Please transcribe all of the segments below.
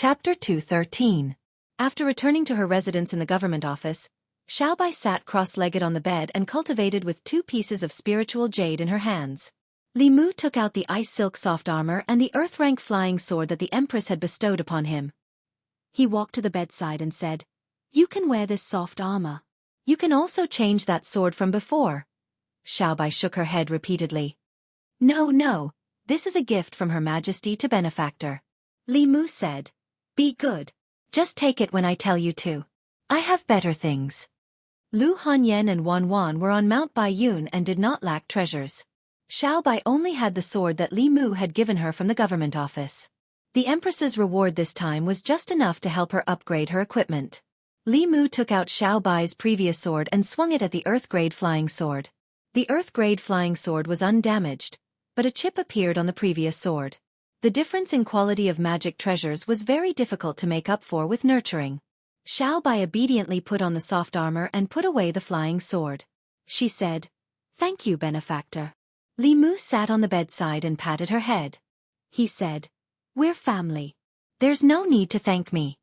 Chapter 213. After returning to her residence in the government office, Xiaobai sat cross-legged on the bed and cultivated with 2 pieces of spiritual jade in her hands. Li Mu took out the ice silk soft armor and the earth-rank flying sword that the Empress had bestowed upon him. He walked to the bedside and said, "You can wear this soft armor. You can also change that sword from before." Xiaobai shook her head repeatedly. No, this is a gift from Her Majesty to benefactor." Li Mu said, "Be good. Just take it when I tell you to. I have better things." Lu Hanyan and Wan Wan were on Mount Baiyun and did not lack treasures. Xiaobai only had the sword that Li Mu had given her from the government office. The Empress's reward this time was just enough to help her upgrade her equipment. Li Mu took out Xiaobai's previous sword and swung it at the Earth-grade flying sword. The Earth-grade flying sword was undamaged, but a chip appeared on the previous sword. The difference in quality of magic treasures was very difficult to make up for with nurturing. Xiaobai obediently put on the soft armor and put away the flying sword. She said, "Thank you, benefactor." Li Mu sat on the bedside and patted her head. He said, "We're family. There's no need to thank me."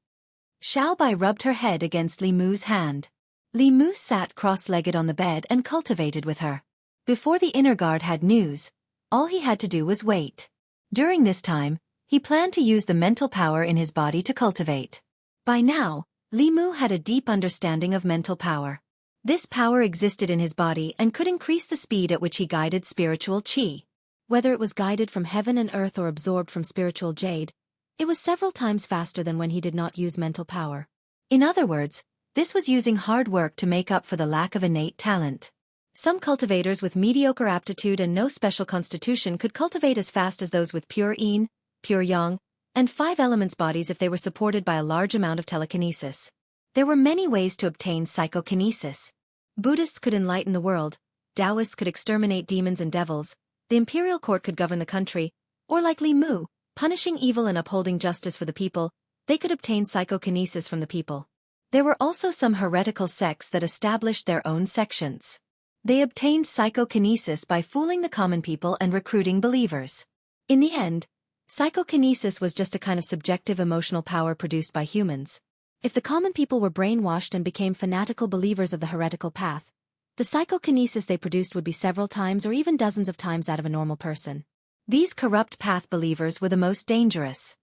Xiaobai rubbed her head against Li Mu's hand. Li Mu sat cross-legged on the bed and cultivated with her. Before the inner guard had news, all he had to do was wait. During this time, he planned to use the mental power in his body to cultivate. By now, Li Mu had a deep understanding of mental power. This power existed in his body and could increase the speed at which he guided spiritual qi. Whether it was guided from heaven and earth or absorbed from spiritual jade, it was several times faster than when he did not use mental power. In other words, this was using hard work to make up for the lack of innate talent. Some cultivators with mediocre aptitude and no special constitution could cultivate as fast as those with pure yin, pure yang, and 5 elements bodies if they were supported by a large amount of telekinesis. There were many ways to obtain psychokinesis. Buddhists could enlighten the world, Taoists could exterminate demons and devils, the imperial court could govern the country, or like Li Mu, punishing evil and upholding justice for the people, they could obtain psychokinesis from the people. There were also some heretical sects that established their own sections. They obtained psychokinesis by fooling the common people and recruiting believers. In the end, psychokinesis was just a kind of subjective emotional power produced by humans. If the common people were brainwashed and became fanatical believers of the heretical path, the psychokinesis they produced would be several times or even dozens of times that of a normal person. These corrupt path believers were the most dangerous.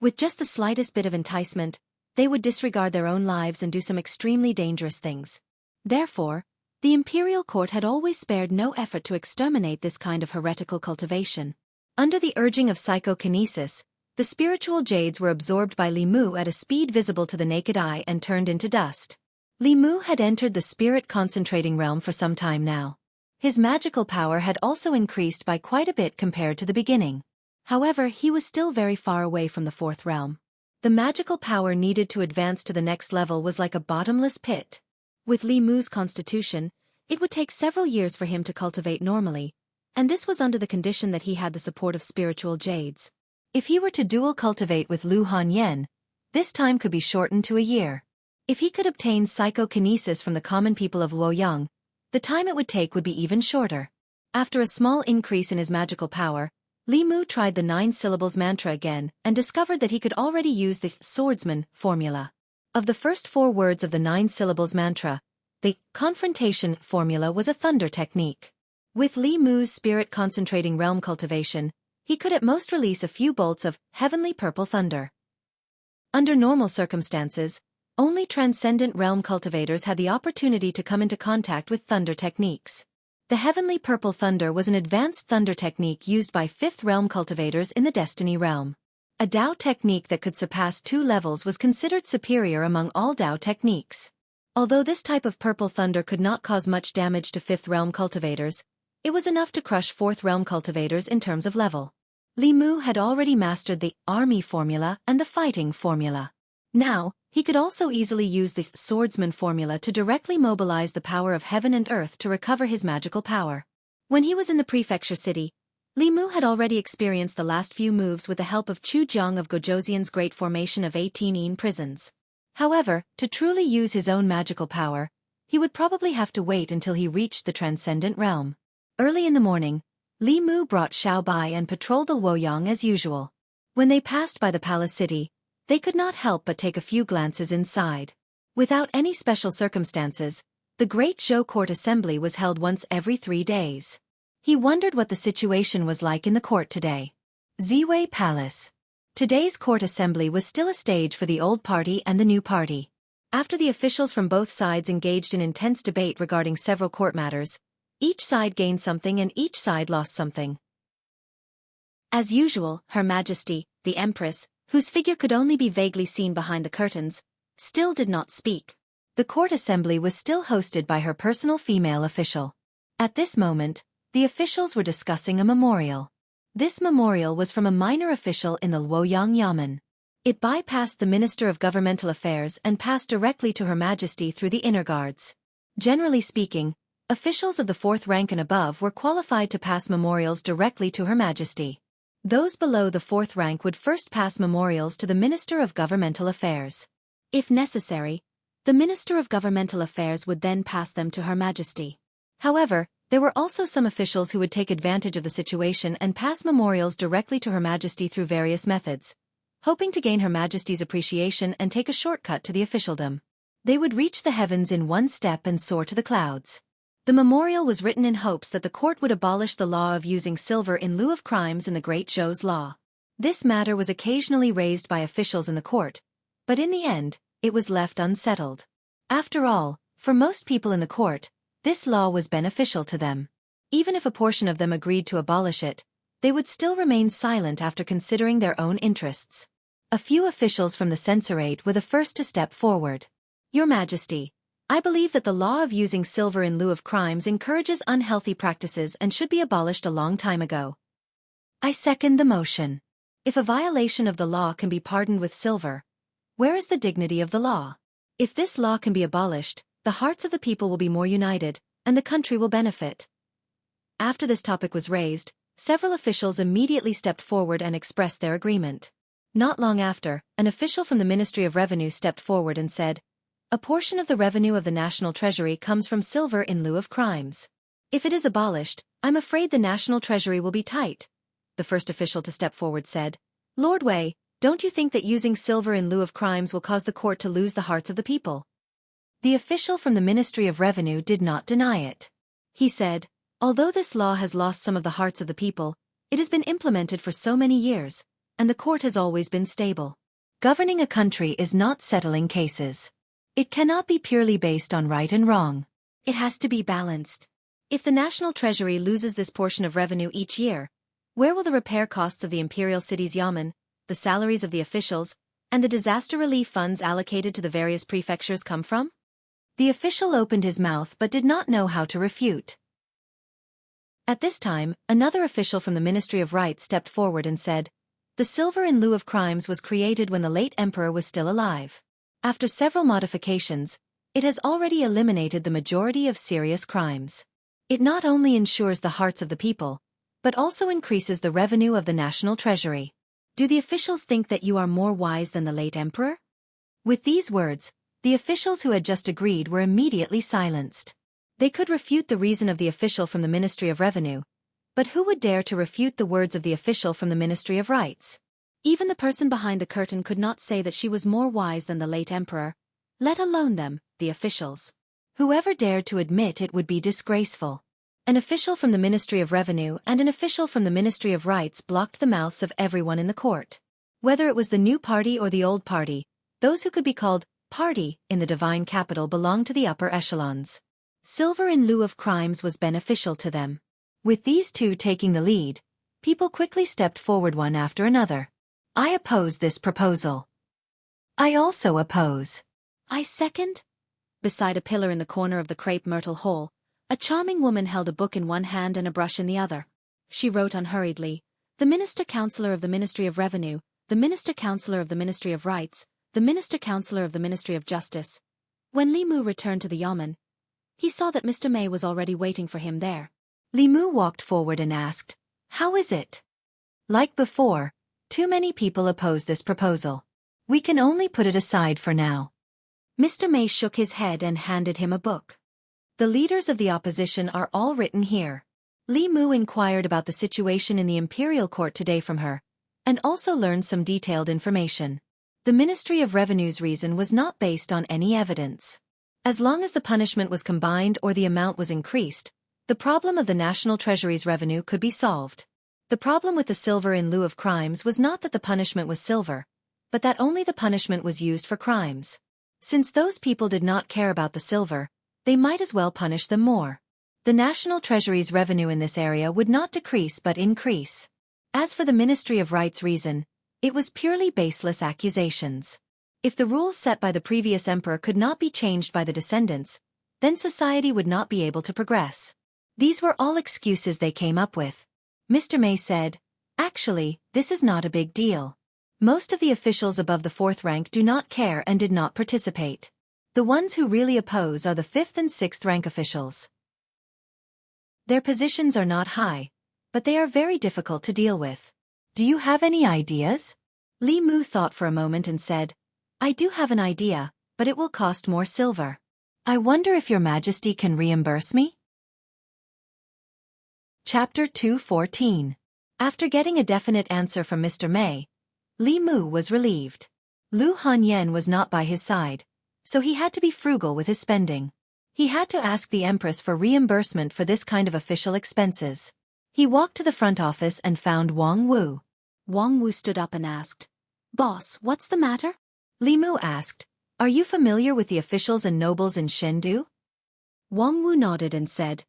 With just the slightest bit of enticement, they would disregard their own lives and do some extremely dangerous things. Therefore, the imperial court had always spared no effort to exterminate this kind of heretical cultivation. Under the urging of psychokinesis, the spiritual jades were absorbed by Li Mu at a speed visible to the naked eye and turned into dust. Li Mu had entered the spirit concentrating realm for some time now. His magical power had also increased by quite a bit compared to the beginning. However, he was still very far away from the 4th realm. The magical power needed to advance to the next level was like a bottomless pit. With Li Mu's constitution, it would take several years for him to cultivate normally, and this was under the condition that he had the support of spiritual jades. If he were to dual cultivate with Lu Hanyan, this time could be shortened to a year. If he could obtain psychokinesis from the common people of Luoyang, the time it would take would be even shorter. After a small increase in his magical power, Li Mu tried the 9 syllables mantra again and discovered that he could already use the swordsman formula. Of the first 4 words of the 9 syllables mantra, the confrontation formula was a thunder technique. With Li Mu's spirit concentrating realm cultivation, he could at most release a few bolts of heavenly purple thunder. Under normal circumstances, only transcendent realm cultivators had the opportunity to come into contact with thunder techniques. The heavenly purple thunder was an advanced thunder technique used by 5th realm cultivators in the destiny realm. A Dao technique that could surpass 2 levels was considered superior among all Dao techniques. Although this type of purple thunder could not cause much damage to 5th realm cultivators, it was enough to crush 4th realm cultivators in terms of level. Li Mu had already mastered the army formula and the fighting formula. Now, he could also easily use the swordsman formula to directly mobilize the power of heaven and earth to recover his magical power. When he was in the prefecture city, Li Mu had already experienced the last few moves with the help of Chu Jiang of Gojoseon's great formation of 18 yin prisons. However, to truly use his own magical power, he would probably have to wait until he reached the transcendent realm. Early in the morning, Li Mu brought Xiaobai and patrolled the Luoyang as usual. When they passed by the palace city, they could not help but take a few glances inside. Without any special circumstances, the Great Zhou Court Assembly was held once every 3 days. He wondered what the situation was like in the court today. Ziwei Palace. Today's court assembly was still a stage for the old party and the new party. After the officials from both sides engaged in intense debate regarding several court matters, each side gained something and each side lost something. As usual, Her Majesty, the Empress, whose figure could only be vaguely seen behind the curtains, still did not speak. The court assembly was still hosted by her personal female official. At this moment, the officials were discussing a memorial. This memorial was from a minor official in the Luoyang Yamen. It bypassed the Minister of Governmental Affairs and passed directly to Her Majesty through the inner guards. Generally speaking, officials of the 4th rank and above were qualified to pass memorials directly to Her Majesty. Those below the 4th rank would first pass memorials to the Minister of Governmental Affairs. If necessary, the Minister of Governmental Affairs would then pass them to Her Majesty. However, there were also some officials who would take advantage of the situation and pass memorials directly to Her Majesty through various methods, hoping to gain Her Majesty's appreciation and take a shortcut to the officialdom. They would reach the heavens in one step and soar to the clouds. The memorial was written in hopes that the court would abolish the law of using silver in lieu of crimes in the Great Zhou's law. This matter was occasionally raised by officials in the court, but in the end, it was left unsettled. After all, for most people in the court, this law was beneficial to them. Even if a portion of them agreed to abolish it, they would still remain silent after considering their own interests. A few officials from the censorate were the first to step forward. Your Majesty, I believe that the law of using silver in lieu of crimes encourages unhealthy practices and should be abolished a long time ago. I second the motion. If a violation of the law can be pardoned with silver, where is the dignity of the law? If this law can be abolished, the hearts of the people will be more united, and the country will benefit. After this topic was raised, several officials immediately stepped forward and expressed their agreement. Not long after, an official from the Ministry of Revenue stepped forward and said, "A portion of the revenue of the National Treasury comes from silver in lieu of crimes. If it is abolished, I'm afraid the National Treasury will be tight." The first official to step forward said, "Lord Wei, don't you think that using silver in lieu of crimes will cause the court to lose the hearts of the people?" The official from the Ministry of Revenue did not deny it. He said, "Although this law has lost some of the hearts of the people, it has been implemented for so many years, and the court has always been stable. Governing a country is not settling cases. It cannot be purely based on right and wrong. It has to be balanced. If the National Treasury loses this portion of revenue each year, where will the repair costs of the imperial city's yamen, the salaries of the officials, and the disaster relief funds allocated to the various prefectures come from?" The official opened his mouth but did not know how to refute. At this time, another official from the Ministry of Rights stepped forward and said, "The silver in lieu of crimes was created when the late emperor was still alive. After several modifications, it has already eliminated the majority of serious crimes. It not only ensures the hearts of the people, but also increases the revenue of the National Treasury. Do the officials think that you are more wise than the late emperor?" With these words, the officials who had just agreed were immediately silenced. They could refute the reason of the official from the Ministry of Revenue, but who would dare to refute the words of the official from the Ministry of Rights? Even the person behind the curtain could not say that she was more wise than the late emperor, let alone them, the officials. Whoever dared to admit it would be disgraceful. An official from the Ministry of Revenue and an official from the Ministry of Rights blocked the mouths of everyone in the court. Whether it was the new party or the old party, those who could be called party in the divine capital belonged to the upper echelons. Silver in lieu of crimes was beneficial to them. With these two taking the lead, people quickly stepped forward one after another. "I oppose this proposal." "I also oppose." "I second." Beside a pillar in the corner of the crepe myrtle hall, a charming woman held a book in one hand and a brush in the other. She wrote unhurriedly, "The Minister Counselor of the Ministry of Revenue, the Minister Counselor of the Ministry of Rights, the Minister Counselor of the Ministry of Justice." When Li Mu returned to the yamen, he saw that Mr. May was already waiting for him there. Li Mu walked forward and asked, "How is it?" "Like before, too many people oppose this proposal. We can only put it aside for now." Mr. May shook his head and handed him a book. "The leaders of the opposition are all written here." Li Mu inquired about the situation in the imperial court today from her, and also learned some detailed information. The Ministry of Revenue's reason was not based on any evidence. As long as the punishment was combined or the amount was increased, the problem of the National Treasury's revenue could be solved. The problem with the silver in lieu of crimes was not that the punishment was silver, but that only the punishment was used for crimes. Since those people did not care about the silver, they might as well punish them more. The National Treasury's revenue in this area would not decrease but increase. As for the Ministry of Right's reason, it was purely baseless accusations. If the rules set by the previous emperor could not be changed by the descendants, then society would not be able to progress. These were all excuses they came up with. Mr. May said, "Actually, this is not a big deal. Most of the officials above the 4th rank do not care and did not participate. The ones who really oppose are the 5th and 6th rank officials. Their positions are not high, but they are very difficult to deal with. Do you have any ideas?" Li Mu thought for a moment and said, "I do have an idea, but it will cost more silver. I wonder if your Majesty can reimburse me?" Chapter 214. After getting a definite answer from Mr. May, Li Mu was relieved. Lu Hanyan was not by his side, so he had to be frugal with his spending. He had to ask the Empress for reimbursement for this kind of official expenses. He walked to the front office and found Wang Wu. Wang Wu stood up and asked, "Boss, what's the matter?" Li Mu asked, "Are you familiar with the officials and nobles in Chengdu?" Wang Wu nodded and said,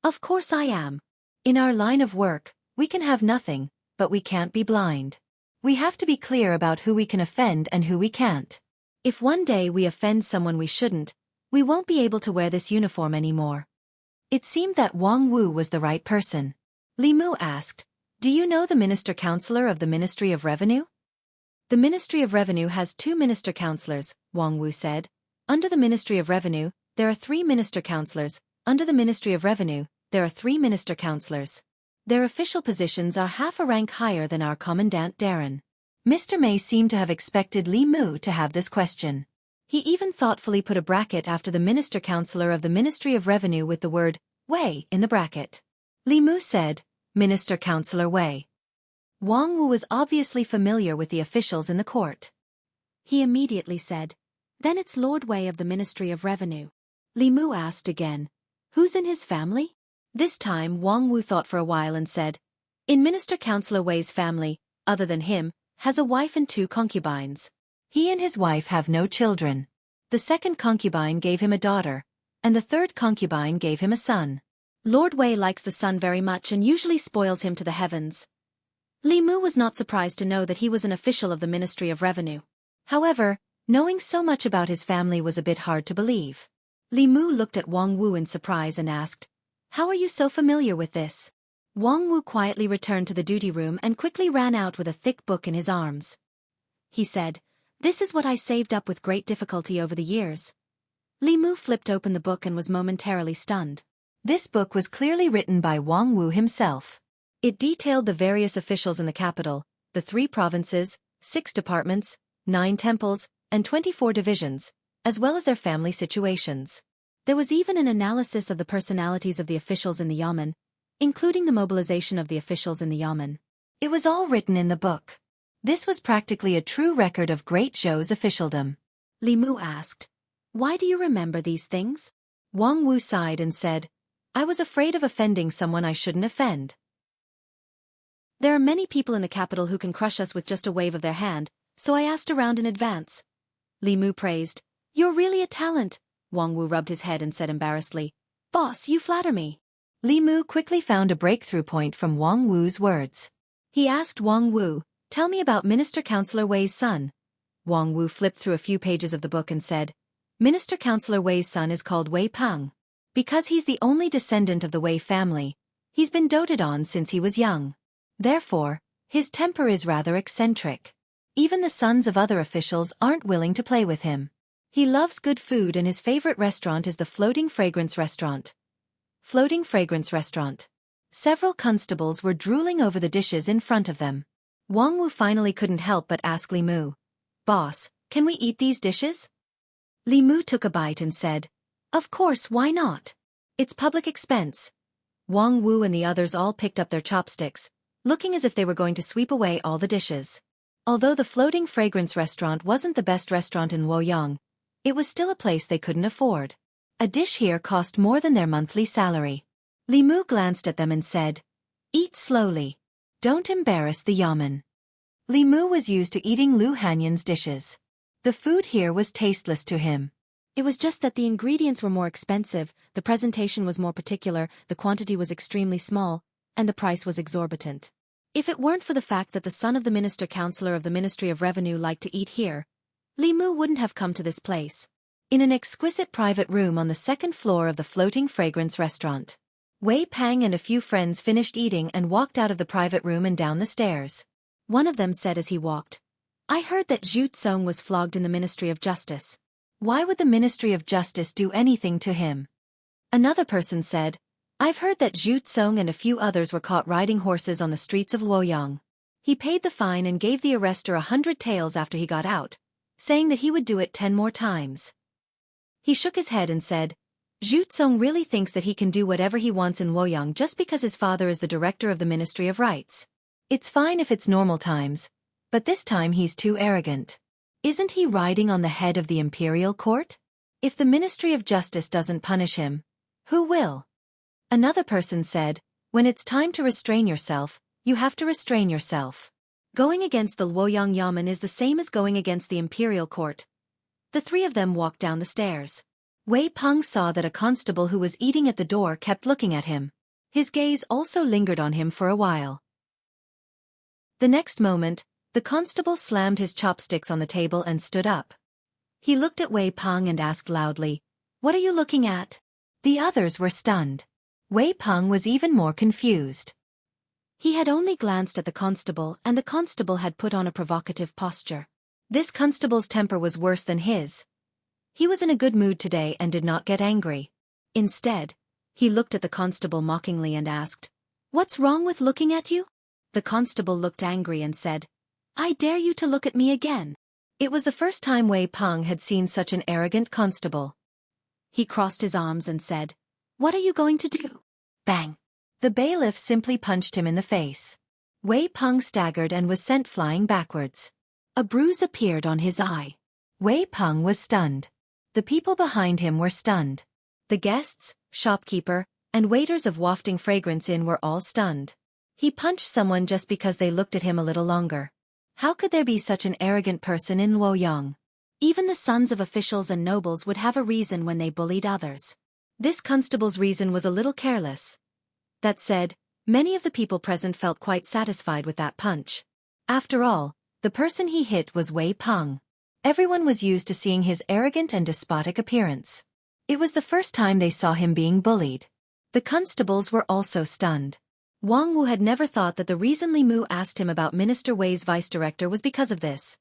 "Of course I am. In our line of work, we can have nothing, but we can't be blind. We have to be clear about who we can offend and who we can't. If one day we offend someone we shouldn't, we won't be able to wear this uniform anymore." It seemed that Wang Wu was the right person. Li Mu asked, "Do you know the Minister-Counselor of the Ministry of Revenue?" "The Ministry of Revenue has 2 Minister-Counselors," Wang Wu said. "Under the Ministry of Revenue, there are 3 Minister-Counselors. Under the Ministry of Revenue, there are 3 Minister-Counselors. Their official positions are half a rank higher than our Commandant Darren." Mr. May seemed to have expected Li Mu to have this question. He even thoughtfully put a bracket after the Minister-Counselor of the Ministry of Revenue with the word Wei in the bracket. Li Mu said, "Minister-Counselor Wei." Wang Wu was obviously familiar with the officials in the court. He immediately said, "Then it's Lord Wei of the Ministry of Revenue." Li Mu asked again, "Who's in his family?" This time Wang Wu thought for a while and said, "In Minister-Counselor Wei's family, other than him, has a wife and 2 concubines. He and his wife have no children. The second concubine gave him a daughter, and the third concubine gave him a son. Lord Wei likes the son very much and usually spoils him to the heavens." Li Mu was not surprised to know that he was an official of the Ministry of Revenue. However, knowing so much about his family was a bit hard to believe. Li Mu looked at Wang Wu in surprise and asked, "How are you so familiar with this?" Wang Wu quietly returned to the duty room and quickly ran out with a thick book in his arms. He said, "This is what I saved up with great difficulty over the years." Li Mu flipped open the book and was momentarily stunned. This book was clearly written by Wang Wu himself. It detailed the various officials in the capital, the 3 provinces, 6 departments, 9 temples, and 24 divisions, as well as their family situations. There was even an analysis of the personalities of the officials in the yamen, including the mobilization of the officials in the yamen. It was all written in the book. This was practically a true record of Great Zhou's officialdom. Li Mu asked, "Why do you remember these things?" Wang Wu sighed and said, "I was afraid of offending someone I shouldn't offend. There are many people in the capital who can crush us with just a wave of their hand, so I asked around in advance." Li Mu praised, "You're really a talent." Wang Wu rubbed his head and said embarrassedly, "Boss, you flatter me." Li Mu quickly found a breakthrough point from Wang Wu's words. He asked Wang Wu, "Tell me about Minister-Counselor Wei's son." Wang Wu flipped through a few pages of the book and said, "Minister-Counselor Wei's son is called Wei Peng. Because he's the only descendant of the Wei family, he's been doted on since he was young. Therefore, his temper is rather eccentric. Even the sons of other officials aren't willing to play with him. He loves good food and his favorite restaurant is the Floating Fragrance Restaurant." Floating Fragrance Restaurant. Several constables were drooling over the dishes in front of them. Wang Wu finally couldn't help but ask Li Mu, "Boss, can we eat these dishes?" Li Mu took a bite and said, "Of course, why not? It's public expense." Wang Wu and the others all picked up their chopsticks, looking as if they were going to sweep away all the dishes. Although the floating fragrance restaurant wasn't the best restaurant in Luoyang, it was still a place they couldn't afford. A dish here cost more than their monthly salary. Li Mu glanced at them and said, "Eat slowly. Don't embarrass the yamen." Li Mu was used to eating Lu Hanyan's dishes. The food here was tasteless to him. It was just that the ingredients were more expensive, the presentation was more particular, the quantity was extremely small, and the price was exorbitant. If it weren't for the fact that the son of the minister-counselor of the Ministry of Revenue liked to eat here, Li Mu wouldn't have come to this place. In an exquisite private room on the second floor of the floating fragrance restaurant, Wei Pang and a few friends finished eating and walked out of the private room and down the stairs. One of them said as he walked, "I heard that Zhu Tsong was flogged in the Ministry of Justice. Why would the Ministry of Justice do anything to him?" Another person said, "I've heard that Zhu Tsong and a few others were caught riding horses on the streets of Luoyang. He paid the fine and gave the arrestor 100 taels after he got out, saying that he would do it 10 more times." He shook his head and said, "Zhu Tsong really thinks that he can do whatever he wants in Luoyang just because his father is the director of the Ministry of Rights. It's fine if it's normal times, but this time he's too arrogant. Isn't he riding on the head of the imperial court? If the Ministry of Justice doesn't punish him, who will?" Another person said, "When it's time to restrain yourself, you have to restrain yourself. Going against the Luoyang Yamen is the same as going against the imperial court." The three of them walked down the stairs. Wei Peng saw that a constable who was eating at the door kept looking at him. His gaze also lingered on him for a while. The next moment, the constable slammed his chopsticks on the table and stood up. He looked at Wei Peng and asked loudly, "What are you looking at?" The others were stunned. Wei Peng was even more confused. He had only glanced at the constable, and the constable had put on a provocative posture. This constable's temper was worse than his. He was in a good mood today and did not get angry. Instead, he looked at the constable mockingly and asked, "What's wrong with looking at you?" The constable looked angry and said, "I dare you to look at me again." It was the first time Wei Peng had seen such an arrogant constable. He crossed his arms and said, "What are you going to do?" Bang! The bailiff simply punched him in the face. Wei Peng staggered and was sent flying backwards. A bruise appeared on his eye. Wei Peng was stunned. The people behind him were stunned. The guests, shopkeeper, and waiters of Wafting Fragrance Inn were all stunned. He punched someone just because they looked at him a little longer. How could there be such an arrogant person in Luoyang? Even the sons of officials and nobles would have a reason when they bullied others. This constable's reason was a little careless. That said, many of the people present felt quite satisfied with that punch. After all, the person he hit was Wei Peng. Everyone was used to seeing his arrogant and despotic appearance. It was the first time they saw him being bullied. The constables were also stunned. Wang Wu had never thought that the reason Li Mu asked him about Minister Wei's vice-director was because of this.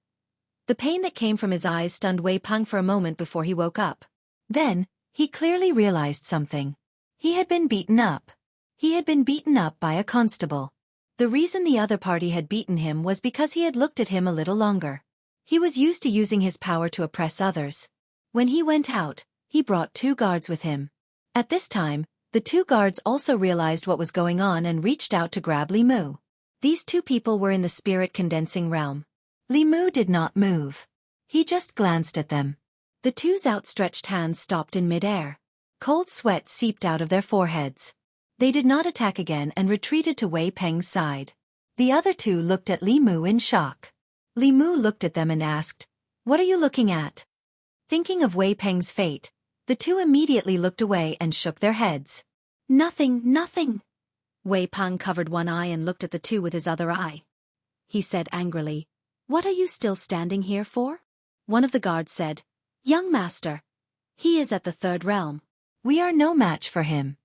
The pain that came from his eyes stunned Wei Peng for a moment before he woke up. Then, he clearly realized something. He had been beaten up. He had been beaten up by a constable. The reason the other party had beaten him was because he had looked at him a little longer. He was used to using his power to oppress others. When he went out, he brought 2 guards with him. At this time, the 2 guards also realized what was going on and reached out to grab Li Mu. These 2 people were in the spirit-condensing realm. Li Mu did not move. He just glanced at them. The 2's outstretched hands stopped in midair. Cold sweat seeped out of their foreheads. They did not attack again and retreated to Wei Peng's side. The other 2 looked at Li Mu in shock. Li Mu looked at them and asked, "What are you looking at?" Thinking of Wei Peng's fate, the 2 immediately looked away and shook their heads. "Nothing, nothing." Wei Peng covered one eye and looked at the 2 with his other eye. He said angrily, "What are you still standing here for?" One of the guards said, "Young master. He is at the 3rd realm. We are no match for him."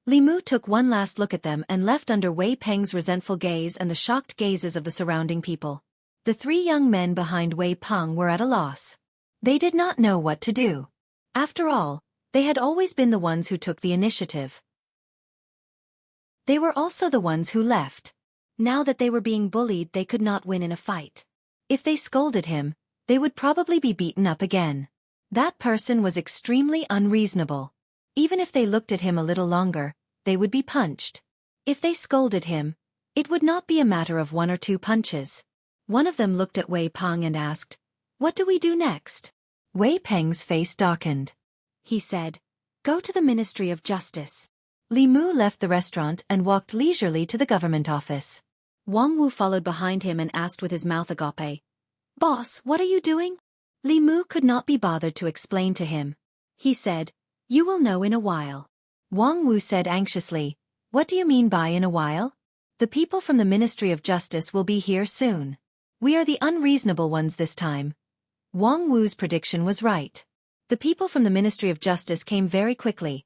Li Mu took one last look at them and left under Wei Peng's resentful gaze and the shocked gazes of the surrounding people. The 3 young men behind Wei Peng were at a loss. They did not know what to do. After all, they had always been the ones who took the initiative. They were also the ones who left. Now that they were being bullied, they could not win in a fight. If they scolded him, they would probably be beaten up again. That person was extremely unreasonable. Even if they looked at him a little longer, they would be punched. If they scolded him, It would not be a matter of 1 or 2 punches. One of them looked at Wei Peng and asked, "What do we do next?" Wei Peng's face darkened. He said, "Go to the Ministry of Justice." Li Mu left the restaurant and walked leisurely to the government office. Wang Wu followed behind him and asked with his mouth agape, "Boss, what are you doing?" Li Mu could not be bothered to explain to him. He said, "You will know in a while." Wang Wu said anxiously, "What do you mean by in a while?" "The people from the Ministry of Justice will be here soon. We are the unreasonable ones this time." Wang Wu's prediction was right. The people from the Ministry of Justice came very quickly,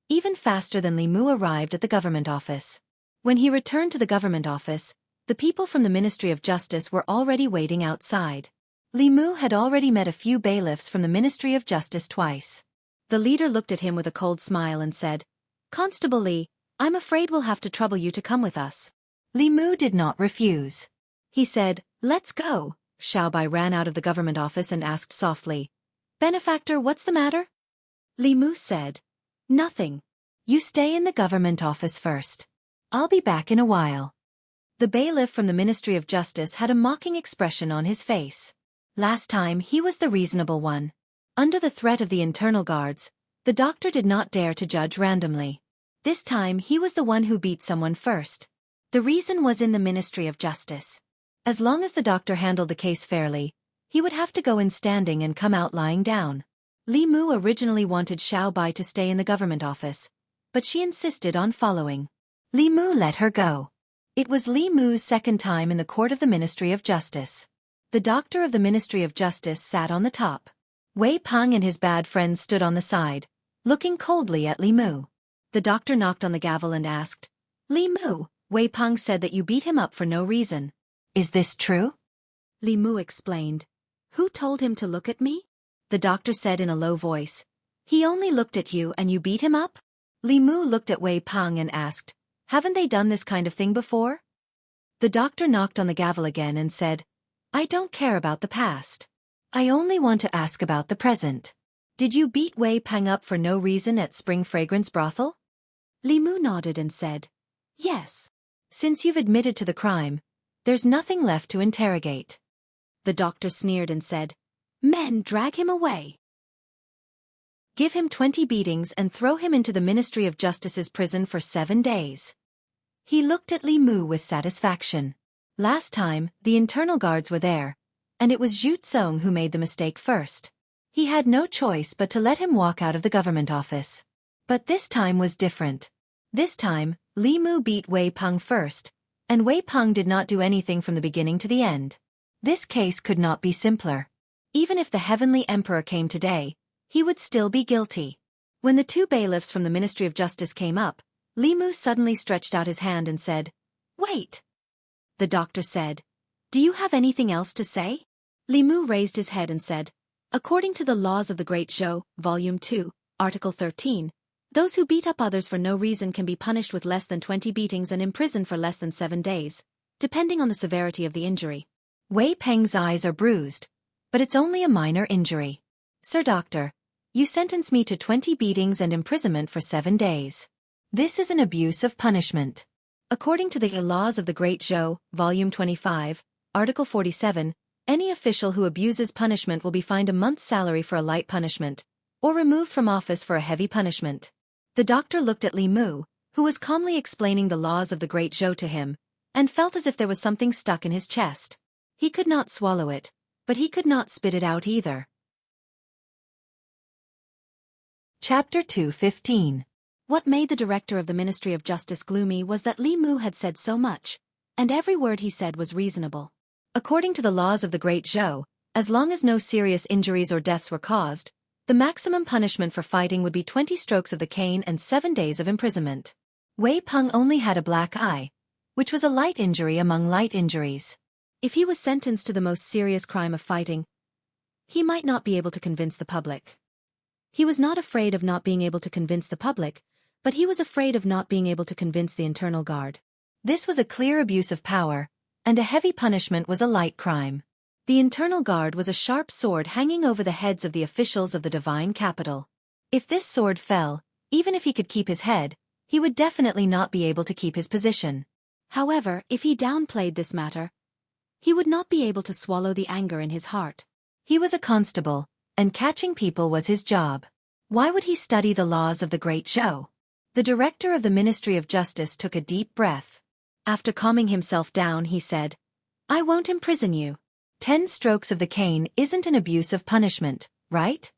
even faster than Li Mu arrived at the government office. When he returned to the government office, the people from the Ministry of Justice were already waiting outside. Li Mu had already met a few bailiffs from the Ministry of Justice twice. The leader looked at him with a cold smile and said, "Constable Li, I'm afraid we'll have to trouble you to come with us." Li Mu did not refuse. He said, "Let's go." Xiaobai ran out of the government office and asked softly, "Benefactor, what's the matter?" Li Mu said, "Nothing. You stay in the government office first. I'll be back in a while." The bailiff from the Ministry of Justice had a mocking expression on his face. Last time he was the reasonable one. Under the threat of the internal guards, the doctor did not dare to judge randomly. This time he was the one who beat someone first. The reason was in the Ministry of Justice. As long as the doctor handled the case fairly, he would have to go in standing and come out lying down. Li Mu originally wanted Xiaobai to stay in the government office, but she insisted on following. Li Mu let her go. It was Li Mu's second time in the court of the Ministry of Justice. The doctor of the Ministry of Justice sat on the top. Wei Peng and his bad friends stood on the side, looking coldly at Li Mu. The doctor knocked on the gavel and asked, "Li Mu, Wei Peng said that you beat him up for no reason. Is this true?" Li Mu explained. "Who told him to look at me?" The doctor said in a low voice. "He only looked at you and you beat him up?" Li Mu looked at Wei Peng and asked, "Haven't they done this kind of thing before?" The doctor knocked on the gavel again and said, "I don't care about the past. I only want to ask about the present. Did you beat Wei Peng up for no reason at Spring Fragrance Brothel?" Li Mu nodded and said, "Yes. Since you've admitted to the crime, there's nothing left to interrogate." The doctor sneered and said, "Men, drag him away. Give him 20 beatings and throw him into the Ministry of Justice's prison for 7 days. He looked at Li Mu with satisfaction. Last time, the internal guards were there, and it was Zhu Tsong who made the mistake first. He had no choice but to let him walk out of the government office. But this time was different. This time, Li Mu beat Wei Peng first, and Wei Peng did not do anything from the beginning to the end. This case could not be simpler. Even if the Heavenly Emperor came today, he would still be guilty. When the 2 bailiffs from the Ministry of Justice came up, Li Mu suddenly stretched out his hand and said, "Wait." The doctor said, "Do you have anything else to say?" Li Mu raised his head and said, "According to the laws of the Great Zhou, Volume 2, Article 13, those who beat up others for no reason can be punished with less than 20 beatings and imprisoned for less than 7 days, depending on the severity of the injury. Wei Peng's eyes are bruised, but it's only a minor injury. Sir Doctor, you sentence me to 20 beatings and imprisonment for 7 days. This is an abuse of punishment. According to the laws of the Great Zhou, Volume 25, Article 47, any official who abuses punishment will be fined a month's salary for a light punishment, or removed from office for a heavy punishment." The doctor looked at Li Mu, who was calmly explaining the laws of the Great Zhou to him, and felt as if there was something stuck in his chest. He could not swallow it, but he could not spit it out either. Chapter 2:15. What made the director of the Ministry of Justice gloomy was that Li Mu had said so much, and every word he said was reasonable. According to the laws of the Great Zhou, as long as no serious injuries or deaths were caused, the maximum punishment for fighting would be 20 strokes of the cane and 7 days of imprisonment. Wei Peng only had a black eye, which was a light injury among light injuries. If he was sentenced to the most serious crime of fighting, he might not be able to convince the public. He was not afraid of not being able to convince the public, but he was afraid of not being able to convince the internal guard. This was a clear abuse of power, and a heavy punishment was a light crime. The internal guard was a sharp sword hanging over the heads of the officials of the divine capital. If this sword fell, even if he could keep his head, he would definitely not be able to keep his position. However, if he downplayed this matter, he would not be able to swallow the anger in his heart. He was a constable, and catching people was his job. Why would he study the laws of the great show? The director of the Ministry of Justice took a deep breath. After calming himself down, he said, "I won't imprison you. 10 strokes of the cane isn't an abuse of punishment, right?"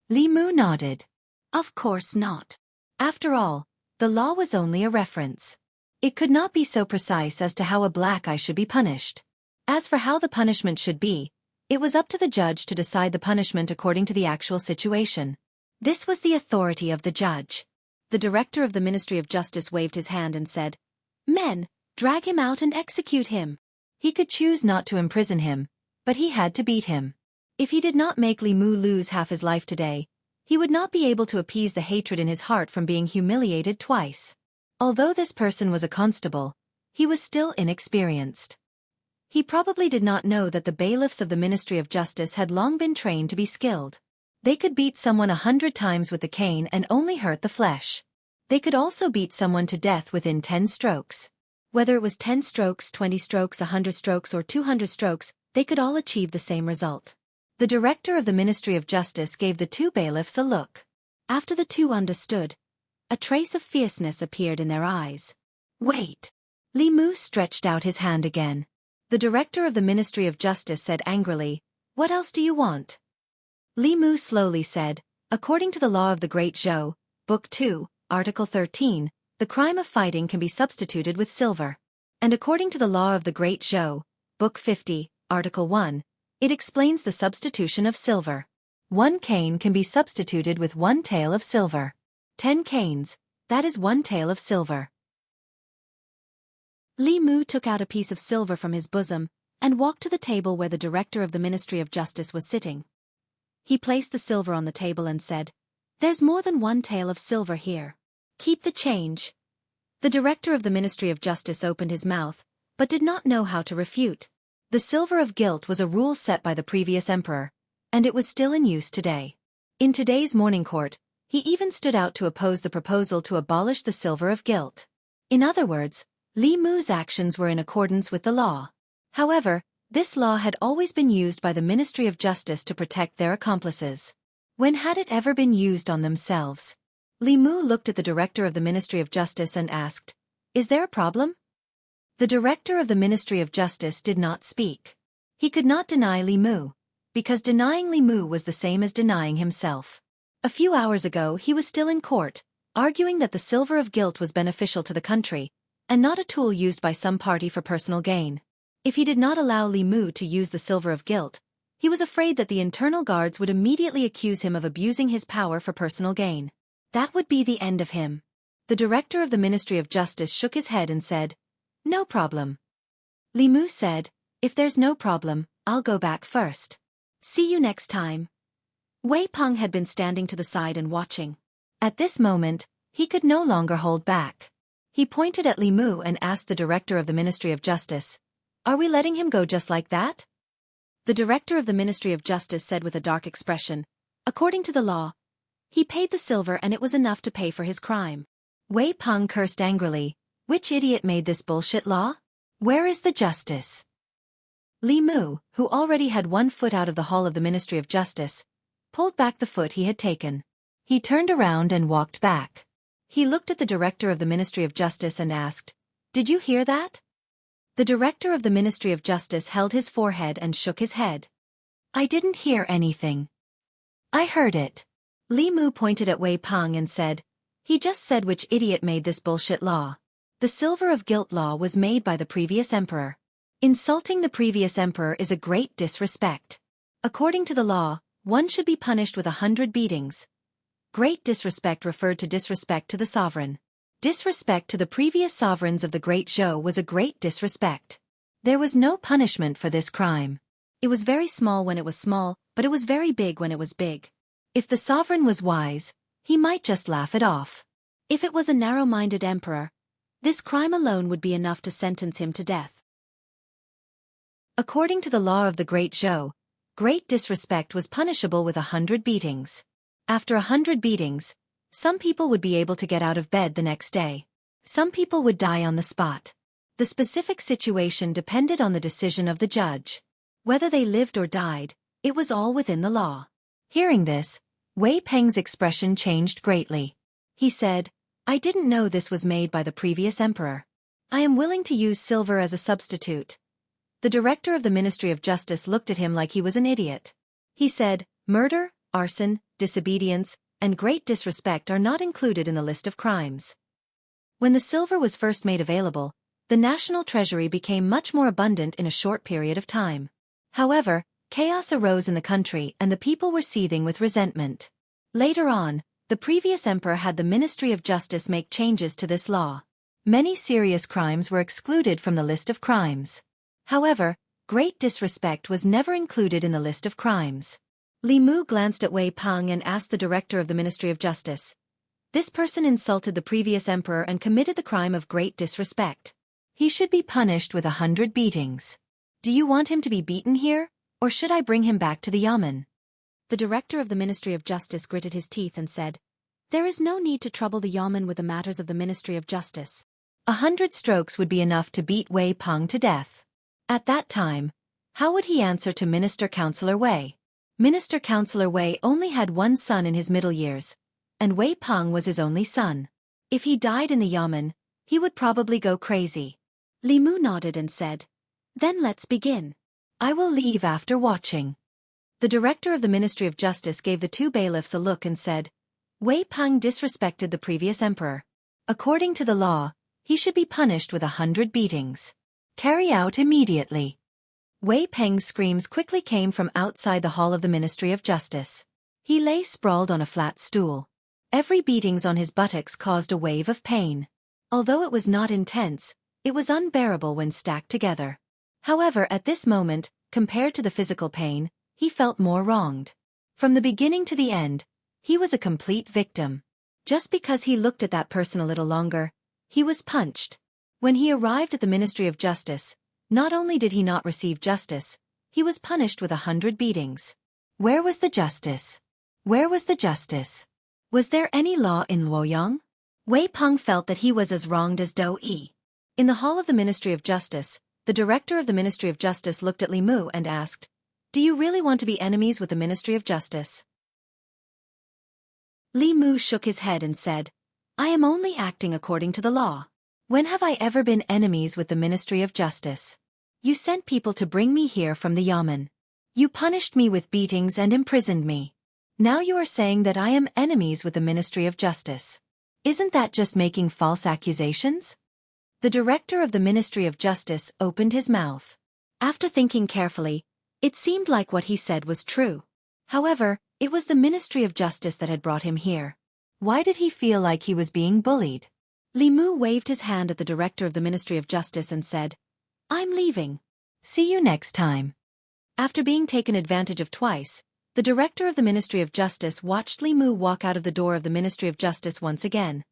Li Mu nodded. Of course not. After all, the law was only a reference. It could not be so precise as to how a black eye should be punished. As for how the punishment should be, it was up to the judge to decide the punishment according to the actual situation. This was the authority of the judge. The director of the Ministry of Justice waved his hand and said, "Men, drag him out and execute him." He could choose not to imprison him, but he had to beat him. If he did not make Li Mu lose half his life today, he would not be able to appease the hatred in his heart from being humiliated twice. Although this person was a constable, he was still inexperienced. He probably did not know that the bailiffs of the Ministry of Justice had long been trained to be skilled. They could beat someone 100 times with the cane and only hurt the flesh. They could also beat someone to death within 10 strokes. Whether it was 10 strokes, 20 strokes, 100 strokes, or 200 strokes, they could all achieve the same result. The director of the Ministry of Justice gave the 2 bailiffs a look. After the 2 understood, a trace of fierceness appeared in their eyes. "Wait." Li Mu stretched out his hand again. The director of the Ministry of Justice said angrily, "What else do you want?" Li Mu slowly said, "According to the law of the Great Zhou, Book 2, Article 13, the crime of fighting can be substituted with silver. And according to the law of the Great Zhou, Book 50, Article 1, it explains the substitution of silver. 1 cane can be substituted with 1 tael of silver. 10 canes, that is 1 tael of silver." Li Mu took out a piece of silver from his bosom and walked to the table where the director of the Ministry of Justice was sitting. He placed the silver on the table and said, "There's more than 1 tael of silver here. Keep the change." The director of the Ministry of Justice opened his mouth, but did not know how to refute. The silver of guilt was a rule set by the previous emperor, and it was still in use today. In today's morning court, he even stood out to oppose the proposal to abolish the silver of guilt. In other words, Li Mu's actions were in accordance with the law. However, this law had always been used by the Ministry of Justice to protect their accomplices. When had it ever been used on themselves? Li Mu looked at the director of the Ministry of Justice and asked, "Is there a problem?" The director of the Ministry of Justice did not speak. He could not deny Li Mu, because denying Li Mu was the same as denying himself. A few hours ago he was still in court, arguing that the silver of guilt was beneficial to the country, and not a tool used by some party for personal gain. If he did not allow Li Mu to use the silver of guilt, he was afraid that the internal guards would immediately accuse him of abusing his power for personal gain. That would be the end of him. The director of the Ministry of Justice shook his head and said, "No problem." Li Mu said, "If there's no problem, I'll go back first. See you next time." Wei Peng had been standing to the side and watching. At this moment, he could no longer hold back. He pointed at Li Mu and asked the director of the Ministry of Justice, "Are we letting him go just like that?" The director of the Ministry of Justice said with a dark expression, "According to the law, he paid the silver and it was enough to pay for his crime." Wei Peng cursed angrily, "Which idiot made this bullshit law? Where is the justice?" Li Mu, who already had 1 foot out of the hall of the Ministry of Justice, pulled back the foot he had taken. He turned around and walked back. He looked at the director of the Ministry of Justice and asked, "Did you hear that?" The director of the Ministry of Justice held his forehead and shook his head. "I didn't hear anything." "I heard it." Li Mu pointed at Wei Peng and said, "He just said which idiot made this bullshit law. The silver of guilt law was made by the previous emperor. Insulting the previous emperor is a great disrespect. According to the law, one should be punished with 100 beatings. Great disrespect referred to disrespect to the sovereign. Disrespect to the previous sovereigns of the Great Zhou was a great disrespect. There was no punishment for this crime. It was very small when it was small, but it was very big when it was big. If the sovereign was wise, he might just laugh it off. If it was a narrow-minded emperor, this crime alone would be enough to sentence him to death. According to the law of the Great Zhou, great disrespect was punishable with 100 beatings. After 100 beatings, some people would be able to get out of bed the next day. Some people would die on the spot. The specific situation depended on the decision of the judge. Whether they lived or died, it was all within the law. Hearing this, Wei Peng's expression changed greatly. He said, I didn't know this was made by the previous emperor. I am willing to use silver as a substitute. The director of the Ministry of Justice looked at him like he was an idiot. He said, murder, arson, disobedience, and great disrespect are not included in the list of crimes. When the silver was first made available, the national treasury became much more abundant in a short period of time. However, chaos arose in the country and the people were seething with resentment. Later on, the previous emperor had the Ministry of Justice make changes to this law. Many serious crimes were excluded from the list of crimes. However, great disrespect was never included in the list of crimes. Li Mu glanced at Wei Peng and asked the director of the Ministry of Justice. This person insulted the previous emperor and committed the crime of great disrespect. He should be punished with 100 beatings. Do you want him to be beaten here, or should I bring him back to the yamen? The director of the Ministry of Justice gritted his teeth and said, There is no need to trouble the yamen with the matters of the Ministry of Justice. 100 strokes would be enough to beat Wei Peng to death. At that time, how would he answer to Minister Councillor Wei? Minister Councillor Wei only had one son in his middle years, and Wei Peng was his only son. If he died in the yamen, he would probably go crazy. Li Mu nodded and said, Then let's begin. I will leave after watching. The director of the Ministry of Justice gave the two bailiffs a look and said, Wei Peng disrespected the previous emperor. According to the law, he should be punished with 100 beatings. Carry out immediately. Wei Peng's screams quickly came from outside the hall of the Ministry of Justice. He lay sprawled on a flat stool. Every beatings on his buttocks caused a wave of pain. Although it was not intense, it was unbearable when stacked together. However, at this moment, compared to the physical pain, he felt more wronged. From the beginning to the end, he was a complete victim. Just because he looked at that person a little longer, he was punched. When he arrived at the Ministry of Justice, not only did he not receive justice, he was punished with 100 beatings. Where was the justice? Where was the justice? Was there any law in Luoyang? Wei Peng felt that he was as wronged as Do Yi. In the hall of the Ministry of Justice, the director of the Ministry of Justice looked at Li Mu and asked, Do you really want to be enemies with the Ministry of Justice? Li Mu shook his head and said, I am only acting according to the law. When have I ever been enemies with the Ministry of Justice? You sent people to bring me here from the yamen. You punished me with beatings and imprisoned me. Now you are saying that I am enemies with the Ministry of Justice. Isn't that just making false accusations? The director of the Ministry of Justice opened his mouth. After thinking carefully, it seemed like what he said was true. However, it was the Ministry of Justice that had brought him here. Why did he feel like he was being bullied? Li Mu waved his hand at the director of the Ministry of Justice and said, I'm leaving. See you next time. After being taken advantage of twice, the director of the Ministry of Justice watched Li Mu walk out of the door of the Ministry of Justice once again.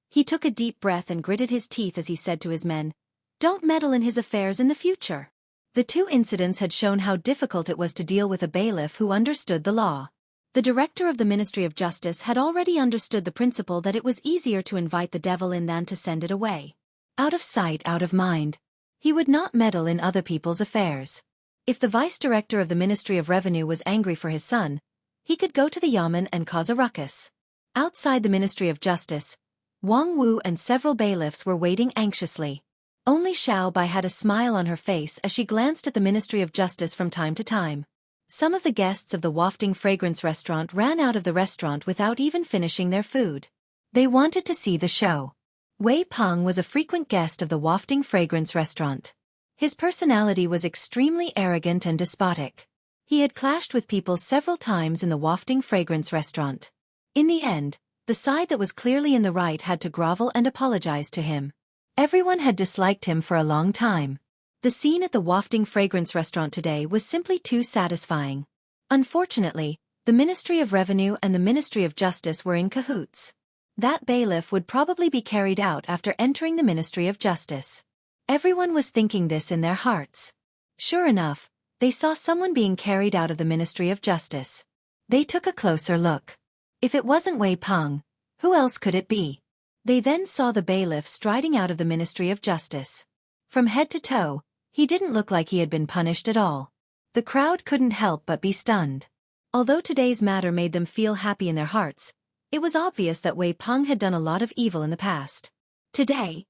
He took a deep breath and gritted his teeth as he said to his men, Don't meddle in his affairs in the future. The two incidents had shown how difficult it was to deal with a bailiff who understood the law. The director of the Ministry of Justice had already understood the principle that it was easier to invite the devil in than to send it away. Out of sight, out of mind. He would not meddle in other people's affairs. If the vice-director of the Ministry of Revenue was angry for his son, he could go to the yamen and cause a ruckus. Outside the Ministry of Justice, Wang Wu and several bailiffs were waiting anxiously. Only Xiao Bai had a smile on her face as she glanced at the Ministry of Justice from time to time. Some of the guests of the Wafting Fragrance restaurant ran out of the restaurant without even finishing their food. They wanted to see the show. Wei Peng was a frequent guest of the Wafting Fragrance restaurant. His personality was extremely arrogant and despotic. He had clashed with people several times in the Wafting Fragrance restaurant. In the end, the side that was clearly in the right had to grovel and apologize to him. Everyone had disliked him for a long time. The scene at the Wafting Fragrance restaurant today was simply too satisfying. Unfortunately, the Ministry of Revenue and the Ministry of Justice were in cahoots. That bailiff would probably be carried out after entering the Ministry of Justice. Everyone was thinking this in their hearts. Sure enough, they saw someone being carried out of the Ministry of Justice. They took a closer look. If it wasn't Wei Peng, who else could it be? They then saw the bailiff striding out of the Ministry of Justice. From head to toe, he didn't look like he had been punished at all. The crowd couldn't help but be stunned. Although today's matter made them feel happy in their hearts, it was obvious that Wei Peng had done a lot of evil in the past. Today,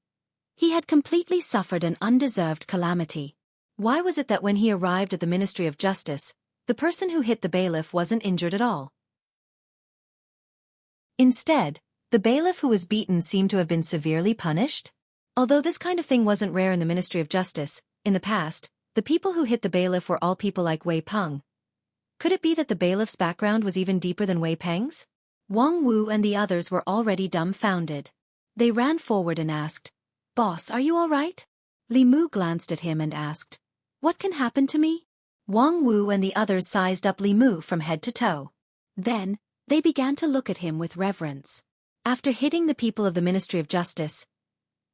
he had completely suffered an undeserved calamity. Why was it that when he arrived at the Ministry of Justice, the person who hit the bailiff wasn't injured at all? Instead, the bailiff who was beaten seemed to have been severely punished? Although this kind of thing wasn't rare in the Ministry of Justice, in the past, the people who hit the bailiff were all people like Wei Peng. Could it be that the bailiff's background was even deeper than Wei Peng's? Wang Wu and the others were already dumbfounded. They ran forward and asked, "Boss, are you all right?" Li Mu glanced at him and asked, "What can happen to me?" Wang Wu and the others sized up Li Mu from head to toe. Then, they began to look at him with reverence. After hitting the people of the Ministry of Justice,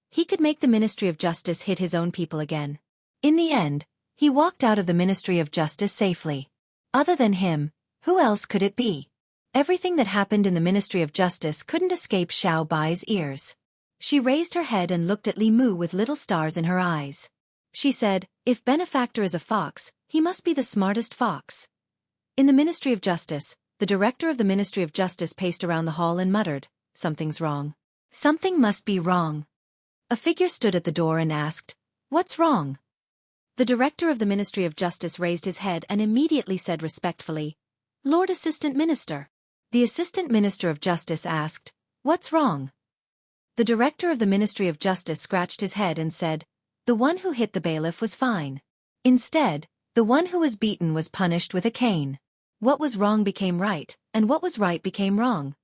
he could make the Ministry of Justice hit his own people again. In the end, he walked out of the Ministry of Justice safely. Other than him, who else could it be? Everything that happened in the Ministry of Justice couldn't escape Xiao Bai's ears. She raised her head and looked at Li Mu with little stars in her eyes. She said, "If benefactor is a fox, he must be the smartest fox." In the Ministry of Justice, the director of the Ministry of Justice paced around the hall and muttered, "Something's wrong. Something must be wrong." A figure stood at the door and asked, "What's wrong?" The director of the Ministry of Justice raised his head and immediately said respectfully, "Lord Assistant Minister." The Assistant Minister of Justice asked, "What's wrong?" The director of the Ministry of Justice scratched his head and said, "The one who hit the bailiff was fine. Instead, the one who was beaten was punished with a cane. What was wrong became right, and what was right became wrong."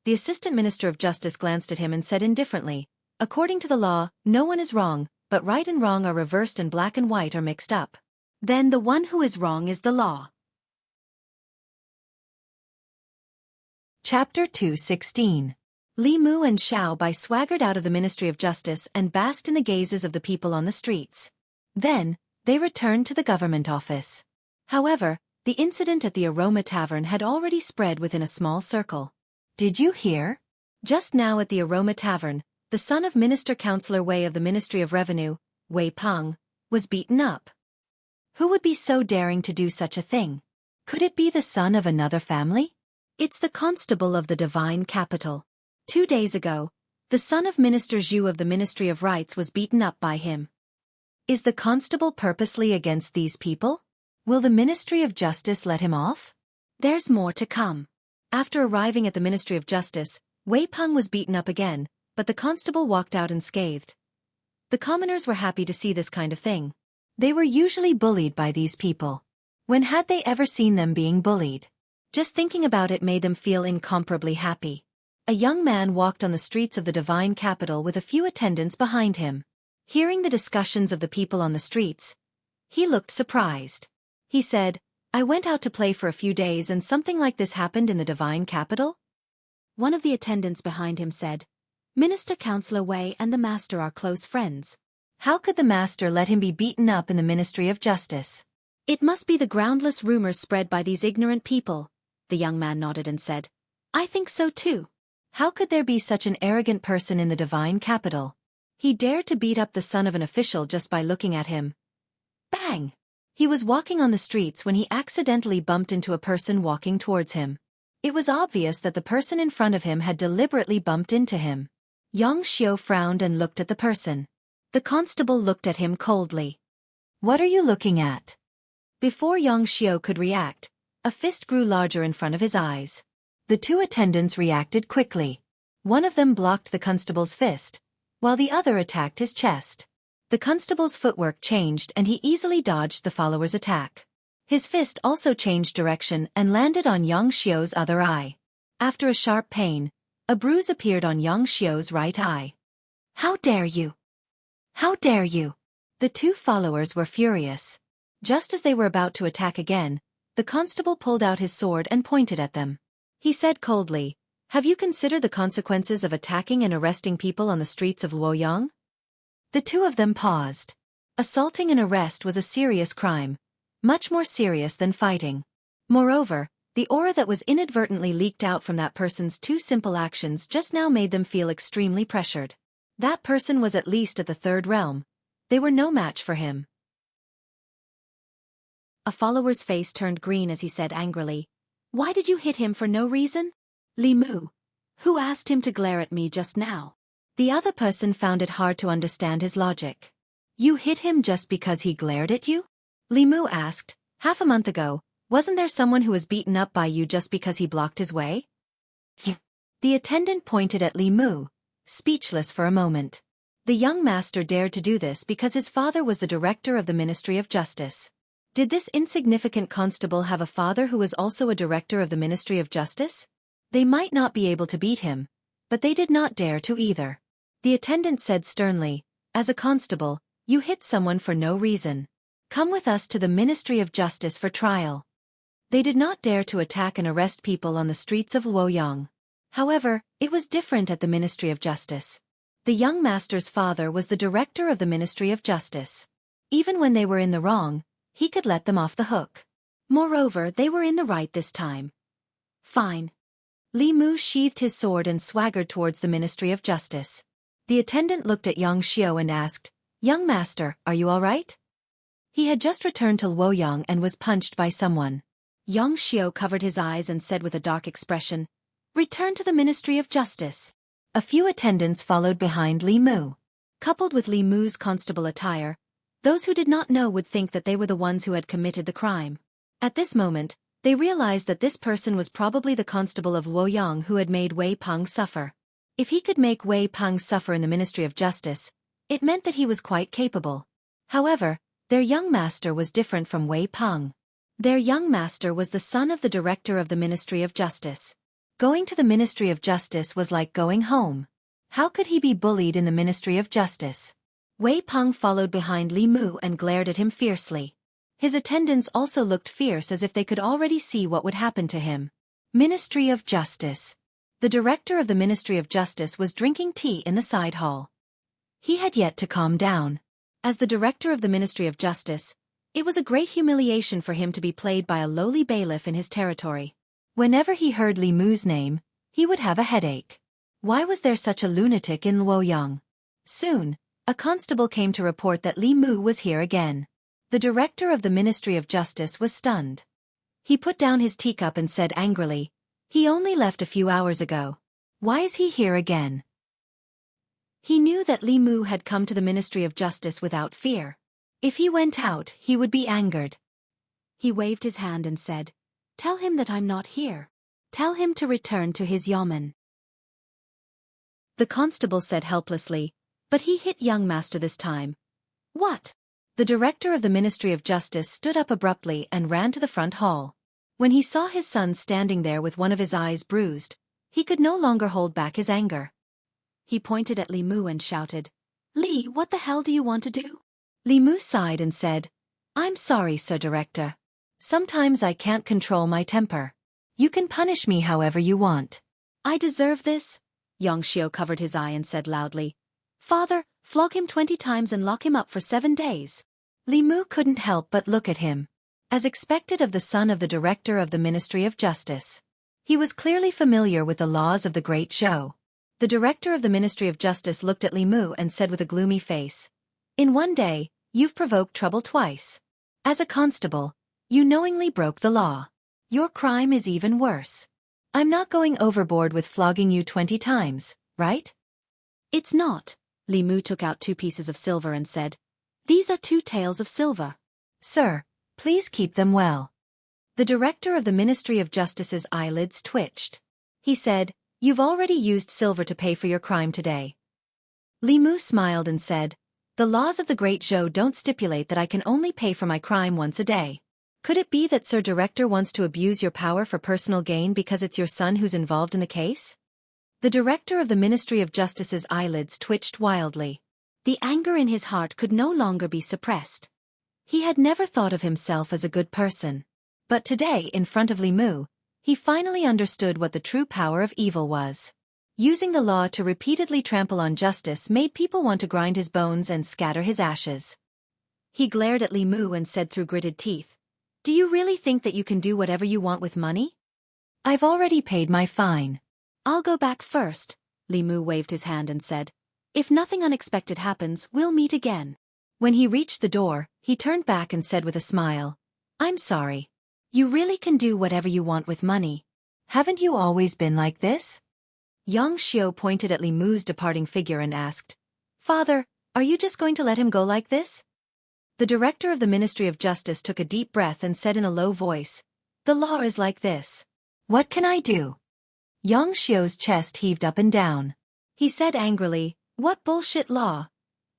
The Assistant Minister of Justice glanced at him and said indifferently, "According to the law, no one is wrong, but right and wrong are reversed and black and white are mixed up. Then the one who is wrong is the law." Chapter 2:16. Li Mu and Xiao Bai swaggered out of the Ministry of Justice and basked in the gazes of the people on the streets. Then, they returned to the government office. However, the incident at the Aroma Tavern had already spread within a small circle. "Did you hear? Just now at the Aroma Tavern, the son of Minister Councillor Wei of the Ministry of Revenue, Wei Peng, was beaten up. Who would be so daring to do such a thing? Could it be the son of another family? It's the constable of the Divine Capital. 2 days ago, the son of Minister Zhu of the Ministry of Rights was beaten up by him. Is the constable purposely against these people? Will the Ministry of Justice let him off? There's more to come." After arriving at the Ministry of Justice, Wei Peng was beaten up again, but the constable walked out unscathed. The commoners were happy to see this kind of thing. They were usually bullied by these people. When had they ever seen them being bullied? Just thinking about it made them feel incomparably happy. A young man walked on the streets of the Divine Capital with a few attendants behind him. Hearing the discussions of the people on the streets, he looked surprised. He said, "I went out to play for a few days and something like this happened in the Divine Capital?" One of the attendants behind him said, "Minister Councillor Wei and the Master are close friends. How could the Master let him be beaten up in the Ministry of Justice? It must be the groundless rumors spread by these ignorant people." The young man nodded and said, "I think so too. How could there be such an arrogant person in the Divine Capital? He dared to beat up the son of an official just by looking at him." Bang! He was walking on the streets when he accidentally bumped into a person walking towards him. It was obvious that the person in front of him had deliberately bumped into him. Yang Xiu frowned and looked at the person. The constable looked at him coldly. "What are you looking at?" Before Yang Xiu could react, a fist grew larger in front of his eyes. The two attendants reacted quickly. One of them blocked the constable's fist, while the other attacked his chest. The constable's footwork changed and he easily dodged the follower's attack. His fist also changed direction and landed on Yang Xiu's other eye. After a sharp pain, a bruise appeared on Yang Xiu's right eye. "How dare you! How dare you!" The two followers were furious. Just as they were about to attack again, the constable pulled out his sword and pointed at them. He said coldly, "Have you considered the consequences of attacking and arresting people on the streets of Luoyang?" The two of them paused. Assaulting and arrest was a serious crime, much more serious than fighting. Moreover, the aura that was inadvertently leaked out from that person's two simple actions just now made them feel extremely pressured. That person was at least at the third realm, They were no match for him. A follower's face turned green as he said angrily, "Why did you hit him for no reason?" "Li Mu. Who asked him to glare at me just now?" The other person found it hard to understand his logic. "You hit him just because he glared at you?" Li Mu asked, "Half a month ago, wasn't there someone who was beaten up by you just because he blocked his way?" The attendant pointed at Li Mu, speechless for a moment. The young master dared to do this because his father was the director of the Ministry of Justice. Did this insignificant constable have a father who was also a director of the Ministry of Justice? They might not be able to beat him, but they did not dare to either. The attendant said sternly, "As a constable, you hit someone for no reason. Come with us to the Ministry of Justice for trial." They did not dare to attack and arrest people on the streets of Luoyang. However, it was different at the Ministry of Justice. The young master's father was the director of the Ministry of Justice. Even when they were in the wrong, he could let them off the hook. Moreover, they were in the right this time. "Fine." Li Mu sheathed his sword and swaggered towards the Ministry of Justice. The attendant looked at Yang Xiao and asked, "Young master, are you all right?" He had just returned to Luoyang and was punched by someone. Yang Xiao covered his eyes and said with a dark expression, "Return to the Ministry of Justice." A few attendants followed behind Li Mu. Coupled with Li Mu's constable attire, those who did not know would think that they were the ones who had committed the crime. At this moment, they realized that this person was probably the constable of Luoyang who had made Wei Peng suffer. If he could make Wei Peng suffer in the Ministry of Justice, it meant that he was quite capable. However, their young master was different from Wei Peng. Their young master was the son of the director of the Ministry of Justice. Going to the Ministry of Justice was like going home. How could he be bullied in the Ministry of Justice? Wei Peng followed behind Li Mu and glared at him fiercely. His attendants also looked fierce as if they could already see what would happen to him. Ministry of Justice. The director of the Ministry of Justice was drinking tea in the side hall. He had yet to calm down. As the director of the Ministry of Justice, it was a great humiliation for him to be played by a lowly bailiff in his territory. Whenever he heard Li Mu's name, he would have a headache. Why was there such a lunatic in Luoyang? Soon, a constable came to report that Li Mu was here again. The director of the Ministry of Justice was stunned. He put down his teacup and said angrily, "He only left a few hours ago. Why is he here again?" He knew that Li Mu had come to the Ministry of Justice without fear. If he went out, he would be angered. He waved his hand and said, "Tell him that I'm not here. Tell him to return to his yamen." The constable said helplessly, "But he hit young master this time." "What?" The director of the Ministry of Justice stood up abruptly and ran to the front hall. When he saw his son standing there with one of his eyes bruised, he could no longer hold back his anger. He pointed at Li Mu and shouted, "Li, what the hell do you want to do?" Li Mu sighed and said, "I'm sorry, Sir Director. Sometimes I can't control my temper. You can punish me however you want." "I deserve this?" Yang Xiao covered his eye and said loudly, "Father, flog him 20 times and lock him up for 7 days. Li Mu couldn't help but look at him. As expected of the son of the director of the Ministry of Justice. He was clearly familiar with the laws of the Great Zhou. The director of the Ministry of Justice looked at Li Mu and said with a gloomy face, "In one day, you've provoked trouble twice. As a constable, you knowingly broke the law. Your crime is even worse. I'm not going overboard with flogging you 20 times, right?" "It's not." Li Mu took out 2 pieces of silver and said, "These are 2 taels of silver. Sir, please keep them well." The director of the Ministry of Justice's eyelids twitched. He said, "You've already used silver to pay for your crime today." Li Mu smiled and said, "The laws of the Great Zhou don't stipulate that I can only pay for my crime once a day. Could it be that Sir Director wants to abuse your power for personal gain because it's your son who's involved in the case?" The director of the Ministry of Justice's eyelids twitched wildly. The anger in his heart could no longer be suppressed. He had never thought of himself as a good person. But today, in front of Li Mu, he finally understood what the true power of evil was. Using the law to repeatedly trample on justice made people want to grind his bones and scatter his ashes. He glared at Li Mu and said through gritted teeth, "Do you really think that you can do whatever you want with money? I've already paid my fine. I'll go back first." Li Mu waved his hand and said, "If nothing unexpected happens, we'll meet again." When he reached the door, he turned back and said with a smile, "I'm sorry. You really can do whatever you want with money. Haven't you always been like this?" Yang Xiu pointed at Li Mu's departing figure and asked, "Father, are you just going to let him go like this?" The director of the Ministry of Justice took a deep breath and said in a low voice, "The law is like this. What can I do?" Yang Xiu's chest heaved up and down. He said angrily, "What bullshit law?"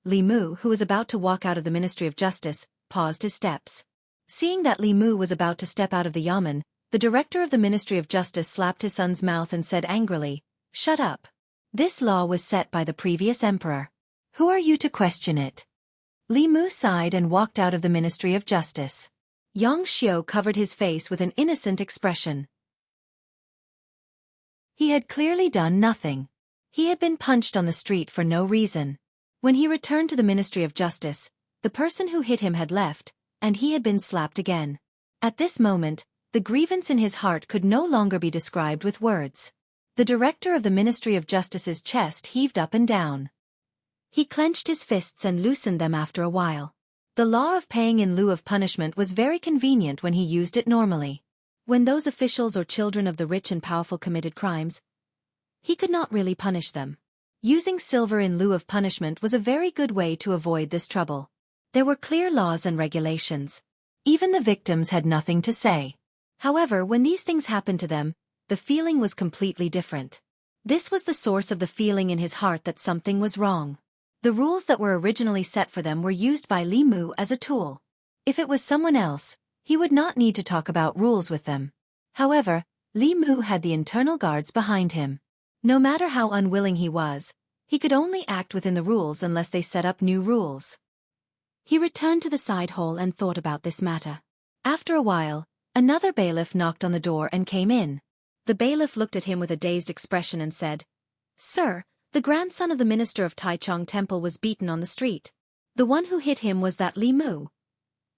Li Mu, who was about to walk out of the Ministry of Justice, paused his steps. Seeing that Li Mu was about to step out of the yamen, the director of the Ministry of Justice slapped his son's mouth and said angrily, "Shut up. This law was set by the previous emperor. Who are you to question it?" Li Mu sighed and walked out of the Ministry of Justice. Yang Xiu covered his face with an innocent expression. He had clearly done nothing. He had been punched on the street for no reason. When he returned to the Ministry of Justice, the person who hit him had left, and he had been slapped again. At this moment, the grievance in his heart could no longer be described with words. The director of the Ministry of Justice's chest heaved up and down. He clenched his fists and loosened them after a while. The law of paying in lieu of punishment was very convenient when he used it normally. When those officials or children of the rich and powerful committed crimes, he could not really punish them. Using silver in lieu of punishment was a very good way to avoid this trouble. There were clear laws and regulations. Even the victims had nothing to say. However, when these things happened to them, the feeling was completely different. This was the source of the feeling in his heart that something was wrong. The rules that were originally set for them were used by Li Mu as a tool. If it was someone else, he would not need to talk about rules with them. However, Li Mu had the internal guards behind him. No matter how unwilling he was, he could only act within the rules unless they set up new rules. He returned to the side hall and thought about this matter. After a while, another bailiff knocked on the door and came in. The bailiff looked at him with a dazed expression and said, "Sir, the grandson of the minister of Taichung Temple was beaten on the street. The one who hit him was that Li Mu."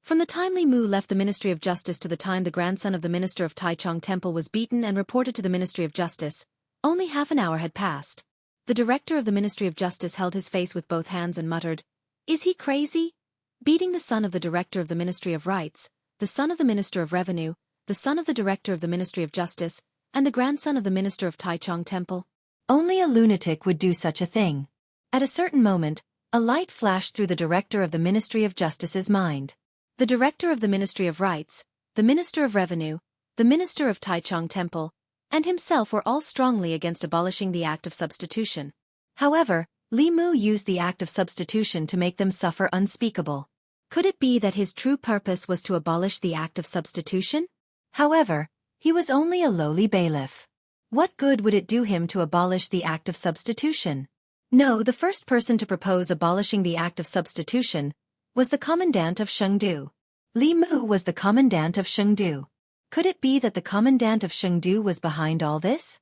From the time Li Mu left the Ministry of Justice to the time the grandson of the minister of Taichung Temple was beaten and reported to the Ministry of Justice, only half an hour had passed. The director of the Ministry of Justice held his face with both hands and muttered, "Is he crazy? Beating the son of the director of the Ministry of Rights, the son of the Minister of Revenue, the son of the director of the Ministry of Justice, and the grandson of the minister of Taichung Temple? Only a lunatic would do such a thing." At a certain moment, a light flashed through the director of the Ministry of Justice's mind. The director of the Ministry of Rights, the Minister of Revenue, the Minister of Taichung Temple, and himself were all strongly against abolishing the act of substitution. However, Li Mu used the act of substitution to make them suffer unspeakable. Could it be that his true purpose was to abolish the act of substitution? However, he was only a lowly bailiff. What good would it do him to abolish the act of substitution? No, the first person to propose abolishing the act of substitution was the commandant of Chengdu. Li Mu was the commandant of Chengdu. Could it be that the commandant of Chengdu was behind all this?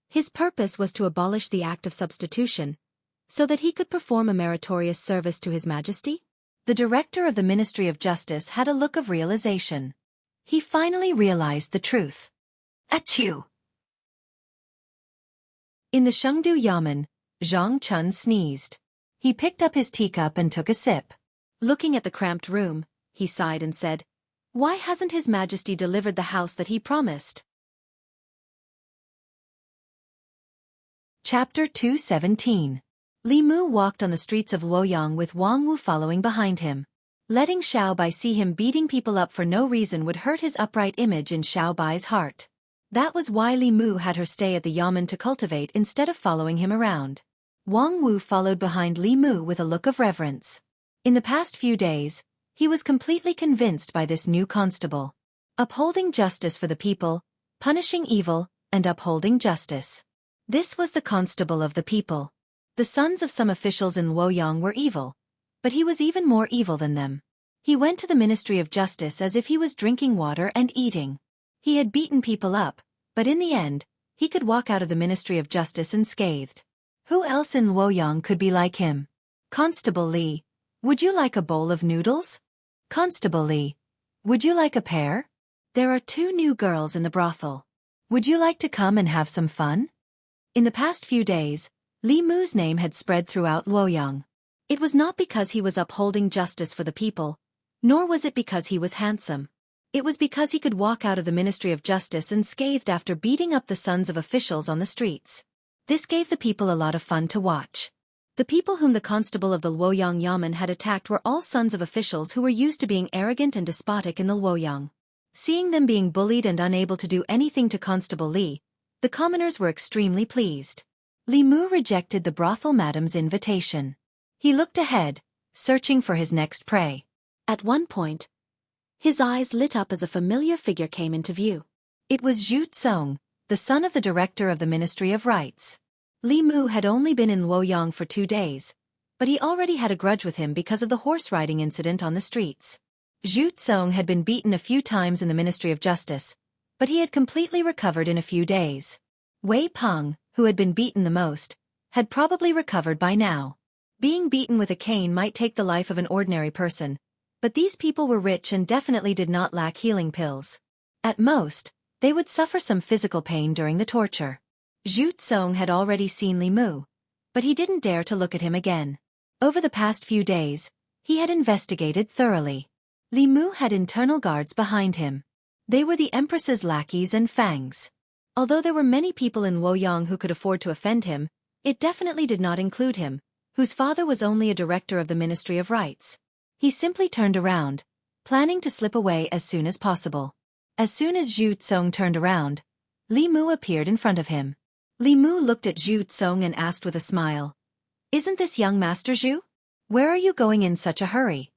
His purpose was to abolish the act of substitution, so that he could perform a meritorious service to His Majesty? The director of the Ministry of Justice had a look of realization. He finally realized the truth. Achoo! In the Chengdu Yamen, Zhang Chun sneezed. He picked up his teacup and took a sip. Looking at the cramped room, he sighed and said, "Why hasn't His Majesty delivered the house that he promised?" Chapter 217. Li Mu walked on the streets of Luoyang with Wang Wu following behind him. Letting Xiao Bai see him beating people up for no reason would hurt his upright image in Xiao Bai's heart. That was why Li Mu had her stay at the yamen to cultivate instead of following him around. Wang Wu followed behind Li Mu with a look of reverence. In the past few days, he was completely convinced by this new constable. Upholding justice for the people, punishing evil, and upholding justice. This was the constable of the people. The sons of some officials in Luoyang were evil, but he was even more evil than them. He went to the Ministry of Justice as if he was drinking water and eating. He had beaten people up, but in the end, he could walk out of the Ministry of Justice unscathed. Who else in Luoyang could be like him? Constable Li, would you like a bowl of noodles? Constable Li, would you like a pear? There are 2 new girls in the brothel. Would you like to come and have some fun? In the past few days, Li Mu's name had spread throughout Luoyang. It was not because he was upholding justice for the people, nor was it because he was handsome. It was because he could walk out of the Ministry of Justice unscathed after beating up the sons of officials on the streets. This gave the people a lot of fun to watch. The people whom the constable of the Luoyang Yamen had attacked were all sons of officials who were used to being arrogant and despotic in the Luoyang. Seeing them being bullied and unable to do anything to Constable Li, the commoners were extremely pleased. Li Mu rejected the brothel madam's invitation. He looked ahead, searching for his next prey. At one point, his eyes lit up as a familiar figure came into view. It was Zhu Tsong, the son of the director of the Ministry of Rights. Li Mu had only been in Luoyang for 2 days, but he already had a grudge with him because of the horse riding incident on the streets. Zhu Tsong had been beaten a few times in the Ministry of Justice, but he had completely recovered in a few days. Wei Peng, who had been beaten the most, had probably recovered by now. Being beaten with a cane might take the life of an ordinary person, but these people were rich and definitely did not lack healing pills. At most, they would suffer some physical pain during the torture. Zhu Tsong had already seen Li Mu, but he didn't dare to look at him again. Over the past few days, he had investigated thoroughly. Li Mu had internal guards behind him. They were the Empress's lackeys and fangs. Although there were many people in Luoyang who could afford to offend him, it definitely did not include him, whose father was only a director of the Ministry of Rights. He simply turned around, planning to slip away as soon as possible. As soon as Zhu Tsong turned around, Li Mu appeared in front of him. Li Mu looked at Zhu Tsong and asked with a smile, "Isn't this young Master Zhu? Where are you going in such a hurry?"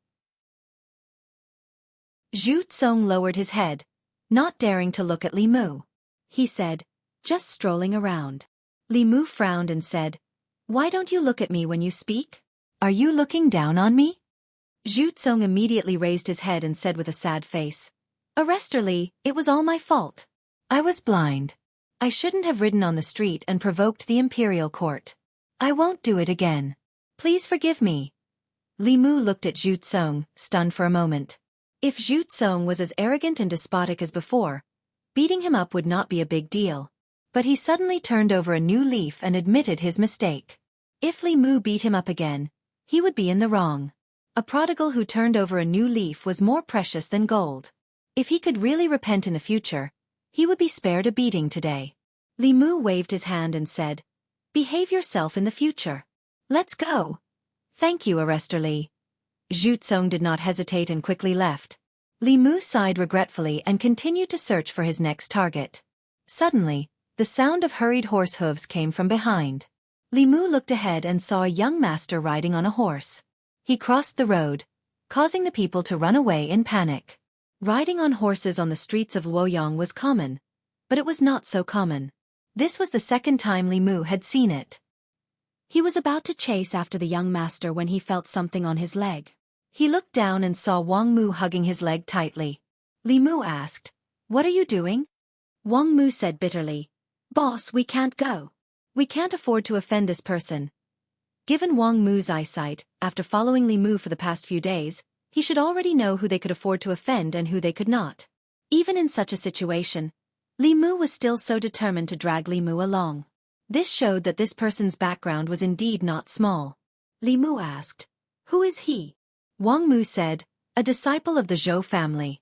Zhu Tsong lowered his head, not daring to look at Li Mu. He said, "Just strolling around." Li Mu frowned and said, "Why don't you look at me when you speak? Are you looking down on me?" Zhu Tsong immediately raised his head and said with a sad face, "Arrestor Li, it was all my fault. I was blind. I shouldn't have ridden on the street and provoked the imperial court. I won't do it again. Please forgive me." Li Mu looked at Zhu Tsong, stunned for a moment. If Zhu Tsong was as arrogant and despotic as before, beating him up would not be a big deal. But he suddenly turned over a new leaf and admitted his mistake. If Li Mu beat him up again, he would be in the wrong. A prodigal who turned over a new leaf was more precious than gold. If he could really repent in the future, he would be spared a beating today. Li Mu waved his hand and said, "Behave yourself in the future. Let's go." "Thank you, Arrestor Li." Zhu Tsong did not hesitate and quickly left. Li Mu sighed regretfully and continued to search for his next target. Suddenly, the sound of hurried horse hooves came from behind. Li Mu looked ahead and saw a young master riding on a horse. He crossed the road, causing the people to run away in panic. Riding on horses on the streets of Luoyang was common, but it was not so common. This was the second time Li Mu had seen it. He was about to chase after the young master when he felt something on his leg. He looked down and saw Wang Mu hugging his leg tightly. Li Mu asked, "What are you doing?" Wang Mu said bitterly, "Boss, we can't go. We can't afford to offend this person." Given Wang Mu's eyesight, after following Li Mu for the past few days, he should already know who they could afford to offend and who they could not. Even in such a situation, Li Mu was still so determined to drag Li Mu along. This showed that this person's background was indeed not small. Li Mu asked, "Who is he?" Wang Mu said, "A disciple of the Zhou family."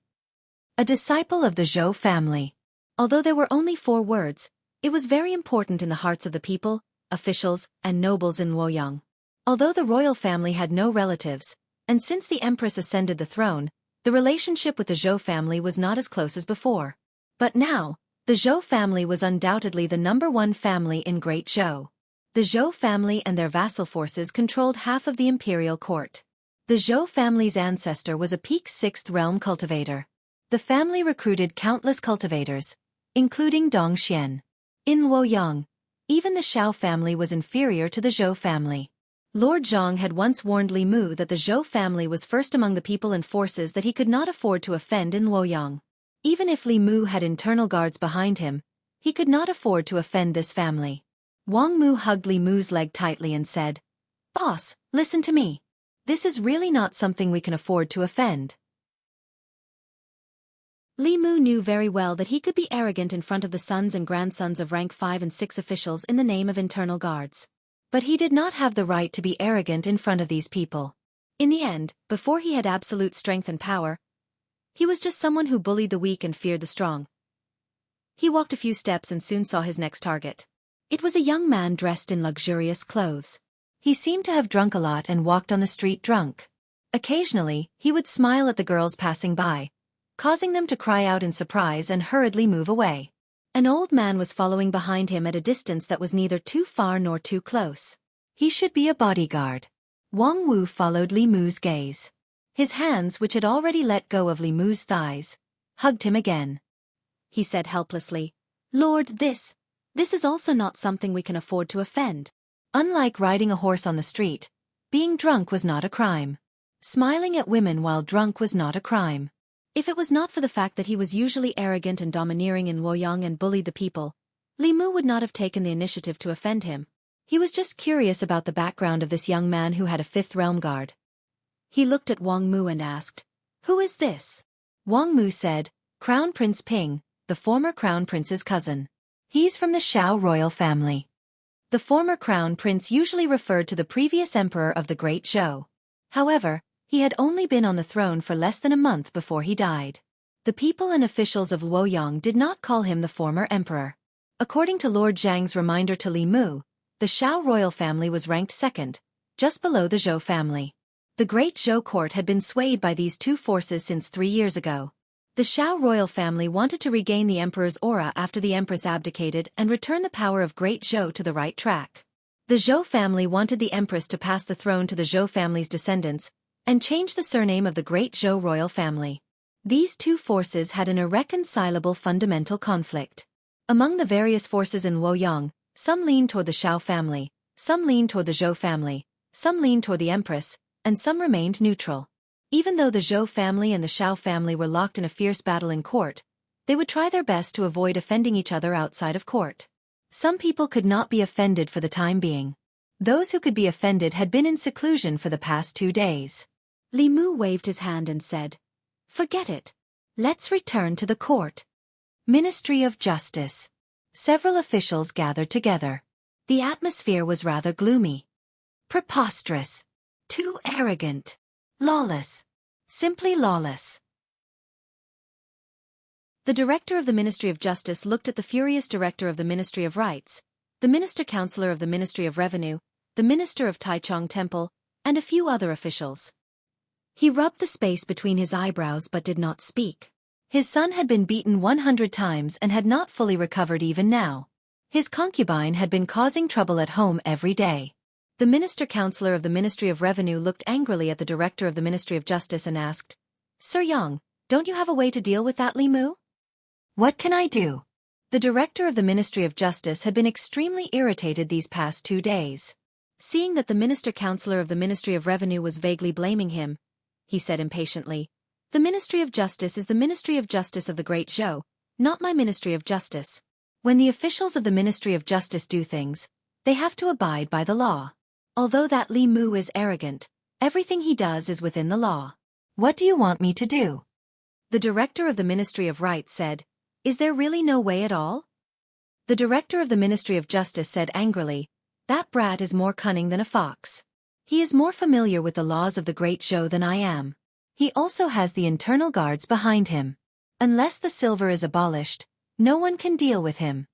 A disciple of the Zhou family. Although there were only 4 words, it was very important in the hearts of the people, officials, and nobles in Luoyang. Although the royal family had no relatives, and since the empress ascended the throne, the relationship with the Zhou family was not as close as before. But now, the Zhou family was undoubtedly the #1 family in Great Zhou. The Zhou family and their vassal forces controlled half of the imperial court. The Zhou family's ancestor was a peak 6th realm cultivator. The family recruited countless cultivators, including Dong Xian. In Luoyang, even the Xiao family was inferior to the Zhou family. Lord Zhang had once warned Li Mu that the Zhou family was first among the people and forces that he could not afford to offend in Luoyang. Even if Li Mu had internal guards behind him, he could not afford to offend this family. Wang Mu hugged Li Mu's leg tightly and said, "Boss, listen to me. This is really not something we can afford to offend." Li Mu knew very well that he could be arrogant in front of the sons and grandsons of rank 5 and 6 officials in the name of internal guards. But he did not have the right to be arrogant in front of these people. In the end, before he had absolute strength and power, he was just someone who bullied the weak and feared the strong. He walked a few steps and soon saw his next target. It was a young man dressed in luxurious clothes. He seemed to have drunk a lot and walked on the street drunk. Occasionally, he would smile at the girls passing by, causing them to cry out in surprise and hurriedly move away. An old man was following behind him at a distance that was neither too far nor too close. He should be a bodyguard. Wang Wu followed Li Mu's gaze. His hands, which had already let go of Li Mu's thighs, hugged him again. He said helplessly, "Lord, this is also not something we can afford to offend." Unlike riding a horse on the street, being drunk was not a crime. Smiling at women while drunk was not a crime. If it was not for the fact that he was usually arrogant and domineering in Luoyang and bullied the people, Li Mu would not have taken the initiative to offend him. He was just curious about the background of this young man who had a fifth realm guard. He looked at Wang Mu and asked, "Who is this?" Wang Mu said, "Crown Prince Ping, the former Crown Prince's cousin. He's from the Shao royal family." The former Crown Prince usually referred to the previous emperor of the Great Zhou. However, he had only been on the throne for less than a month before he died. The people and officials of Luoyang did not call him the former emperor. According to Lord Zhang's reminder to Li Mu, the Shao royal family was ranked second, just below the Zhou family. The Great Zhou court had been swayed by these two forces since 3 years ago. The Shao royal family wanted to regain the emperor's aura after the empress abdicated and return the power of Great Zhou to the right track. The Zhou family wanted the empress to pass the throne to the Zhou family's descendants and change the surname of the Great Zhou royal family. These two forces had an irreconcilable fundamental conflict. Among the various forces in Luoyang, some leaned toward the Shao family, some leaned toward the Zhou family, some leaned toward the empress, and some remained neutral. Even though the Zhou family and the Shao family were locked in a fierce battle in court, they would try their best to avoid offending each other outside of court. Some people could not be offended for the time being. Those who could be offended had been in seclusion for the past 2 days. Li Mu waved his hand and said, "Forget it. Let's return to the court." Ministry of Justice. Several officials gathered together. The atmosphere was rather gloomy. Preposterous. Too arrogant. Lawless. Simply lawless. The director of the Ministry of Justice looked at the furious director of the Ministry of Rights, the minister-counselor of the Ministry of Revenue, the minister of Taichung Temple, and a few other officials. He rubbed the space between his eyebrows but did not speak. His son had been beaten 100 times and had not fully recovered even now. His concubine had been causing trouble at home every day. The minister-counselor of the Ministry of Revenue looked angrily at the director of the Ministry of Justice and asked, "Sir Yang, don't you have a way to deal with that, Li Mu?" "What can I do?" The director of the Ministry of Justice had been extremely irritated these past 2 days. Seeing that the minister-counselor of the Ministry of Revenue was vaguely blaming him, he said impatiently, "The Ministry of Justice is the Ministry of Justice of the Great Zhou, not my Ministry of Justice. When the officials of the Ministry of Justice do things, they have to abide by the law. Although that Li Mu is arrogant, everything he does is within the law. What do you want me to do?" The director of the Ministry of Rights said, "Is there really no way at all?" The director of the Ministry of Justice said angrily, "That brat is more cunning than a fox. He is more familiar with the laws of the Great Zhou than I am. He also has the internal guards behind him. Unless the silver is abolished, no one can deal with him."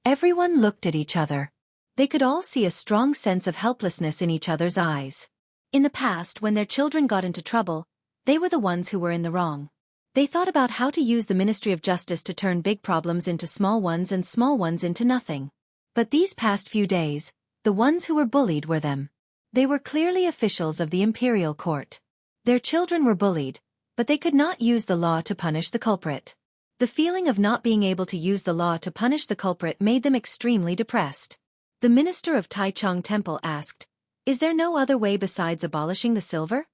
Everyone looked at each other. They could all see a strong sense of helplessness in each other's eyes. In the past, when their children got into trouble, they were the ones who were in the wrong. They thought about how to use the Ministry of Justice to turn big problems into small ones and small ones into nothing. But these past few days, the ones who were bullied were them. They were clearly officials of the imperial court. Their children were bullied, but they could not use the law to punish the culprit. The feeling of not being able to use the law to punish the culprit made them extremely depressed. The minister of Taichung Temple asked, "Is there no other way besides abolishing the silver?"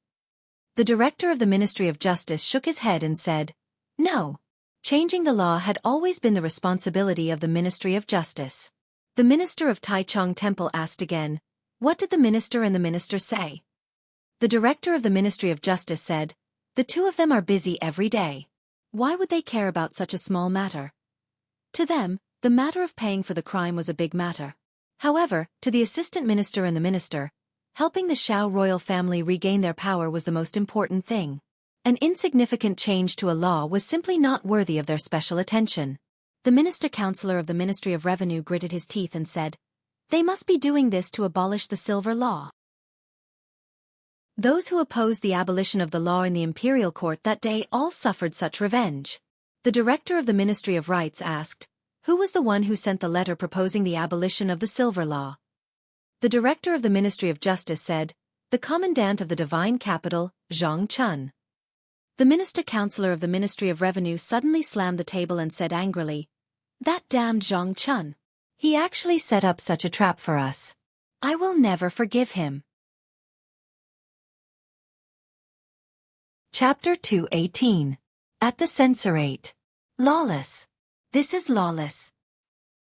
The director of the Ministry of Justice shook his head and said, "No. Changing the law had always been the responsibility of the Ministry of Justice." The minister of Taichung Temple asked again, "What did the minister and the minister say?" The director of the Ministry of Justice said, "The two of them are busy every day. Why would they care about such a small matter?" To them, the matter of paying for the crime was a big matter. However, to the assistant minister and the minister, helping the Shao royal family regain their power was the most important thing. An insignificant change to a law was simply not worthy of their special attention. The minister-counselor of the Ministry of Revenue gritted his teeth and said, "They must be doing this to abolish the silver law." Those who opposed the abolition of the law in the imperial court that day all suffered such revenge. The director of the Ministry of Rights asked, "Who was the one who sent the letter proposing the abolition of the silver law?" The director of the Ministry of Justice said, "The commandant of the divine capital, Zhang Chun." The minister-counselor of the Ministry of Revenue suddenly slammed the table and said angrily, "That damned Zhang Chun. He actually set up such a trap for us. I will never forgive him." Chapter 218. At the Censorate. Lawless. This is lawless.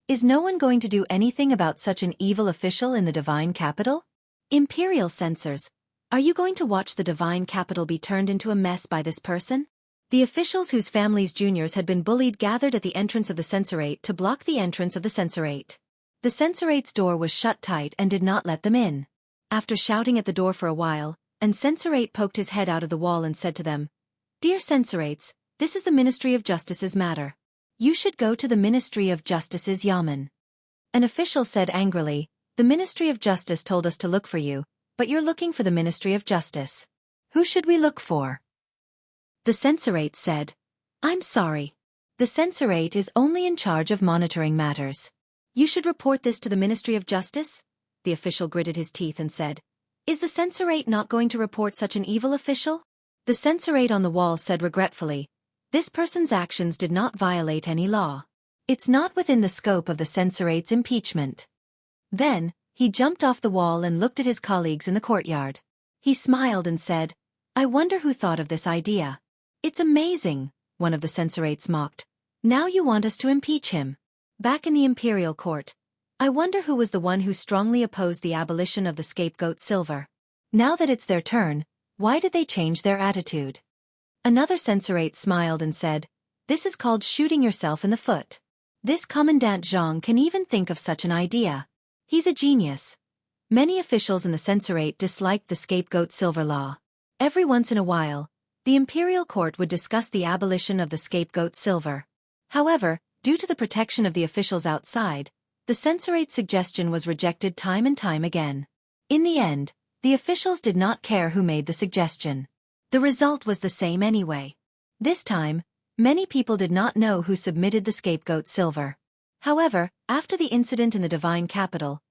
Is no one going to do anything about such an evil official in the divine capital? Imperial censors, are you going to watch the divine capital be turned into a mess by this person? The officials whose families' juniors had been bullied gathered at the entrance of the censorate to block the entrance of the censorate. The censorate's door was shut tight and did not let them in. After shouting at the door for a while, and censorate poked his head out of the wall and said to them, "Dear censorates, this is the Ministry of Justice's matter. You should go to the Ministry of Justice's yamen." An official said angrily, "The Ministry of Justice told us to look for you, but you're looking for the Ministry of Justice. Who should we look for?" The censorate said, "I'm sorry. The censorate is only in charge of monitoring matters. You should report this to the Ministry of Justice." The official gritted his teeth and said, "Is the censorate not going to report such an evil official?" The censorate on the wall said regretfully, "This person's actions did not violate any law. It's not within the scope of the censorate's impeachment." Then, he jumped off the wall and looked at his colleagues in the courtyard. He smiled and said, "I wonder who thought of this idea." "It's amazing," one of the censorates mocked. "Now you want us to impeach him." Back in the imperial court, I wonder who was the one who strongly opposed the abolition of the scapegoat silver. Now that it's their turn, why did they change their attitude? Another censorate smiled and said, "This is called shooting yourself in the foot. This Commandant Zhang can even think of such an idea. He's a genius." Many officials in the censorate disliked the scapegoat silver law. Every once in a while, the imperial court would discuss the abolition of the scapegoat silver. However, due to the protection of the officials outside, the censorate's suggestion was rejected time and time again. In the end, the officials did not care who made the suggestion. The result was the same anyway. This time, many people did not know who submitted the scapegoat silver. However, after the incident in the divine capital,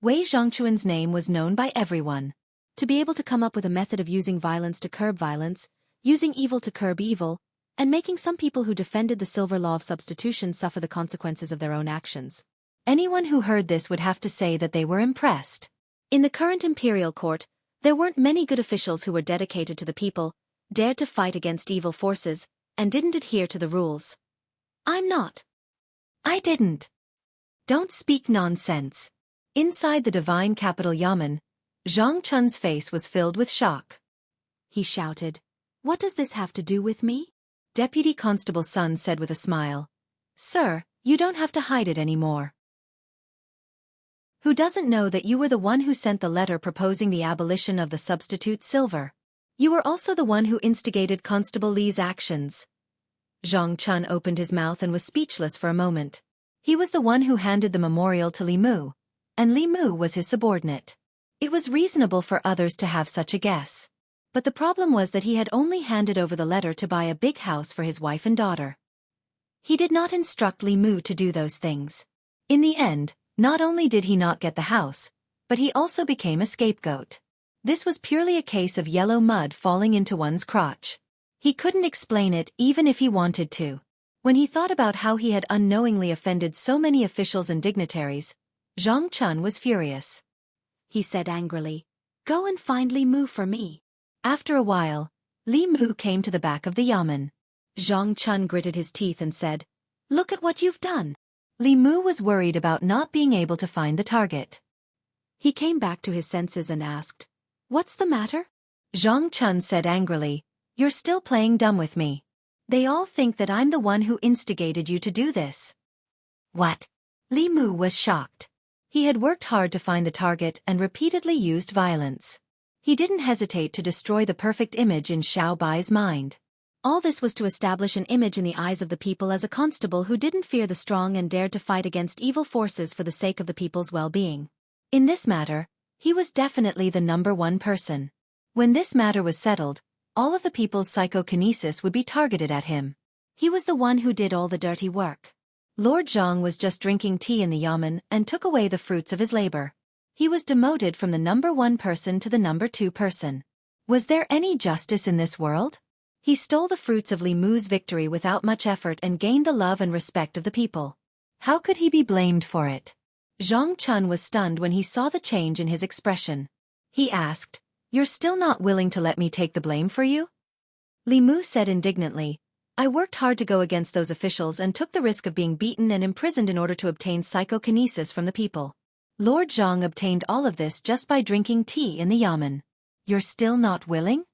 Wei Zhongquan's name was known by everyone. To be able to come up with a method of using violence to curb violence, using evil to curb evil, and making some people who defended the silver law of substitution suffer the consequences of their own actions. Anyone who heard this would have to say that they were impressed. In the current imperial court, there weren't many good officials who were dedicated to the people, dared to fight against evil forces, and didn't adhere to the rules. "I'm not. I didn't. Don't speak nonsense." Inside the divine capital yamen, Zhang Chun's face was filled with shock. He shouted, "What does this have to do with me?" Deputy Constable Sun said with a smile, "Sir, you don't have to hide it anymore. Who doesn't know that you were the one who sent the letter proposing the abolition of the substitute silver? You were also the one who instigated Constable Li's actions." Zhang Chun opened his mouth and was speechless for a moment. He was the one who handed the memorial to Li Mu, and Li Mu was his subordinate. It was reasonable for others to have such a guess. But the problem was that he had only handed over the letter to buy a big house for his wife and daughter. He did not instruct Li Mu to do those things. In the end, not only did he not get the house, but he also became a scapegoat. This was purely a case of yellow mud falling into one's crotch. He couldn't explain it even if he wanted to. When he thought about how he had unknowingly offended so many officials and dignitaries, Zhang Chun was furious. He said angrily, "Go and find Li Mu for me." After a while, Li Mu came to the back of the yamen. Zhang Chun gritted his teeth and said, "Look at what you've done." Li Mu was worried about not being able to find the target. He came back to his senses and asked, "What's the matter?" Zhang Chun said angrily, "You're still playing dumb with me. They all think that I'm the one who instigated you to do this." "What?" Li Mu was shocked. He had worked hard to find the target and repeatedly used violence. He didn't hesitate to destroy the perfect image in Xiao Bai's mind. All this was to establish an image in the eyes of the people as a constable who didn't fear the strong and dared to fight against evil forces for the sake of the people's well-being. In this matter, he was definitely the #1 person. When this matter was settled, all of the people's psychokinesis would be targeted at him. He was the one who did all the dirty work. Lord Zhang was just drinking tea in the yamen and took away the fruits of his labor. He was demoted from the #1 person to the #2 person. Was there any justice in this world? He stole the fruits of Li Mu's victory without much effort and gained the love and respect of the people. How could he be blamed for it? Zhang Chun was stunned when he saw the change in his expression. He asked, "You're still not willing to let me take the blame for you?" Li Mu said indignantly, "I worked hard to go against those officials and took the risk of being beaten and imprisoned in order to obtain psychokinesis from the people. Lord Zhang obtained all of this just by drinking tea in the yamen. You're still not willing?"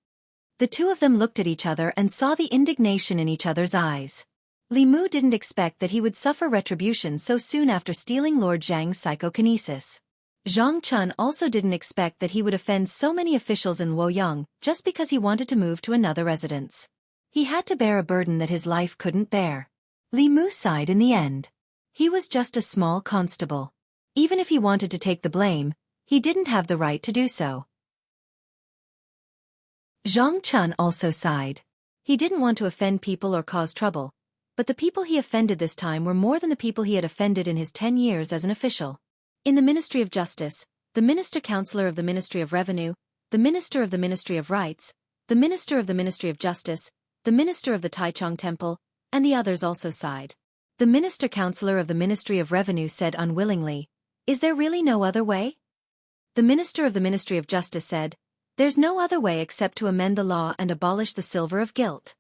The two of them looked at each other and saw the indignation in each other's eyes. Li Mu didn't expect that he would suffer retribution so soon after stealing Lord Zhang's psychokinesis. Zhang Chun also didn't expect that he would offend so many officials in Luoyang just because he wanted to move to another residence. He had to bear a burden that his life couldn't bear. Li Mu sighed in the end. He was just a small constable. Even if he wanted to take the blame, he didn't have the right to do so. Zhang Chun also sighed. He didn't want to offend people or cause trouble, but the people he offended this time were more than the people he had offended in his 10 years as an official. In the Ministry of Justice, the Minister-Counselor of the Ministry of Revenue, the Minister of the Ministry of Rights, the Minister of the Ministry of Justice, the Minister of the Taichung Temple, and the others also sighed. The Minister-Counselor of the Ministry of Revenue said unwillingly, "Is there really no other way?" The Minister of the Ministry of Justice said, "There's no other way except to amend the law and abolish the Silver of Guilt."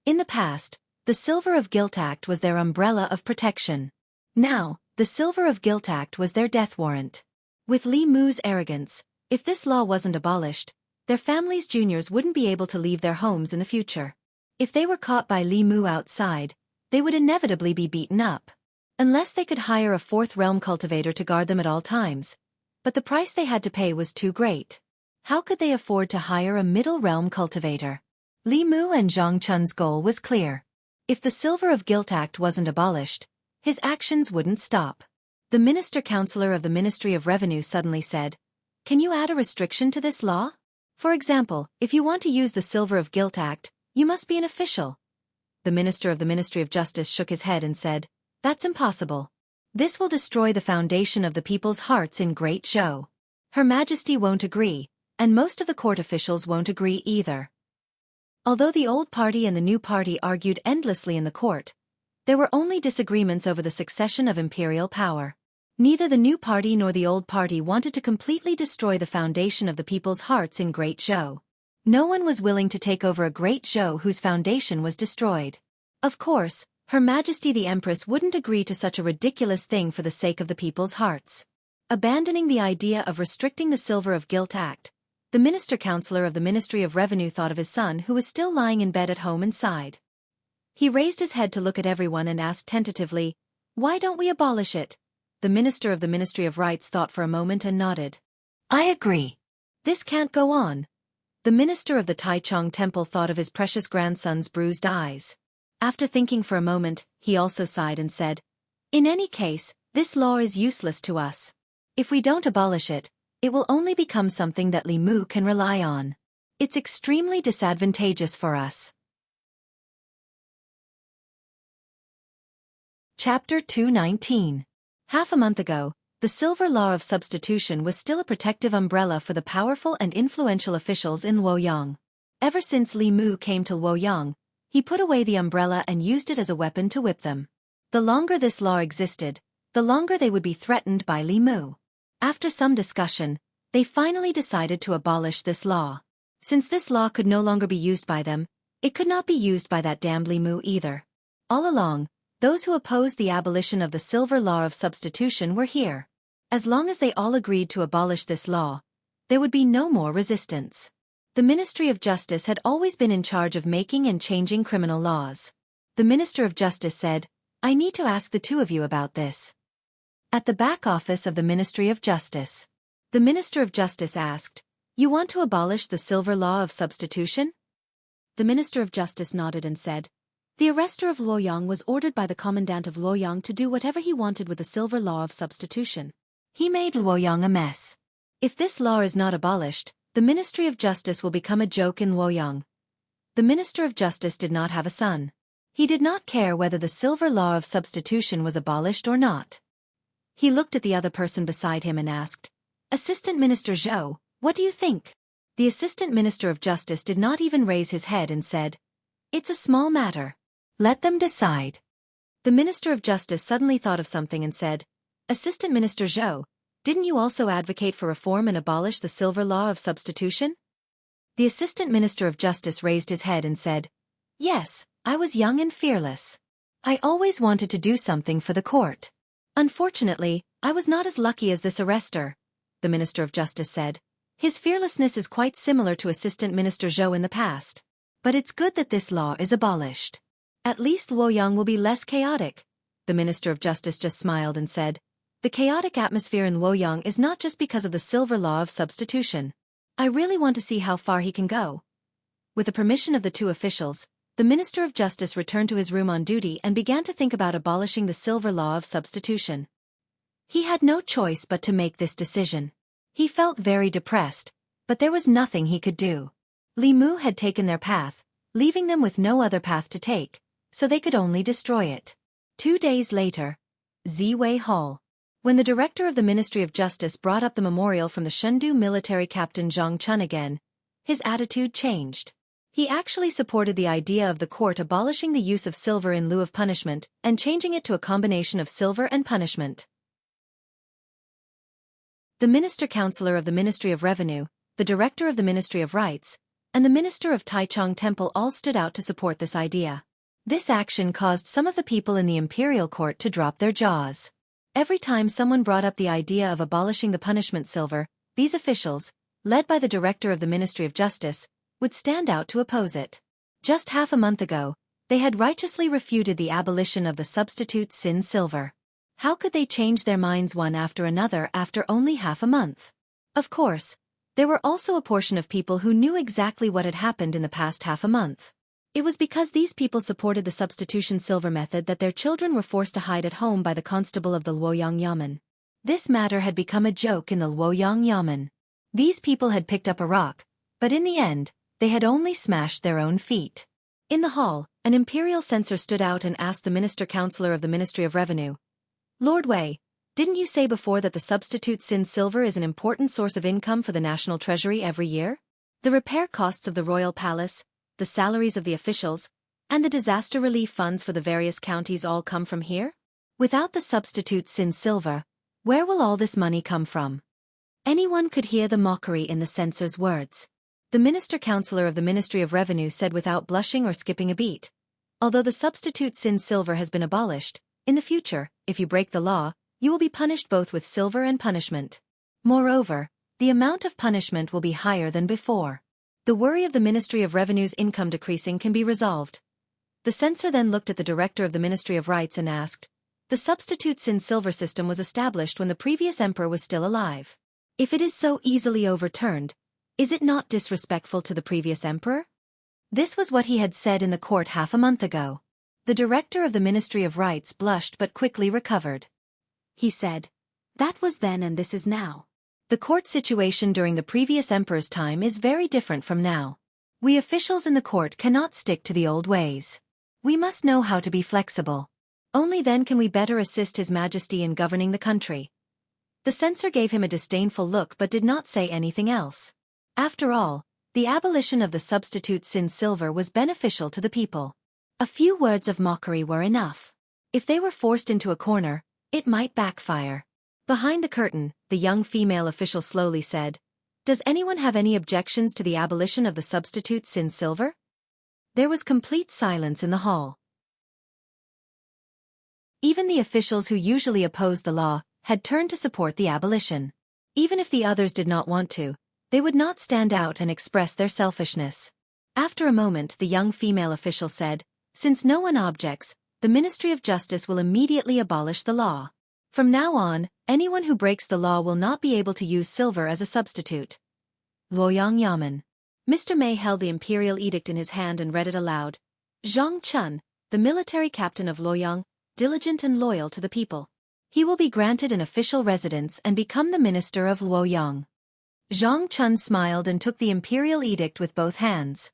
In the past, the Silver of Guilt Act was their umbrella of protection. Now, the Silver of Guilt Act was their death warrant. With Li Mu's arrogance, if this law wasn't abolished, their families' juniors wouldn't be able to leave their homes in the future. If they were caught by Li Mu outside, they would inevitably be beaten up. Unless they could hire a fourth realm cultivator to guard them at all times. But the price they had to pay was too great. How could they afford to hire a middle realm cultivator? Li Mu and Zhang Chun's goal was clear. If the Silver of Guilt Act wasn't abolished, his actions wouldn't stop. The Minister-Counselor of the Ministry of Revenue suddenly said, "Can you add a restriction to this law? For example, if you want to use the Silver of Guilt Act, you must be an official." The Minister of the Ministry of Justice shook his head and said, "That's impossible. This will destroy the foundation of the people's hearts in Great Zhou. Her Majesty won't agree, and most of the court officials won't agree either." Although the old party and the new party argued endlessly in the court, there were only disagreements over the succession of imperial power. Neither the new party nor the old party wanted to completely destroy the foundation of the people's hearts in Great Zhou. No one was willing to take over a Great Zhou whose foundation was destroyed. Of course, Her Majesty the Empress wouldn't agree to such a ridiculous thing for the sake of the people's hearts. Abandoning the idea of restricting the Silver of Guilt Act, the Minister-Counselor of the Ministry of Revenue thought of his son who was still lying in bed at home and sighed. He raised his head to look at everyone and asked tentatively, "Why don't we abolish it?" The Minister of the Ministry of Rights thought for a moment and nodded. "I agree. This can't go on." The Minister of the Taichung Temple thought of his precious grandson's bruised eyes. After thinking for a moment, he also sighed and said, "In any case, this law is useless to us. If we don't abolish it, it will only become something that Li Mu can rely on. It's extremely disadvantageous for us." Chapter 219. Half a month ago, the Silver Law of Substitution was still a protective umbrella for the powerful and influential officials in Luoyang. Ever since Li Mu came to Luoyang, he put away the umbrella and used it as a weapon to whip them. The longer this law existed, the longer they would be threatened by Li Mu. After some discussion, they finally decided to abolish this law. Since this law could no longer be used by them, it could not be used by that damned Li Mu either. All along, those who opposed the abolition of the Silver Law of Substitution were here. As long as they all agreed to abolish this law, there would be no more resistance. The Ministry of Justice had always been in charge of making and changing criminal laws. The Minister of Justice said, "I need to ask the two of you about this." At the back office of the Ministry of Justice. The Minister of Justice asked, "You want to abolish the silver law of substitution?" The Minister of Justice nodded and said, "The arrester of Luoyang was ordered by the commandant of Luoyang to do whatever he wanted with the silver law of substitution. He made Luoyang a mess. If this law is not abolished, the Ministry of Justice will become a joke in Luoyang." The Minister of Justice did not have a son. He did not care whether the silver law of substitution was abolished or not. He looked at the other person beside him and asked, "Assistant Minister Zhou, what do you think?" The Assistant Minister of Justice did not even raise his head and said, "It's a small matter. Let them decide." The Minister of Justice suddenly thought of something and said, "Assistant Minister Zhou, didn't you also advocate for reform and abolish the silver law of substitution?" The Assistant Minister of Justice raised his head and said, "Yes, I was young and fearless. I always wanted to do something for the court. Unfortunately, I was not as lucky as this arrester," the Minister of Justice said. "His fearlessness is quite similar to Assistant Minister Zhou in the past. But it's good that this law is abolished. At least Luoyang will be less chaotic." The Minister of Justice just smiled and said, "The chaotic atmosphere in Luoyang is not just because of the silver law of substitution. I really want to see how far he can go." With the permission of the two officials, the Minister of Justice returned to his room on duty and began to think about abolishing the silver law of substitution. He had no choice but to make this decision. He felt very depressed, but there was nothing he could do. Li Mu had taken their path, leaving them with no other path to take, so they could only destroy it. 2 days later, Ziwei Hall. When the director of the Ministry of Justice brought up the memorial from the Shundu military captain Zhang Chun again, his attitude changed. He actually supported the idea of the court abolishing the use of silver in lieu of punishment and changing it to a combination of silver and punishment. The Minister-Counselor of the Ministry of Revenue, the Director of the Ministry of Rights, and the Minister of Taichung Temple all stood out to support this idea. This action caused some of the people in the imperial court to drop their jaws. Every time someone brought up the idea of abolishing the punishment silver, these officials, led by the Director of the Ministry of Justice, would stand out to oppose it. Just half a month ago, they had righteously refuted the abolition of the substitute sin silver. How could they change their minds one after another after only half a month? Of course, there were also a portion of people who knew exactly what had happened in the past half a month. It was because these people supported the substitution silver method that their children were forced to hide at home by the constable of the Luoyang Yamen. This matter had become a joke in the Luoyang Yamen. These people had picked up a rock, but in the end, they had only smashed their own feet. In the hall, an imperial censor stood out and asked the Minister-Counselor of the Ministry of Revenue, "Lord Wei, didn't you say before that the substitute sin silver is an important source of income for the national treasury every year? The repair costs of the royal palace, the salaries of the officials, and the disaster relief funds for the various counties all come from here? Without the substitute sin silver, where will all this money come from?" Anyone could hear the mockery in the censor's words. The Minister-Counselor of the Ministry of Revenue said without blushing or skipping a beat, "Although the substitute sin silver has been abolished, in the future, if you break the law, you will be punished both with silver and punishment. Moreover, the amount of punishment will be higher than before. The worry of the Ministry of Revenue's income decreasing can be resolved." The censor then looked at the Director of the Ministry of Rights and asked, "The substitute sin silver system was established when the previous emperor was still alive. If it is so easily overturned, is it not disrespectful to the previous emperor?" This was what he had said in the court half a month ago. The Director of the Ministry of Rights blushed but quickly recovered. He said, "That was then and this is now. The court situation during the previous emperor's time is very different from now. We officials in the court cannot stick to the old ways. We must know how to be flexible. Only then can we better assist His Majesty in governing the country." The censor gave him a disdainful look but did not say anything else. After all, the abolition of the substitute sin silver was beneficial to the people. A few words of mockery were enough. If they were forced into a corner, it might backfire. Behind the curtain, the young female official slowly said, "Does anyone have any objections to the abolition of the substitute sin silver?" There was complete silence in the hall. Even the officials who usually opposed the law had turned to support the abolition. Even if the others did not want to, they would not stand out and express their selfishness. After a moment, the young female official said, "Since no one objects, the Ministry of Justice will immediately abolish the law." From now on, anyone who breaks the law will not be able to use silver as a substitute. Luoyang Yamen. Mr. Mei held the imperial edict in his hand and read it aloud. Zhang Chun, the military captain of Luoyang, diligent and loyal to the people. He will be granted an official residence and become the minister of Luoyang. Zhang Chun smiled and took the imperial edict with both hands.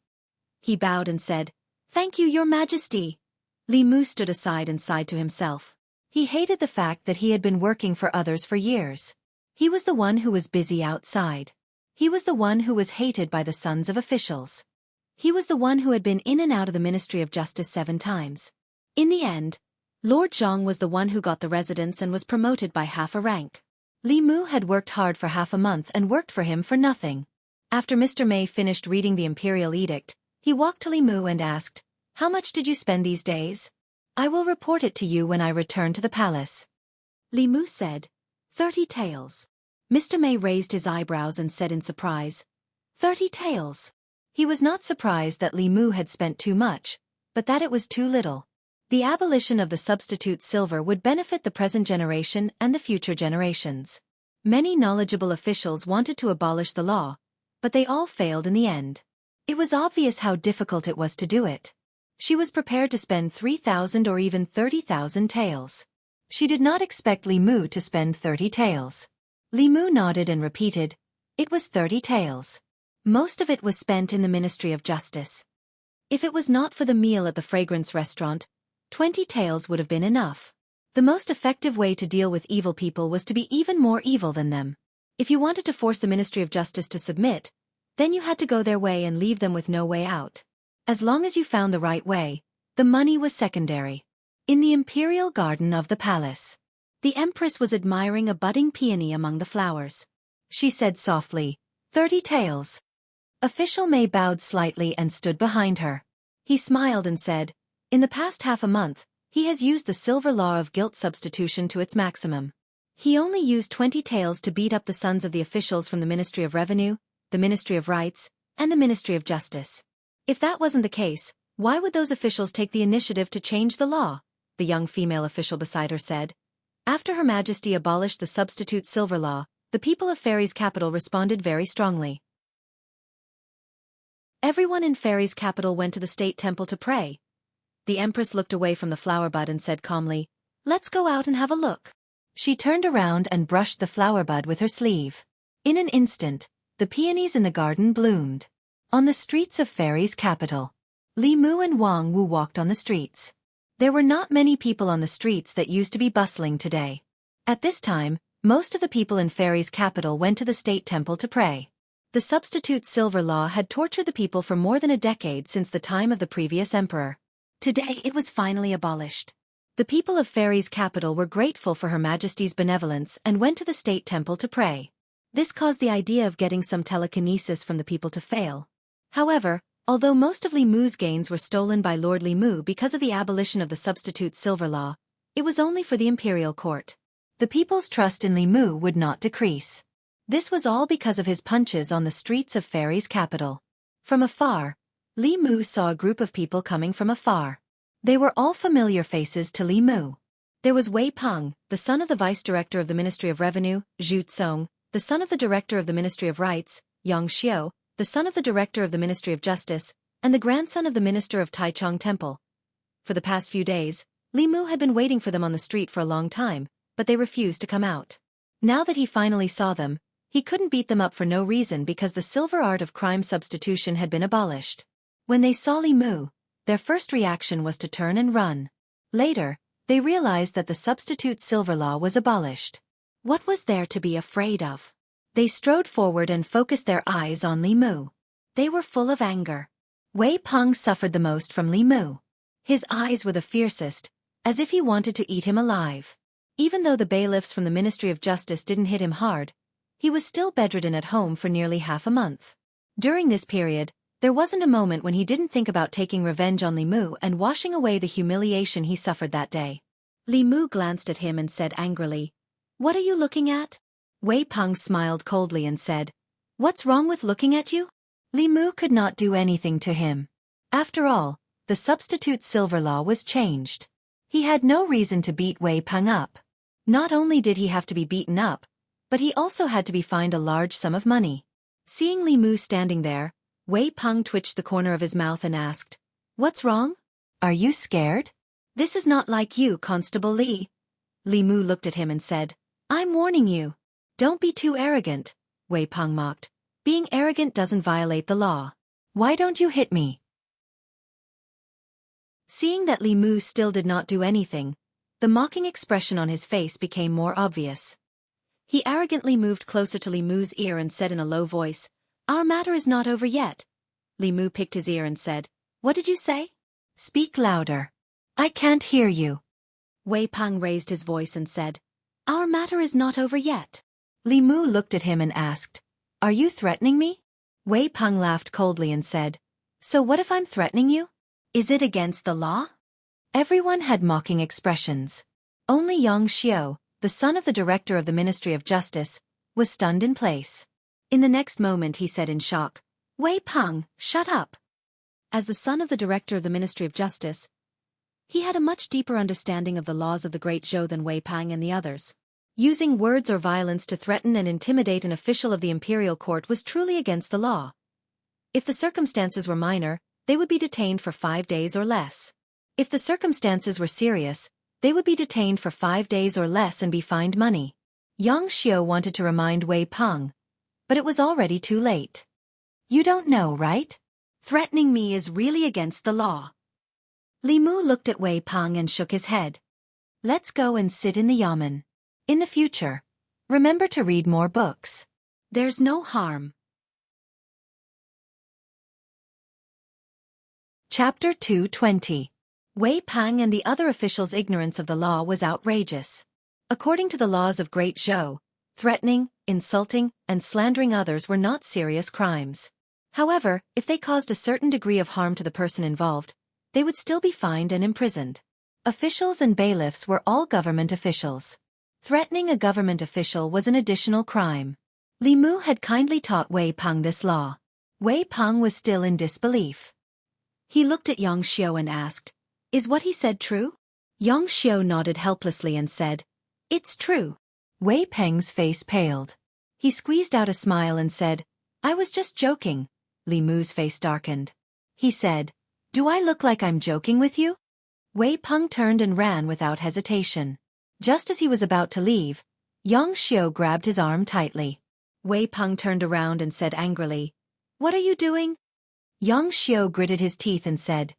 He bowed and said, "Thank you, your majesty." Li Mu stood aside and sighed to himself. He hated the fact that he had been working for others for years. He was the one who was busy outside. He was the one who was hated by the sons of officials. He was the one who had been in and out of the Ministry of Justice 7 times. In the end, Lord Zhang was the one who got the residence and was promoted by half a rank. Li Mu had worked hard for half a month and worked for him for nothing. After Mr. Mei finished reading the imperial edict, he walked to Li Mu and asked, "How much did you spend these days? I will report it to you when I return to the palace." Li Mu said, 30 taels. Mr. Mei raised his eyebrows and said in surprise, 30 taels. He was not surprised that Li Mu had spent too much, but that it was too little. The abolition of the substitute silver would benefit the present generation and the future generations. Many knowledgeable officials wanted to abolish the law, but they all failed in the end. It was obvious how difficult it was to do it. She was prepared to spend 3,000 or even 30,000 taels. She did not expect Li Mu to spend 30 taels. Li Mu nodded and repeated, "It was 30 taels. Most of it was spent in the Ministry of Justice. If it was not for the meal at the fragrance restaurant, 20 taels would have been enough." The most effective way to deal with evil people was to be even more evil than them. If you wanted to force the Ministry of Justice to submit, then you had to go their way and leave them with no way out. As long as you found the right way, the money was secondary. In the imperial garden of the palace, the empress was admiring a budding peony among the flowers. She said softly, 30 taels. Official Mei bowed slightly and stood behind her. He smiled and said, "In the past half a month, he has used the silver law of guilt substitution to its maximum. He only used 20 taels to beat up the sons of the officials from the Ministry of Revenue, the Ministry of Rights, and the Ministry of Justice. If that wasn't the case, why would those officials take the initiative to change the law?" the young female official beside her said. After Her Majesty abolished the substitute silver law, the people of Fairy's capital responded very strongly. Everyone in Fairy's capital went to the state temple to pray. The Empress looked away from the flower bud and said calmly, "Let's go out and have a look." She turned around and brushed the flower bud with her sleeve. In an instant, the peonies in the garden bloomed. On the streets of Fairy's capital, Li Mu and Wang Wu walked on the streets. There were not many people on the streets that used to be bustling today. At this time, most of the people in Fairy's capital went to the state temple to pray. The substitute silver law had tortured the people for more than a decade since the time of the previous emperor. Today it was finally abolished. The people of Fairy's capital were grateful for Her Majesty's benevolence and went to the state temple to pray. This caused the idea of getting some telekinesis from the people to fail. However, although most of Li Mu's gains were stolen by Lord Li Mu because of the abolition of the substitute silver law, it was only for the imperial court. The people's trust in Li Mu would not decrease. This was all because of his punches on the streets of Fairy's capital. From afar, Li Mu saw a group of people coming from afar. They were all familiar faces to Li Mu. There was Wei Peng, the son of the vice director of the Ministry of Revenue, Zhu Tsong, the son of the director of the Ministry of Rights, Yang Xiao, the son of the director of the Ministry of Justice, and the grandson of the minister of Taichung Temple. For the past few days, Li Mu had been waiting for them on the street for a long time, but they refused to come out. Now that he finally saw them, he couldn't beat them up for no reason because the silver art of crime substitution had been abolished. When they saw Li Mu, their first reaction was to turn and run. Later, they realized that the substitute silver law was abolished. What was there to be afraid of? They strode forward and focused their eyes on Li Mu. They were full of anger. Wei Peng suffered the most from Li Mu. His eyes were the fiercest, as if he wanted to eat him alive. Even though the bailiffs from the Ministry of Justice didn't hit him hard, he was still bedridden at home for nearly half a month. During this period, there wasn't a moment when he didn't think about taking revenge on Li Mu and washing away the humiliation he suffered that day. Li Mu glanced at him and said angrily, "What are you looking at?" Wei Peng smiled coldly and said, "What's wrong with looking at you?" Li Mu could not do anything to him. After all, the substitute silver law was changed. He had no reason to beat Wei Peng up. Not only did he have to be beaten up, but he also had to be fined a large sum of money. Seeing Li Mu standing there, Wei Peng twitched the corner of his mouth and asked, "What's wrong? Are you scared? This is not like you, Constable Li." Li Mu looked at him and said, "I'm warning you. Don't be too arrogant," Wei Peng mocked. "Being arrogant doesn't violate the law. Why don't you hit me?" Seeing that Li Mu still did not do anything, the mocking expression on his face became more obvious. He arrogantly moved closer to Li Mu's ear and said in a low voice, "Our matter is not over yet." Li Mu picked his ear and said, "What did you say? Speak louder. I can't hear you." Wei Peng raised his voice and said, "Our matter is not over yet." Li Mu looked at him and asked, "Are you threatening me?" Wei Peng laughed coldly and said, "So what if I'm threatening you? Is it against the law?" Everyone had mocking expressions. Only Yang Xiao, the son of the director of the Ministry of Justice, was stunned in place. In the next moment he said in shock, "Wei Peng, shut up." As the son of the director of the Ministry of Justice, he had a much deeper understanding of the laws of the Great Zhou than Wei Peng and the others. Using words or violence to threaten and intimidate an official of the imperial court was truly against the law. If the circumstances were minor, they would be detained for 5 days or less. If the circumstances were serious, they would be detained for 5 days or less and be fined money. Yang Xiao wanted to remind Wei Peng, but it was already too late. "You don't know, right? Threatening me is really against the law." Li Mu looked at Wei Peng and shook his head. "Let's go and sit in the yamen. In the future, remember to read more books. There's no harm." Chapter 220. Wei Peng and the other officials' ignorance of the law was outrageous. According to the laws of Great Zhou, threatening, insulting, and slandering others were not serious crimes. However, if they caused a certain degree of harm to the person involved, they would still be fined and imprisoned. Officials and bailiffs were all government officials. Threatening a government official was an additional crime. Li Mu had kindly taught Wei Peng this law. Wei Peng was still in disbelief. He looked at Yang Xiao and asked, "Is what he said true?" Yang Xiao nodded helplessly and said, "It's true." Wei Peng's face paled. He squeezed out a smile and said, "I was just joking." Li Mu's face darkened. He said, "Do I look like I'm joking with you?" Wei Peng turned and ran without hesitation. Just as he was about to leave, Yang Xiao grabbed his arm tightly. Wei Peng turned around and said angrily, "What are you doing?" Yang Xiao gritted his teeth and said,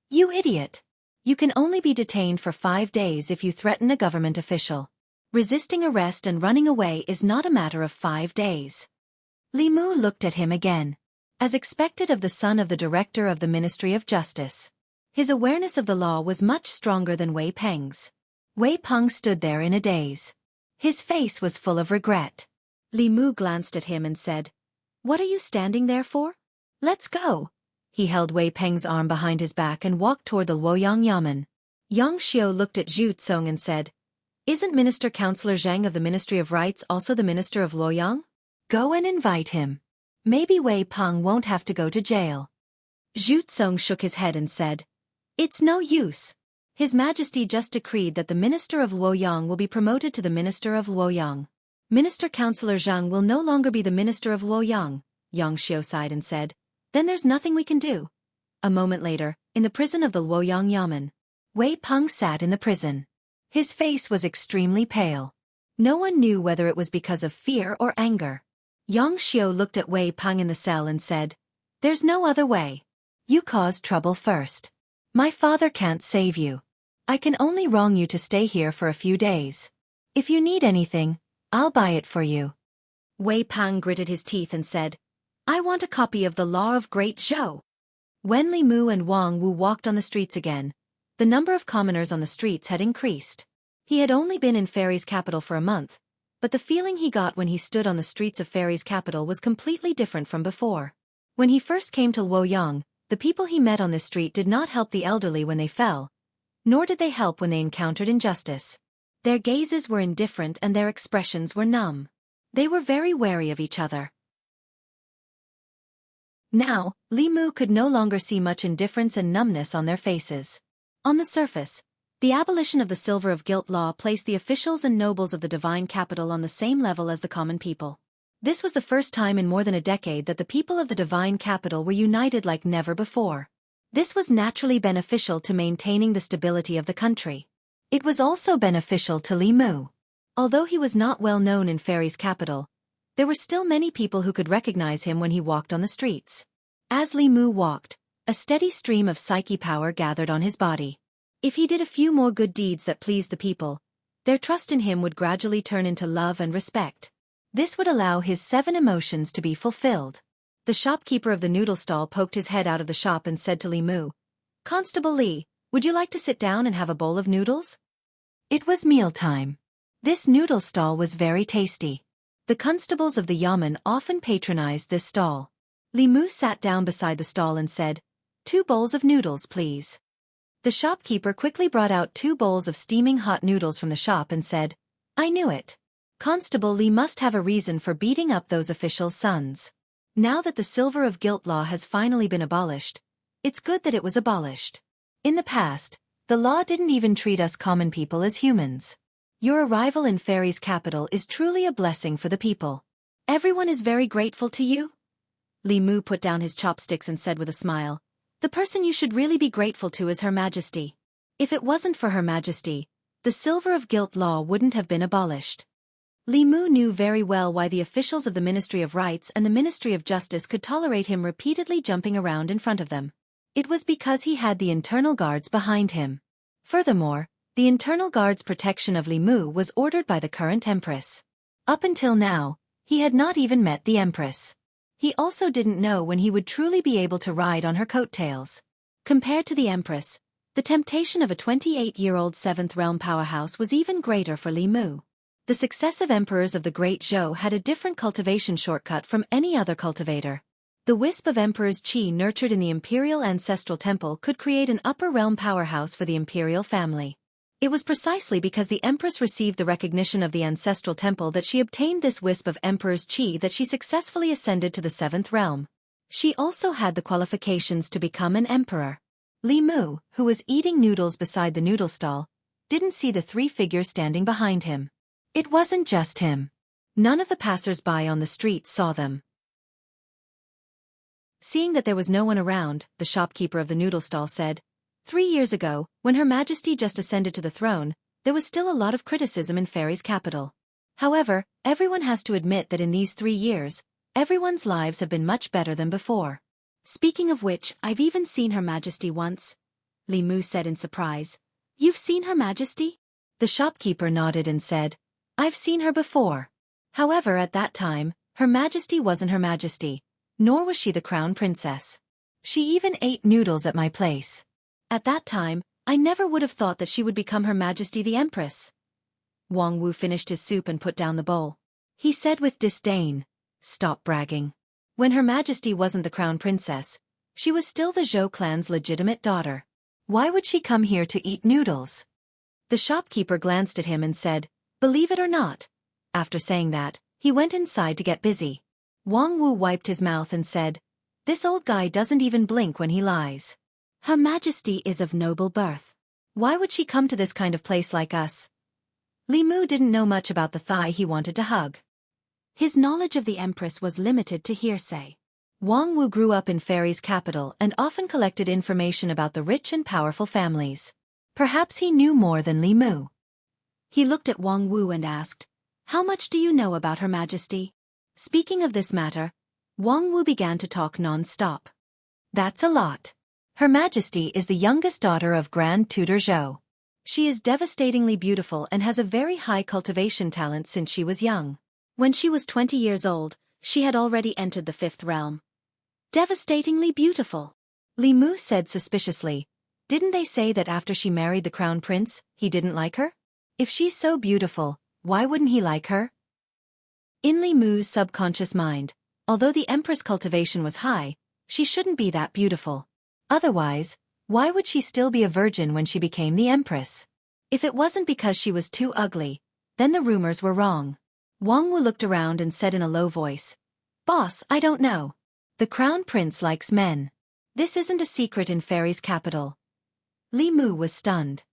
"You idiot! You can only be detained for 5 days if you threaten a government official. Resisting arrest and running away is not a matter of 5 days." Li Mu looked at him again. As expected of the son of the director of the Ministry of Justice, his awareness of the law was much stronger than Wei Peng's. Wei Peng stood there in a daze. His face was full of regret. Li Mu glanced at him and said, "What are you standing there for? Let's go." He held Wei Peng's arm behind his back and walked toward the Luoyang Yamen. Yang Xiao looked at Zhu Tsong and said, "Isn't Minister Councillor Zhang of the Ministry of Rights also the Minister of Luoyang? Go and invite him. Maybe Wei Peng won't have to go to jail." Zhu Tsong shook his head and said, "It's no use. His Majesty just decreed that the Minister of Luoyang will be promoted to the Minister of Luoyang. Minister Councillor Zhang will no longer be the Minister of Luoyang." Yang Xiao sighed and said, "Then there's nothing we can do." A moment later, in the prison of the Luoyang Yamen, Wei Peng sat in the prison. His face was extremely pale. No one knew whether it was because of fear or anger. Yang Xiao looked at Wei Peng in the cell and said, "There's no other way. You caused trouble first. My father can't save you. I can only wrong you to stay here for a few days. If you need anything, I'll buy it for you." Wei Peng gritted his teeth and said, "I want a copy of the Law of Great Zhou." When Li Mu and Wang Wu walked on the streets again, the number of commoners on the streets had increased. He had only been in Fairy's capital for a month, but the feeling he got when he stood on the streets of Fairy's capital was completely different from before. When he first came to Luoyang, the people he met on this street did not help the elderly when they fell, nor did they help when they encountered injustice. Their gazes were indifferent and their expressions were numb. They were very wary of each other. Now, Li Mu could no longer see much indifference and numbness on their faces. On the surface, The abolition of the Silver of Guilt law placed the officials and nobles of the divine capital on the same level as the common people. This was the first time in more than a decade that the people of the divine capital were united like never before. This was naturally beneficial to maintaining the stability of the country. It was also beneficial to Li Mu. Although he was not well known in Fairy's capital, there were still many people who could recognize him when he walked on the streets. As Li Mu walked, a steady stream of psyche power gathered on his body. If he did a few more good deeds that pleased the people, their trust in him would gradually turn into love and respect. This would allow his 7 emotions to be fulfilled. The shopkeeper of the noodle stall poked his head out of the shop and said to Li Mu, "Constable Li, would you like to sit down and have a bowl of noodles?" It was mealtime. This noodle stall was very tasty. The constables of the yamen often patronized this stall. Li Mu sat down beside the stall and said, "2 bowls of noodles, please." The shopkeeper quickly brought out 2 bowls of steaming hot noodles from the shop and said, "I knew it. Constable Li must have a reason for beating up those officials' sons. Now that the Silver of Guilt law has finally been abolished, it's good that it was abolished. In the past, the law didn't even treat us common people as humans. Your arrival in Fairy's capital is truly a blessing for the people. Everyone is very grateful to you." Li Mu put down his chopsticks and said with a smile, "The person you should really be grateful to is Her Majesty. If it wasn't for Her Majesty, the Silver of Guilt law wouldn't have been abolished." Li Mu knew very well why the officials of the Ministry of Rights and the Ministry of Justice could tolerate him repeatedly jumping around in front of them. It was because he had the internal guards behind him. Furthermore, the internal guard's protection of Li Mu was ordered by the current Empress. Up until now, he had not even met the Empress. He also didn't know when he would truly be able to ride on her coattails. Compared to the Empress, the temptation of a 28-year-old 7th realm powerhouse was even greater for Li Mu. The successive emperors of the Great Zhou had a different cultivation shortcut from any other cultivator. The wisp of Emperor's Qi nurtured in the Imperial Ancestral Temple could create an upper realm powerhouse for the Imperial family. It was precisely because the Empress received the recognition of the Ancestral Temple that she obtained this wisp of Emperor's Qi that she successfully ascended to the 7th realm. She also had the qualifications to become an emperor. Li Mu, who was eating noodles beside the noodle stall, didn't see the 3 figures standing behind him. It wasn't just him. None of the passers-by on the street saw them. Seeing that there was no one around, the shopkeeper of the noodle stall said, 3 years ago, when Her Majesty just ascended to the throne, there was still a lot of criticism in Fairy's capital. However, everyone has to admit that in these 3 years, everyone's lives have been much better than before. Speaking of which, I've even seen Her Majesty once," Li Mu said in surprise. "You've seen Her Majesty?" The shopkeeper nodded and said, "I've seen her before. However, at that time, Her Majesty wasn't Her Majesty, nor was she the crown princess. She even ate noodles at my place. At that time, I never would have thought that she would become Her Majesty the Empress." Wang Wu finished his soup and put down the bowl. He said with disdain, "Stop bragging. When Her Majesty wasn't the crown princess, she was still the Zhou clan's legitimate daughter. Why would she come here to eat noodles?" The shopkeeper glanced at him and said, "Believe it or not." After saying that, he went inside to get busy. Wang Wu wiped his mouth and said, "This old guy doesn't even blink when he lies. Her Majesty is of noble birth. Why would she come to this kind of place like us?" Li Mu didn't know much about the thigh he wanted to hug. His knowledge of the Empress was limited to hearsay. Wang Wu grew up in Fairy's capital and often collected information about the rich and powerful families. Perhaps he knew more than Li Mu. He looked at Wang Wu and asked, "How much do you know about Her Majesty?" Speaking of this matter, Wang Wu began to talk non-stop. "That's a lot. Her Majesty is the youngest daughter of Grand Tutor Zhou. She is devastatingly beautiful and has a very high cultivation talent since she was young. When she was 20 years old, she had already entered the 5th realm." "Devastatingly beautiful," Li Mu said suspiciously. "Didn't they say that after she married the crown prince, he didn't like her? If she's so beautiful, why wouldn't he like her?" In Li Mu's subconscious mind, although the Empress' cultivation was high, she shouldn't be that beautiful. Otherwise, why would she still be a virgin when she became the Empress? If it wasn't because she was too ugly, then the rumors were wrong. Wang Wu looked around and said in a low voice, "Boss, I don't know. The crown prince likes men. This isn't a secret in Fairy's capital." Li Mu was stunned.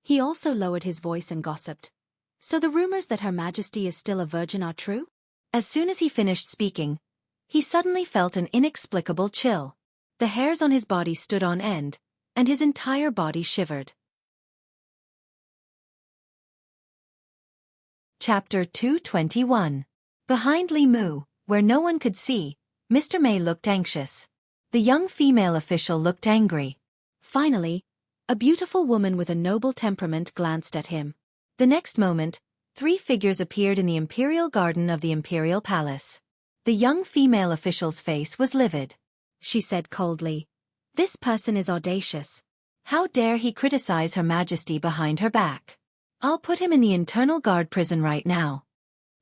He also lowered his voice and gossiped. So the rumors that Her Majesty is still a virgin are true? As soon as he finished speaking, he suddenly felt an inexplicable chill. The hairs on his body stood on end, and his entire body shivered. Chapter 221. Behind Li Mu, where no one could see, Mr. May looked anxious. The young female official looked angry. Finally, a beautiful woman with a noble temperament glanced at him. The next moment, 3 figures appeared in the imperial garden of the imperial palace. The young female official's face was livid. She said coldly, "This person is audacious. How dare he criticize Her Majesty behind her back? I'll put him in the internal guard prison right now."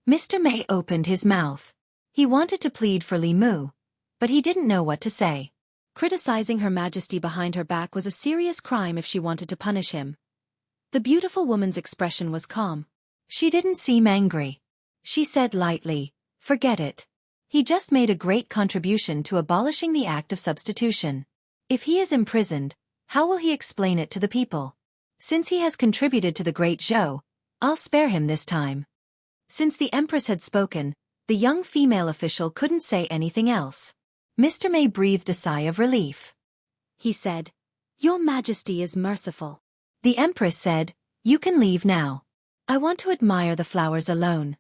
Mr. May opened his mouth. He wanted to plead for Li Mu, but he didn't know what to say. Criticizing Her Majesty behind her back was a serious crime if she wanted to punish him. The beautiful woman's expression was calm. She didn't seem angry. She said lightly, "Forget it. He just made a great contribution to abolishing the act of substitution. If he is imprisoned, how will he explain it to the people? Since he has contributed to the great show, I'll spare him this time." Since the Empress had spoken, the young female official couldn't say anything else. Mr. May breathed a sigh of relief. He said, "Your Majesty is merciful." The Empress said, "You can leave now. I want to admire the flowers alone."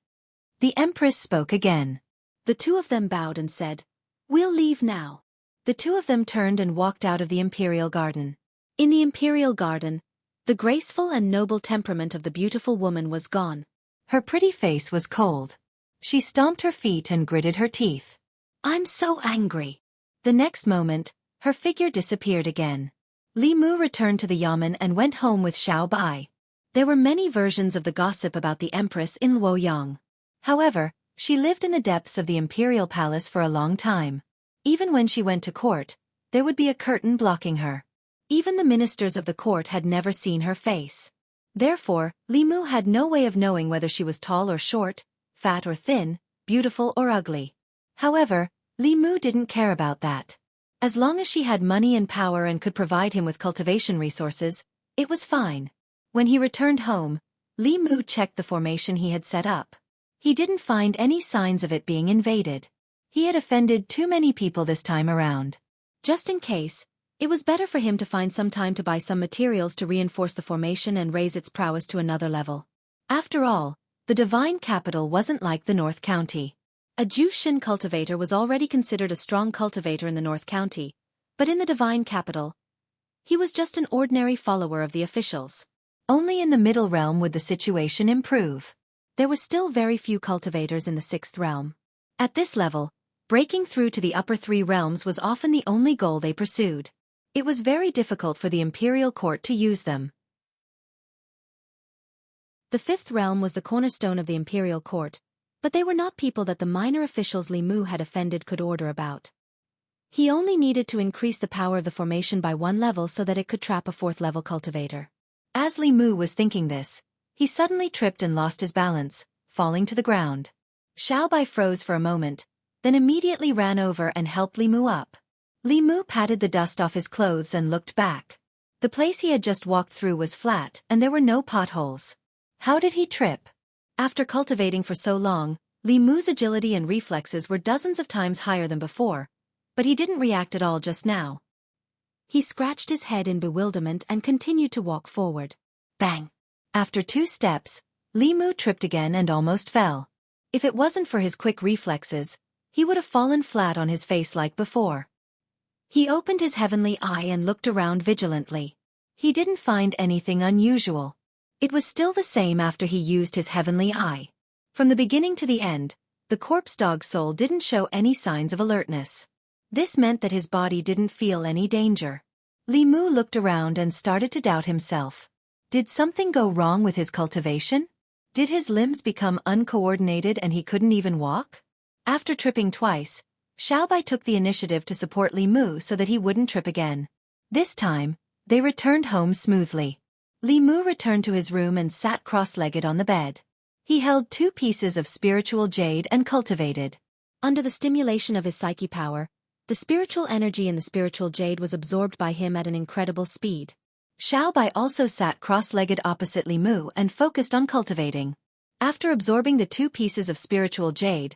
The Empress spoke again. The 2 of them bowed and said, "We'll leave now." The 2 of them turned and walked out of the imperial garden. In the imperial garden, the graceful and noble temperament of the beautiful woman was gone. Her pretty face was cold. She stomped her feet and gritted her teeth. "I'm so angry." The next moment, her figure disappeared again. Li Mu returned to the yamen and went home with Xiao Bai. There were many versions of the gossip about the Empress in Luoyang. However, she lived in the depths of the imperial palace for a long time. Even when she went to court, there would be a curtain blocking her. Even the ministers of the court had never seen her face. Therefore, Li Mu had no way of knowing whether she was tall or short, fat or thin, beautiful or ugly. However, Li Mu didn't care about that. As long as she had money and power and could provide him with cultivation resources, it was fine. When he returned home, Li Mu checked the formation he had set up. He didn't find any signs of it being invaded. He had offended too many people this time around. Just in case, it was better for him to find some time to buy some materials to reinforce the formation and raise its prowess to another level. After all, the divine capital wasn't like the North County. A Jushin cultivator was already considered a strong cultivator in the North County, but in the divine capital, he was just an ordinary follower of the officials. Only in the middle realm would the situation improve. There were still very few cultivators in the 6th realm. At this level, breaking through to the upper 3 realms was often the only goal they pursued. It was very difficult for the imperial court to use them. The 5th realm was the cornerstone of the imperial court, but they were not people that the minor officials Li Mu had offended could order about. He only needed to increase the power of the formation by 1 level so that it could trap a 4th level cultivator. As Li Mu was thinking this, he suddenly tripped and lost his balance, falling to the ground. Xiao Bai froze for a moment, then immediately ran over and helped Li Mu up. Li Mu patted the dust off his clothes and looked back. The place he had just walked through was flat and there were no potholes. How did he trip? After cultivating for so long, Li Mu's agility and reflexes were dozens of times higher than before, but he didn't react at all just now. He scratched his head in bewilderment and continued to walk forward. Bang! After 2 steps, Li Mu tripped again and almost fell. If it wasn't for his quick reflexes, he would have fallen flat on his face like before. He opened his heavenly eye and looked around vigilantly. He didn't find anything unusual. It was still the same after he used his heavenly eye. From the beginning to the end, the corpse dog's soul didn't show any signs of alertness. This meant that his body didn't feel any danger. Li Mu looked around and started to doubt himself. Did something go wrong with his cultivation? Did his limbs become uncoordinated and he couldn't even walk? After tripping twice, Xiao Bai took the initiative to support Li Mu so that he wouldn't trip again. This time, they returned home smoothly. Li Mu returned to his room and sat cross-legged on the bed. He held 2 pieces of spiritual jade and cultivated. Under the stimulation of his psyche power, the spiritual energy in the spiritual jade was absorbed by him at an incredible speed. Xiaobai also sat cross-legged opposite Li Mu and focused on cultivating. After absorbing the 2 pieces of spiritual jade,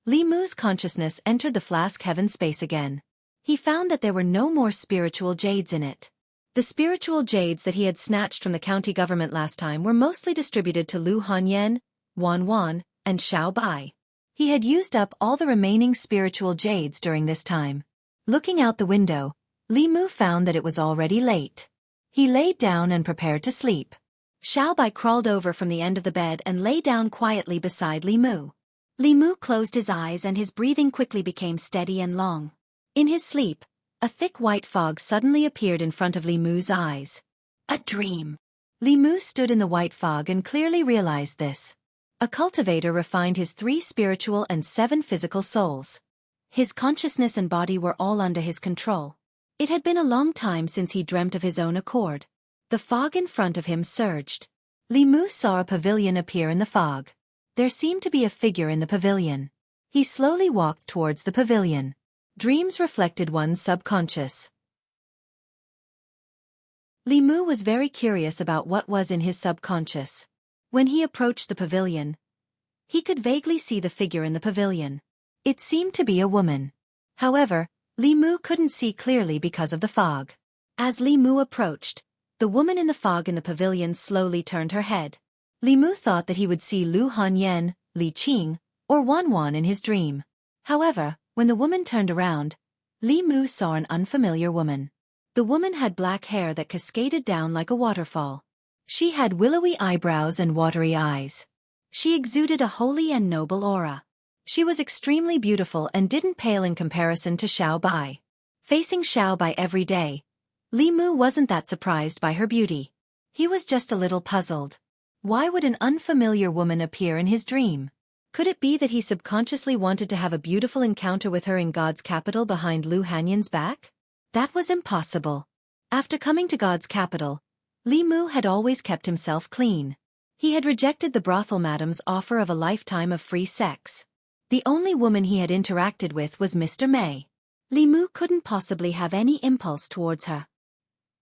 Li Mu's consciousness entered the flask heaven space again. He found that there were no more spiritual jades in it. The spiritual jades that he had snatched from the county government last time were mostly distributed to Lu Hanyan, Wan Wan, and Xiaobai. He had used up all the remaining spiritual jades during this time. Looking out the window, Li Mu found that it was already late. He laid down and prepared to sleep. Xiaobai crawled over from the end of the bed and lay down quietly beside Li Mu. Li Mu closed his eyes and his breathing quickly became steady and long. In his sleep, a thick white fog suddenly appeared in front of Li Mu's eyes. A dream. Li Mu stood in the white fog and clearly realized this. A cultivator refined his 3 spiritual and 7 physical souls. His consciousness and body were all under his control. It had been a long time since he dreamt of his own accord. The fog in front of him surged. Li Mu saw a pavilion appear in the fog. There seemed to be a figure in the pavilion. He slowly walked towards the pavilion. Dreams reflected one's subconscious. Li Mu was very curious about what was in his subconscious. When he approached the pavilion, he could vaguely see the figure in the pavilion. It seemed to be a woman. However, Li Mu couldn't see clearly because of the fog. As Li Mu approached, the woman in the fog in the pavilion slowly turned her head. Li Mu thought that he would see Lu Hanyan, Li Qing, or Wan Wan in his dream. However, when the woman turned around, Li Mu saw an unfamiliar woman. The woman had black hair that cascaded down like a waterfall. She had willowy eyebrows and watery eyes. She exuded a holy and noble aura. She was extremely beautiful and didn't pale in comparison to Xiaobai. Facing Xiaobai every day, Li Mu wasn't that surprised by her beauty. He was just a little puzzled. Why would an unfamiliar woman appear in his dream? Could it be that he subconsciously wanted to have a beautiful encounter with her in God's capital behind Lu Hanyan's back? That was impossible. After coming to God's capital, Li Mu had always kept himself clean. He had rejected the brothel madam's offer of a lifetime of free sex. The only woman he had interacted with was Mr. May. Li Mu couldn't possibly have any impulse towards her.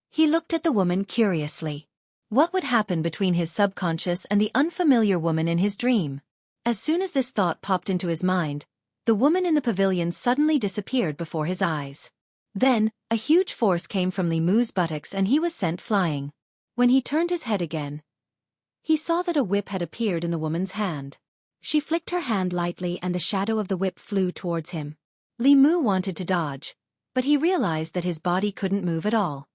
He looked at the woman curiously. What would happen between his subconscious and the unfamiliar woman in his dream? As soon as this thought popped into his mind, the woman in the pavilion suddenly disappeared before his eyes. Then, a huge force came from Li Mu's buttocks and he was sent flying. When he turned his head again, he saw that a whip had appeared in the woman's hand. She flicked her hand lightly and the shadow of the whip flew towards him. Li Mu wanted to dodge, but he realized that his body couldn't move at all.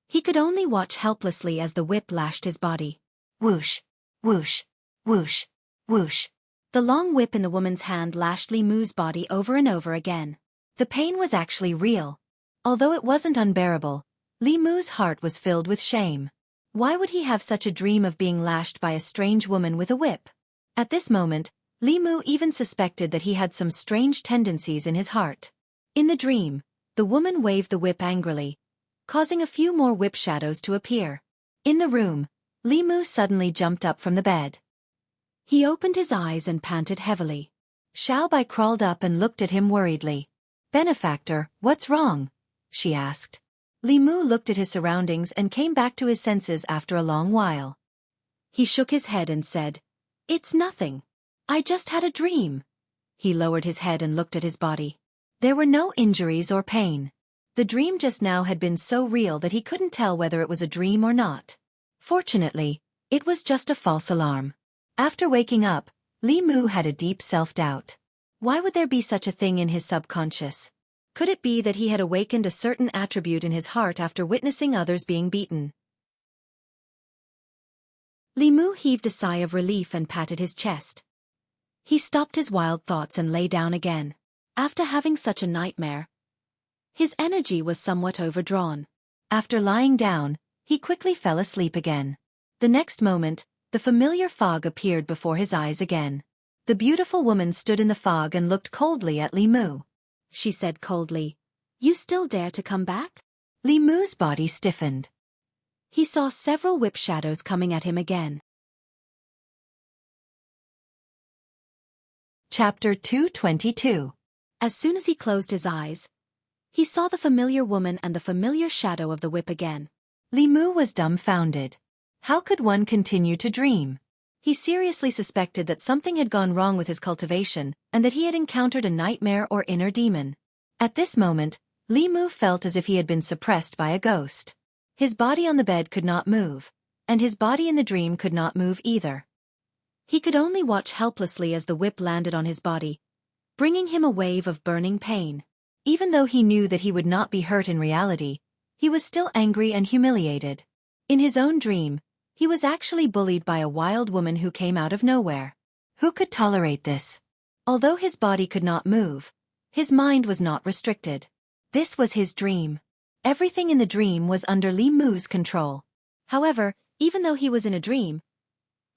He could only watch helplessly as the whip lashed his body. Whoosh, whoosh, whoosh, whoosh. The long whip in the woman's hand lashed Li Mu's body over and over again. The pain was actually real. Although it wasn't unbearable, Li Mu's heart was filled with shame. Why would he have such a dream of being lashed by a strange woman with a whip? At this moment, Li Mu even suspected that he had some strange tendencies in his heart. In the dream, the woman waved the whip angrily, causing a few more whip shadows to appear. In the room, Li Mu suddenly jumped up from the bed. He opened his eyes and panted heavily. Xiaobai crawled up and looked at him worriedly. "Benefactor, what's wrong?" she asked. Li Mu looked at his surroundings and came back to his senses after a long while. He shook his head and said, "It's nothing. I just had a dream." He lowered his head and looked at his body. There were no injuries or pain. The dream just now had been so real that he couldn't tell whether it was a dream or not. Fortunately, it was just a false alarm. After waking up, Li Mu had a deep self-doubt. Why would there be such a thing in his subconscious? Could it be that he had awakened a certain attribute in his heart after witnessing others being beaten? Li Mu heaved a sigh of relief and patted his chest. He stopped his wild thoughts and lay down again. After having such a nightmare, his energy was somewhat overdrawn. After lying down, he quickly fell asleep again. The next moment, the familiar fog appeared before his eyes again. The beautiful woman stood in the fog and looked coldly at Li Mu. She said coldly, "You still dare to come back?" Li Mu's body stiffened. He saw several whip shadows coming at him again. Chapter 222. As soon as he closed his eyes, he saw the familiar woman and the familiar shadow of the whip again. Li Mu was dumbfounded. How could one continue to dream? He seriously suspected that something had gone wrong with his cultivation, and that he had encountered a nightmare or inner demon. At this moment, Li Mu felt as if he had been suppressed by a ghost. His body on the bed could not move, and his body in the dream could not move either. He could only watch helplessly as the whip landed on his body, bringing him a wave of burning pain. Even though he knew that he would not be hurt in reality, he was still angry and humiliated. In his own dream, he was actually bullied by a wild woman who came out of nowhere. Who could tolerate this? Although his body could not move, his mind was not restricted. This was his dream. Everything in the dream was under Li Mu's control. However, even though he was in a dream,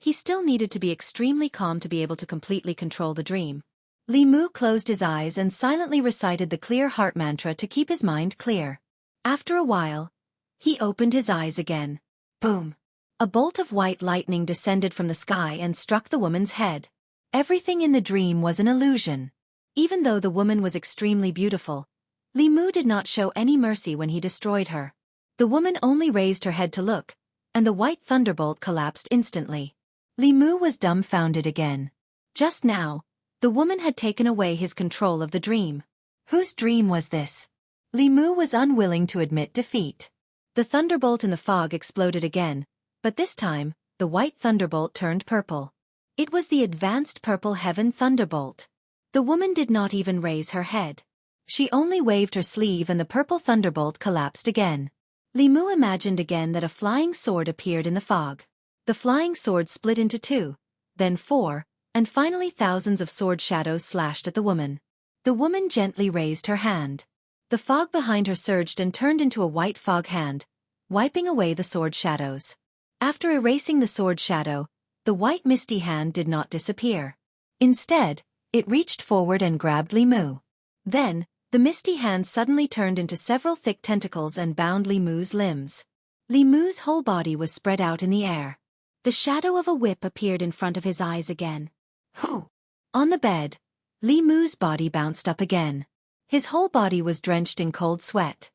he still needed to be extremely calm to be able to completely control the dream. Li Mu closed his eyes and silently recited the clear heart mantra to keep his mind clear. After a while, he opened his eyes again. Boom! A bolt of white lightning descended from the sky and struck the woman's head. Everything in the dream was an illusion. Even though the woman was extremely beautiful, Li Mu did not show any mercy when he destroyed her. The woman only raised her head to look, and the white thunderbolt collapsed instantly. Li Mu was dumbfounded again. Just now, the woman had taken away his control of the dream. Whose dream was this? Li Mu was unwilling to admit defeat. The thunderbolt in the fog exploded again, but this time, the white thunderbolt turned purple. It was the advanced purple heaven thunderbolt. The woman did not even raise her head. She only waved her sleeve and the purple thunderbolt collapsed again. Li Mu imagined again that a flying sword appeared in the fog. The flying sword split into 2, then 4, and finally thousands of sword shadows slashed at the woman. The woman gently raised her hand. The fog behind her surged and turned into a white fog hand, wiping away the sword shadows. After erasing the sword shadow, the white misty hand did not disappear. Instead, it reached forward and grabbed Li Mu. Then, the misty hand suddenly turned into several thick tentacles and bound Li Mu's limbs. Li Mu's whole body was spread out in the air. The shadow of a whip appeared in front of his eyes again. Hoo! On the bed, Li Mu's body bounced up again. His whole body was drenched in cold sweat.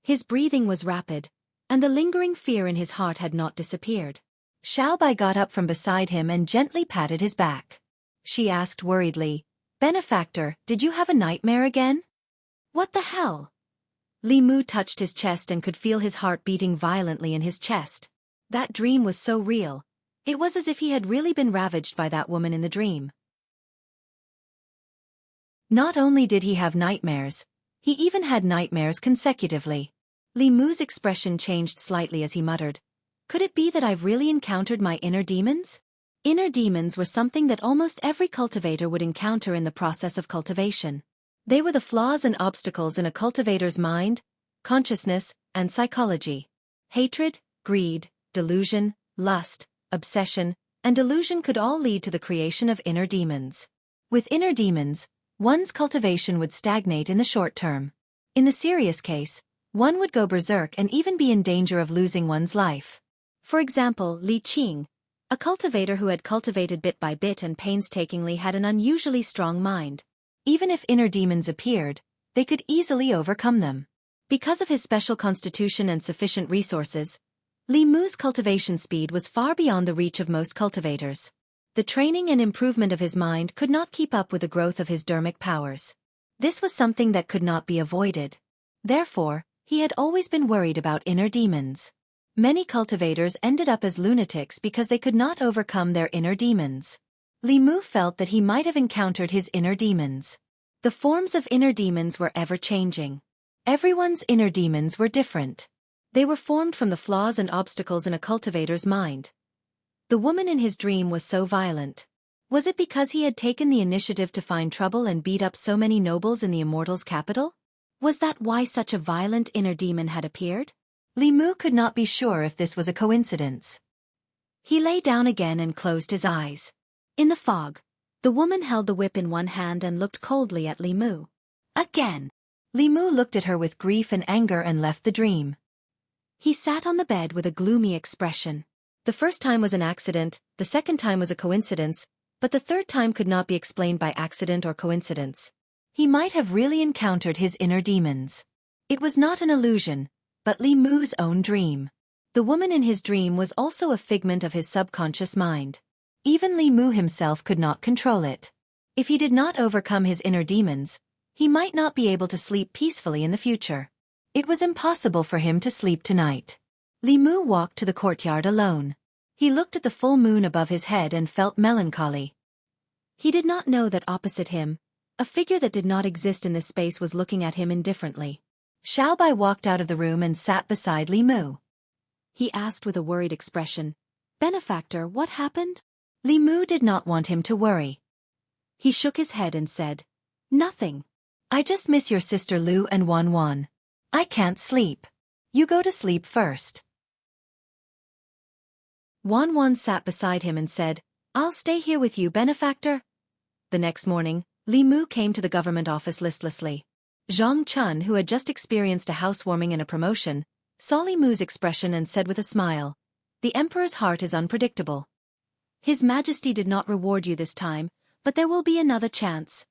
His breathing was rapid, and the lingering fear in his heart had not disappeared. Xiaobai got up from beside him and gently patted his back. She asked worriedly, "Benefactor, did you have a nightmare again?" "What the hell?" Li Mu touched his chest and could feel his heart beating violently in his chest. That dream was so real. It was as if he had really been ravaged by that woman in the dream. Not only did he have nightmares, he even had nightmares consecutively. Li Mu's expression changed slightly as he muttered, "Could it be that I've really encountered my inner demons?" Inner demons were something that almost every cultivator would encounter in the process of cultivation. They were the flaws and obstacles in a cultivator's mind, consciousness, and psychology. Hatred, greed, delusion, lust, obsession, and delusion could all lead to the creation of inner demons. With inner demons, one's cultivation would stagnate in the short term. In the serious case, one would go berserk and even be in danger of losing one's life. For example, Li Qing, a cultivator who had cultivated bit by bit and painstakingly, had an unusually strong mind. Even if inner demons appeared, they could easily overcome them. Because of his special constitution and sufficient resources, Li Mu's cultivation speed was far beyond the reach of most cultivators. The training and improvement of his mind could not keep up with the growth of his dermic powers. This was something that could not be avoided. Therefore, he had always been worried about inner demons. Many cultivators ended up as lunatics because they could not overcome their inner demons. Li Mu felt that he might have encountered his inner demons. The forms of inner demons were ever-changing. Everyone's inner demons were different. They were formed from the flaws and obstacles in a cultivator's mind. The woman in his dream was so violent. Was it because he had taken the initiative to find trouble and beat up so many nobles in the Immortal's capital? Was that why such a violent inner demon had appeared? Li Mu could not be sure if this was a coincidence. He lay down again and closed his eyes. In the fog, the woman held the whip in one hand and looked coldly at Li Mu. Again! Li Mu looked at her with grief and anger and left the dream. He sat on the bed with a gloomy expression. The first time was an accident, the second time was a coincidence, but the third time could not be explained by accident or coincidence. He might have really encountered his inner demons. It was not an illusion, but Li Mu's own dream. The woman in his dream was also a figment of his subconscious mind. Even Li Mu himself could not control it. If he did not overcome his inner demons, he might not be able to sleep peacefully in the future. It was impossible for him to sleep tonight. Li Mu walked to the courtyard alone. He looked at the full moon above his head and felt melancholy. He did not know that opposite him, a figure that did not exist in this space was looking at him indifferently. Xiao Bai walked out of the room and sat beside Li Mu. He asked with a worried expression, "Benefactor, what happened?" Li Mu did not want him to worry. He shook his head and said, "Nothing. I just miss your sister Lu and Wan Wan. I can't sleep. You go to sleep first." Wan Wan sat beside him and said, "I'll stay here with you, benefactor." The next morning, Li Mu came to the government office listlessly. Zhang Chun, who had just experienced a housewarming and a promotion, saw Li Mu's expression and said with a smile, "The emperor's heart is unpredictable. His Majesty did not reward you this time, but there will be another chance."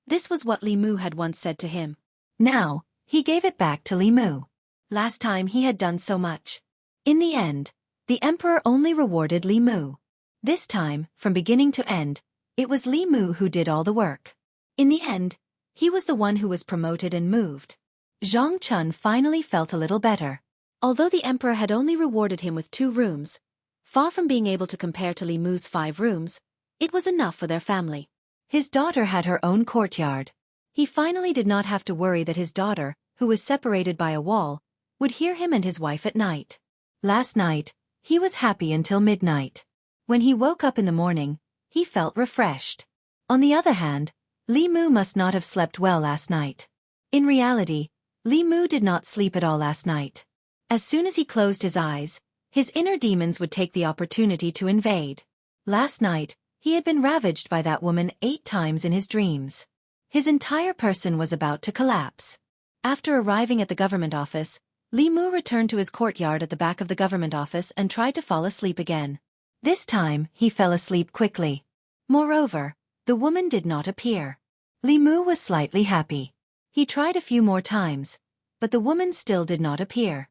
This was what Li Mu had once said to him. Now, he gave it back to Li Mu. Last time he had done so much. In the end, the emperor only rewarded Li Mu. This time, from beginning to end, it was Li Mu who did all the work. In the end, he was the one who was promoted and moved. Zhang Chun finally felt a little better. Although the emperor had only rewarded him with 2 rooms, far from being able to compare to Li Mu's 5 rooms, it was enough for their family. His daughter had her own courtyard. He finally did not have to worry that his daughter, who was separated by a wall, would hear him and his wife at night. Last night, he was happy until midnight. When he woke up in the morning, he felt refreshed. On the other hand, Li Mu must not have slept well last night. In reality, Li Mu did not sleep at all last night. As soon as he closed his eyes, his inner demons would take the opportunity to invade. Last night, he had been ravaged by that woman 8 times in his dreams. His entire person was about to collapse. After arriving at the government office, Li Mu returned to his courtyard at the back of the government office and tried to fall asleep again. This time, he fell asleep quickly. Moreover, the woman did not appear. Li Mu was slightly happy. He tried a few more times, but the woman still did not appear.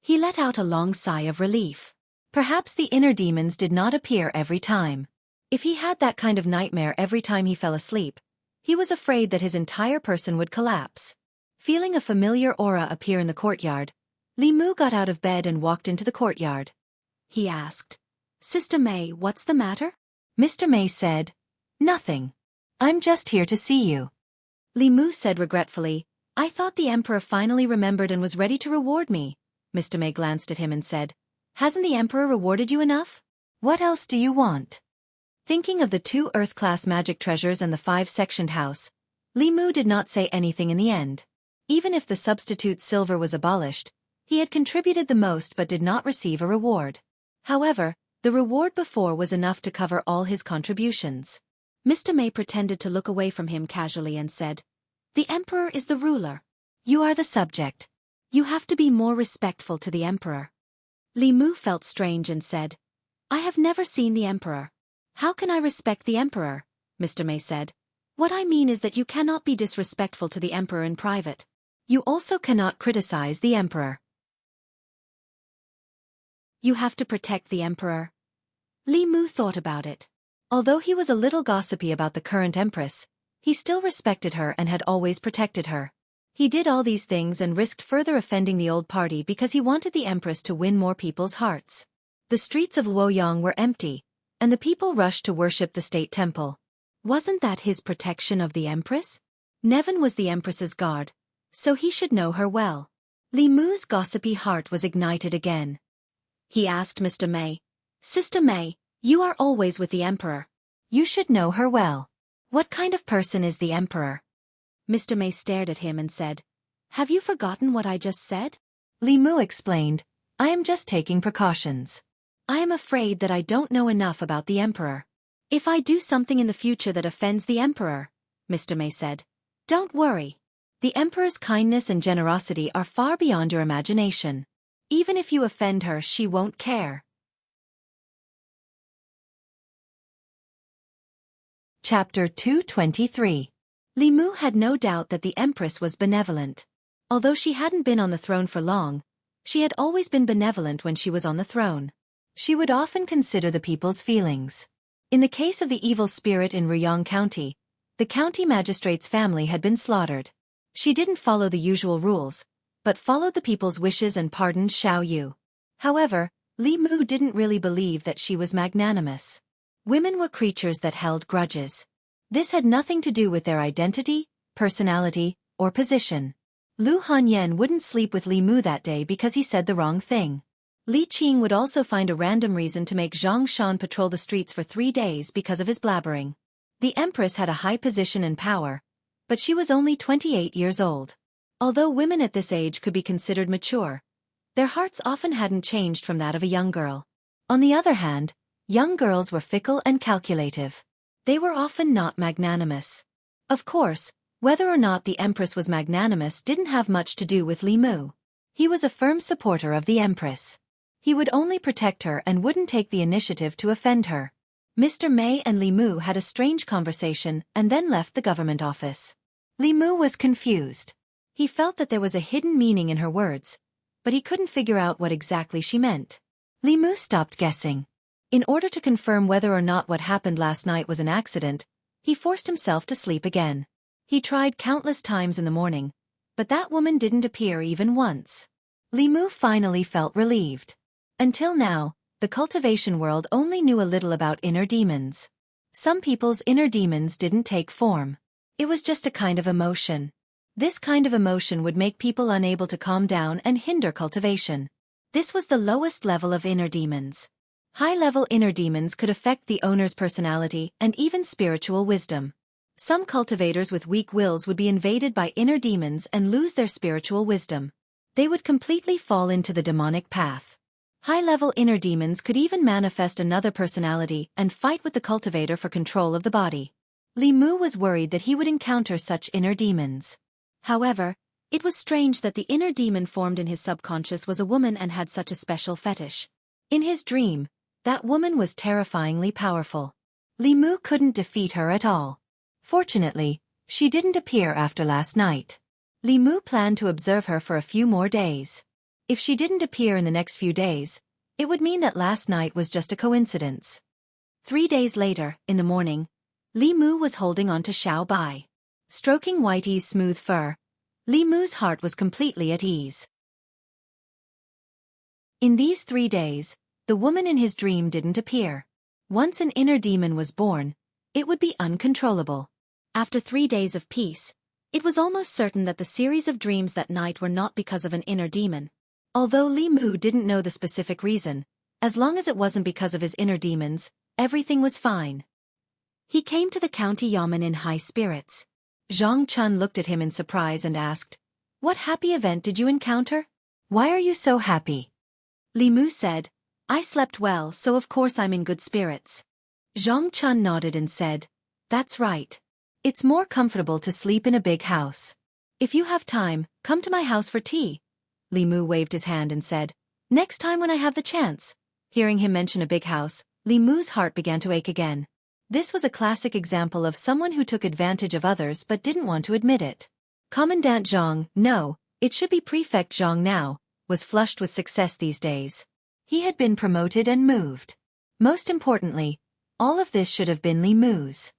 He let out a long sigh of relief. Perhaps the inner demons did not appear every time. If he had that kind of nightmare every time he fell asleep, he was afraid that his entire person would collapse. Feeling a familiar aura appear in the courtyard, Li Mu got out of bed and walked into the courtyard. He asked, "Sister May, what's the matter?" Mr. May said, "Nothing. I'm just here to see you." Li Mu said regretfully, "I thought the emperor finally remembered and was ready to reward me." Mr. May glanced at him and said, "Hasn't the emperor rewarded you enough? What else do you want?" Thinking of the 2 Earth-class magic treasures and the 5-sectioned house, Li Mu did not say anything in the end. Even if the substitute silver was abolished, he had contributed the most but did not receive a reward. However, the reward before was enough to cover all his contributions. Mr. May pretended to look away from him casually and said, "The emperor is the ruler. You are the subject. You have to be more respectful to the emperor." Li Mu felt strange and said, "I have never seen the emperor. How can I respect the emperor?" Mr. May said, "What I mean is that you cannot be disrespectful to the emperor in private. You also cannot criticize the emperor. You have to protect the emperor." Li Mu thought about it. Although he was a little gossipy about the current empress, he still respected her and had always protected her. He did all these things and risked further offending the old party because he wanted the empress to win more people's hearts. The streets of Luoyang were empty, and the people rushed to worship the state temple. Wasn't that his protection of the empress? Nevin was the empress's guard, so he should know her well. Li Mu's gossipy heart was ignited again. He asked Mr. May, "Sister May, you are always with the emperor. You should know her well. What kind of person is the emperor?" Mr. May stared at him and said, "Have you forgotten what I just said?" Li Mu explained, "I am just taking precautions. I am afraid that I don't know enough about the emperor. If I do something in the future that offends the emperor," Mr. May said, "don't worry. The emperor's kindness and generosity are far beyond your imagination. Even if you offend her, she won't care." Chapter 223. Li Mu had no doubt that the empress was benevolent. Although she hadn't been on the throne for long, She had always been benevolent when she was on the throne. She would often consider the people's feelings. In the case of the evil spirit in Ruyang County, the county magistrate's family had been slaughtered. She didn't follow the usual rules, but followed the people's wishes and pardoned Xiao Yu. However, Li Mu didn't really believe that she was magnanimous. Women were creatures that held grudges. This had nothing to do with their identity, personality, or position. Lu Hanyan wouldn't sleep with Li Mu that day because he said the wrong thing. Li Qing would also find a random reason to make Zhang Shan patrol the streets for 3 days because of his blabbering. The Empress had a high position and power, but she was only 28 years old. Although women at this age could be considered mature, their hearts often hadn't changed from that of a young girl. On the other hand, young girls were fickle and calculative. They were often not magnanimous. Of course, whether or not the Empress was magnanimous didn't have much to do with Li Mu. He was a firm supporter of the Empress. He would only protect her and wouldn't take the initiative to offend her. Mr. Mei and Li Mu had a strange conversation and then left the government office. Li Mu was confused. He felt that there was a hidden meaning in her words, but he couldn't figure out what exactly she meant. Li Mu stopped guessing. In order to confirm whether or not what happened last night was an accident, he forced himself to sleep again. He tried countless times in the morning, but that woman didn't appear even once. Li Mu finally felt relieved. Until now, the cultivation world only knew a little about inner demons. Some people's inner demons didn't take form. It was just a kind of emotion. This kind of emotion would make people unable to calm down and hinder cultivation. This was the lowest level of inner demons. High-level inner demons could affect the owner's personality and even spiritual wisdom. Some cultivators with weak wills would be invaded by inner demons and lose their spiritual wisdom. They would completely fall into the demonic path. High-level inner demons could even manifest another personality and fight with the cultivator for control of the body. Li Mu was worried that he would encounter such inner demons. However, it was strange that the inner demon formed in his subconscious was a woman and had such a special fetish. In his dream, that woman was terrifyingly powerful. Li Mu couldn't defeat her at all. Fortunately, she didn't appear after last night. Li Mu planned to observe her for a few more days. If she didn't appear in the next few days, it would mean that last night was just a coincidence. 3 days later, in the morning, Li Mu was holding on to Xiao Bai. Stroking Whitey's smooth fur, Li Mu's heart was completely at ease. In these 3 days, the woman in his dream didn't appear. Once an inner demon was born, it would be uncontrollable. After 3 days of peace, it was almost certain that the series of dreams that night were not because of an inner demon. Although Li Mu didn't know the specific reason, as long as it wasn't because of his inner demons, everything was fine. He came to the county yamen in high spirits. Zhang Chun looked at him in surprise and asked, "What happy event did you encounter? Why are you so happy?" Li Mu said, "I slept well, so of course I'm in good spirits." Zhang Chun nodded and said, "That's right. It's more comfortable to sleep in a big house. If you have time, come to my house for tea." Li Mu waved his hand and said, "Next time when I have the chance." Hearing him mention a big house, Li Mu's heart began to ache again. This was a classic example of someone who took advantage of others but didn't want to admit it. Commandant Zhang, no, it should be Prefect Zhang now, was flushed with success these days. He had been promoted and moved. Most importantly, all of this should have been Li Mu's.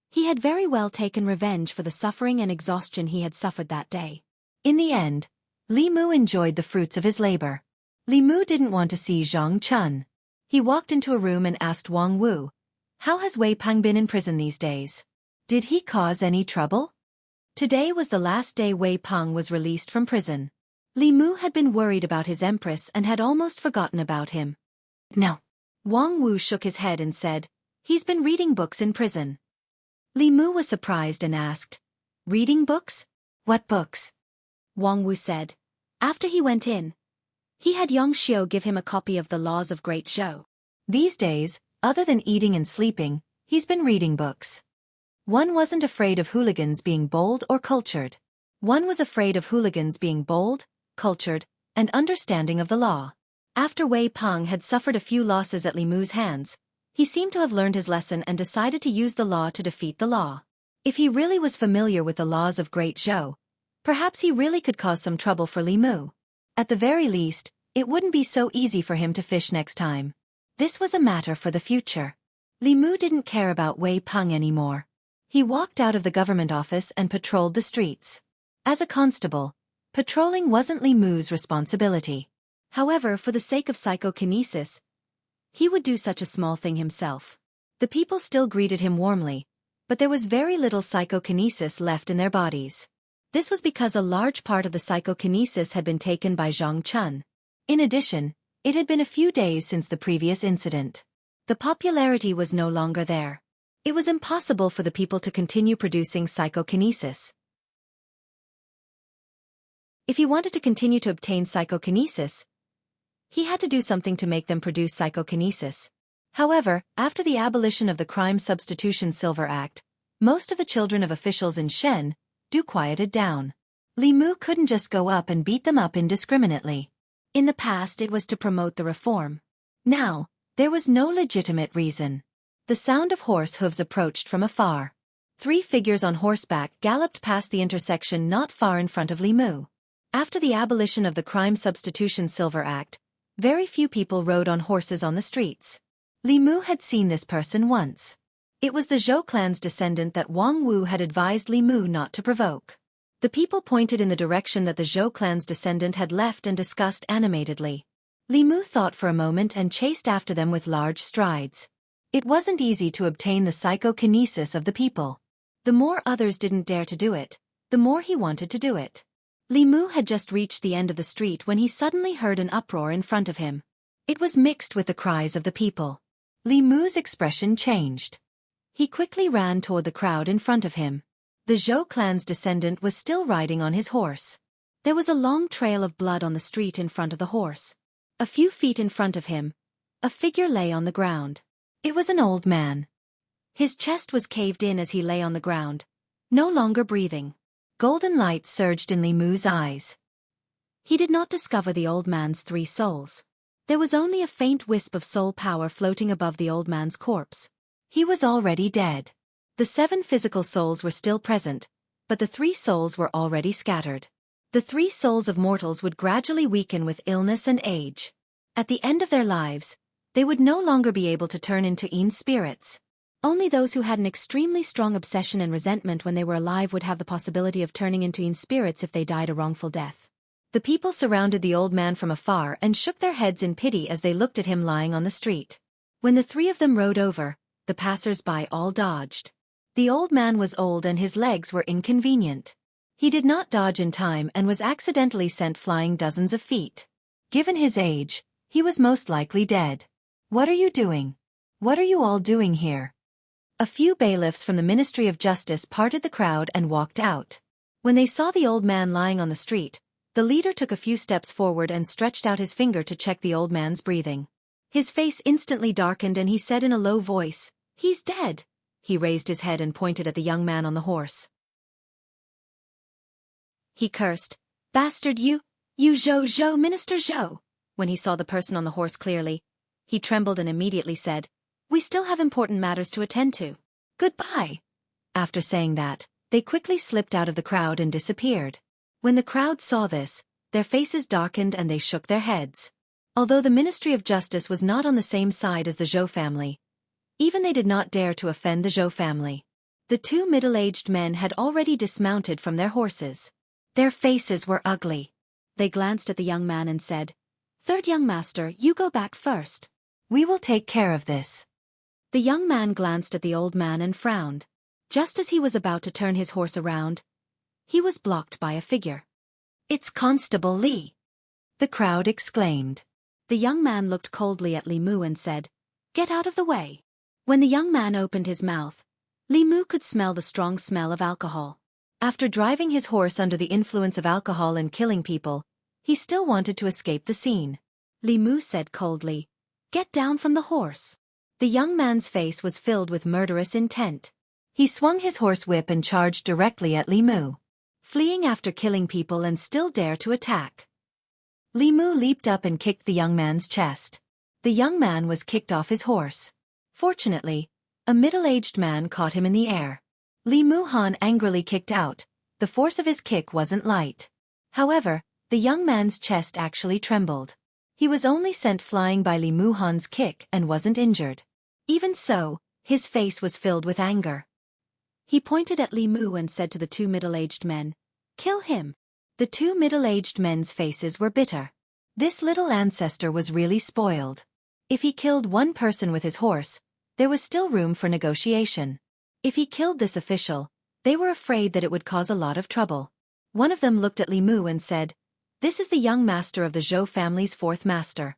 He had very well taken revenge for the suffering and exhaustion he had suffered that day. In the end, Li Mu enjoyed the fruits of his labor. Li Mu didn't want to see Zhang Chun. He walked into a room and asked Wang Wu, "How has Wei Peng been in prison these days? Did he cause any trouble?" Today was the last day Wei Peng was released from prison. Li Mu had been worried about his empress and had almost forgotten about him. "No." Wang Wu shook his head and said, "He's been reading books in prison." Li Mu was surprised and asked, "Reading books? What books?" Wang Wu said, "After he went in, he had Yang Xiu give him a copy of the Laws of Great Zhou. These days, other than eating and sleeping, he's been reading books." One wasn't afraid of hooligans being bold or cultured. One was afraid of hooligans being bold, cultured, and understanding of the law. After Wei Peng had suffered a few losses at Li Mu's hands, he seemed to have learned his lesson and decided to use the law to defeat the law. If he really was familiar with the laws of Great Zhou, perhaps he really could cause some trouble for Li Mu. At the very least, it wouldn't be so easy for him to fish next time. This was a matter for the future. Li Mu didn't care about Wei Peng anymore. He walked out of the government office and patrolled the streets. As a constable, patrolling wasn't Li Mu's responsibility. However, for the sake of psychokinesis, he would do such a small thing himself. The people still greeted him warmly, but there was very little psychokinesis left in their bodies. This was because a large part of the psychokinesis had been taken by Zhang Chun. In addition, it had been a few days since the previous incident. The popularity was no longer there. It was impossible for the people to continue producing psychokinesis. If he wanted to continue to obtain psychokinesis, he had to do something to make them produce psychokinesis. However, after the abolition of the Crime Substitution Silver Act, most of the children of officials in Shen quieted down. Li Mu couldn't just go up and beat them up indiscriminately. In the past it was to promote the reform. Now, there was no legitimate reason. The sound of horse hooves approached from afar. 3 figures on horseback galloped past the intersection not far in front of Li Mu. After the abolition of the Crime Substitution Silver Act, very few people rode on horses on the streets. Li Mu had seen this person once. It was the Zhou clan's descendant that Wang Wu had advised Li Mu not to provoke. The people pointed in the direction that the Zhou clan's descendant had left and discussed animatedly. Li Mu thought for a moment and chased after them with large strides. It wasn't easy to obtain the psychokinesis of the people. The more others didn't dare to do it, the more he wanted to do it. Li Mu had just reached the end of the street when he suddenly heard an uproar in front of him. It was mixed with the cries of the people. Li Mu's expression changed. He quickly ran toward the crowd in front of him. The Zhou clan's descendant was still riding on his horse. There was a long trail of blood on the street in front of the horse. A few feet in front of him, a figure lay on the ground. It was an old man. His chest was caved in as he lay on the ground, no longer breathing. Golden light surged in Li Mu's eyes. He did not discover the old man's 3 souls. There was only a faint wisp of soul power floating above the old man's corpse. He was already dead. The 7 physical souls were still present, but the 3 souls were already scattered. The 3 souls of mortals would gradually weaken with illness and age. At the end of their lives, they would no longer be able to turn into Yin spirits. Only those who had an extremely strong obsession and resentment when they were alive would have the possibility of turning into Yin spirits if they died a wrongful death. The people surrounded the old man from afar and shook their heads in pity as they looked at him lying on the street. When the 3 of them rode over, the passers-by all dodged. The old man was old and his legs were inconvenient. He did not dodge in time and was accidentally sent flying dozens of feet. Given his age, he was most likely dead. "What are you doing? What are you all doing here?" A few bailiffs from the Ministry of Justice parted the crowd and walked out. When they saw the old man lying on the street, the leader took a few steps forward and stretched out his finger to check the old man's breathing. His face instantly darkened and he said in a low voice, "He's dead." He raised his head and pointed at the young man on the horse. He cursed, "Bastard you Zhou, Minister Zhou." When he saw the person on the horse clearly, he trembled and immediately said, "We still have important matters to attend to. Goodbye." After saying that, they quickly slipped out of the crowd and disappeared. When the crowd saw this, their faces darkened and they shook their heads. Although the Ministry of Justice was not on the same side as the Zhou family, even they did not dare to offend the Zhou family. The 2 middle-aged men had already dismounted from their horses. Their faces were ugly. They glanced at the young man and said, "Third young master, you go back first. We will take care of this." The young man glanced at the old man and frowned. Just as he was about to turn his horse around, he was blocked by a figure. "It's Constable Li!" the crowd exclaimed. The young man looked coldly at Li Mu and said, "Get out of the way." When the young man opened his mouth, Li Mu could smell the strong smell of alcohol. After driving his horse under the influence of alcohol and killing people, he still wanted to escape the scene. Li Mu said coldly, "Get down from the horse." The young man's face was filled with murderous intent. He swung his horse whip and charged directly at Li Mu, fleeing after killing people and still dare to attack. Li Mu leaped up and kicked the young man's chest. The young man was kicked off his horse. Fortunately, a middle-aged man caught him in the air. Li Mu Han angrily kicked out. The force of his kick wasn't light. However, the The young man's chest actually trembled. He was only sent flying by Li Muhan's kick and wasn't injured. Even so, his face was filled with anger. He pointed at Li Mu and said to the two middle-aged men, "Kill him." The two middle-aged men's faces were bitter. This little ancestor was really spoiled. If he killed one person with his horse, there was still room for negotiation. If he killed this official, they were afraid that it would cause a lot of trouble. One of them looked at Li Mu and said, "This is the young master of the Zhou family's fourth master."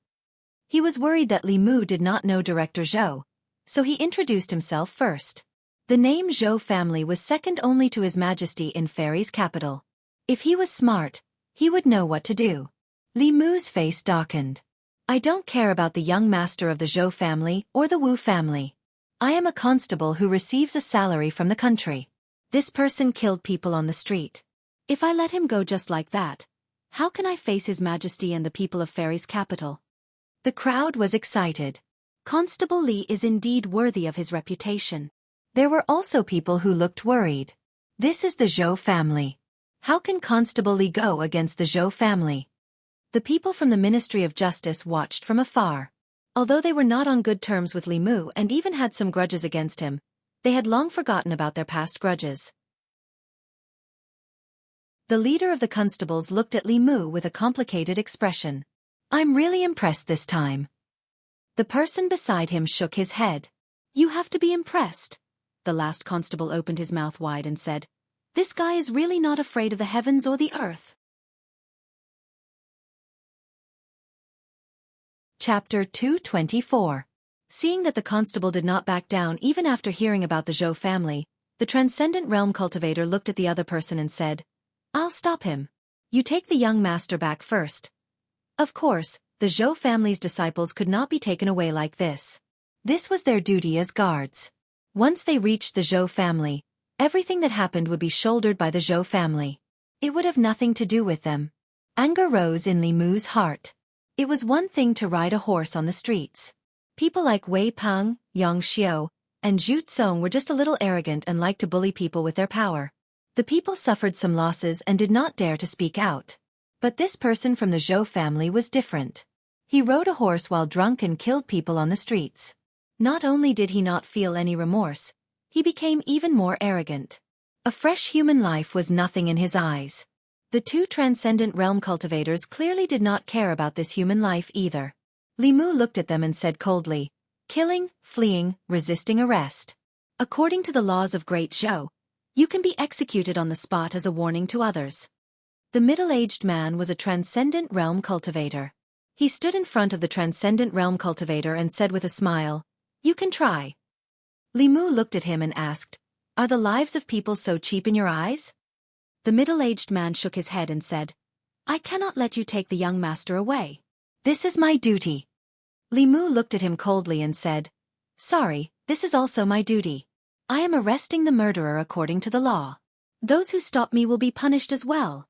He was worried that Li Mu did not know Director Zhou, so he introduced himself first. The name Zhou family was second only to His Majesty in Fairy's capital. If he was smart, he would know what to do. Li Mu's face darkened. "I don't care about the young master of the Zhou family or the Wu family. I am a constable who receives a salary from the country. This person killed people on the street. If I let him go just like that, how can I face His Majesty and the people of Fairy's capital?" The crowd was excited. Constable Li is indeed worthy of his reputation. There were also people who looked worried. This is the Zhou family. How can Constable Li go against the Zhou family? The people from the Ministry of Justice watched from afar. Although they were not on good terms with Li Mu and even had some grudges against him, they had long forgotten about their past grudges. The leader of the constables looked at Li Mu with a complicated expression. "I'm really impressed this time." The person beside him shook his head. "You have to be impressed." The last constable opened his mouth wide and said, "This guy is really not afraid of the heavens or the earth." Chapter 224. Seeing that the constable did not back down even after hearing about the Zhou family, the Transcendent Realm cultivator looked at the other person and said, "I'll stop him. You take the young master back first." Of course, the Zhou family's disciples could not be taken away like this. This was their duty as guards. Once they reached the Zhou family, everything that happened would be shouldered by the Zhou family. It would have nothing to do with them. Anger rose in Li Mu's heart. It was one thing to ride a horse on the streets. People like Wei Peng, Yang Xiao, and Zhu Tsong were just a little arrogant and liked to bully people with their power. The people suffered some losses and did not dare to speak out. But this person from the Zhou family was different. He rode a horse while drunk and killed people on the streets. Not only did he not feel any remorse, he became even more arrogant. A fresh human life was nothing in his eyes. The two Transcendent Realm cultivators clearly did not care about this human life either. Li Mu looked at them and said coldly, "Killing, fleeing, resisting arrest. According to the laws of Great Zhou, you can be executed on the spot as a warning to others." The middle-aged man was a Transcendent Realm cultivator. He stood in front of the Transcendent Realm cultivator and said with a smile, "You can try." Li Mu looked at him and asked, "Are the lives of people so cheap in your eyes?" The middle-aged man shook his head and said, "I cannot let you take the young master away. This is my duty." Li Mu looked at him coldly and said, "Sorry, this is also my duty. I am arresting the murderer according to the law. Those who stop me will be punished as well."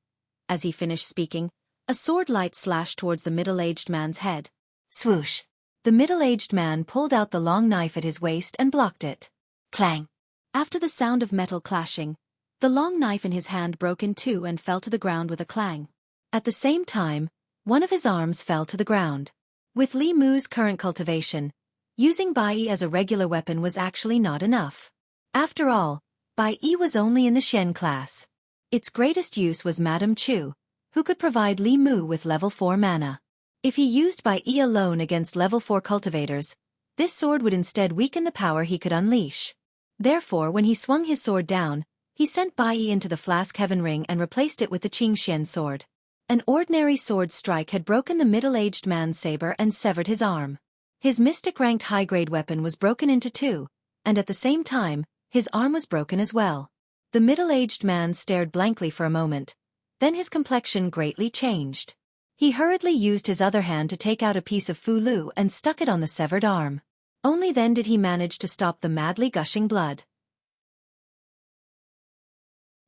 As he finished speaking, a sword light slashed towards the middle-aged man's head. Swoosh! The middle-aged man pulled out the long knife at his waist and blocked it. Clang! After the sound of metal clashing, the long knife in his hand broke in two and fell to the ground with a clang. At the same time, one of his arms fell to the ground. With Li Mu's current cultivation, using Bai as a regular weapon was actually not enough. After all, Bai was only in the Shen class. Its greatest use was Madame Chu, who could provide Li Mu with level 4 mana. If he used Bai alone against level 4 cultivators, this sword would instead weaken the power he could unleash. Therefore, when he swung his sword down, he sent Bai into the Flask Heaven Ring and replaced it with the Qingxian sword. An ordinary sword strike had broken the middle-aged man's saber and severed his arm. His mystic-ranked high-grade weapon was broken into two, and at the same time, his arm was broken as well. The middle-aged man stared blankly for a moment, then his complexion greatly changed. He hurriedly used his other hand to take out a piece of Fu Lu and stuck it on the severed arm. Only then did he manage to stop the madly gushing blood.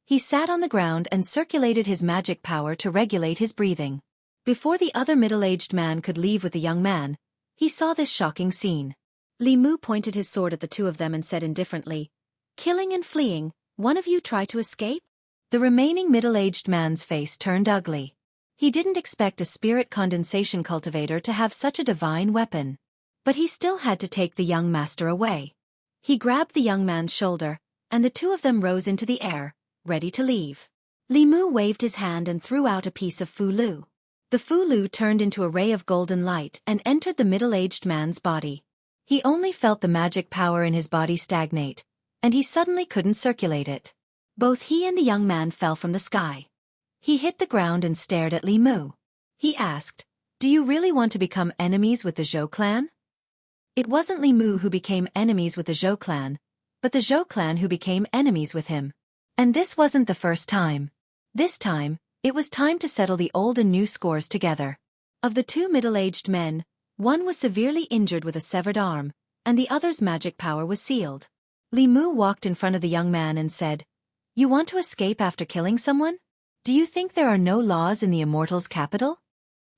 He sat on the ground and circulated his magic power to regulate his breathing. Before the other middle-aged man could leave with the young man, he saw this shocking scene. Li Mu pointed his sword at the two of them and said indifferently, "Killing and fleeing, one of you try to escape?" The remaining middle-aged man's face turned ugly. He didn't expect a spirit condensation cultivator to have such a divine weapon. But he still had to take the young master away. He grabbed the young man's shoulder, and the two of them rose into the air, ready to leave. Li Mu waved his hand and threw out a piece of Fu-Lu. The Fu-Lu turned into a ray of golden light and entered the middle-aged man's body. He only felt the magic power in his body stagnate, and he suddenly couldn't circulate it. Both he and the young man fell from the sky. He hit the ground and stared at Li Mu. He asked, "Do you really want to become enemies with the Zhou clan?" It wasn't Li Mu who became enemies with the Zhou clan, but the Zhou clan who became enemies with him. And this wasn't the first time. This time, it was time to settle the old and new scores together. Of the two middle-aged men, one was severely injured with a severed arm, and the other's magic power was sealed. Li Mu walked in front of the young man and said, "You want to escape after killing someone? Do you think there are no laws in the Immortal's capital?"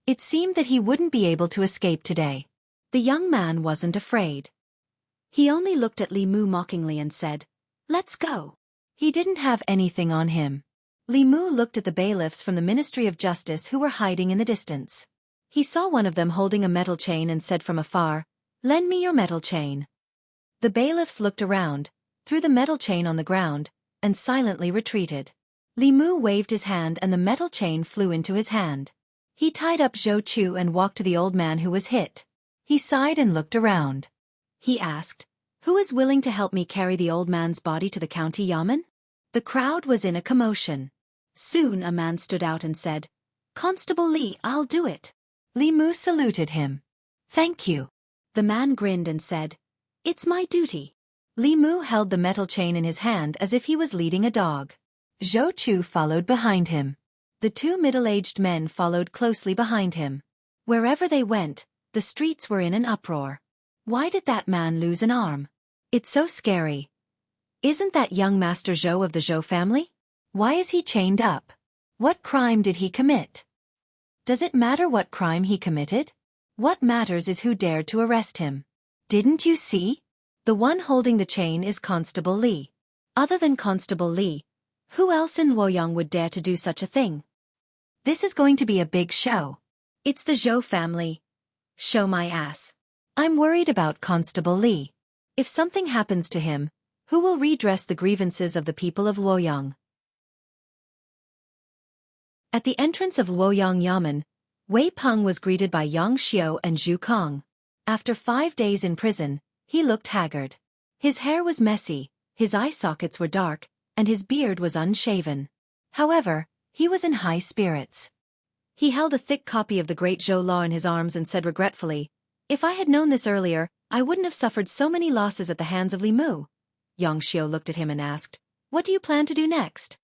It seemed that he wouldn't be able to escape today. The young man wasn't afraid. He only looked at Li Mu mockingly and said, "Let's go." He didn't have anything on him. Li Mu looked at the bailiffs from the Ministry of Justice who were hiding in the distance. He saw one of them holding a metal chain and said from afar, "Lend me your metal chain." The bailiffs looked around, threw the metal chain on the ground, and silently retreated. Li Mu waved his hand and the metal chain flew into his hand. He tied up Zhou Chu and walked to the old man who was hit. He sighed and looked around. He asked, "Who is willing to help me carry the old man's body to the county yamen?" The crowd was in a commotion. Soon a man stood out and said, "Constable Li, I'll do it." Li Mu saluted him. "Thank you." The man grinned and said, "It's my duty." Li Mu held the metal chain in his hand as if he was leading a dog. Zhou Chu followed behind him. The two middle-aged men followed closely behind him. Wherever they went, the streets were in an uproar. Why did that man lose an arm? It's so scary. Isn't that young Master Zhou of the Zhou family? Why is he chained up? What crime did he commit? Does it matter what crime he committed? What matters is who dared to arrest him. Didn't you see? The one holding the chain is Constable Li. Other than Constable Li, who else in Luoyang would dare to do such a thing? This is going to be a big show. It's the Zhou family. Show my ass. I'm worried about Constable Li. If something happens to him, who will redress the grievances of the people of Luoyang? At the entrance of Luoyang Yamen, Wei Peng was greeted by Yang Xiao and Zhu Kong. After 5 days in prison, he looked haggard. His hair was messy, his eye sockets were dark, and his beard was unshaven. However, he was in high spirits. He held a thick copy of the Great Zhou Law in his arms and said regretfully, "If I had known this earlier, I wouldn't have suffered so many losses at the hands of Li Mu." Yang Xiao looked at him and asked, "What do you plan to do next?"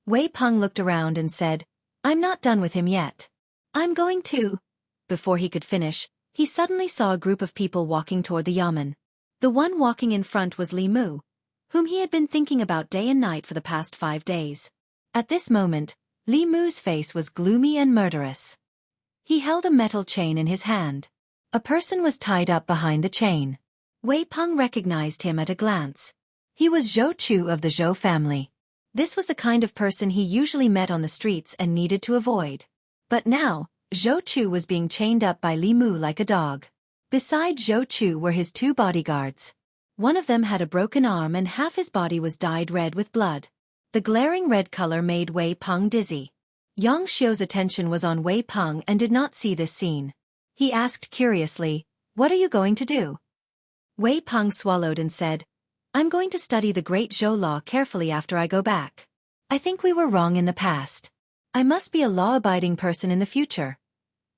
Wei Peng looked around and said, "I'm not done with him yet. I'm going to..." Before he could finish, he suddenly saw a group of people walking toward the yamen. The one walking in front was Li Mu, whom he had been thinking about day and night for the past 5 days. At this moment, Li Mu's face was gloomy and murderous. He held a metal chain in his hand. A person was tied up behind the chain. Wei Peng recognized him at a glance. He was Zhou Chu of the Zhou family. This was the kind of person he usually met on the streets and needed to avoid. But now, Zhou Chu was being chained up by Li Mu like a dog. Beside Zhou Chu were his 2 bodyguards. One of them had a broken arm and half his body was dyed red with blood. The glaring red color made Wei Peng dizzy. Yang Xiao's attention was on Wei Peng and did not see this scene. He asked curiously, "What are you going to do?" Wei Peng swallowed and said, "I'm going to study the Great Zhou Law carefully after I go back. I think we were wrong in the past. I must be a law-abiding person in the future."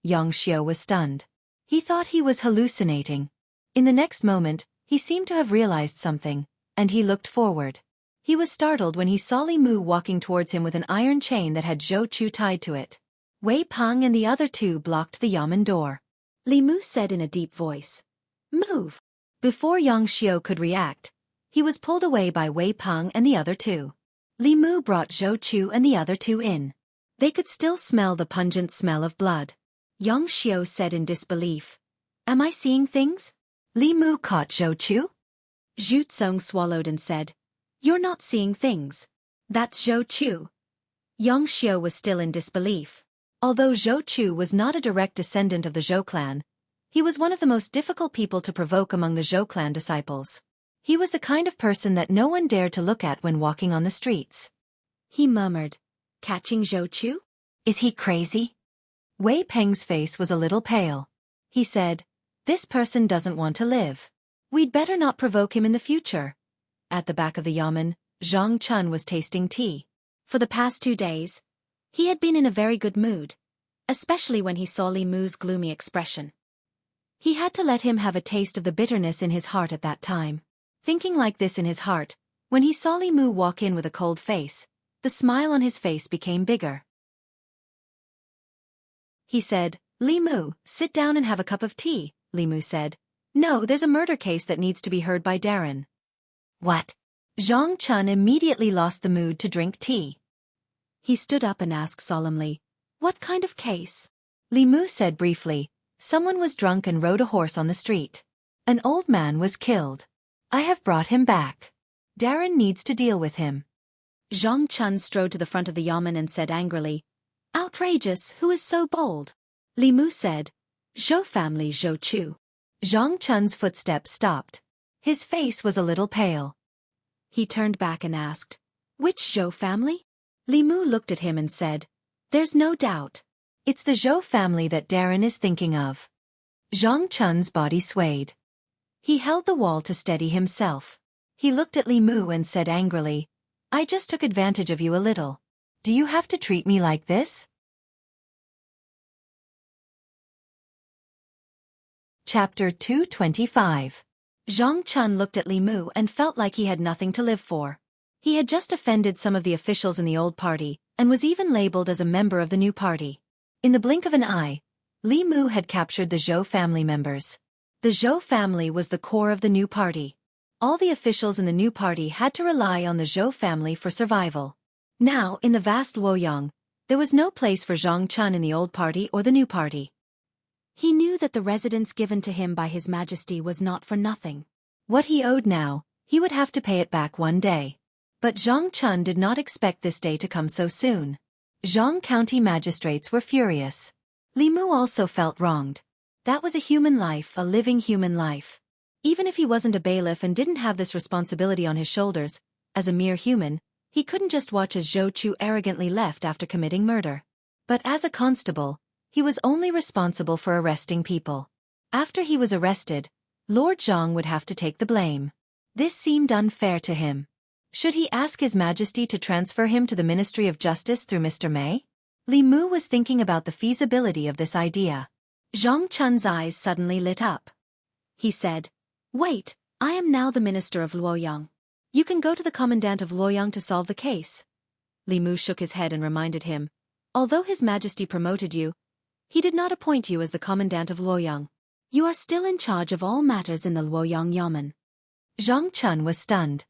Yang Xiao was stunned. He thought he was hallucinating. In the next moment, he seemed to have realized something, and he looked forward. He was startled when he saw Li Mu walking towards him with an iron chain that had Zhou Chu tied to it. Wei Peng and the other 2 blocked the yamen door. Li Mu said in a deep voice, "Move." Before Yang Xiao could react, he was pulled away by Wei Peng and the other 2. Li Mu brought Zhou Chu and the other 2 in. They could still smell the pungent smell of blood. Yang Xiao said in disbelief, "Am I seeing things?" Li Mu caught Zhou Chu. Zhu Tsong swallowed and said, "You're not seeing things. That's Zhou Chu." Yang Xiao was still in disbelief. Although Zhou Chu was not a direct descendant of the Zhou clan, he was one of the most difficult people to provoke among the Zhou clan disciples. He was the kind of person that no one dared to look at when walking on the streets. He murmured, "Catching Zhou Chu? Is he crazy?" Wei Peng's face was a little pale. He said, "This person doesn't want to live. We'd better not provoke him in the future." At the back of the yamen, Zhang Chun was tasting tea. For the past 2 days, he had been in a very good mood, especially when he saw Li Mu's gloomy expression. He had to let him have a taste of the bitterness in his heart at that time. Thinking like this in his heart, when he saw Li Mu walk in with a cold face, the smile on his face became bigger. He said, "Li Mu, sit down and have a cup of tea." Li Mu said, "No, there's a murder case that needs to be heard by Darren." "What?" Zhang Chun immediately lost the mood to drink tea. He stood up and asked solemnly, "What kind of case?" Li Mu said briefly, "Someone was drunk and rode a horse on the street. An old man was killed. I have brought him back. Darren needs to deal with him." Zhang Chun strode to the front of the yamen and said angrily, "Outrageous, who is so bold?" Li Mu said, "Zhou family Zhou Chu." Zhang Chun's footsteps stopped. His face was a little pale. He turned back and asked, "Which Zhou family?" Li Mu looked at him and said, "There's no doubt. It's the Zhou family that Darren is thinking of." Zhang Chun's body swayed. He held the wall to steady himself. He looked at Li Mu and said angrily, "I just took advantage of you a little. Do you have to treat me like this?" Chapter 225. Zhang Chun looked at Li Mu and felt like he had nothing to live for. He had just offended some of the officials in the old party, and was even labeled as a member of the new party. In the blink of an eye, Li Mu had captured the Zhou family members. The Zhou family was the core of the new party. All the officials in the new party had to rely on the Zhou family for survival. Now, in the vast Luoyang, there was no place for Zhang Chun in the old party or the new party. He knew that the residence given to him by His Majesty was not for nothing. What he owed now, he would have to pay it back one day. But Zhang Chun did not expect this day to come so soon. Zhang County magistrates were furious. Li Mu also felt wronged. That was a human life, a living human life. Even if he wasn't a bailiff and didn't have this responsibility on his shoulders, as a mere human, he couldn't just watch as Zhou Chu arrogantly left after committing murder. But as a constable, he was only responsible for arresting people. After he was arrested, Lord Zhang would have to take the blame. This seemed unfair to him. Should he ask His Majesty to transfer him to the Ministry of Justice through Mr. Mei? Li Mu was thinking about the feasibility of this idea. Zhang Chun's eyes suddenly lit up. He said, "Wait, I am now the Minister of Luoyang. You can go to the Commandant of Luoyang to solve the case." Li Mu shook his head and reminded him, "Although His Majesty promoted you, he did not appoint you as the Commandant of Luoyang. You are still in charge of all matters in the Luoyang Yamen." Zhang Chun was stunned.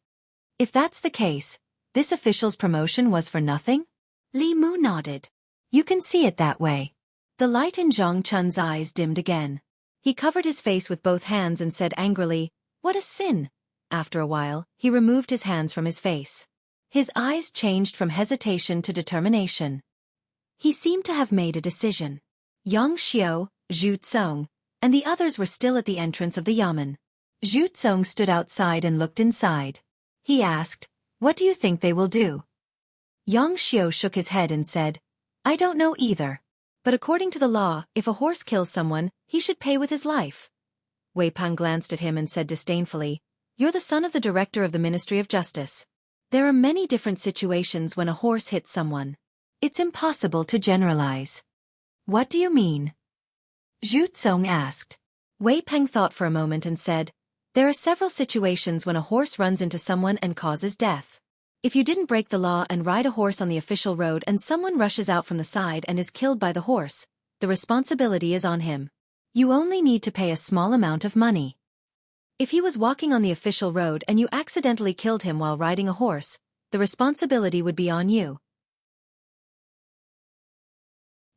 If that's the case, this official's promotion was for nothing? Li Mu nodded. "You can see it that way." The light in Zhang Chun's eyes dimmed again. He covered his face with both hands and said angrily, "What a sin!" After a while, he removed his hands from his face. His eyes changed from hesitation to determination. He seemed to have made a decision. Yang Xiao, Zhu Tsong, and the others were still at the entrance of the yamen. Zhu Tsong stood outside and looked inside. He asked, "What do you think they will do?" Yang Xiao shook his head and said, "I don't know either. But according to the law, if a horse kills someone, he should pay with his life." Wei Peng glanced at him and said disdainfully, "You're the son of the director of the Ministry of Justice. There are many different situations when a horse hits someone. It's impossible to generalize." "What do you mean?" Zhu Tsong asked. Wei Peng thought for a moment and said, "There are several situations when a horse runs into someone and causes death. If you didn't break the law and ride a horse on the official road and someone rushes out from the side and is killed by the horse, the responsibility is on him. You only need to pay a small amount of money. If he was walking on the official road and you accidentally killed him while riding a horse, the responsibility would be on you.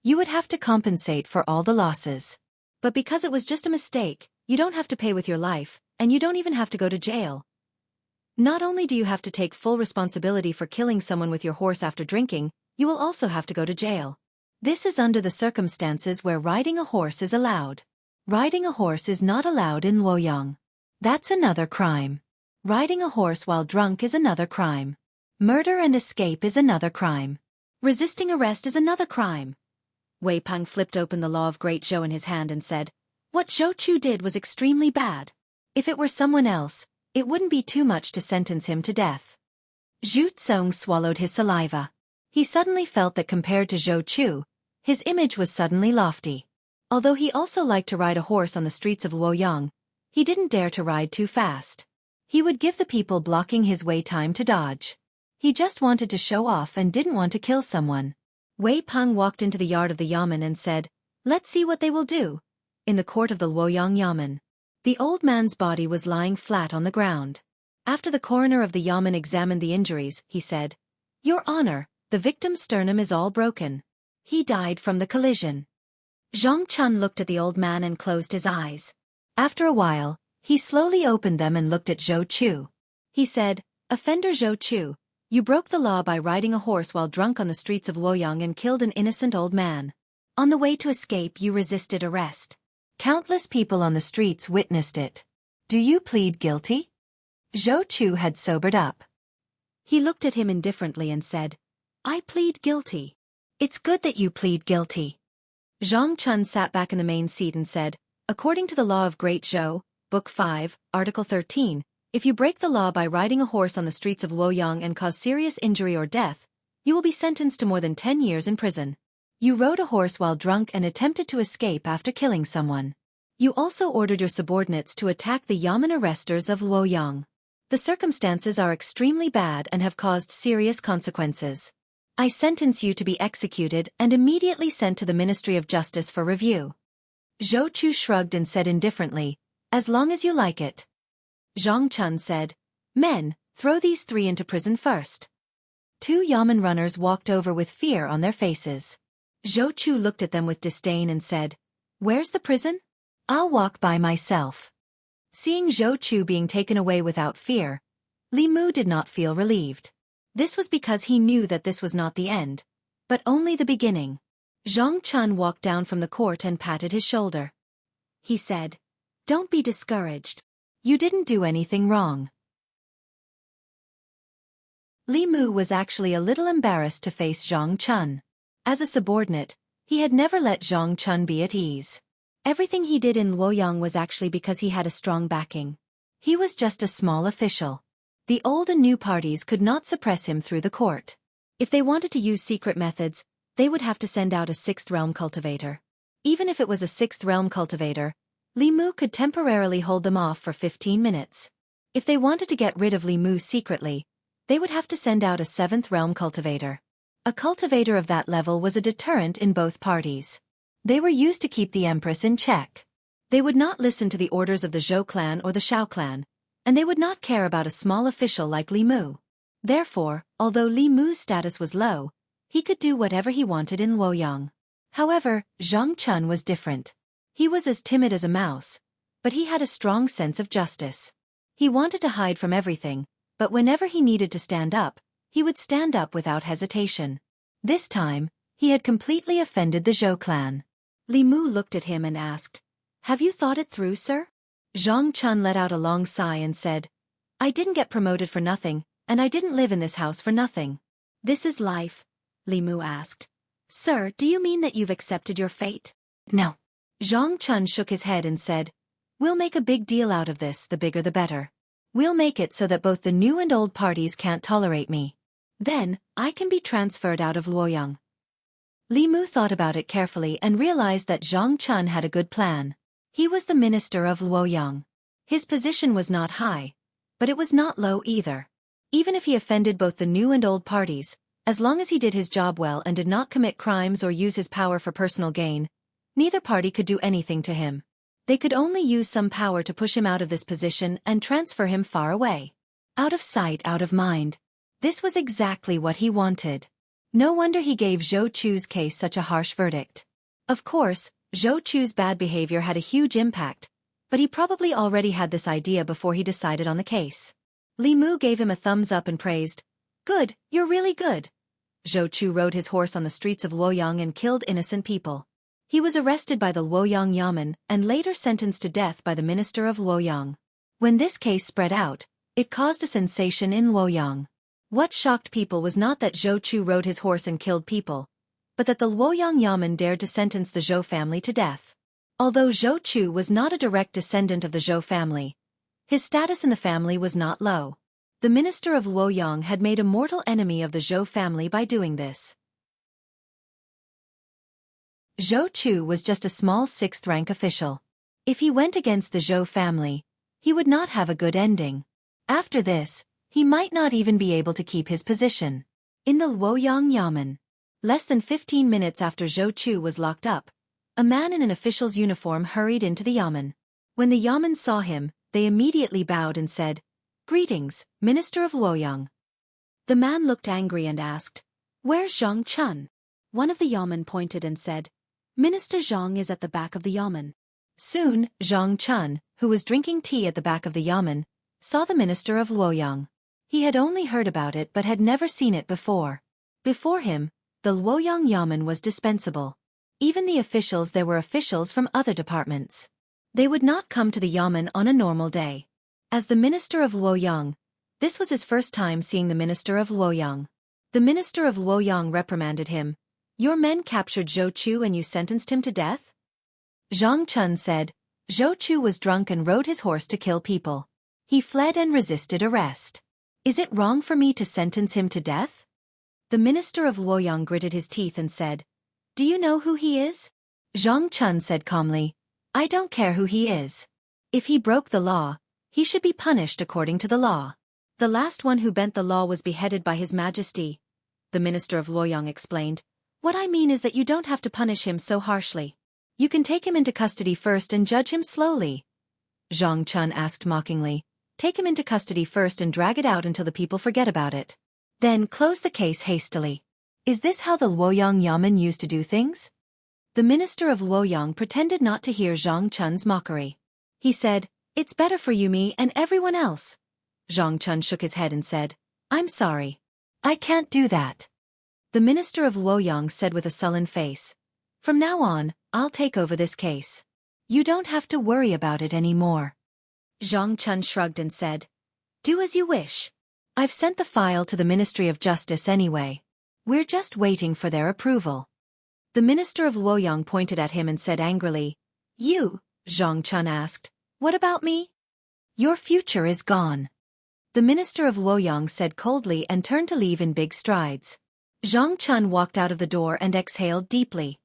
You would have to compensate for all the losses. But because it was just a mistake, you don't have to pay with your life, and you don't even have to go to jail. Not only do you have to take full responsibility for killing someone with your horse after drinking, you will also have to go to jail. This is under the circumstances where riding a horse is allowed. Riding a horse is not allowed in Luoyang. That's another crime. Riding a horse while drunk is another crime. Murder and escape is another crime. Resisting arrest is another crime. Wei Peng flipped open the law of Great Zhou in his hand and said, "What Zhou Chu did was extremely bad. If it were someone else, it wouldn't be too much to sentence him to death." Zhu Tsong swallowed his saliva. He suddenly felt that compared to Zhou Chu, his image was suddenly lofty. Although he also liked to ride a horse on the streets of Luoyang, he didn't dare to ride too fast. He would give the people blocking his way time to dodge. He just wanted to show off and didn't want to kill someone. Wei Peng walked into the yard of the yamen and said, "Let's see what they will do." In the court of the Luoyang yamen, the old man's body was lying flat on the ground. After the coroner of the yamen examined the injuries, he said, "Your Honor, the victim's sternum is all broken. He died from the collision." Zhang Chun looked at the old man and closed his eyes. After a while, he slowly opened them and looked at Zhou Chu. He said, "Offender Zhou Chu, you broke the law by riding a horse while drunk on the streets of Luoyang and killed an innocent old man. On the way to escape you resisted arrest. Countless people on the streets witnessed it. Do you plead guilty?" Zhou Chu had sobered up. He looked at him indifferently and said, "I plead guilty." "It's good that you plead guilty." Zhang Chun sat back in the main seat and said, "According to the law of Great Zhou, Book 5, Article 13, if you break the law by riding a horse on the streets of Luoyang and cause serious injury or death, you will be sentenced to more than 10 years in prison. You rode a horse while drunk and attempted to escape after killing someone. You also ordered your subordinates to attack the yamen arresters of Luoyang. The circumstances are extremely bad and have caused serious consequences. I sentence you to be executed and immediately sent to the Ministry of Justice for review." Zhou Chu shrugged and said indifferently, "As long as you like it." Zhang Chun said, "Men, throw these 3 into prison first." 2 yamen runners walked over with fear on their faces. Zhou Chu looked at them with disdain and said, "Where's the prison? I'll walk by myself." Seeing Zhou Chu being taken away without fear, Li Mu did not feel relieved. This was because he knew that this was not the end, but only the beginning. Zhang Chun walked down from the court and patted his shoulder. He said, "Don't be discouraged. You didn't do anything wrong." Li Mu was actually a little embarrassed to face Zhang Chun. As a subordinate, he had never let Zhang Chun be at ease. Everything he did in Luoyang was actually because he had a strong backing. He was just a small official. The old and new parties could not suppress him through the court. If they wanted to use secret methods, they would have to send out a 6th realm cultivator. Even if it was a 6th realm cultivator, Li Mu could temporarily hold them off for 15 minutes. If they wanted to get rid of Li Mu secretly, they would have to send out a 7th realm cultivator. A cultivator of that level was a deterrent in both parties. They were used to keep the Empress in check. They would not listen to the orders of the Zhou clan or the Shao clan, and they would not care about a small official like Li Mu. Therefore, although Li Mu's status was low, he could do whatever he wanted in Luoyang. However, Zhang Chun was different. He was as timid as a mouse, but he had a strong sense of justice. He wanted to hide from everything, but whenever he needed to stand up, he would stand up without hesitation. This time, he had completely offended the Zhou clan. Li Mu looked at him and asked, "Have you thought it through, sir?" Zhang Chun let out a long sigh and said, "I didn't get promoted for nothing, and I didn't live in this house for nothing." "This is life?" Li Mu asked. "Sir, do you mean that you've accepted your fate?" "No." Zhang Chun shook his head and said, "We'll make a big deal out of this, the bigger the better. We'll make it so that both the new and old parties can't tolerate me. Then, I can be transferred out of Luoyang." Li Mu thought about it carefully and realized that Zhang Chun had a good plan. He was the minister of Luoyang. His position was not high, but it was not low either. Even if he offended both the new and old parties, as long as he did his job well and did not commit crimes or use his power for personal gain, neither party could do anything to him. They could only use some power to push him out of this position and transfer him far away. Out of sight, out of mind. This was exactly what he wanted. No wonder he gave Zhou Chu's case such a harsh verdict. Of course, Zhou Chu's bad behavior had a huge impact, but he probably already had this idea before he decided on the case. Li Mu gave him a thumbs up and praised, "Good, you're really good. Zhou Chu rode his horse on the streets of Luoyang and killed innocent people. He was arrested by the Luoyang Yamen and later sentenced to death by the minister of Luoyang. When this case spread out, it caused a sensation in Luoyang. What shocked people was not that Zhou Chu rode his horse and killed people, but that the Luoyang Yamen dared to sentence the Zhou family to death. Although Zhou Chu was not a direct descendant of the Zhou family, his status in the family was not low. The minister of Luoyang had made a mortal enemy of the Zhou family by doing this. Zhou Chu was just a small 6th-rank official. If he went against the Zhou family, he would not have a good ending. After this, he might not even be able to keep his position. In the Luoyang Yamen, less than 15 minutes after Zhou Chu was locked up, a man in an official's uniform hurried into the Yamen. When the Yamen saw him, they immediately bowed and said, "Greetings, Minister of Luoyang." The man looked angry and asked, "Where's Zhang Chun?" One of the Yamen pointed and said, "Minister Zhang is at the back of the Yamen." Soon, Zhang Chun, who was drinking tea at the back of the Yamen, saw the minister of Luoyang. He had only heard about it but had never seen it before. Before him, the Luoyang Yamen was dispensable. Even the officials there were officials from other departments. They would not come to the Yamen on a normal day. As the minister of Luoyang, this was his first time seeing the minister of Luoyang. The minister of Luoyang reprimanded him. "Your men captured Zhou Chu and you sentenced him to death?" Zhang Chun said, "Zhou Chu was drunk and rode his horse to kill people. He fled and resisted arrest. Is it wrong for me to sentence him to death?" The minister of Luoyang gritted his teeth and said, "Do you know who he is?" Zhang Chun said calmly, "I don't care who he is. If he broke the law, he should be punished according to the law. The last one who bent the law was beheaded by His Majesty." The minister of Luoyang explained, "What I mean is that you don't have to punish him so harshly. You can take him into custody first and judge him slowly." Zhang Chun asked mockingly, "Take him into custody first and drag it out until the people forget about it. Then close the case hastily. Is this how the Luoyang Yamen used to do things?" The minister of Luoyang pretended not to hear Zhang Chun's mockery. He said, "It's better for you, me, and everyone else." Zhang Chun shook his head and said, "I'm sorry. I can't do that." The minister of Luoyang said with a sullen face, "From now on, I'll take over this case. You don't have to worry about it anymore." Zhang Chun shrugged and said, "Do as you wish. I've sent the file to the Ministry of Justice anyway. We're just waiting for their approval." The minister of Luoyang pointed at him and said angrily, "You?" Zhang Chun asked, "What about me?" "Your future is gone." The minister of Luoyang said coldly and turned to leave in big strides. Zhang Chun walked out of the door and exhaled deeply.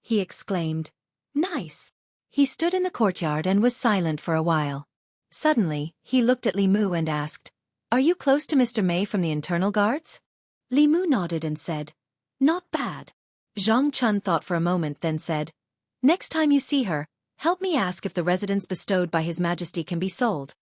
He exclaimed, "Nice." He stood in the courtyard and was silent for a while. Suddenly, he looked at Li Mu and asked, "Are you close to Mr. Mei from the internal guards?" Li Mu nodded and said, "Not bad." Zhang Chun thought for a moment then said, "Next time you see her, help me ask if the residence bestowed by His Majesty can be sold."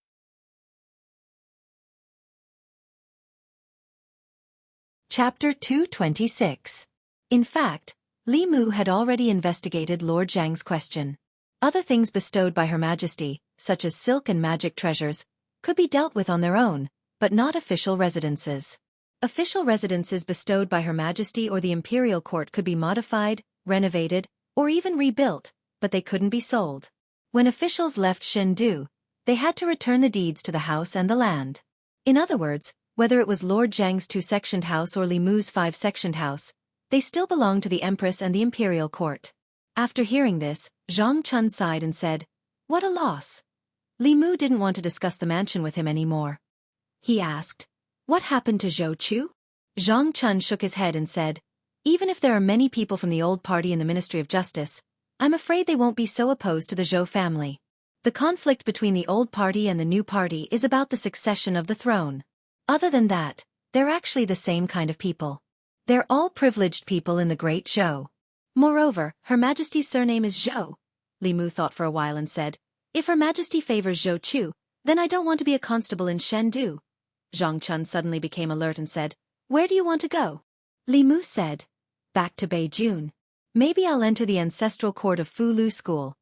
Chapter 226. In fact, Li Mu had already investigated Lord Zhang's question. Other things bestowed by Her Majesty, such as silk and magic treasures, could be dealt with on their own, but not official residences. Official residences bestowed by Her Majesty or the Imperial Court could be modified, renovated, or even rebuilt, but they couldn't be sold. When officials left Chengdu, they had to return the deeds to the house and the land. In other words, whether it was Lord Zhang's 2-sectioned house or Li Mu's 5-sectioned house, they still belonged to the Empress and the Imperial Court. After hearing this, Zhang Chun sighed and said, "What a loss." Li Mu didn't want to discuss the mansion with him anymore. He asked, "What happened to Zhou Chu?" Zhang Chun shook his head and said, "Even if there are many people from the old party in the Ministry of Justice, I'm afraid they won't be so opposed to the Zhou family. The conflict between the old party and the new party is about the succession of the throne. Other than that, they're actually the same kind of people. They're all privileged people in the Great Zhou. Moreover, Her Majesty's surname is Zhou." Li Mu thought for a while and said, "If Her Majesty favors Zhou Chu, then I don't want to be a constable in Chengdu." Zhang Chun suddenly became alert and said, "Where do you want to go?" Li Mu said, "Back to Beijing. Maybe I'll enter the ancestral court of Fu Lu School."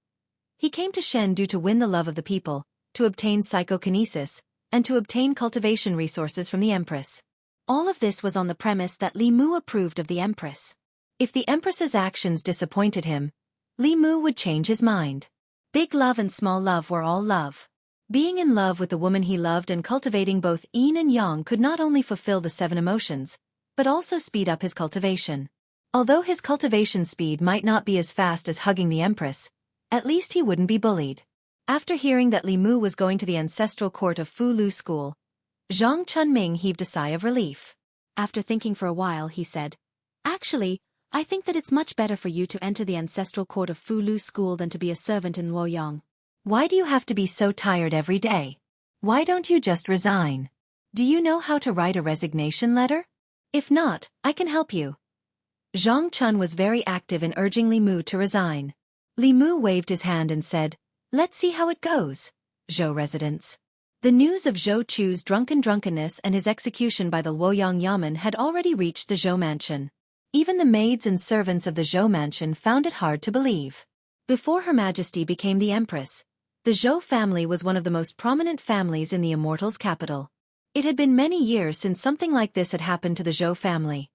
He came to Chengdu to win the love of the people, to obtain psychokinesis, and to obtain cultivation resources from the Empress. All of this was on the premise that Li Mu approved of the Empress. If the Empress's actions disappointed him, Li Mu would change his mind. Big love and small love were all love. Being in love with the woman he loved and cultivating both yin and yang could not only fulfill the 7 emotions, but also speed up his cultivation. Although his cultivation speed might not be as fast as hugging the Empress, at least he wouldn't be bullied. After hearing that Li Mu was going to the ancestral court of Fu Lu School, Zhang Chunming heaved a sigh of relief. After thinking for a while, he said, "Actually, I think that it's much better for you to enter the ancestral court of Fu Lu School than to be a servant in Luoyang. Why do you have to be so tired every day? Why don't you just resign? Do you know how to write a resignation letter? If not, I can help you." Zhang Chun was very active in urging Li Mu to resign. Li Mu waved his hand and said, "Let's see how it goes, Zhou residents." The news of Zhou Chu's drunkenness and his execution by the Luoyang Yamen had already reached the Zhou mansion. Even the maids and servants of the Zhou mansion found it hard to believe. Before Her Majesty became the Empress, the Zhou family was one of the most prominent families in the Immortal's capital. It had been many years since something like this had happened to the Zhou family.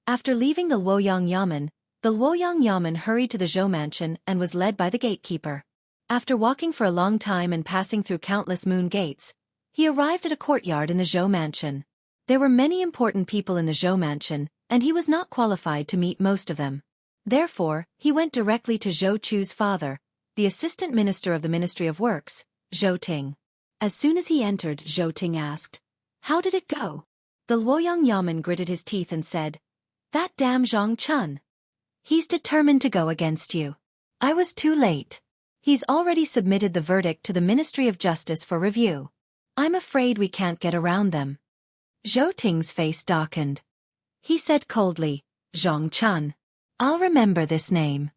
After leaving the Luoyang Yamen hurried to the Zhou mansion and was led by the gatekeeper. After walking for a long time and passing through countless moon gates, he arrived at a courtyard in the Zhou mansion. There were many important people in the Zhou mansion, and he was not qualified to meet most of them. Therefore, he went directly to Zhou Chu's father, the Assistant Minister of the Ministry of Works, Zhou Ting. As soon as he entered, Zhou Ting asked, "How did it go?" The Luoyang Yamen gritted his teeth and said, "That damn Zhang Chun. He's determined to go against you. I was too late. He's already submitted the verdict to the Ministry of Justice for review. I'm afraid we can't get around them." Zhou Ting's face darkened. He said coldly, "Zhang Chun. I'll remember this name."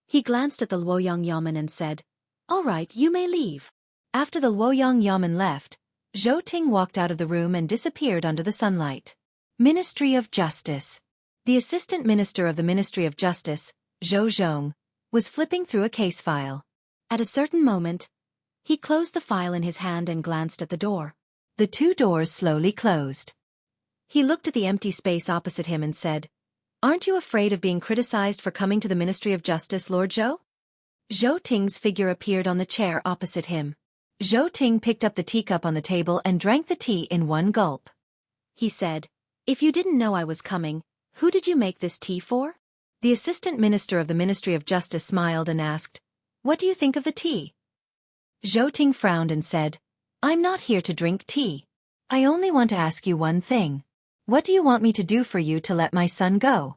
He glanced at the Luoyang Yamen and said, "All right, you may leave." After the Luoyang Yamen left, Zhou Ting walked out of the room and disappeared under the sunlight. Ministry of Justice. The Assistant Minister of the Ministry of Justice, Zhou Zhong, was flipping through a case file. At a certain moment, he closed the file in his hand and glanced at the door. The 2 doors slowly closed. He looked at the empty space opposite him and said, "Aren't you afraid of being criticized for coming to the Ministry of Justice, Lord Zhou?" Zhou Ting's figure appeared on the chair opposite him. Zhou Ting picked up the teacup on the table and drank the tea in one gulp. He said, "If you didn't know I was coming, who did you make this tea for?" The Assistant Minister of the Ministry of Justice smiled and asked, "What do you think of the tea?" Zhou Ting frowned and said, "I'm not here to drink tea. I only want to ask you one thing. What do you want me to do for you to let my son go?"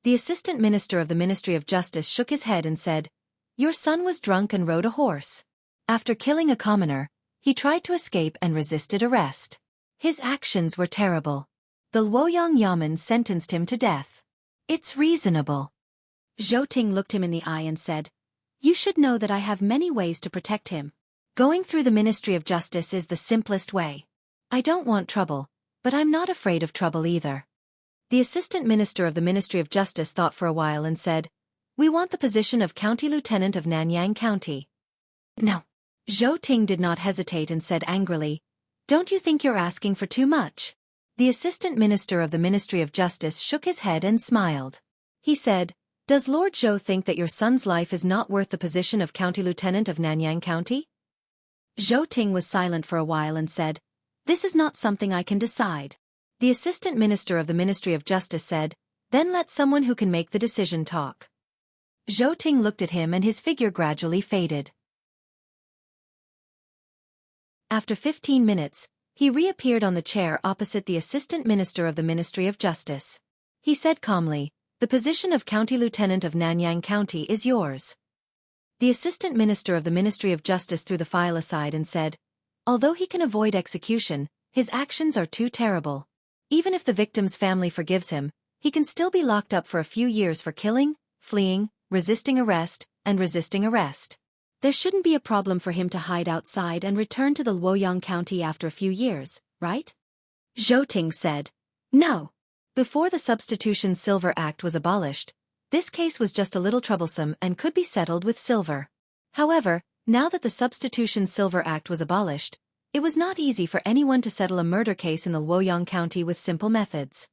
The Assistant Minister of the Ministry of Justice shook his head and said, "Your son was drunk and rode a horse. After killing a commoner, he tried to escape and resisted arrest. His actions were terrible. The Luoyang Yamen sentenced him to death. It's reasonable." Zhou Ting looked him in the eye and said, "You should know that I have many ways to protect him. Going through the Ministry of Justice is the simplest way. I don't want trouble, but I'm not afraid of trouble either." The Assistant Minister of the Ministry of Justice thought for a while and said, "We want the position of County Lieutenant of Nanyang County." "No." Zhou Ting did not hesitate and said angrily, "Don't you think you're asking for too much?" The Assistant Minister of the Ministry of Justice shook his head and smiled. He said, "Does Lord Zhou think that your son's life is not worth the position of County Lieutenant of Nanyang County?" Zhou Ting was silent for a while and said, "This is not something I can decide." The Assistant Minister of the Ministry of Justice said, "Then let someone who can make the decision talk." Zhou Ting looked at him and his figure gradually faded. After 15 minutes, he reappeared on the chair opposite the Assistant Minister of the Ministry of Justice. He said calmly, "The position of County Lieutenant of Nanyang County is yours." The Assistant Minister of the Ministry of Justice threw the file aside and said, "Although he can avoid execution, his actions are too terrible. Even if the victim's family forgives him, he can still be locked up for a few years for killing, fleeing, resisting arrest, and resisting arrest. There shouldn't be a problem for him to hide outside and return to the Luoyang County after a few years, right?" Zhou Ting said, "No. Before the Substitution Silver Act was abolished, this case was just a little troublesome and could be settled with silver. However, now that the Substitution Silver Act was abolished, It was not easy for anyone to settle a murder case in the Luoyang County with simple methods.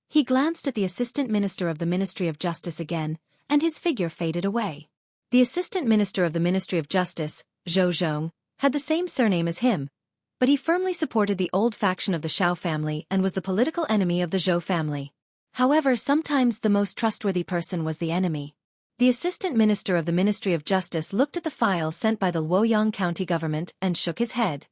He glanced at the Assistant Minister of the Ministry of Justice again, and his figure faded away. The Assistant Minister of the Ministry of Justice, Zhou Zhong, had the same surname as him, but he firmly supported the old faction of the Shao family and was the political enemy of the Zhou family. However, sometimes the most trustworthy person was the enemy. The Assistant Minister of the Ministry of Justice looked at the file sent by the Luoyang County government and shook his head.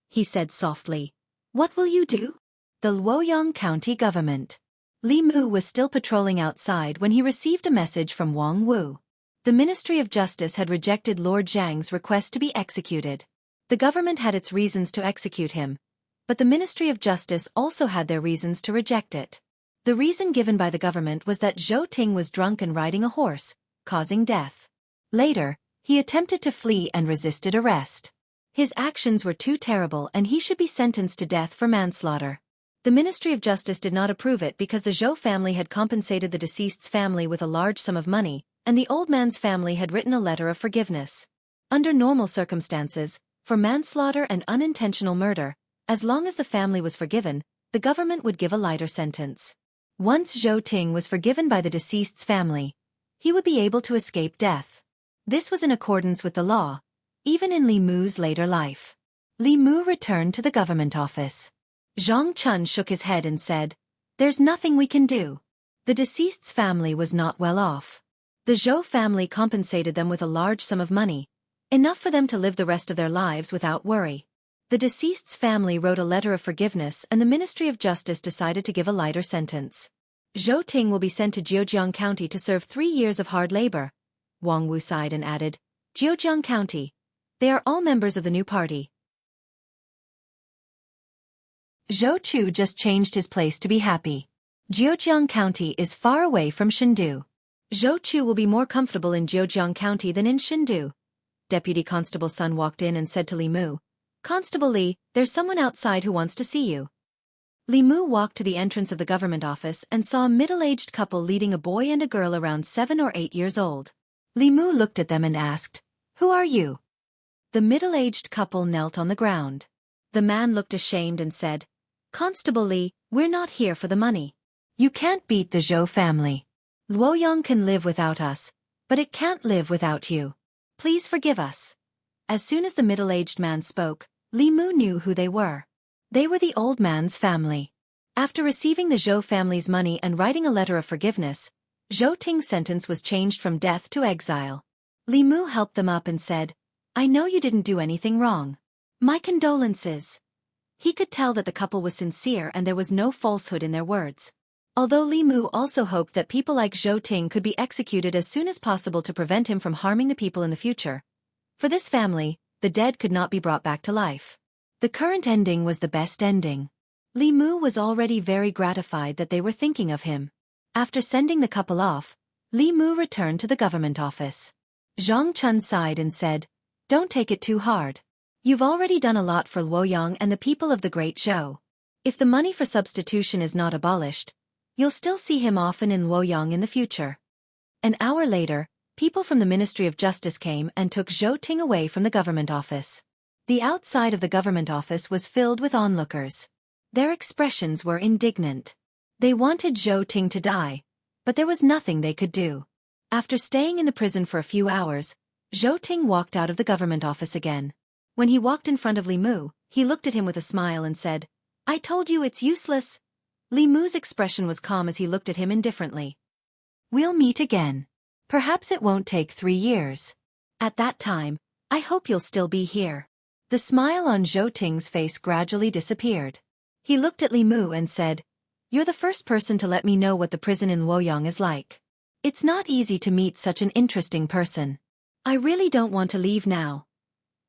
He said softly, "What will you do?" The Luoyang County government. Li Mu was still patrolling outside when he received a message from Wang Wu. The Ministry of Justice had rejected Lord Zhang's request to be executed. The government had its reasons to execute him, but the Ministry of Justice also had their reasons to reject it. The reason given by the government was that Zhou Ting was drunk and riding a horse, causing death. Later, he attempted to flee and resisted arrest. His actions were too terrible and he should be sentenced to death for manslaughter. The Ministry of Justice did not approve it because the Zhou family had compensated the deceased's family with a large sum of money, and the old man's family had written a letter of forgiveness. Under normal circumstances, for manslaughter and unintentional murder, as long as the family was forgiven, the government would give a lighter sentence. Once Zhou Ting was forgiven by the deceased's family, he would be able to escape death. This was in accordance with the law, even in Li Mu's later life. Li Mu returned to the government office. Zhang Chun shook his head and said, "There's nothing we can do." The deceased's family was not well off. The Zhou family compensated them with a large sum of money, enough for them to live the rest of their lives without worry. The deceased's family wrote a letter of forgiveness and the Ministry of Justice decided to give a lighter sentence. Zhou Ting will be sent to Jiujiang County to serve 3 years of hard labor. Wang Wu sighed and added, "Jiujiang County. They are all members of the new party." Zhou Chu just changed his place to be happy. Jiujiang County is far away from Chengdu. Zhou Chu will be more comfortable in Jiujiang County than in Chengdu. Deputy Constable Sun walked in and said to Li Mu, "Constable Li, there's someone outside who wants to see you." Li Mu walked to the entrance of the government office and saw a middle-aged couple leading a boy and a girl around 7 or 8 years old. Li Mu looked at them and asked, "Who are you?" The middle-aged couple knelt on the ground. The man looked ashamed and said, "Constable Li, we're not here for the money. You can't beat the Zhou family. Luoyang can live without us, but it can't live without you. Please forgive us." As soon as the middle-aged man spoke, Li Mu knew who they were. They were the old man's family. After receiving the Zhou family's money and writing a letter of forgiveness, Zhou Ting's sentence was changed from death to exile. Li Mu helped them up and said, "I know you didn't do anything wrong. My condolences." He could tell that the couple was sincere and there was no falsehood in their words. Although Li Mu also hoped that people like Zhou Ting could be executed as soon as possible to prevent him from harming the people in the future. For this family, the dead could not be brought back to life. The current ending was the best ending. Li Mu was already very gratified that they were thinking of him. After sending the couple off, Li Mu returned to the government office. Zhang Chun sighed and said, "Don't take it too hard. You've already done a lot for Luoyang and the people of the Great Zhou. If the money for substitution is not abolished, you'll still see him often in Luoyang in the future." An hour later, people from the Ministry of Justice came and took Zhou Ting away from the government office. The outside of the government office was filled with onlookers. Their expressions were indignant. They wanted Zhou Ting to die, but there was nothing they could do. After staying in the prison for a few hours, Zhou Ting walked out of the government office again. When he walked in front of Li Mu, he looked at him with a smile and said, "I told you it's useless." Li Mu's expression was calm as he looked at him indifferently. "We'll meet again. Perhaps it won't take 3 years. At that time, I hope you'll still be here." The smile on Zhou Ting's face gradually disappeared. He looked at Li Mu and said, "You're the first person to let me know what the prison in Luoyang is like. It's not easy to meet such an interesting person. I really don't want to leave now."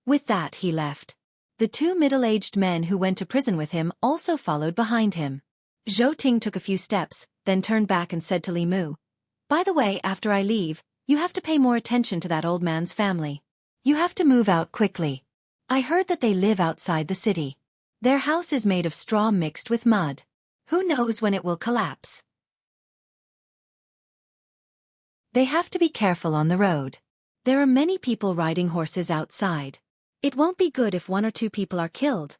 With that he left. The 2 middle-aged men who went to prison with him also followed behind him. Zhou Ting took a few steps, then turned back and said to Li Mu, "By the way, after I leave, you have to pay more attention to that old man's family. You have to move out quickly. I heard that they live outside the city. Their house is made of straw mixed with mud. Who knows when it will collapse? They have to be careful on the road. There are many people riding horses outside. It won't be good if 1 or 2 people are killed.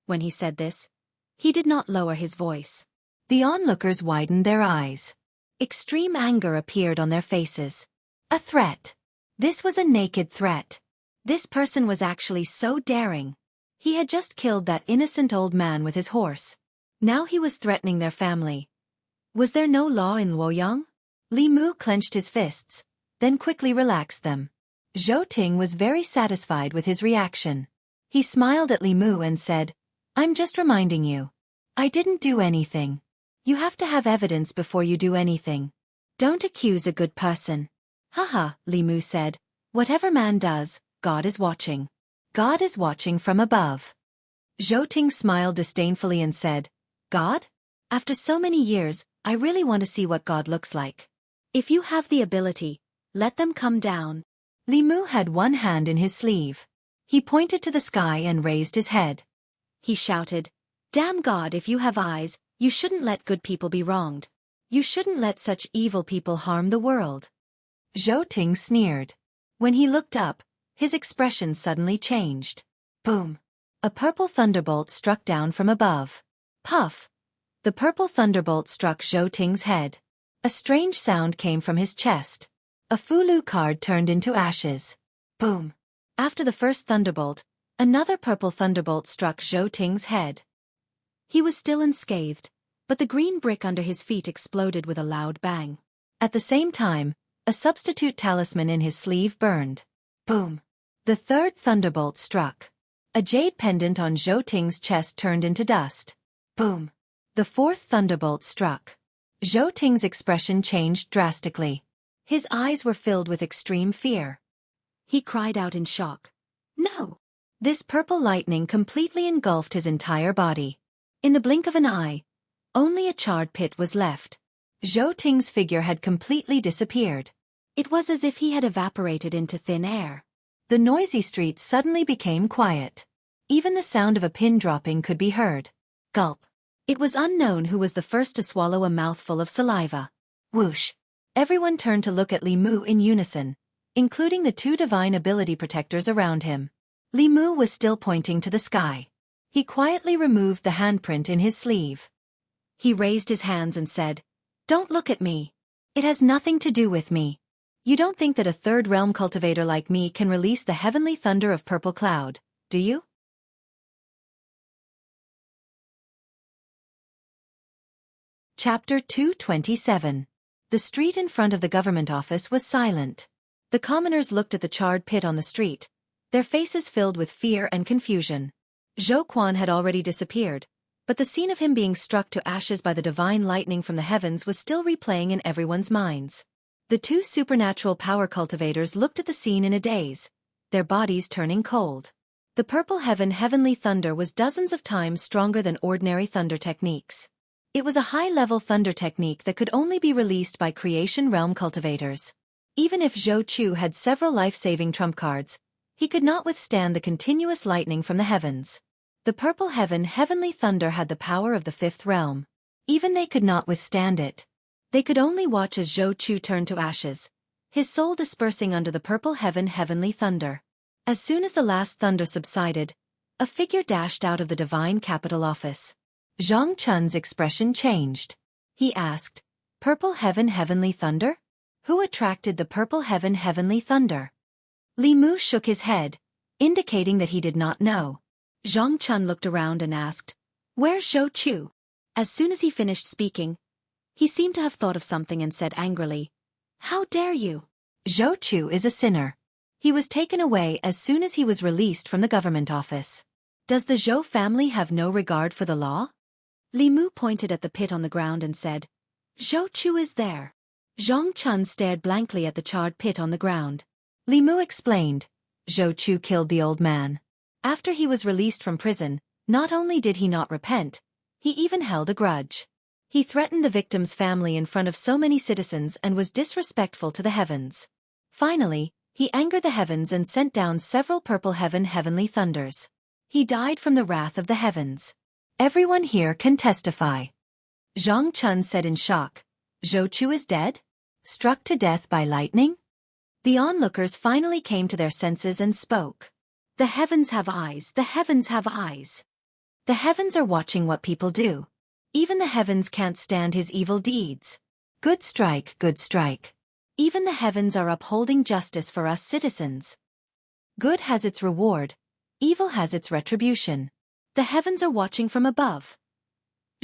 When he said this, he did not lower his voice. The onlookers widened their eyes. Extreme anger appeared on their faces. A threat. This was a naked threat. This person was actually so daring. He had just killed that innocent old man with his horse. Now he was threatening their family. Was there no law in Luoyang? Li Mu clenched his fists, then quickly relaxed them. Zhou Ting was very satisfied with his reaction. He smiled at Li Mu and said, "I'm just reminding you. I didn't do anything. You have to have evidence before you do anything. Don't accuse a good person." "Haha," Li Mu said. "Whatever man does, God is watching. God is watching from above." Zhou Ting smiled disdainfully and said, "God? After so many years, I really want to see what God looks like. If you have the ability, let them come down." Li Mu had one hand in his sleeve. He pointed to the sky and raised his head. He shouted, "Damn God, if you have eyes, you shouldn't let good people be wronged. You shouldn't let such evil people harm the world." Zhou Ting sneered. When he looked up, his expression suddenly changed. Boom! A purple thunderbolt struck down from above. Puff! The purple thunderbolt struck Zhou Ting's head. A strange sound came from his chest. A Fulu card turned into ashes. Boom! After the first thunderbolt, another purple thunderbolt struck Zhou Ting's head. He was still unscathed, but the green brick under his feet exploded with a loud bang. At the same time, a substitute talisman in his sleeve burned. Boom! The third thunderbolt struck. A jade pendant on Zhou Ting's chest turned into dust. Boom! The fourth thunderbolt struck. Zhou Ting's expression changed drastically. His eyes were filled with extreme fear. He cried out in shock. "No!" This purple lightning completely engulfed his entire body. In the blink of an eye, only a charred pit was left. Zhou Ting's figure had completely disappeared. It was as if he had evaporated into thin air. The noisy streets suddenly became quiet. Even the sound of a pin dropping could be heard. Gulp! It was unknown who was the first to swallow a mouthful of saliva. Whoosh! Everyone turned to look at Li Mu in unison, including the 2 divine ability protectors around him. Li Mu was still pointing to the sky. He quietly removed the handprint in his sleeve. He raised his hands and said, "Don't look at me. It has nothing to do with me. You don't think that a third realm cultivator like me can release the heavenly thunder of purple cloud, do you?" Chapter 227. The street in front of the government office was silent. The commoners looked at the charred pit on the street, their faces filled with fear and confusion. Zhou Quan had already disappeared, but the scene of him being struck to ashes by the divine lightning from the heavens was still replaying in everyone's minds. The 2 supernatural power cultivators looked at the scene in a daze, their bodies turning cold. The purple heavenly thunder was dozens of times stronger than ordinary thunder techniques. It was a high-level thunder technique that could only be released by creation realm cultivators. Even if Zhou Chu had several life-saving trump cards, he could not withstand the continuous lightning from the heavens. The purple heavenly thunder had the power of the 5th realm. Even they could not withstand it. They could only watch as Zhou Chu turned to ashes, his soul dispersing under the purple heavenly thunder. As soon as the last thunder subsided, a figure dashed out of the divine capital office. Zhang Chun's expression changed. He asked, "Purple heavenly thunder? Who attracted the purple heavenly thunder?" Li Mu shook his head, indicating that he did not know. Zhang Chun looked around and asked, "Where's Zhou Chu?" As soon as he finished speaking, he seemed to have thought of something and said angrily, "How dare you?" Zhou Chu is a sinner. He was taken away as soon as he was released from the government office. Does the Zhou family have no regard for the law? Li Mu pointed at the pit on the ground and said, "Zhou Chu is there." Zhang Chun stared blankly at the charred pit on the ground. Li Mu explained, "Zhou Chu killed the old man. After he was released from prison, not only did he not repent, he even held a grudge. He threatened the victim's family in front of so many citizens and was disrespectful to the heavens. Finally, he angered the heavens and sent down several purple heavenly thunders. He died from the wrath of the heavens. Everyone here can testify." Zhang Chun said in shock, "Zhou Chu is dead? Struck to death by lightning?" The onlookers finally came to their senses and spoke. The heavens have eyes, the heavens have eyes. The heavens are watching what people do. Even the heavens can't stand his evil deeds. Good strike, good strike. Even the heavens are upholding justice for us citizens. Good has its reward, evil has its retribution. The heavens are watching from above.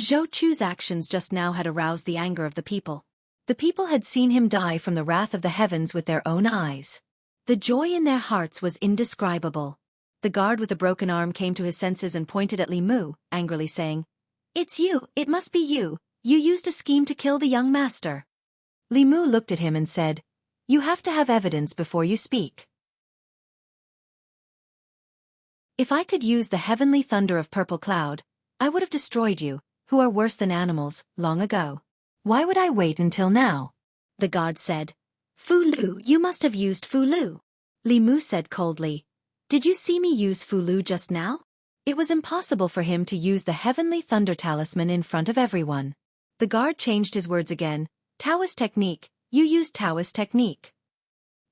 Zhou Chu's actions just now had aroused the anger of the people. The people had seen him die from the wrath of the heavens with their own eyes. The joy in their hearts was indescribable. The guard with the broken arm came to his senses and pointed at Li Mu, angrily saying, "It's you, it must be you. You used a scheme to kill the young master." Li Mu looked at him and said, "You have to have evidence before you speak." "If I could use the heavenly thunder of purple cloud, I would have destroyed you, who are worse than animals, long ago. Why would I wait until now?" The guard said. "Fu Lu, you must have used Fu Lu." Li Mu said coldly, "Did you see me use Fu Lu just now?" It was impossible for him to use the heavenly thunder talisman in front of everyone. The guard changed his words again. "Taoist technique, you used Taoist technique."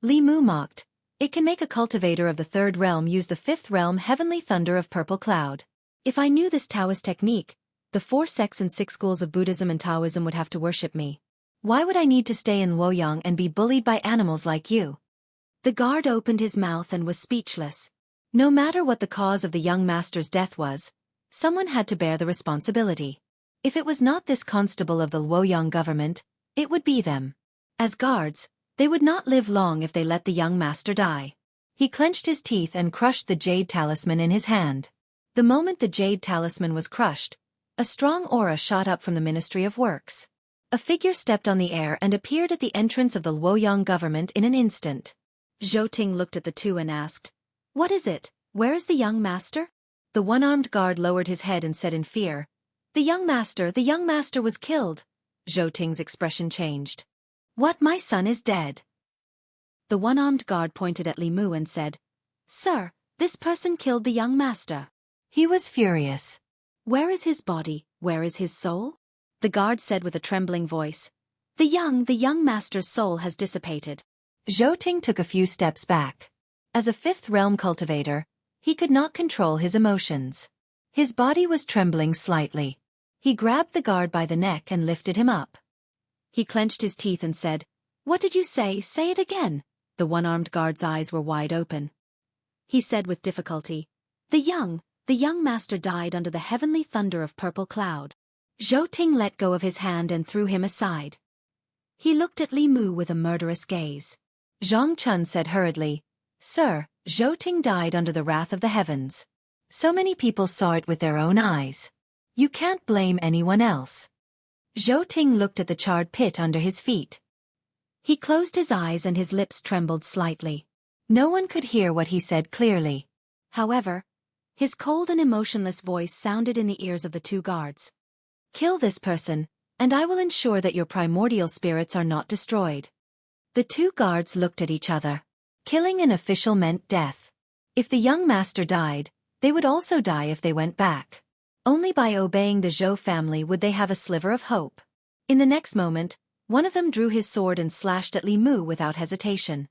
Li Mu mocked. "It can make a cultivator of the third realm use the fifth realm heavenly thunder of purple cloud. If I knew this Taoist technique, the 4 sects and 6 schools of Buddhism and Taoism would have to worship me. Why would I need to stay in Luoyang and be bullied by animals like you?" The guard opened his mouth and was speechless. No matter what the cause of the young master's death was, someone had to bear the responsibility. If it was not this constable of the Luoyang government, it would be them. As guards, they would not live long if they let the young master die. He clenched his teeth and crushed the jade talisman in his hand. The moment the jade talisman was crushed, a strong aura shot up from the Ministry of Works. A figure stepped on the air and appeared at the entrance of the Luoyang government in an instant. Zhou Ting looked at the two and asked, "What is it? Where is the young master?" The one-armed guard lowered his head and said in fear, the young master was killed." Zhou Ting's expression changed. "What, my son is dead?" The one-armed guard pointed at Li Mu and said, "Sir, this person killed the young master." He was furious. "Where is his body? Where is his soul?" The guard said with a trembling voice, The young master's soul has dissipated." Zhou Ting took a few steps back. As a fifth realm cultivator, he could not control his emotions. His body was trembling slightly. He grabbed the guard by the neck and lifted him up. He clenched his teeth and said, "What did you say? Say it again." The one-armed guard's eyes were wide open. He said with difficulty, The young master died under the heavenly thunder of purple cloud." Zhou Ting let go of his hand and threw him aside. He looked at Li Mu with a murderous gaze. Zhang Chun said hurriedly, "Sir, Zhou Ting died under the wrath of the heavens. So many people saw it with their own eyes. You can't blame anyone else." Zhou Ting looked at the charred pit under his feet. He closed his eyes and his lips trembled slightly. No one could hear what he said clearly. However, his cold and emotionless voice sounded in the ears of the two guards. "Kill this person, and I will ensure that your primordial spirits are not destroyed." The two guards looked at each other. Killing an official meant death. If the young master died, they would also die if they went back. Only by obeying the Zhou family would they have a sliver of hope. In the next moment, one of them drew his sword and slashed at Li Mu without hesitation.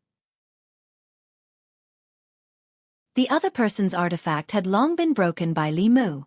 The other person's artifact had long been broken by Li Mu.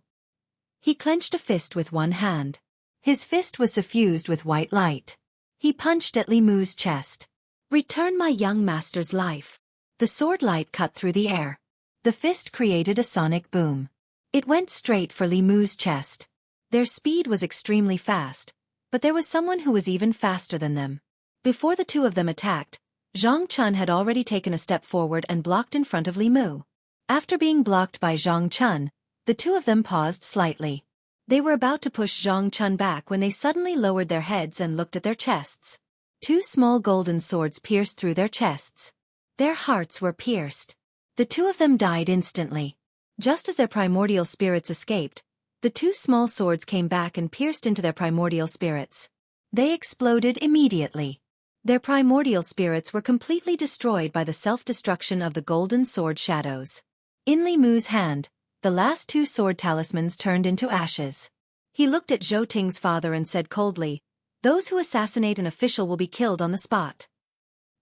He clenched a fist with one hand. His fist was suffused with white light. He punched at Li Mu's chest. "Return my young master's life." The sword light cut through the air. The fist created a sonic boom. It went straight for Li Mu's chest. Their speed was extremely fast, but there was someone who was even faster than them. Before the two of them attacked, Zhang Chun had already taken a step forward and blocked in front of Li Mu. After being blocked by Zhang Chun, the two of them paused slightly. They were about to push Zhang Chun back when they suddenly lowered their heads and looked at their chests. Two small golden swords pierced through their chests. Their hearts were pierced. The two of them died instantly. Just as their primordial spirits escaped, the two small swords came back and pierced into their primordial spirits. They exploded immediately. Their primordial spirits were completely destroyed by the self-destruction of the golden sword shadows. In Li Mu's hand, the last two sword talismans turned into ashes. He looked at Zhou Ting's father and said coldly, "Those who assassinate an official will be killed on the spot."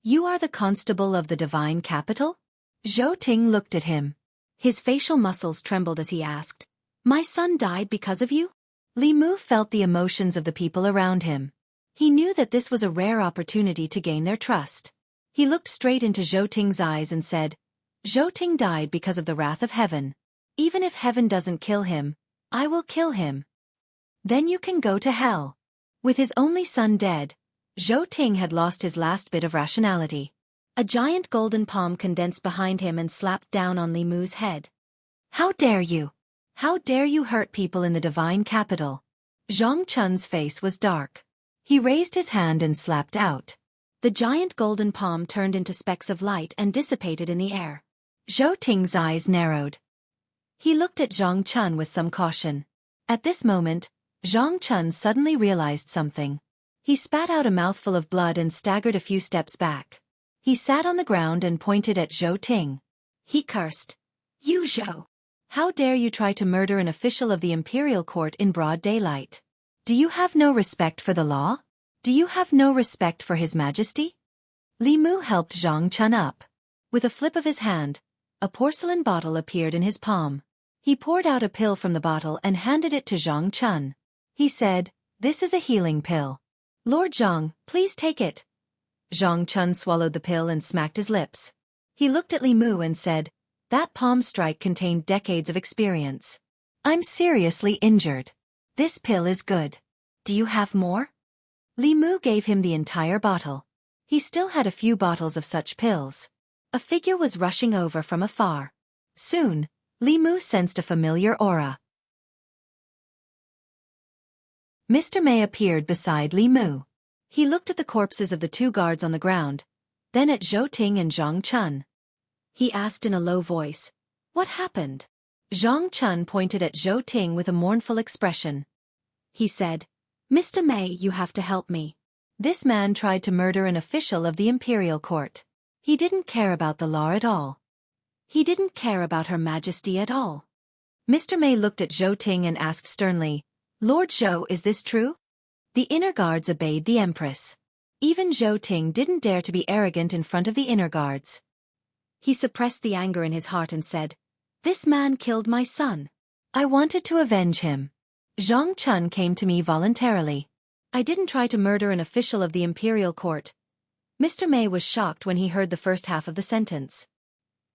"You are the constable of the divine capital?" Zhou Ting looked at him. His facial muscles trembled as he asked, "My son died because of you?" Li Mu felt the emotions of the people around him. He knew that this was a rare opportunity to gain their trust. He looked straight into Zhou Ting's eyes and said, "Zhou Ting died because of the wrath of heaven. Even if heaven doesn't kill him, I will kill him. Then you can go to hell." With his only son dead, Zhou Ting had lost his last bit of rationality. A giant golden palm condensed behind him and slapped down on Li Mu's head. "How dare you? How dare you hurt people in the divine capital?" Zhang Chun's face was dark. He raised his hand and slapped out. The giant golden palm turned into specks of light and dissipated in the air. Zhou Ting's eyes narrowed. He looked at Zhang Chun with some caution. At this moment, Zhang Chun suddenly realized something. He spat out a mouthful of blood and staggered a few steps back. He sat on the ground and pointed at Zhou Ting. He cursed, "You Zhou! How dare you try to murder an official of the imperial court in broad daylight? Do you have no respect for the law? Do you have no respect for His Majesty?" Li Mu helped Zhang Chun up. With a flip of his hand, a porcelain bottle appeared in his palm. He poured out a pill from the bottle and handed it to Zhang Chun. He said, "This is a healing pill. Lord Zhang, please take it." Zhang Chun swallowed the pill and smacked his lips. He looked at Li Mu and said, "That palm strike contained decades of experience. I'm seriously injured. This pill is good. Do you have more?" Li Mu gave him the entire bottle. He still had a few bottles of such pills. A figure was rushing over from afar. Soon, Li Mu sensed a familiar aura. Mr. May appeared beside Li Mu. He looked at the corpses of the two guards on the ground, then at Zhou Ting and Zhang Chun. He asked in a low voice, "What happened?" Zhang Chun pointed at Zhou Ting with a mournful expression. He said, "Mr. May, you have to help me. This man tried to murder an official of the imperial court. He didn't care about the law at all. He didn't care about Her Majesty at all." Mr. May looked at Zhou Ting and asked sternly, "Lord Zhou, is this true?" The inner guards obeyed the Empress. Even Zhou Ting didn't dare to be arrogant in front of the inner guards. He suppressed the anger in his heart and said, "This man killed my son. I wanted to avenge him. Zhang Chun came to me voluntarily. I didn't try to murder an official of the imperial court." Mr. May was shocked when he heard the first half of the sentence.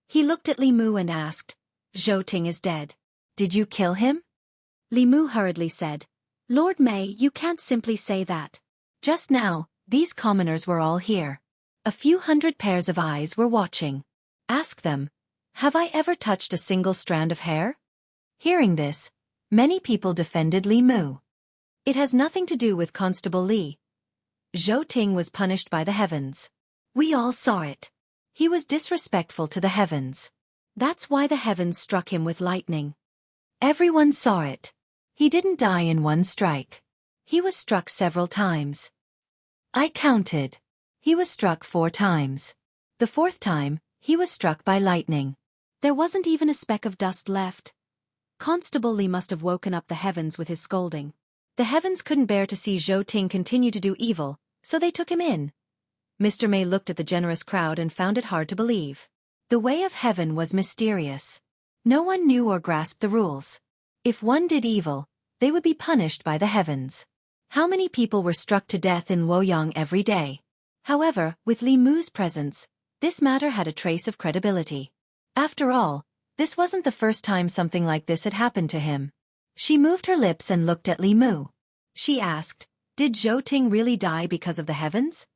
He looked at Li Mu and asked, "Zhou Ting is dead. Did you kill him?" Li Mu hurriedly said, "Lord May, you can't simply say that. Just now, these commoners were all here. A few hundred pairs of eyes were watching. Ask them, have I ever touched a single strand of hair?" Hearing this, many people defended Li Mu. "It has nothing to do with Constable Li. Zhou Ting was punished by the heavens. We all saw it. He was disrespectful to the heavens. That's why the heavens struck him with lightning. Everyone saw it. He didn't die in one strike. He was struck several times. I counted. He was struck 4 times. The 4th time, he was struck by lightning. There wasn't even a speck of dust left. Constable Li must have woken up the heavens with his scolding. The heavens couldn't bear to see Zhou Ting continue to do evil, so they took him in." Mr. May looked at the generous crowd and found it hard to believe. The way of heaven was mysterious. No one knew or grasped the rules. If one did evil, they would be punished by the heavens. How many people were struck to death in Luoyang every day? However, with Li Mu's presence, this matter had a trace of credibility. After all, this wasn't the first time something like this had happened to him. She moved her lips and looked at Li Mu. She asked, "Did Zhou Ting really die because of the heavens?"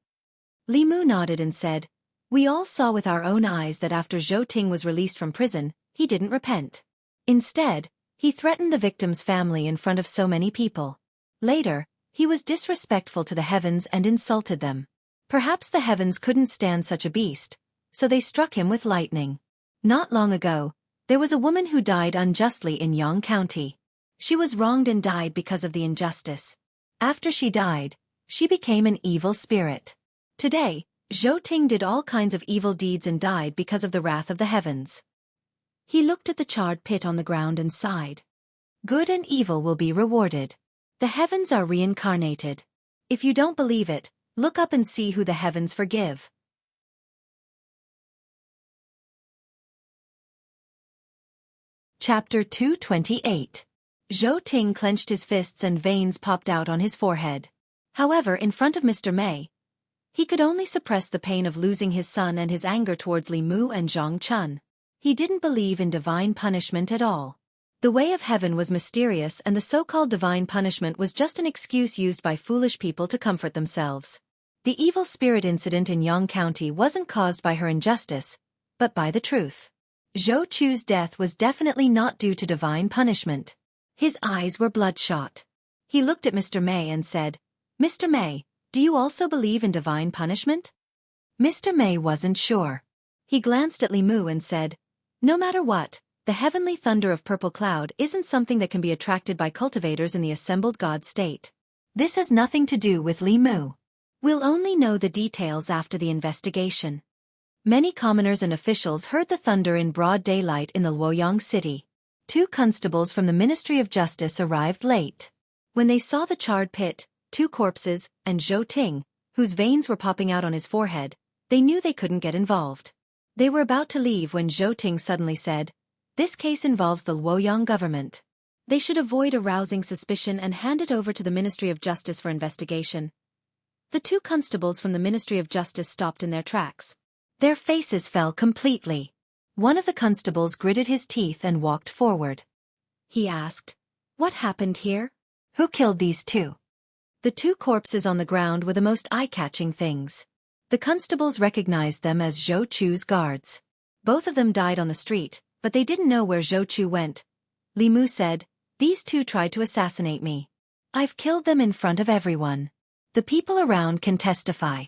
Li Mu nodded and said, "We all saw with our own eyes that after Zhou Ting was released from prison, he didn't repent. Instead, he threatened the victim's family in front of so many people. Later, he was disrespectful to the heavens and insulted them. Perhaps the heavens couldn't stand such a beast, so they struck him with lightning. Not long ago, there was a woman who died unjustly in Yang County. She was wronged and died because of the injustice. After she died, she became an evil spirit. Today, Zhou Ting did all kinds of evil deeds and died because of the wrath of the heavens." He looked at the charred pit on the ground and sighed. "Good and evil will be rewarded. The heavens are reincarnated. If you don't believe it, look up and see who the heavens forgive." Chapter 228. Zhou Ting clenched his fists and veins popped out on his forehead. However, in front of Mr. Mei, he could only suppress the pain of losing his son and his anger towards Li Mu and Zhang Chun. He didn't believe in divine punishment at all. The way of heaven was mysterious, and the so-called divine punishment was just an excuse used by foolish people to comfort themselves. The evil spirit incident in Yang County wasn't caused by her injustice, but by the truth. Zhou Chu's death was definitely not due to divine punishment. His eyes were bloodshot. He looked at Mr. Mei and said, "Mr. Mei, do you also believe in divine punishment?" Mr. Mei wasn't sure. He glanced at Li Mu and said, "No matter what, the heavenly thunder of purple cloud isn't something that can be attracted by cultivators in the assembled God state. This has nothing to do with Li Mu. We'll only know the details after the investigation." Many commoners and officials heard the thunder in broad daylight in the Luoyang city. 2 constables from the Ministry of Justice arrived late. When they saw the charred pit, 2 corpses, and Zhou Ting, whose veins were popping out on his forehead, they knew they couldn't get involved. They were about to leave when Zhou Ting suddenly said, "This case involves the Luoyang government. They should avoid arousing suspicion and hand it over to the Ministry of Justice for investigation." The 2 constables from the Ministry of Justice stopped in their tracks. Their faces fell completely. One of the constables gritted his teeth and walked forward. He asked, "What happened here? Who killed these 2? The 2 corpses on the ground were the most eye-catching things. The constables recognized them as Zhou Chu's guards. Both of them died on the street, but they didn't know where Zhou Chu went. Li Mu said, "These 2 tried to assassinate me. I've killed them in front of everyone. The people around can testify.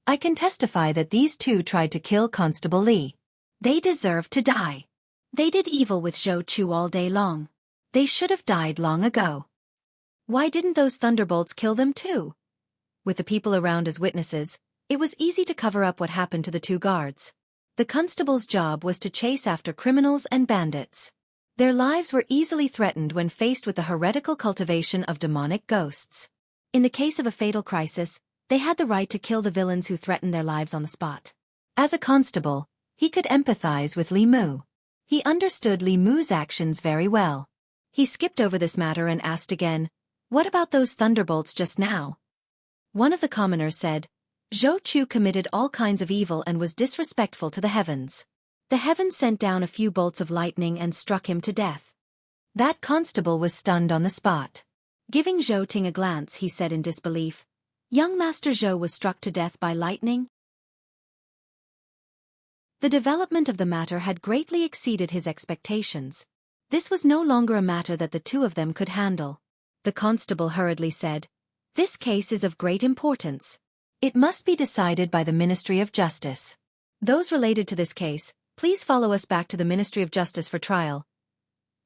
I can testify that these 2 tried to kill Constable Li. They deserve to die. They did evil with Zhou Chu all day long. They should have died long ago. Why didn't those thunderbolts kill them too?" With the people around as witnesses, it was easy to cover up what happened to the 2 guards. The constable's job was to chase after criminals and bandits. Their lives were easily threatened when faced with the heretical cultivation of demonic ghosts. In the case of a fatal crisis, they had the right to kill the villains who threatened their lives on the spot. As a constable, he could empathize with Li Mu. He understood Li Mu's actions very well. He skipped over this matter and asked again, "What about those thunderbolts just now?" One of the commoners said, "Zhou Chu committed all kinds of evil and was disrespectful to the heavens. The heavens sent down a few bolts of lightning and struck him to death." That constable was stunned on the spot. Giving Zhou Ting a glance, he said in disbelief, "Young Master Zhou was struck to death by lightning?" The development of the matter had greatly exceeded his expectations. This was no longer a matter that the 2 of them could handle. The constable hurriedly said, "This case is of great importance. It must be decided by the Ministry of Justice. Those related to this case, please follow us back to the Ministry of Justice for trial."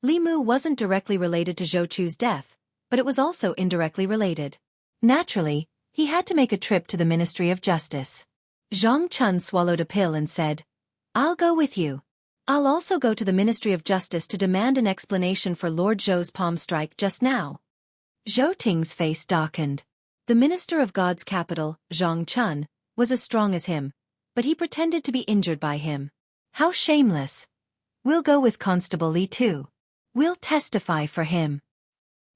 Li Mu wasn't directly related to Zhou Chu's death, but it was also indirectly related. Naturally, he had to make a trip to the Ministry of Justice. Zhang Chun swallowed a pill and said, "I'll go with you. I'll also go to the Ministry of Justice to demand an explanation for Lord Zhou's palm strike just now." Zhou Ting's face darkened. The Minister of God's capital, Zhang Chun, was as strong as him, but he pretended to be injured by him. How shameless. "We'll go with Constable Li too. We'll testify for him.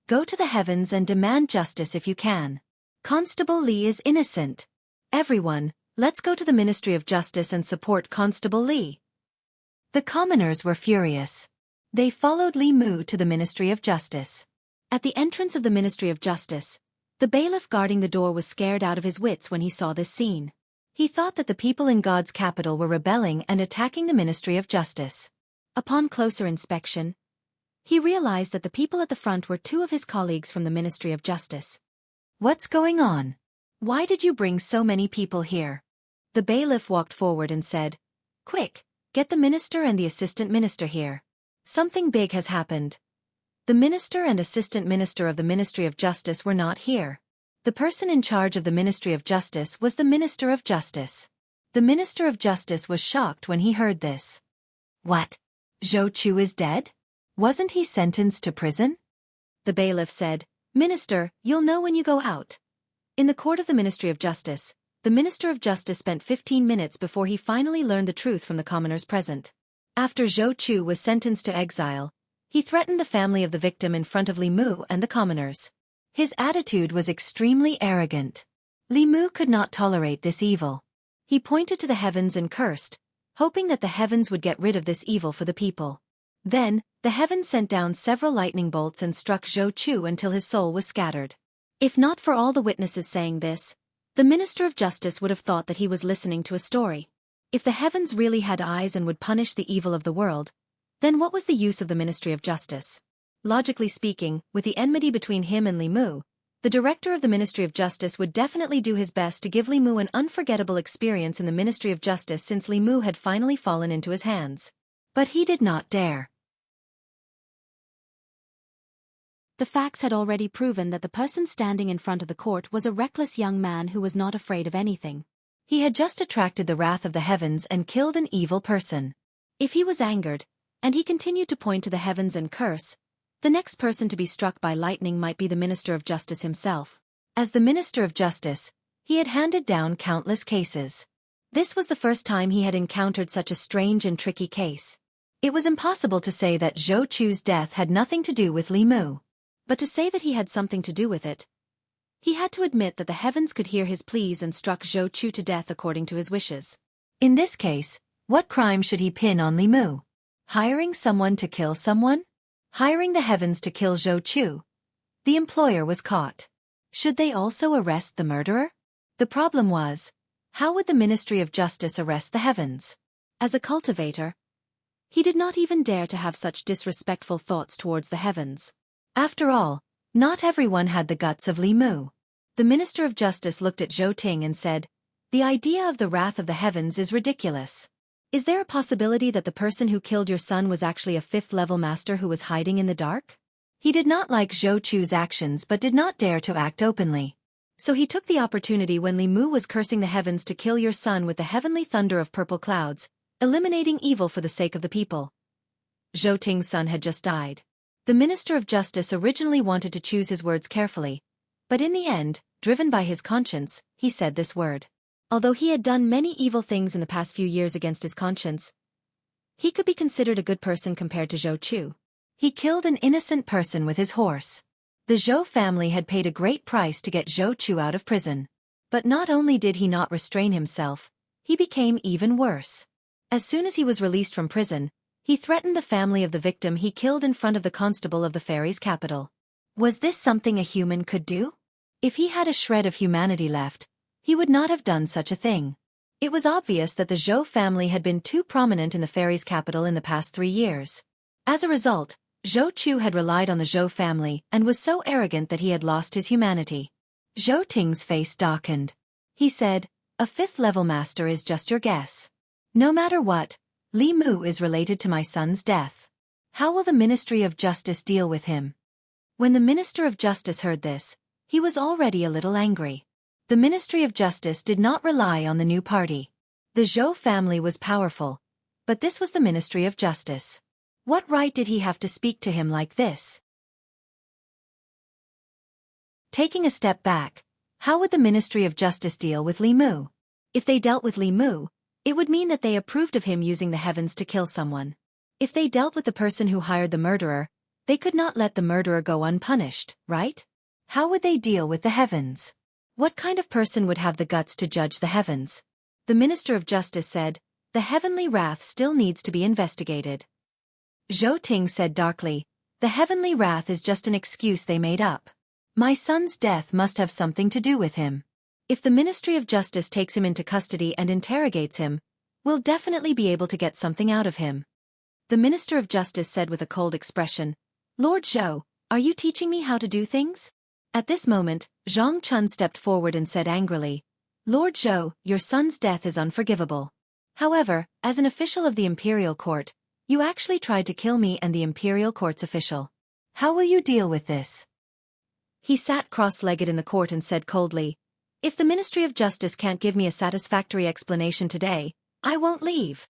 Go to the heavens and demand justice if you can. Constable Li is innocent. Everyone, let's go to the Ministry of Justice and support Constable Li." The commoners were furious. They followed Li Mu to the Ministry of Justice. At the entrance of the Ministry of Justice, the bailiff guarding the door was scared out of his wits when he saw this scene. He thought that the people in God's capital were rebelling and attacking the Ministry of Justice. Upon closer inspection, he realized that the people at the front were 2 of his colleagues from the Ministry of Justice. "What's going on? Why did you bring so many people here?" The bailiff walked forward and said, "Quick, get the minister and the assistant minister here. Something big has happened." The minister and assistant minister of the Ministry of Justice were not here. The person in charge of the Ministry of Justice was the Minister of Justice. The Minister of Justice was shocked when he heard this. "What? Zhou Chu is dead? Wasn't he sentenced to prison?" The bailiff said, "Minister, you'll know when you go out." In the court of the Ministry of Justice, the Minister of Justice spent 15 minutes before he finally learned the truth from the commoners present. After Zhou Chu was sentenced to exile, he threatened the family of the victim in front of Li Mu and the commoners. His attitude was extremely arrogant. Li Mu could not tolerate this evil. He pointed to the heavens and cursed, hoping that the heavens would get rid of this evil for the people. Then, the heavens sent down several lightning bolts and struck Zhou Chu until his soul was scattered. If not for all the witnesses saying this, the Minister of Justice would have thought that he was listening to a story. If the heavens really had eyes and would punish the evil of the world, then what was the use of the Ministry of Justice? Logically speaking, with the enmity between him and Li Mu, the director of the Ministry of Justice would definitely do his best to give Li Mu an unforgettable experience in the Ministry of Justice since Li Mu had finally fallen into his hands. But he did not dare. The facts had already proven that the person standing in front of the court was a reckless young man who was not afraid of anything. He had just attracted the wrath of the heavens and killed an evil person. If he was angered, and he continued to point to the heavens and curse, the next person to be struck by lightning might be the Minister of Justice himself. As the Minister of Justice, he had handed down countless cases. This was the first time he had encountered such a strange and tricky case. It was impossible to say that Zhou Chu's death had nothing to do with Li Mu. But to say that he had something to do with it, he had to admit that the heavens could hear his pleas and struck Zhou Chu to death according to his wishes. In this case, what crime should he pin on Li Mu? Hiring someone to kill someone? Hiring the heavens to kill Zhou Chu? The employer was caught. Should they also arrest the murderer? The problem was, how would the Ministry of Justice arrest the heavens? As a cultivator, he did not even dare to have such disrespectful thoughts towards the heavens. After all, not everyone had the guts of Li Mu. The Minister of Justice looked at Zhou Ting and said, "The idea of the wrath of the heavens is ridiculous. Is there a possibility that the person who killed your son was actually a fifth-level master who was hiding in the dark?" He did not like Zhou Chu's actions but did not dare to act openly. So he took the opportunity when Li Mu was cursing the heavens to kill your son with the heavenly thunder of purple clouds, eliminating evil for the sake of the people. Zhou Ting's son had just died. The Minister of Justice originally wanted to choose his words carefully, but in the end, driven by his conscience, he said this word. Although he had done many evil things in the past few years against his conscience, he could be considered a good person compared to Zhou Chu. He killed an innocent person with his horse. The Zhou family had paid a great price to get Zhou Chu out of prison. But not only did he not restrain himself, he became even worse. As soon as he was released from prison, he threatened the family of the victim he killed in front of the constable of the fairy's capital. Was this something a human could do? If he had a shred of humanity left, he would not have done such a thing. It was obvious that the Zhou family had been too prominent in the fairy's capital in the past 3 years. As a result, Zhou Chu had relied on the Zhou family and was so arrogant that he had lost his humanity. Zhou Ting's face darkened. He said, "A fifth-level master is just your guess. No matter what, Li Mu is related to my son's death. How will the Ministry of Justice deal with him?" When the Minister of Justice heard this, he was already a little angry. The Ministry of Justice did not rely on the new party. The Zhou family was powerful, but this was the Ministry of Justice. What right did he have to speak to him like this? Taking a step back, how would the Ministry of Justice deal with Li Mu? If they dealt with Li Mu, it would mean that they approved of him using the heavens to kill someone. If they dealt with the person who hired the murderer, they could not let the murderer go unpunished, right? How would they deal with the heavens? What kind of person would have the guts to judge the heavens? The Minister of Justice said, "The heavenly wrath still needs to be investigated." Zhou Ting said darkly, "The heavenly wrath is just an excuse they made up. My son's death must have something to do with him. If the Ministry of Justice takes him into custody and interrogates him, we'll definitely be able to get something out of him." The Minister of Justice said with a cold expression, "Lord Zhou, are you teaching me how to do things?" At this moment, Zhang Chun stepped forward and said angrily, "Lord Zhou, your son's death is unforgivable. However, as an official of the Imperial Court, you actually tried to kill me and the Imperial Court's official. How will you deal with this?" He sat cross-legged in the court and said coldly, "If the Ministry of Justice can't give me a satisfactory explanation today, I won't leave."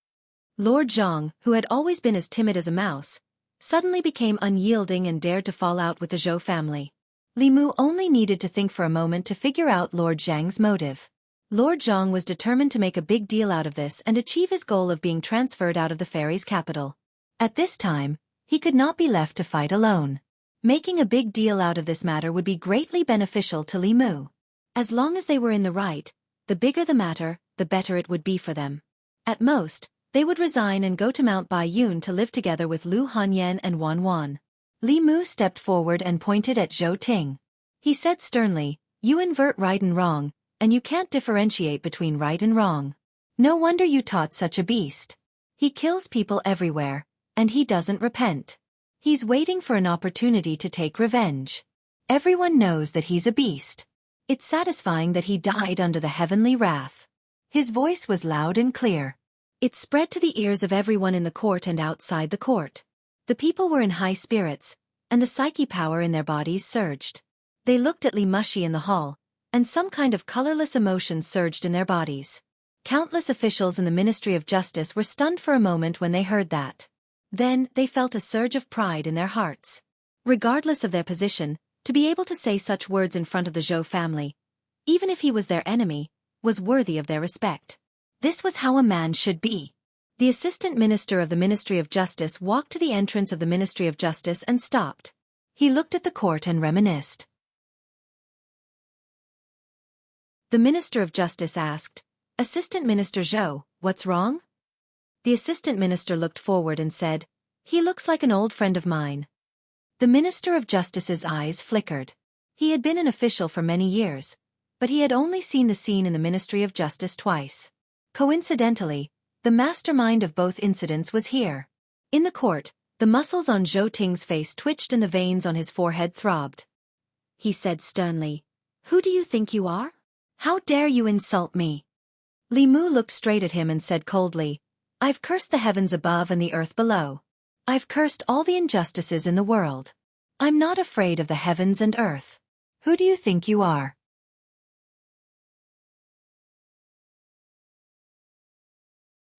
Lord Zhang, who had always been as timid as a mouse, suddenly became unyielding and dared to fall out with the Zhou family. Li Mu only needed to think for a moment to figure out Lord Zhang's motive. Lord Zhang was determined to make a big deal out of this and achieve his goal of being transferred out of the fairy's capital. At this time, he could not be left to fight alone. Making a big deal out of this matter would be greatly beneficial to Li Mu. As long as they were in the right, the bigger the matter, the better it would be for them. At most, they would resign and go to Mount Baiyun to live together with Lu Hanyan and Wan Wan. Li Mu stepped forward and pointed at Zhou Ting. He said sternly, "You invert right and wrong, and you can't differentiate between right and wrong. No wonder you taught such a beast. He kills people everywhere, and he doesn't repent. He's waiting for an opportunity to take revenge. Everyone knows that he's a beast. It's satisfying that he died under the heavenly wrath." His voice was loud and clear. It spread to the ears of everyone in the court and outside the court. The people were in high spirits, and the psyche power in their bodies surged. They looked at Li Mushi in the hall, and some kind of colorless emotion surged in their bodies. Countless officials in the Ministry of Justice were stunned for a moment when they heard that. Then, they felt a surge of pride in their hearts. Regardless of their position, to be able to say such words in front of the Zhou family, even if he was their enemy, was worthy of their respect. This was how a man should be. The Assistant Minister of the Ministry of Justice walked to the entrance of the Ministry of Justice and stopped. He looked at the court and reminisced. The Minister of Justice asked, "Assistant Minister Zhou, what's wrong?" The Assistant Minister looked forward and said, "He looks like an old friend of mine." The Minister of Justice's eyes flickered. He had been an official for many years, but he had only seen the scene in the Ministry of Justice twice. Coincidentally, the mastermind of both incidents was here. In the court, the muscles on Zhou Ting's face twitched and the veins on his forehead throbbed. He said sternly, "Who do you think you are? How dare you insult me?" Li Mu looked straight at him and said coldly, "I've cursed the heavens above and the earth below. I've cursed all the injustices in the world. I'm not afraid of the heavens and earth. Who do you think you are?"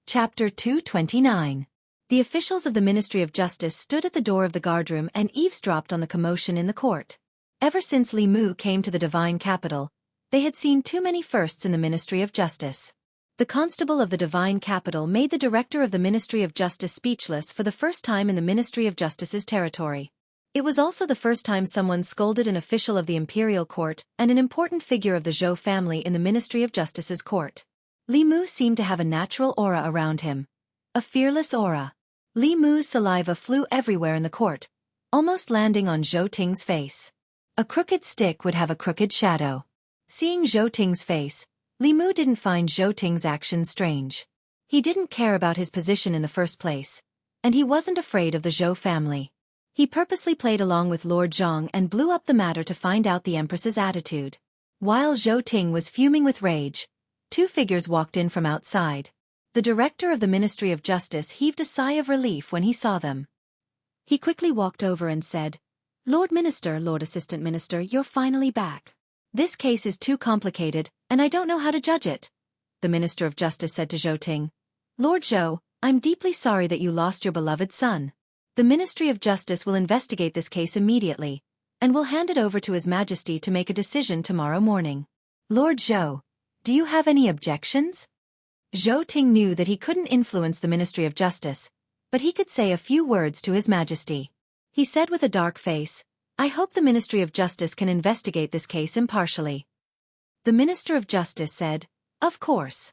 Chapter 229. The officials of the Ministry of Justice stood at the door of the guardroom and eavesdropped on the commotion in the court. Ever since Li Mu came to the divine capital, they had seen too many firsts in the Ministry of Justice. The constable of the divine capital made the director of the Ministry of Justice speechless for the first time in the Ministry of Justice's territory. It was also the first time someone scolded an official of the imperial court and an important figure of the Zhou family in the Ministry of Justice's court. Li Mu seemed to have a natural aura around him. A fearless aura. Li Mu's saliva flew everywhere in the court, almost landing on Zhou Ting's face. A crooked stick would have a crooked shadow. Seeing Zhou Ting's face, Li Mu didn't find Zhou Ting's actions strange. He didn't care about his position in the first place, and he wasn't afraid of the Zhou family. He purposely played along with Lord Zhang and blew up the matter to find out the Empress's attitude. While Zhou Ting was fuming with rage, two figures walked in from outside. The director of the Ministry of Justice heaved a sigh of relief when he saw them. He quickly walked over and said, "Lord Minister, Lord Assistant Minister, you're finally back. This case is too complicated, and I don't know how to judge it." The Minister of Justice said to Zhou Ting, "Lord Zhou, I'm deeply sorry that you lost your beloved son. The Ministry of Justice will investigate this case immediately, and will hand it over to His Majesty to make a decision tomorrow morning. Lord Zhou, do you have any objections?" Zhou Ting knew that he couldn't influence the Ministry of Justice, but he could say a few words to His Majesty. He said with a dark face, "I hope the Ministry of Justice can investigate this case impartially." The Minister of Justice said, "Of course."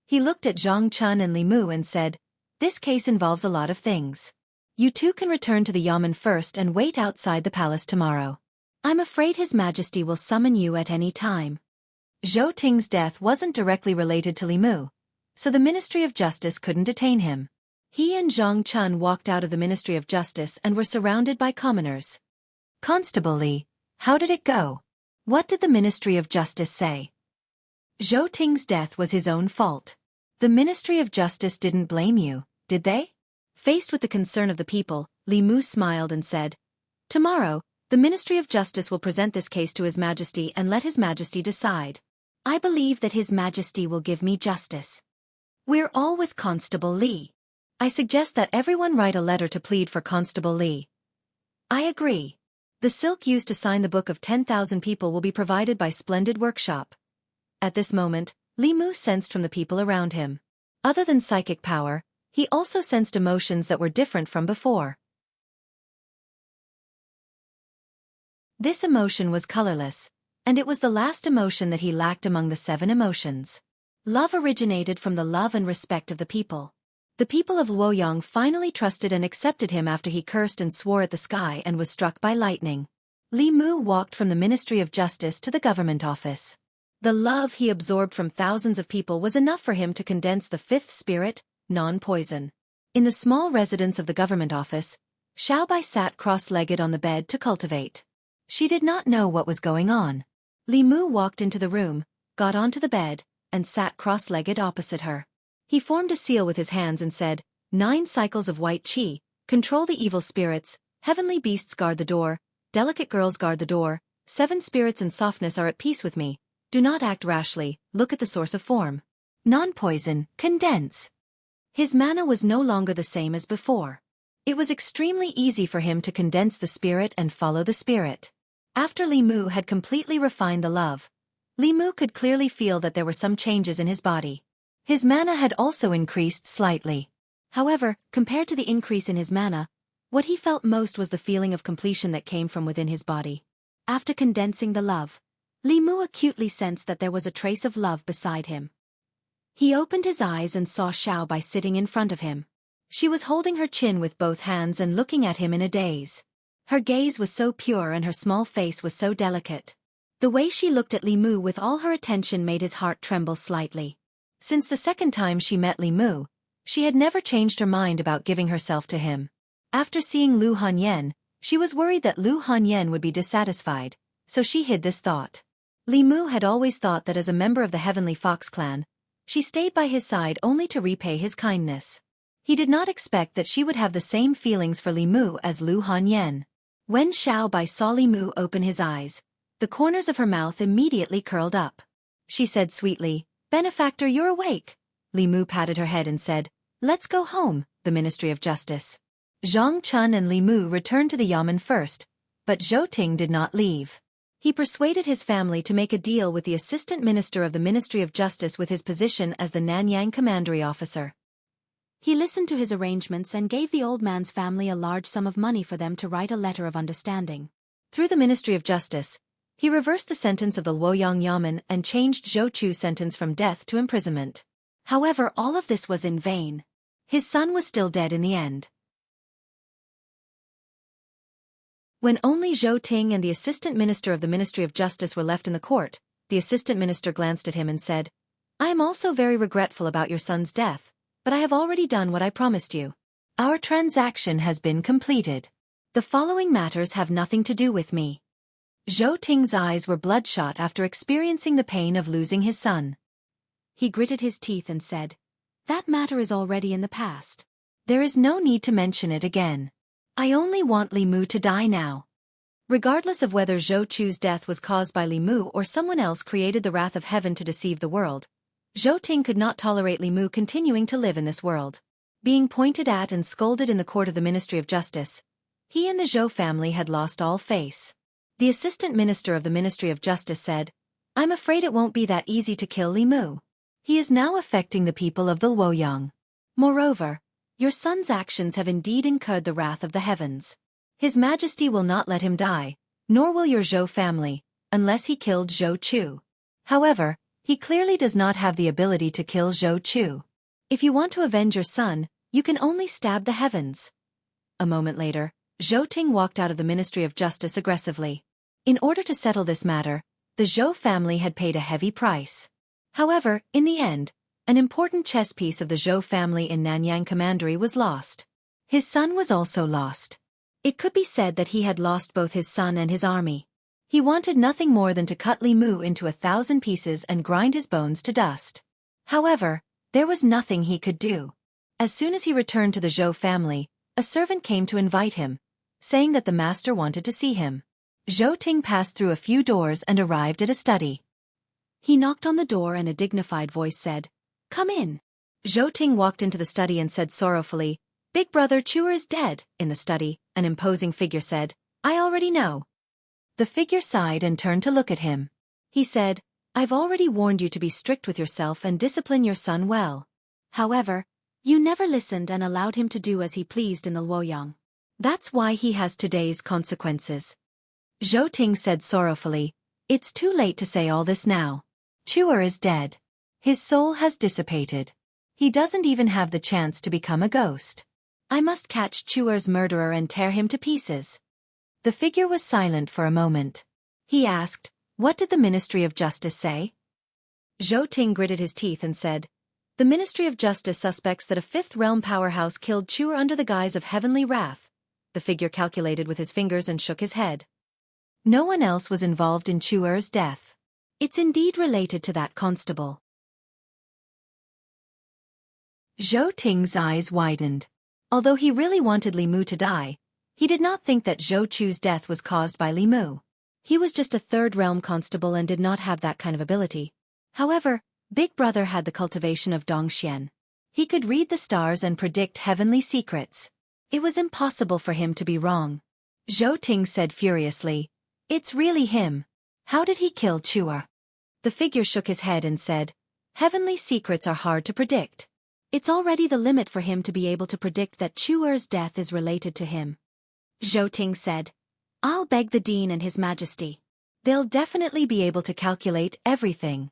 He looked at Zhang Chun and Li Mu and said, "This case involves a lot of things. You two can return to the Yamen first and wait outside the palace tomorrow. I'm afraid His Majesty will summon you at any time." Zhou Ting's death wasn't directly related to Li Mu, so the Ministry of Justice couldn't detain him. He and Zhang Chun walked out of the Ministry of Justice and were surrounded by commoners. "Constable Li, how did it go? What did the Ministry of Justice say?" Zhou Ting's death was his own fault. The Ministry of Justice didn't blame you, did they? Faced with the concern of the people, Li Mu smiled and said, "Tomorrow, the Ministry of Justice will present this case to His Majesty and let His Majesty decide. I believe that His Majesty will give me justice. We're all with Constable Li. I suggest that everyone write a letter to plead for Constable Li." "I agree. The silk used to sign the book of 10,000 people will be provided by Splendid Workshop." At this moment, Li Mu sensed from the people around him. Other than psychic power, he also sensed emotions that were different from before. This emotion was colorless, and it was the last emotion that he lacked among the 7 emotions. Love originated from the love and respect of the people. The people of Luoyang finally trusted and accepted him after he cursed and swore at the sky and was struck by lightning. Li Mu walked from the Ministry of Justice to the government office. The love he absorbed from thousands of people was enough for him to condense the 5th spirit, non-poison. In the small residence of the government office, Xiaobai sat cross-legged on the bed to cultivate. She did not know what was going on. Li Mu walked into the room, got onto the bed, and sat cross-legged opposite her. He formed a seal with his hands and said, 9 cycles of white qi, control the evil spirits, heavenly beasts guard the door, delicate girls guard the door, 7 spirits and softness are at peace with me, do not act rashly, look at the source of form. Non-poison, condense. His mana was no longer the same as before. It was extremely easy for him to condense the spirit and follow the spirit. After Li Mu had completely refined the love, Li Mu could clearly feel that there were some changes in his body. His mana had also increased slightly. However, compared to the increase in his mana, what he felt most was the feeling of completion that came from within his body. After condensing the love, Li Mu acutely sensed that there was a trace of love beside him. He opened his eyes and saw Xiaobai sitting in front of him. She was holding her chin with both hands and looking at him in a daze. Her gaze was so pure and her small face was so delicate. The way she looked at Li Mu with all her attention made his heart tremble slightly. Since the second time she met Li Mu, she had never changed her mind about giving herself to him. After seeing Lu Hanyan, she was worried that Lu Hanyan would be dissatisfied, so she hid this thought. Li Mu had always thought that as a member of the Heavenly Fox clan, she stayed by his side only to repay his kindness. He did not expect that she would have the same feelings for Li Mu as Lu Hanyan. When Xiaobai saw Li Mu open his eyes, the corners of her mouth immediately curled up. She said sweetly, "Benefactor, you're awake." Li Mu patted her head and said, "Let's go home, the Ministry of Justice." Zhang Chun and Li Mu returned to the Yamen first, but Zhou Ting did not leave. He persuaded his family to make a deal with the Assistant Minister of the Ministry of Justice with his position as the Nanyang Commandery Officer. He listened to his arrangements and gave the old man's family a large sum of money for them to write a letter of understanding. Through the Ministry of Justice, he reversed the sentence of the Luoyang Yamen and changed Zhou Chu's sentence from death to imprisonment. However, all of this was in vain. His son was still dead in the end. When only Zhou Ting and the Assistant Minister of the Ministry of Justice were left in the court, the Assistant Minister glanced at him and said, "I am also very regretful about your son's death, but I have already done what I promised you. Our transaction has been completed. The following matters have nothing to do with me." Zhou Ting's eyes were bloodshot after experiencing the pain of losing his son. He gritted his teeth and said, "That matter is already in the past. There is no need to mention it again. I only want Li Mu to die now." Regardless of whether Zhou Chu's death was caused by Li Mu or someone else created the wrath of heaven to deceive the world, Zhou Ting could not tolerate Li Mu continuing to live in this world. Being pointed at and scolded in the court of the Ministry of Justice, he and the Zhou family had lost all face. The Assistant Minister of the Ministry of Justice said, "I'm afraid it won't be that easy to kill Li Mu. He is now affecting the people of the Luoyang. Moreover, your son's actions have indeed incurred the wrath of the heavens. His Majesty will not let him die, nor will your Zhou family, unless he killed Zhou Chu. However, he clearly does not have the ability to kill Zhou Chu. If you want to avenge your son, you can only stab the heavens." A moment later, Zhou Ting walked out of the Ministry of Justice aggressively. In order to settle this matter, the Zhou family had paid a heavy price. However, in the end, an important chess piece of the Zhou family in Nanyang Commandery was lost. His son was also lost. It could be said that he had lost both his son and his army. He wanted nothing more than to cut Li Mu into 1,000 pieces and grind his bones to dust. However, there was nothing he could do. As soon as he returned to the Zhou family, a servant came to invite him, saying that the master wanted to see him. Zhou Ting passed through a few doors and arrived at a study. He knocked on the door and a dignified voice said, "Come in." Zhou Ting walked into the study and said sorrowfully, "Big brother Chuer is dead." In the study, an imposing figure said, "I already know." The figure sighed and turned to look at him. He said, I've already warned you to be strict with yourself and discipline your son well. However, you never listened and allowed him to do as he pleased in the Luoyang. That's why he has today's consequences. Zhou Ting said sorrowfully, it's too late to say all this now. Chuer is dead. His soul has dissipated. He doesn't even have the chance to become a ghost. I must catch Chuer's murderer and tear him to pieces. The figure was silent for a moment. He asked, what did the Ministry of Justice say? Zhou Ting gritted his teeth and said, the Ministry of Justice suspects that a fifth realm powerhouse killed Chuer under the guise of heavenly wrath. The figure calculated with his fingers and shook his head. No one else was involved in Chuer's death. It's indeed related to that constable. Zhou Ting's eyes widened. Although he really wanted Li Mu to die, he did not think that Zhou Chu's death was caused by Li Mu. He was just a third realm constable and did not have that kind of ability. However, Big Brother had the cultivation of Dongxian. He could read the stars and predict heavenly secrets. It was impossible for him to be wrong. Zhou Ting said furiously, it's really him. How did he kill Chuer? The figure shook his head and said, heavenly secrets are hard to predict. It's already the limit for him to be able to predict that Chuer's death is related to him. Zhou Ting said, I'll beg the Dean and His Majesty. They'll definitely be able to calculate everything.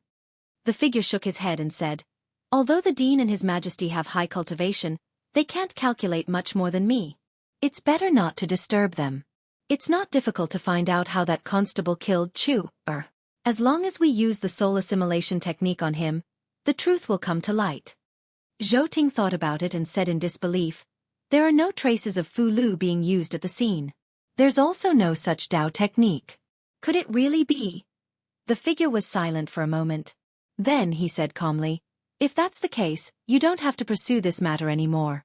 The figure shook his head and said, although the Dean and His Majesty have high cultivation, they can't calculate much more than me. It's better not to disturb them. It's not difficult to find out how that constable killed Chuer. As long as we use the soul assimilation technique on him, the truth will come to light. Zhou Ting thought about it and said in disbelief, there are no traces of Fu Lu being used at the scene. There's also no such Dao technique. Could it really be? The figure was silent for a moment. Then he said calmly, if that's the case, you don't have to pursue this matter anymore.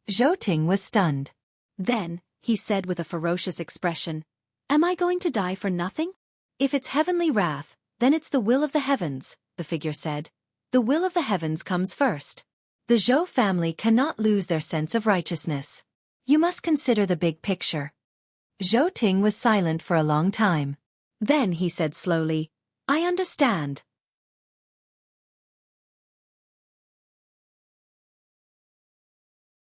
Zhou Ting was stunned. Then, he said with a ferocious expression, am I going to die for nothing? If it's heavenly wrath, then it's the will of the heavens, the figure said. The will of the heavens comes first. The Zhou family cannot lose their sense of righteousness. You must consider the big picture. Zhou Ting was silent for a long time. Then he said slowly, I understand.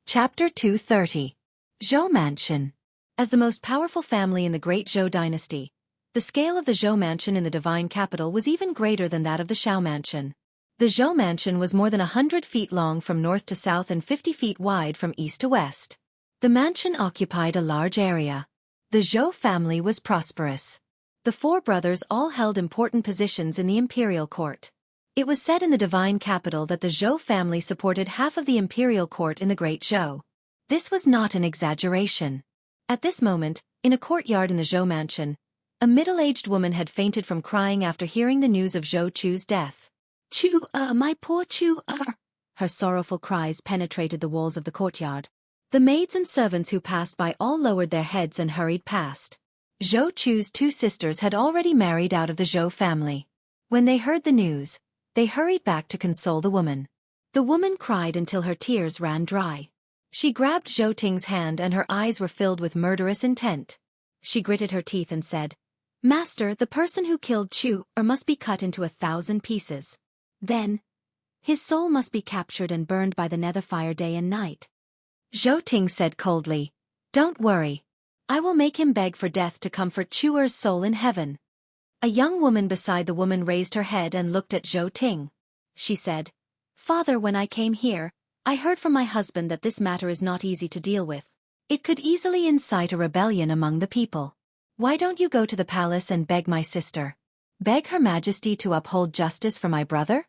Chapter 230. Zhou Mansion. As the most powerful family in the Great Zhou dynasty, the scale of the Zhou Mansion in the divine capital was even greater than that of the Shao Mansion. The Zhou Mansion was more than 100 feet long from north to south and 50 feet wide from east to west. The mansion occupied a large area. The Zhou family was prosperous. The four brothers all held important positions in the imperial court. It was said in the divine capital that the Zhou family supported half of the imperial court in the Great Zhou. This was not an exaggeration. At this moment, in a courtyard in the Zhou Mansion, a middle-aged woman had fainted from crying after hearing the news of Zhou Chu's death. My poor Chuer. Her sorrowful cries penetrated the walls of the courtyard. The maids and servants who passed by all lowered their heads and hurried past. Zhou Chu's two sisters had already married out of the Zhou family. When they heard the news, they hurried back to console the woman. The woman cried until her tears ran dry. She grabbed Zhou Ting's hand and her eyes were filled with murderous intent. She gritted her teeth and said, Master, the person who killed Chuer must be cut into 1,000 pieces. Then, his soul must be captured and burned by the nether fire day and night. Zhou Ting said coldly, don't worry. I will make him beg for death to comfort Chuer's soul in heaven. A young woman beside the woman raised her head and looked at Zhou Ting. She said, Father, when I came here, I heard from my husband that this matter is not easy to deal with. It could easily incite a rebellion among the people. Why don't you go to the palace and beg my sister? Beg Her Majesty to uphold justice for my brother?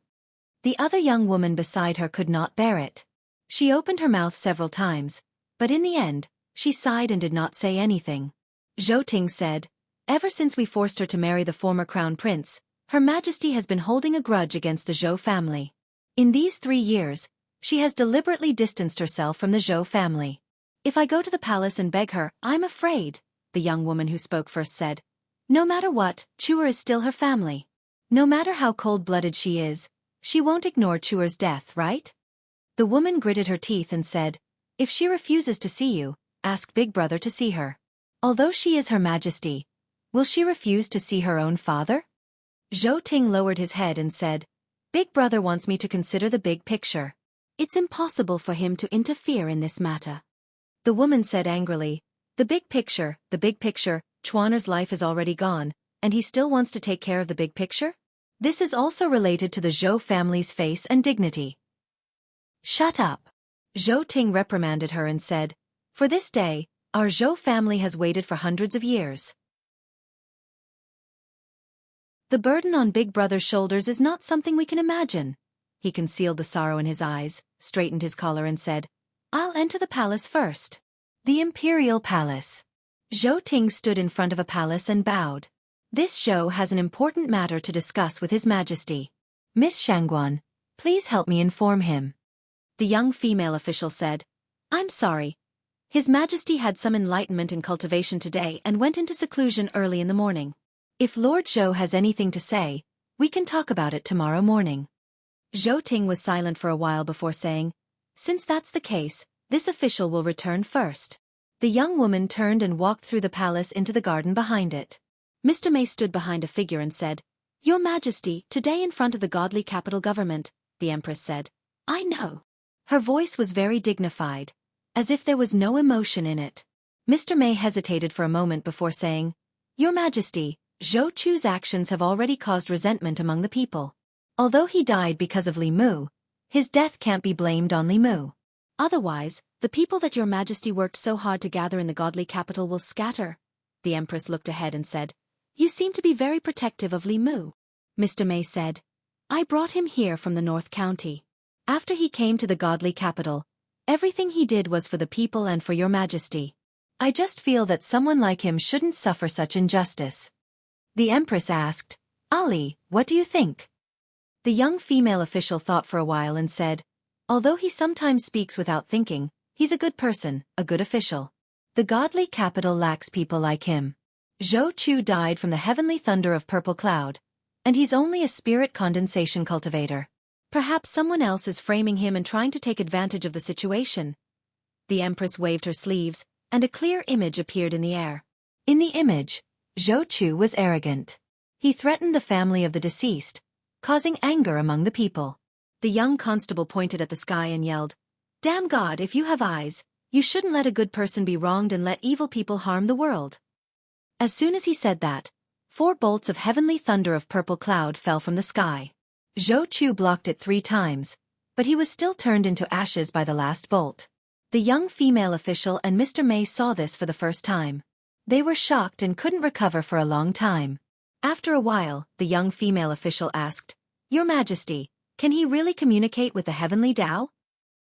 The other young woman beside her could not bear it. She opened her mouth several times, but in the end, she sighed and did not say anything. Zhou Ting said, ever since we forced her to marry the former crown prince, Her Majesty has been holding a grudge against the Zhou family. In these 3 years, she has deliberately distanced herself from the Zhou family. If I go to the palace and beg her, I'm afraid, the young woman who spoke first said. No matter what, Chuer is still her family. No matter how cold-blooded she is, she won't ignore Chuer's death, right? The woman gritted her teeth and said, if she refuses to see you, ask Big Brother to see her. Although she is Her Majesty, will she refuse to see her own father? Zhou Ting lowered his head and said, Big Brother wants me to consider the big picture. It's impossible for him to interfere in this matter. The woman said angrily, the big picture, Chuaner's life is already gone, and he still wants to take care of the big picture? This is also related to the Zhou family's face and dignity. Shut up. Zhou Ting reprimanded her and said, For this day, our Zhou family has waited for hundreds of years. The burden on Big Brother's shoulders is not something we can imagine. He concealed the sorrow in his eyes, straightened his collar and said, I'll enter the palace first. The Imperial Palace. Zhou Ting stood in front of a palace and bowed. This Zhou has an important matter to discuss with His Majesty. Miss Shangguan, please help me inform him. The young female official said, I'm sorry. His Majesty had some enlightenment and cultivation today and went into seclusion early in the morning. If Lord Zhou has anything to say, we can talk about it tomorrow morning. Zhou Ting was silent for a while before saying, Since that's the case, this official will return first. The young woman turned and walked through the palace into the garden behind it. Mr. May stood behind a figure and said, Your Majesty, today in front of the godly capital government, the Empress said. I know. Her voice was very dignified, as if there was no emotion in it. Mr. May hesitated for a moment before saying, Your Majesty, Zhou Chu's actions have already caused resentment among the people. Although he died because of Li Mu, his death can't be blamed on Li Mu. Otherwise, the people that Your Majesty worked so hard to gather in the godly capital will scatter. The Empress looked ahead and said, You seem to be very protective of Li Mu. Mr. May said, I brought him here from the North County. After he came to the godly capital, everything he did was for the people and for Your Majesty. I just feel that someone like him shouldn't suffer such injustice. The Empress asked, Ali, what do you think? The young female official thought for a while and said, Although he sometimes speaks without thinking, he's a good person, a good official. The godly capital lacks people like him. Zhou Chu died from the heavenly thunder of purple cloud, and he's only a spirit condensation cultivator. Perhaps someone else is framing him and trying to take advantage of the situation. The Empress waved her sleeves, and a clear image appeared in the air. In the image, Zhou Chu was arrogant. He threatened the family of the deceased, causing anger among the people. The young constable pointed at the sky and yelled, Damn God, if you have eyes, you shouldn't let a good person be wronged and let evil people harm the world. As soon as he said that, 4 bolts of heavenly thunder of purple cloud fell from the sky. Zhou Chu blocked it 3 times, but he was still turned into ashes by the last bolt. The young female official and Mr. May saw this for the first time. They were shocked and couldn't recover for a long time. After a while, the young female official asked, Your Majesty, can he really communicate with the heavenly Tao?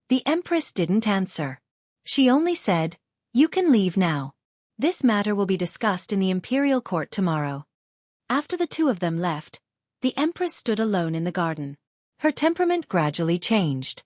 The Empress didn't answer. She only said, You can leave now. This matter will be discussed in the Imperial Court tomorrow. After the 2 of them left, the Empress stood alone in the garden. Her temperament gradually changed.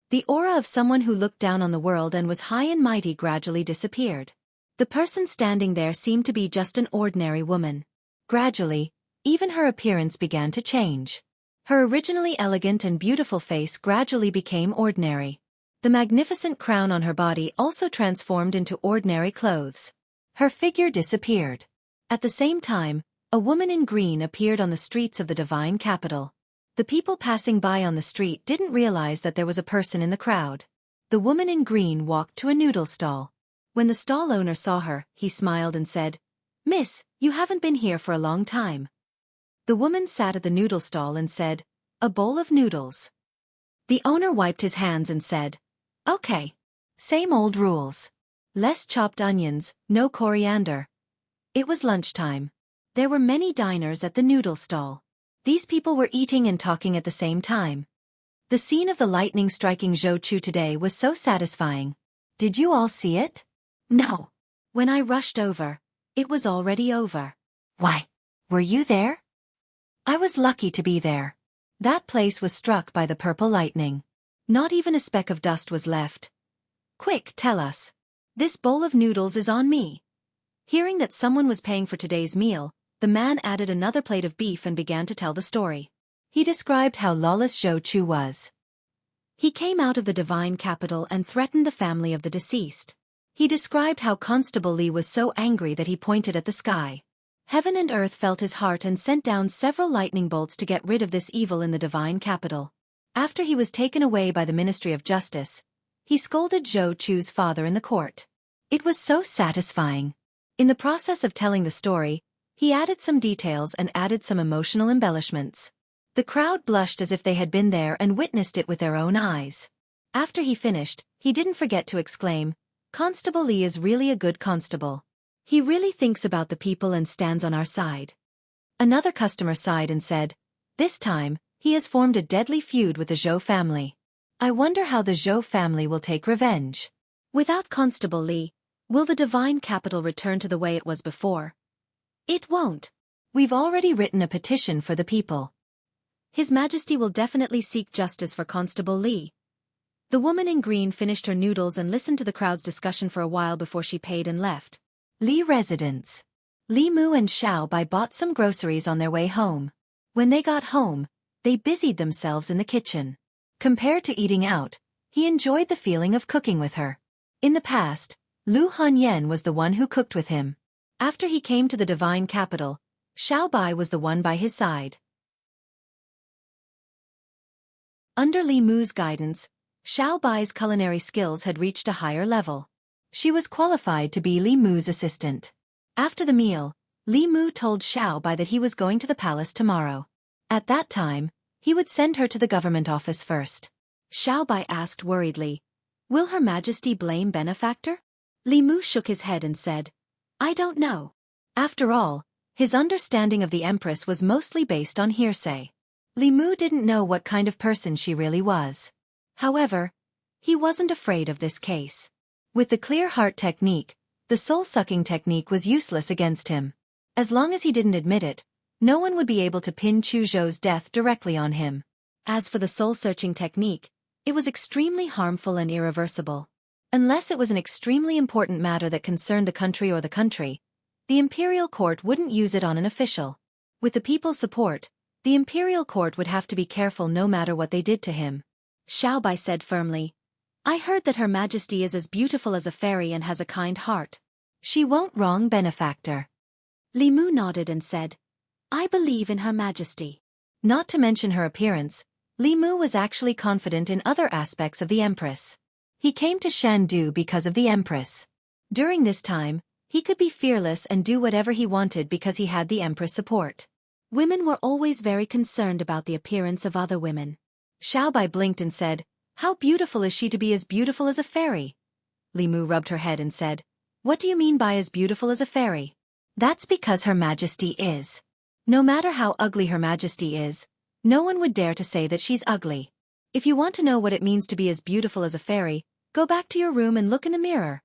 The aura of someone who looked down on the world and was high and mighty gradually disappeared. The person standing there seemed to be just an ordinary woman. Gradually, even her appearance began to change. Her originally elegant and beautiful face gradually became ordinary. The magnificent crown on her body also transformed into ordinary clothes. Her figure disappeared. At the same time, a woman in green appeared on the streets of the divine capital. The people passing by on the street didn't realize that there was a person in the crowd. The woman in green walked to a noodle stall. When the stall owner saw her, he smiled and said, Miss, you haven't been here for a long time. The woman sat at the noodle stall and said, A bowl of noodles. The owner wiped his hands and said, Okay. Same old rules. Less chopped onions, no coriander. It was lunchtime. There were many diners at the noodle stall. These people were eating and talking at the same time. The scene of the lightning striking Zhou Chu today was so satisfying. Did you all see it? No. When I rushed over, it was already over. Why? Were you there? I was lucky to be there. That place was struck by the purple lightning. Not even a speck of dust was left. Quick, tell us. This bowl of noodles is on me. Hearing that someone was paying for today's meal, the man added another plate of beef and began to tell the story. He described how lawless Zhou Chu was. He came out of the divine capital and threatened the family of the deceased. He described how Constable Li was so angry that he pointed at the sky. Heaven and earth felt his heart and sent down several lightning bolts to get rid of this evil in the divine capital. After he was taken away by the Ministry of Justice, he scolded Zhou Chu's father in the court. It was so satisfying. In the process of telling the story, he added some details and added some emotional embellishments. The crowd blushed as if they had been there and witnessed it with their own eyes. After he finished, he didn't forget to exclaim, "Constable Li is really a good constable. He really thinks about the people and stands on our side." Another customer sighed and said, "This time, he has formed a deadly feud with the Zhou family. I wonder how the Zhou family will take revenge. Without Constable Li, will the divine capital return to the way it was before? It won't. We've already written a petition for the people. His Majesty will definitely seek justice for Constable Li." The woman in green finished her noodles and listened to the crowd's discussion for a while before she paid and left. Li residence. Li Mu and Xiao Bai bought some groceries on their way home. When they got home, they busied themselves in the kitchen. Compared to eating out, he enjoyed the feeling of cooking with her. In the past, Lu Hanyan was the one who cooked with him. After he came to the divine capital, Xiao Bai was the one by his side. Under Li Mu's guidance, Xiao Bai's culinary skills had reached a higher level. She was qualified to be Li Mu's assistant. After the meal, Li Mu told Xiao Bai that he was going to the palace tomorrow. At that time, he would send her to the government office first. Xiao Bai asked worriedly, "Will Her Majesty blame benefactor?" Li Mu shook his head and said, "I don't know." After all, his understanding of the Empress was mostly based on hearsay. Li Mu didn't know what kind of person she really was. However, he wasn't afraid of this case. With the clear heart technique, the soul-sucking technique was useless against him. As long as he didn't admit it, no one would be able to pin Chu Zhou's death directly on him. As for the soul-searching technique, it was extremely harmful and irreversible. Unless it was an extremely important matter that concerned the country or the country, the imperial court wouldn't use it on an official. With the people's support, the imperial court would have to be careful no matter what they did to him. Xiao Bai said firmly, "I heard that Her Majesty is as beautiful as a fairy and has a kind heart. She won't wrong benefactor." Li Mu nodded and said, "I believe in Her Majesty." Not to mention her appearance, Li Mu was actually confident in other aspects of the Empress. He came to Shandu because of the Empress. During this time, he could be fearless and do whatever he wanted because he had the Empress support. Women were always very concerned about the appearance of other women. Xiao Bai blinked and said, "How beautiful is she to be as beautiful as a fairy?" Li Mu rubbed her head and said, "What do you mean by as beautiful as a fairy?" "That's because Her Majesty is. No matter how ugly Her Majesty is, no one would dare to say that she's ugly. If you want to know what it means to be as beautiful as a fairy, go back to your room and look in the mirror."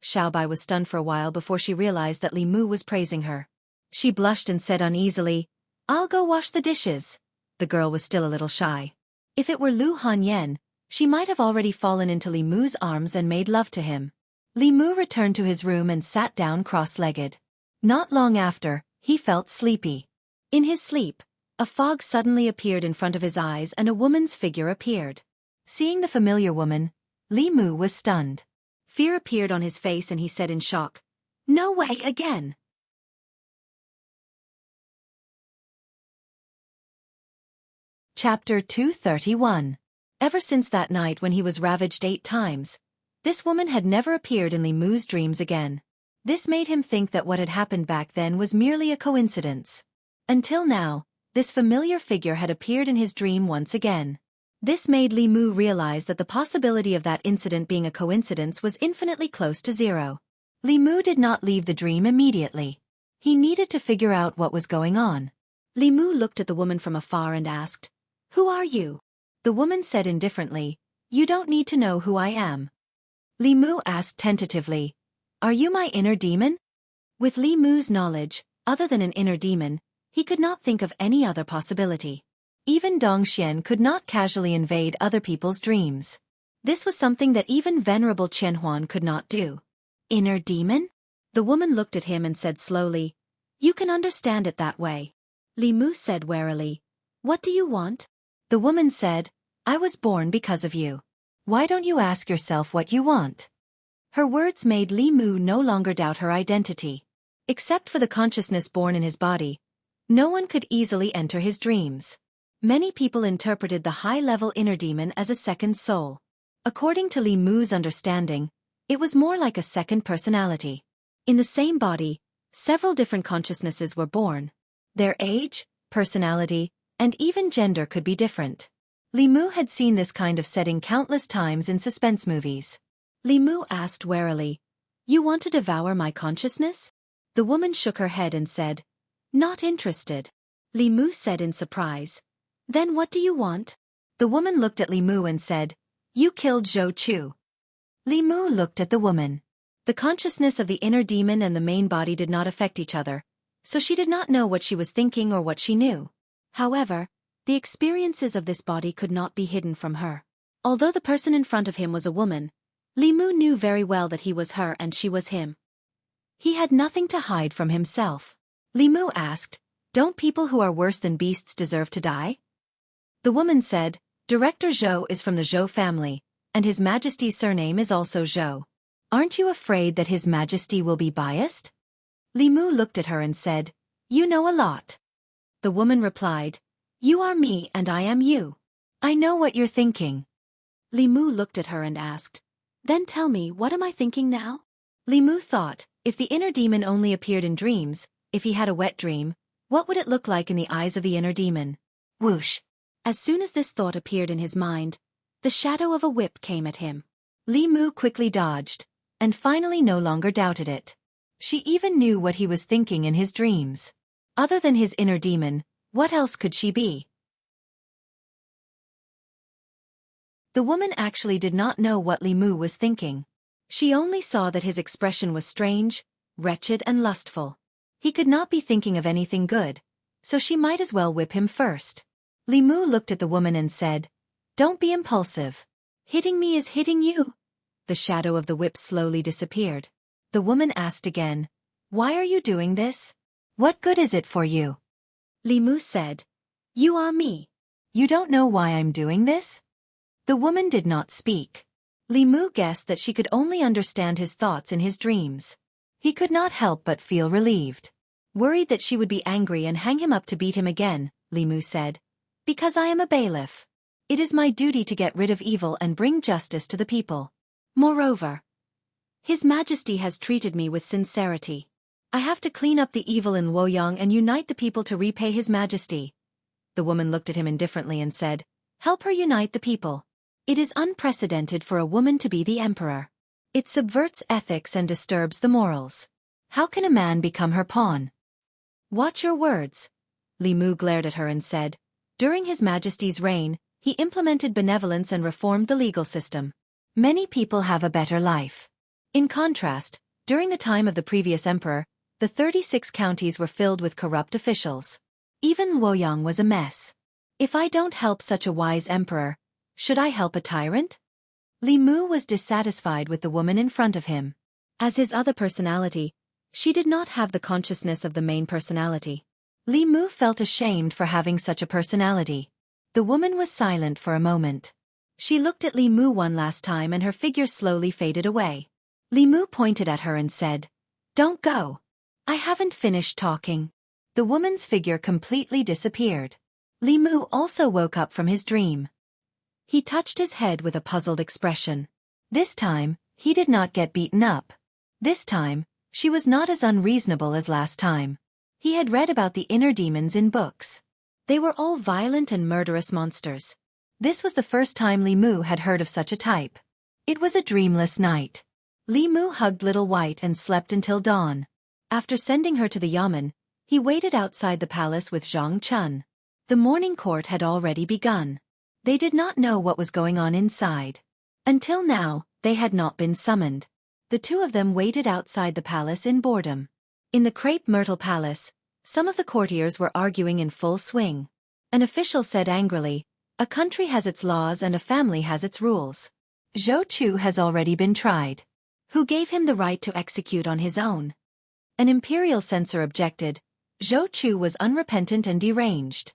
Xiao Bai was stunned for a while before she realized that Li Mu was praising her. She blushed and said uneasily, "I'll go wash the dishes." The girl was still a little shy. If it were Lu Hanyan, she might have already fallen into Li Mu's arms and made love to him. Li Mu returned to his room and sat down cross-legged. Not long after, he felt sleepy. In his sleep, a fog suddenly appeared in front of his eyes and a woman's figure appeared. Seeing the familiar woman, Li Mu was stunned. Fear appeared on his face and he said in shock, "No way again!" Chapter 231. Ever since that night when he was ravaged 8 times, this woman had never appeared in Li Mu's dreams again. This made him think that what had happened back then was merely a coincidence. Until now, this familiar figure had appeared in his dream once again. This made Li Mu realize that the possibility of that incident being a coincidence was infinitely close to zero. Li Mu did not leave the dream immediately. He needed to figure out what was going on. Li Mu looked at the woman from afar and asked, "Who are you?" The woman said indifferently, "You don't need to know who I am." Li Mu asked tentatively, "Are you my inner demon?" With Li Mu's knowledge, other than an inner demon, he could not think of any other possibility. Even Dong Xian could not casually invade other people's dreams. This was something that even venerable Qian Huan could not do. "Inner demon?" The woman looked at him and said slowly, "You can understand it that way." Li Mu said warily, "What do you want?" The woman said, "I was born because of you. Why don't you ask yourself what you want?" Her words made Li Mu no longer doubt her identity. Except for the consciousness born in his body, no one could easily enter his dreams. Many people interpreted the high-level inner demon as a second soul. According to Li Mu's understanding, it was more like a second personality. In the same body, several different consciousnesses were born. Their age, personality, and even gender could be different. Li Mu had seen this kind of setting countless times in suspense movies. Li Mu asked warily, "You want to devour my consciousness?" The woman shook her head and said, "Not interested." Li Mu said in surprise, "Then what do you want?" The woman looked at Li Mu and said, "You killed Zhou Chu." Li Mu looked at the woman. The consciousness of the inner demon and the main body did not affect each other, so she did not know what she was thinking or what she knew. However, the experiences of this body could not be hidden from her. Although the person in front of him was a woman, Li Mu knew very well that he was her and she was him. He had nothing to hide from himself. Li Mu asked, "Don't people who are worse than beasts deserve to die?" The woman said, "Director Zhou is from the Zhou family, and His Majesty's surname is also Zhou. Aren't you afraid that His Majesty will be biased?" Li Mu looked at her and said, "You know a lot." The woman replied, "You are me and I am you. I know what you're thinking." Li Mu looked at her and asked, "Then tell me, what am I thinking now?" Li Mu thought, if the inner demon only appeared in dreams, if he had a wet dream, what would it look like in the eyes of the inner demon? Whoosh! As soon as this thought appeared in his mind, the shadow of a whip came at him. Li Mu quickly dodged, and finally no longer doubted it. She even knew what he was thinking in his dreams. Other than his inner demon, what else could she be? The woman actually did not know what Li Mu was thinking. She only saw that his expression was strange, wretched and lustful. He could not be thinking of anything good, so she might as well whip him first. Li Mu looked at the woman and said, "Don't be impulsive. Hitting me is hitting you." The shadow of the whip slowly disappeared. The woman asked again, "Why are you doing this? What good is it for you?" Li Mu said, "You are me. You don't know why I'm doing this?" The woman did not speak. Li Mu guessed that she could only understand his thoughts in his dreams. He could not help but feel relieved. Worried that she would be angry and hang him up to beat him again, Li Mu said, "Because I am a bailiff. It is my duty to get rid of evil and bring justice to the people. Moreover, His Majesty has treated me with sincerity. I have to clean up the evil in Luoyang and unite the people to repay His Majesty." The woman looked at him indifferently and said, "Help her unite the people. It is unprecedented for a woman to be the emperor. It subverts ethics and disturbs the morals. How can a man become her pawn?" "Watch your words." Li Mu glared at her and said, "During His Majesty's reign, he implemented benevolence and reformed the legal system. Many people have a better life. In contrast, during the time of the previous emperor, the 36 counties were filled with corrupt officials. Even Luoyang was a mess. If I don't help such a wise emperor, should I help a tyrant?" Li Mu was dissatisfied with the woman in front of him. As his other personality, she did not have the consciousness of the main personality. Li Mu felt ashamed for having such a personality. The woman was silent for a moment. She looked at Li Mu one last time and her figure slowly faded away. Li Mu pointed at her and said, "Don't go. I haven't finished talking." The woman's figure completely disappeared. Li Mu also woke up from his dream. He touched his head with a puzzled expression. This time, he did not get beaten up. This time, she was not as unreasonable as last time. He had read about the inner demons in books. They were all violent and murderous monsters. This was the first time Li Mu had heard of such a type. It was a dreamless night. Li Mu hugged Little White and slept until dawn. After sending her to the yamen, he waited outside the palace with Zhang Chun. The morning court had already begun. They did not know what was going on inside. Until now, they had not been summoned. The two of them waited outside the palace in boredom. In the crepe myrtle palace, some of the courtiers were arguing in full swing. An official said angrily, "A country has its laws and a family has its rules. Zhou Chu has already been tried. Who gave him the right to execute on his own?" An imperial censor objected, "Zhou Chu was unrepentant and deranged.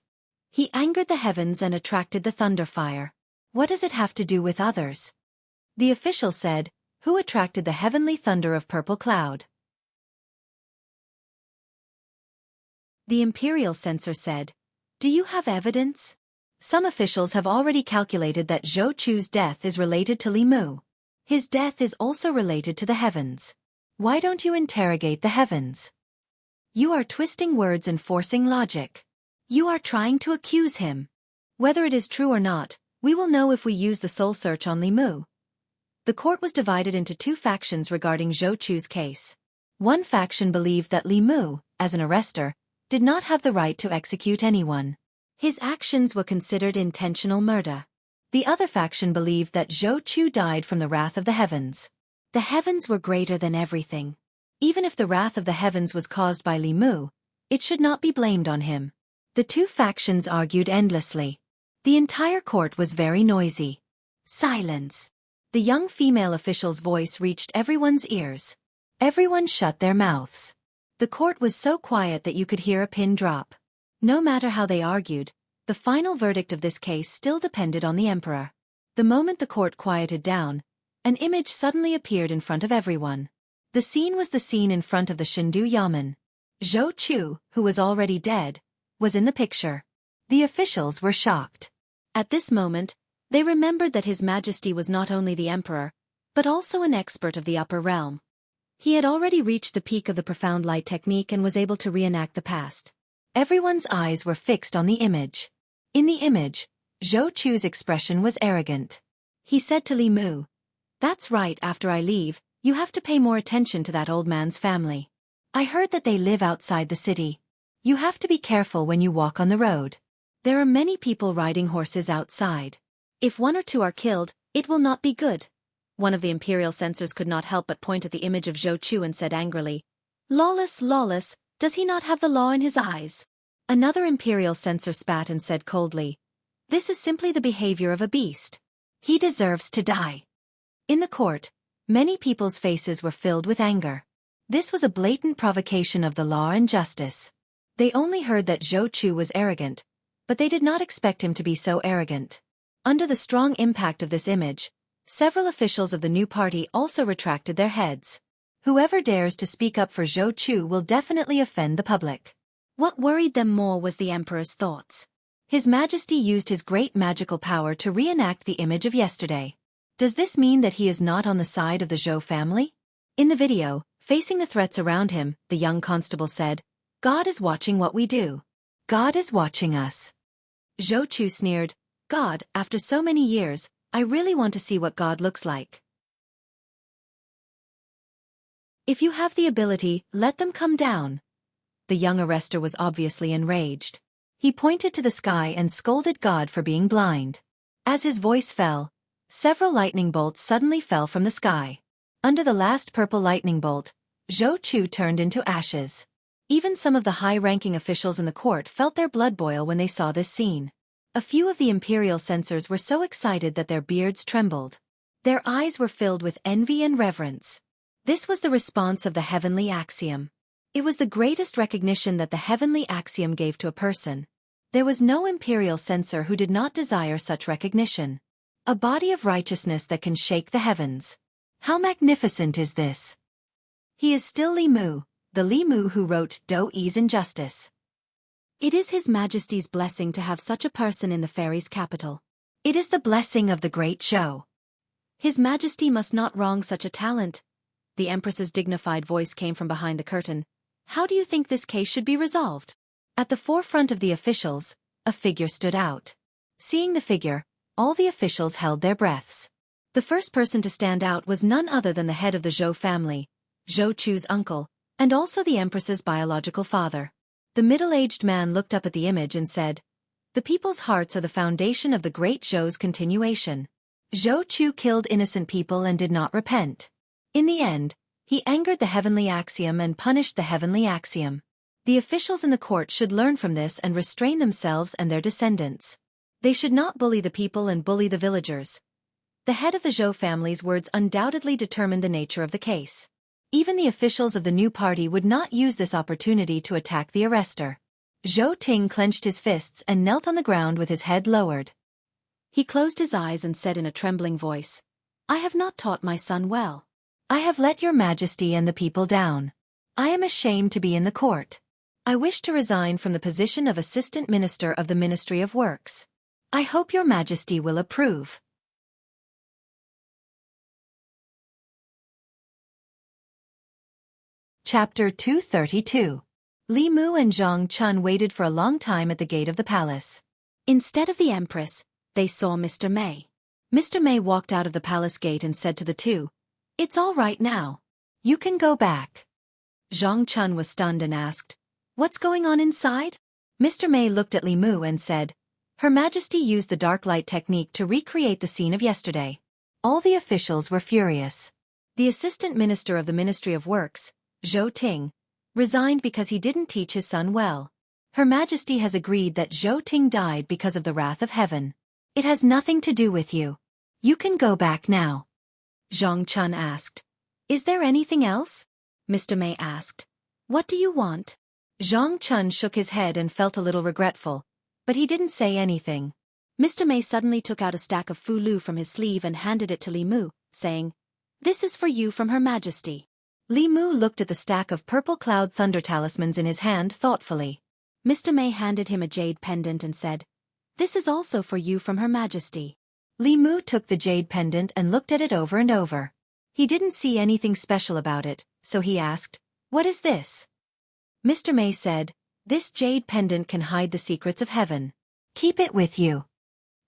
He angered the heavens and attracted the thunder fire. What does it have to do with others?" The official said, "Who attracted the heavenly thunder of purple cloud?" The imperial censor said. Do you have evidence? Some officials have already calculated that Zhou Chu's death is related to Li Mu. His death is also related to the heavens. Why don't you interrogate the heavens? You are twisting words and forcing logic. You are trying to accuse him. Whether it is true or not, we will know if we use the soul search on Li Mu. The court was divided into two factions regarding Zhou Chu's case. One faction believed that Li Mu, as an arrester, did not have the right to execute anyone. His actions were considered intentional murder. The other faction believed that Zhou Chu died from the wrath of the heavens. The heavens were greater than everything. Even if the wrath of the heavens was caused by Li Mu, it should not be blamed on him. The two factions argued endlessly. The entire court was very noisy. Silence. The young female official's voice reached everyone's ears. Everyone shut their mouths. The court was so quiet that you could hear a pin drop. No matter how they argued, the final verdict of this case still depended on the emperor. The moment the court quieted down, an image suddenly appeared in front of everyone. The scene was the scene in front of the Shindu Yamen. Zhou Chu, who was already dead, was in the picture. The officials were shocked. At this moment, they remembered that His Majesty was not only the emperor, but also an expert of the upper realm. He had already reached the peak of the profound light technique and was able to reenact the past. Everyone's eyes were fixed on the image. In the image, Zhou Chu's expression was arrogant. He said to Li Mu, "That's right, after I leave, you have to pay more attention to that old man's family. I heard that they live outside the city. You have to be careful when you walk on the road. There are many people riding horses outside. If one or two are killed, it will not be good." One of the imperial censors could not help but point at the image of Zhou Chu and said angrily, "Lawless, lawless, does he not have the law in his eyes?" Another imperial censor spat and said coldly, "This is simply the behavior of a beast. He deserves to die." In the court, many people's faces were filled with anger. This was a blatant provocation of the law and justice. They only heard that Zhou Chu was arrogant, but they did not expect him to be so arrogant. Under the strong impact of this image, several officials of the new party also retracted their heads. Whoever dares to speak up for Zhou Chu will definitely offend the public. What worried them more was the emperor's thoughts. His Majesty used his great magical power to reenact the image of yesterday. Does this mean that he is not on the side of the Zhou family? In the video, facing the threats around him, the young constable said, "God is watching what we do. God is watching us." Zhou Chu sneered, "God, after so many years, I really want to see what God looks like. If you have the ability, let them come down." The young arrester was obviously enraged. He pointed to the sky and scolded God for being blind. As his voice fell, several lightning bolts suddenly fell from the sky. Under the last purple lightning bolt, Zhou Chu turned into ashes. Even some of the high-ranking officials in the court felt their blood boil when they saw this scene. A few of the imperial censors were so excited that their beards trembled. Their eyes were filled with envy and reverence. This was the response of the heavenly axiom. It was the greatest recognition that the heavenly axiom gave to a person. There was no imperial censor who did not desire such recognition. A body of righteousness that can shake the heavens. How magnificent is this? He is still Li Mu, the Li Mu who wrote Do Ease Injustice. It is His Majesty's blessing to have such a person in the fairies' capital. It is the blessing of the great Zhou. His Majesty must not wrong such a talent. The Empress's dignified voice came from behind the curtain. How do you think this case should be resolved? At the forefront of the officials, a figure stood out. Seeing the figure, all the officials held their breaths. The first person to stand out was none other than the head of the Zhou family, Zhou Chu's uncle, and also the Empress's biological father. The middle-aged man looked up at the image and said, "The people's hearts are the foundation of the great Zhou's continuation. Zhou Chu killed innocent people and did not repent. In the end, he angered the heavenly axiom and punished the heavenly axiom. The officials in the court should learn from this and restrain themselves and their descendants. They should not bully the people and bully the villagers." The head of the Zhou family's words undoubtedly determined the nature of the case. Even the officials of the new party would not use this opportunity to attack the arrester. Zhou Ting clenched his fists and knelt on the ground with his head lowered. He closed his eyes and said in a trembling voice, "I have not taught my son well. I have let your Majesty and the people down. I am ashamed to be in the court. I wish to resign from the position of Assistant Minister of the Ministry of Works. I hope Your Majesty will approve. Chapter 232. Li Mu and Zhang Chun waited for a long time at the gate of the palace. Instead of the Empress, they saw Mr. May. Mr. May walked out of the palace gate and said to the two, "It's all right now. You can go back." Zhang Chun was stunned and asked, "What's going on inside?" Mr. May looked at Li Mu and said, "Her Majesty used the dark light technique to recreate the scene of yesterday." All the officials were furious. The Assistant Minister of the Ministry of Works, Zhou Ting, resigned because he didn't teach his son well. Her Majesty has agreed that Zhou Ting died because of the wrath of heaven. It has nothing to do with you. You can go back now. Zhang Chun asked, "Is there anything else?" Mr. May asked, "What do you want?" Zhang Chun shook his head and felt a little regretful, but he didn't say anything. Mr. May suddenly took out a stack of fulu from his sleeve and handed it to Li Mu, saying, "This is for you from Her Majesty." Li Mu looked at the stack of purple cloud thunder talismans in his hand thoughtfully. Mr. May handed him a jade pendant and said, "This is also for you from Her Majesty." Li Mu took the jade pendant and looked at it over and over. He didn't see anything special about it, so he asked, "What is this?" Mr. May said, "This jade pendant can hide the secrets of heaven. Keep it with you."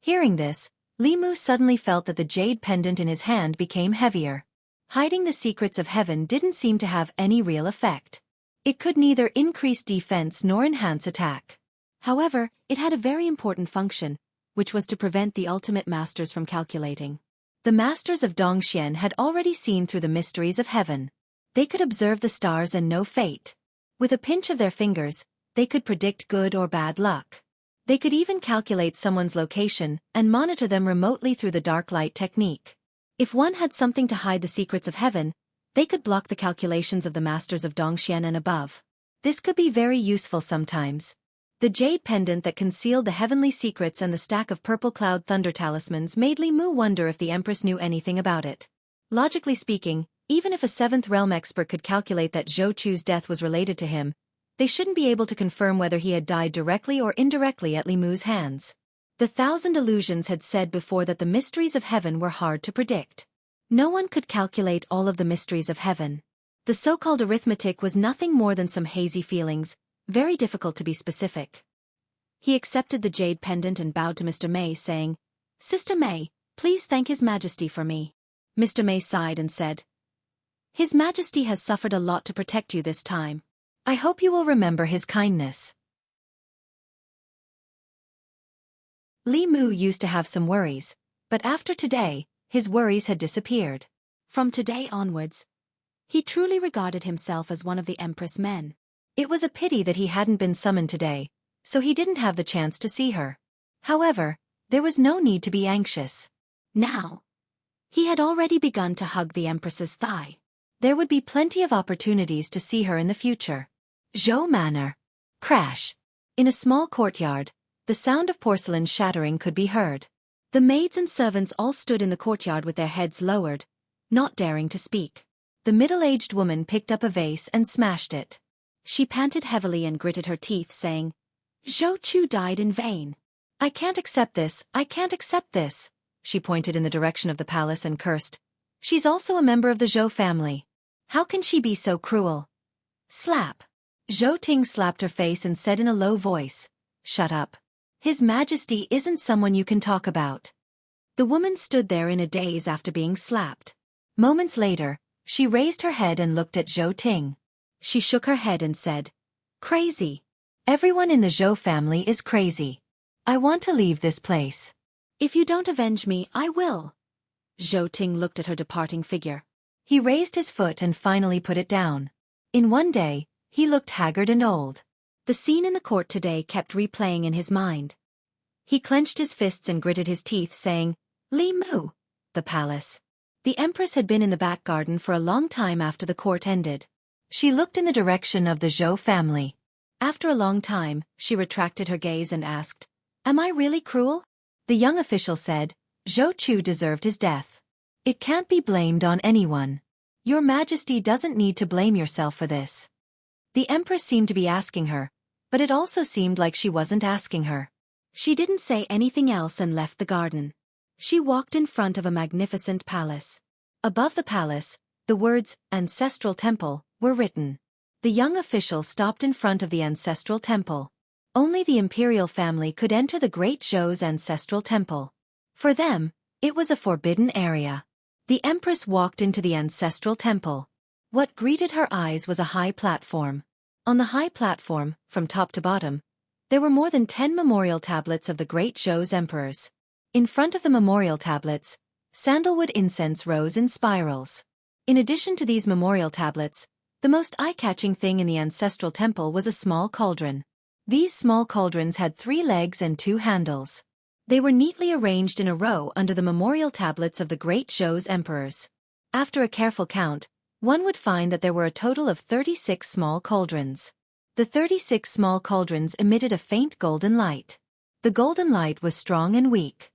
Hearing this, Li Mu suddenly felt that the jade pendant in his hand became heavier. Hiding the secrets of heaven didn't seem to have any real effect. It could neither increase defense nor enhance attack. However, it had a very important function, which was to prevent the ultimate masters from calculating. The masters of Dongxian had already seen through the mysteries of heaven. They could observe the stars and know fate. With a pinch of their fingers, they could predict good or bad luck. They could even calculate someone's location and monitor them remotely through the dark light technique. If one had something to hide the secrets of heaven, they could block the calculations of the masters of Dongxian and above. This could be very useful sometimes. The jade pendant that concealed the heavenly secrets and the stack of purple cloud thunder talismans made Li Mu wonder if the Empress knew anything about it. Logically speaking, even if a seventh realm expert could calculate that Zhou Chu's death was related to him, they shouldn't be able to confirm whether he had died directly or indirectly at Li Mu's hands. The Thousand Illusions had said before that the mysteries of heaven were hard to predict. No one could calculate all of the mysteries of heaven. The so-called arithmetic was nothing more than some hazy feelings, very difficult to be specific. He accepted the jade pendant and bowed to Mr. May, saying, "Sister May, please thank His Majesty for me." Mr. May sighed and said, "His Majesty has suffered a lot to protect you this time. I hope you will remember his kindness." Li Mu used to have some worries, but after today, his worries had disappeared. From today onwards, he truly regarded himself as one of the Empress men. It was a pity that he hadn't been summoned today, so he didn't have the chance to see her. However, there was no need to be anxious. Now, he had already begun to hug the Empress's thigh. There would be plenty of opportunities to see her in the future. Zhou Manor. Crash. In a small courtyard, the sound of porcelain shattering could be heard. The maids and servants all stood in the courtyard with their heads lowered, not daring to speak. The middle-aged woman picked up a vase and smashed it. She panted heavily and gritted her teeth, saying, "Zhou Chu died in vain. I can't accept this, I can't accept this." She pointed in the direction of the palace and cursed. "She's also a member of the Zhou family. How can she be so cruel?" Slap. Zhou Ting slapped her face and said in a low voice, "Shut up. His Majesty isn't someone you can talk about." The woman stood there in a daze after being slapped. Moments later, she raised her head and looked at Zhou Ting. She shook her head and said, "Crazy. Everyone in the Zhou family is crazy. I want to leave this place. If you don't avenge me, I will." Zhou Ting looked at her departing figure. He raised his foot and finally put it down. In one day, he looked haggard and old. The scene in the court today kept replaying in his mind. He clenched his fists and gritted his teeth, saying, "Li Mu." The palace. The Empress had been in the back garden for a long time after the court ended. She looked in the direction of the Zhou family. After a long time, she retracted her gaze and asked, "Am I really cruel?" The young official said, "Zhou Chu deserved his death. It can't be blamed on anyone. Your Majesty doesn't need to blame yourself for this." The Empress seemed to be asking her, but it also seemed like she wasn't asking her. She didn't say anything else and left the garden. She walked in front of a magnificent palace. Above the palace, the words, Ancestral Temple, were written. The young official stopped in front of the ancestral temple. Only the imperial family could enter the Great Zhou's ancestral temple. For them, it was a forbidden area. The Empress walked into the ancestral temple. What greeted her eyes was a high platform. On the high platform, from top to bottom, there were more than 10 memorial tablets of the Great Zhou's emperors. In front of the memorial tablets, sandalwood incense rose in spirals. In addition to these memorial tablets, the most eye-catching thing in the ancestral temple was a small cauldron. These small cauldrons had 3 legs and 2 handles. They were neatly arranged in a row under the memorial tablets of the Great Zhou's emperors. After a careful count, one would find that there were a total of 36 small cauldrons. The 36 small cauldrons emitted a faint golden light. The golden light was strong and weak.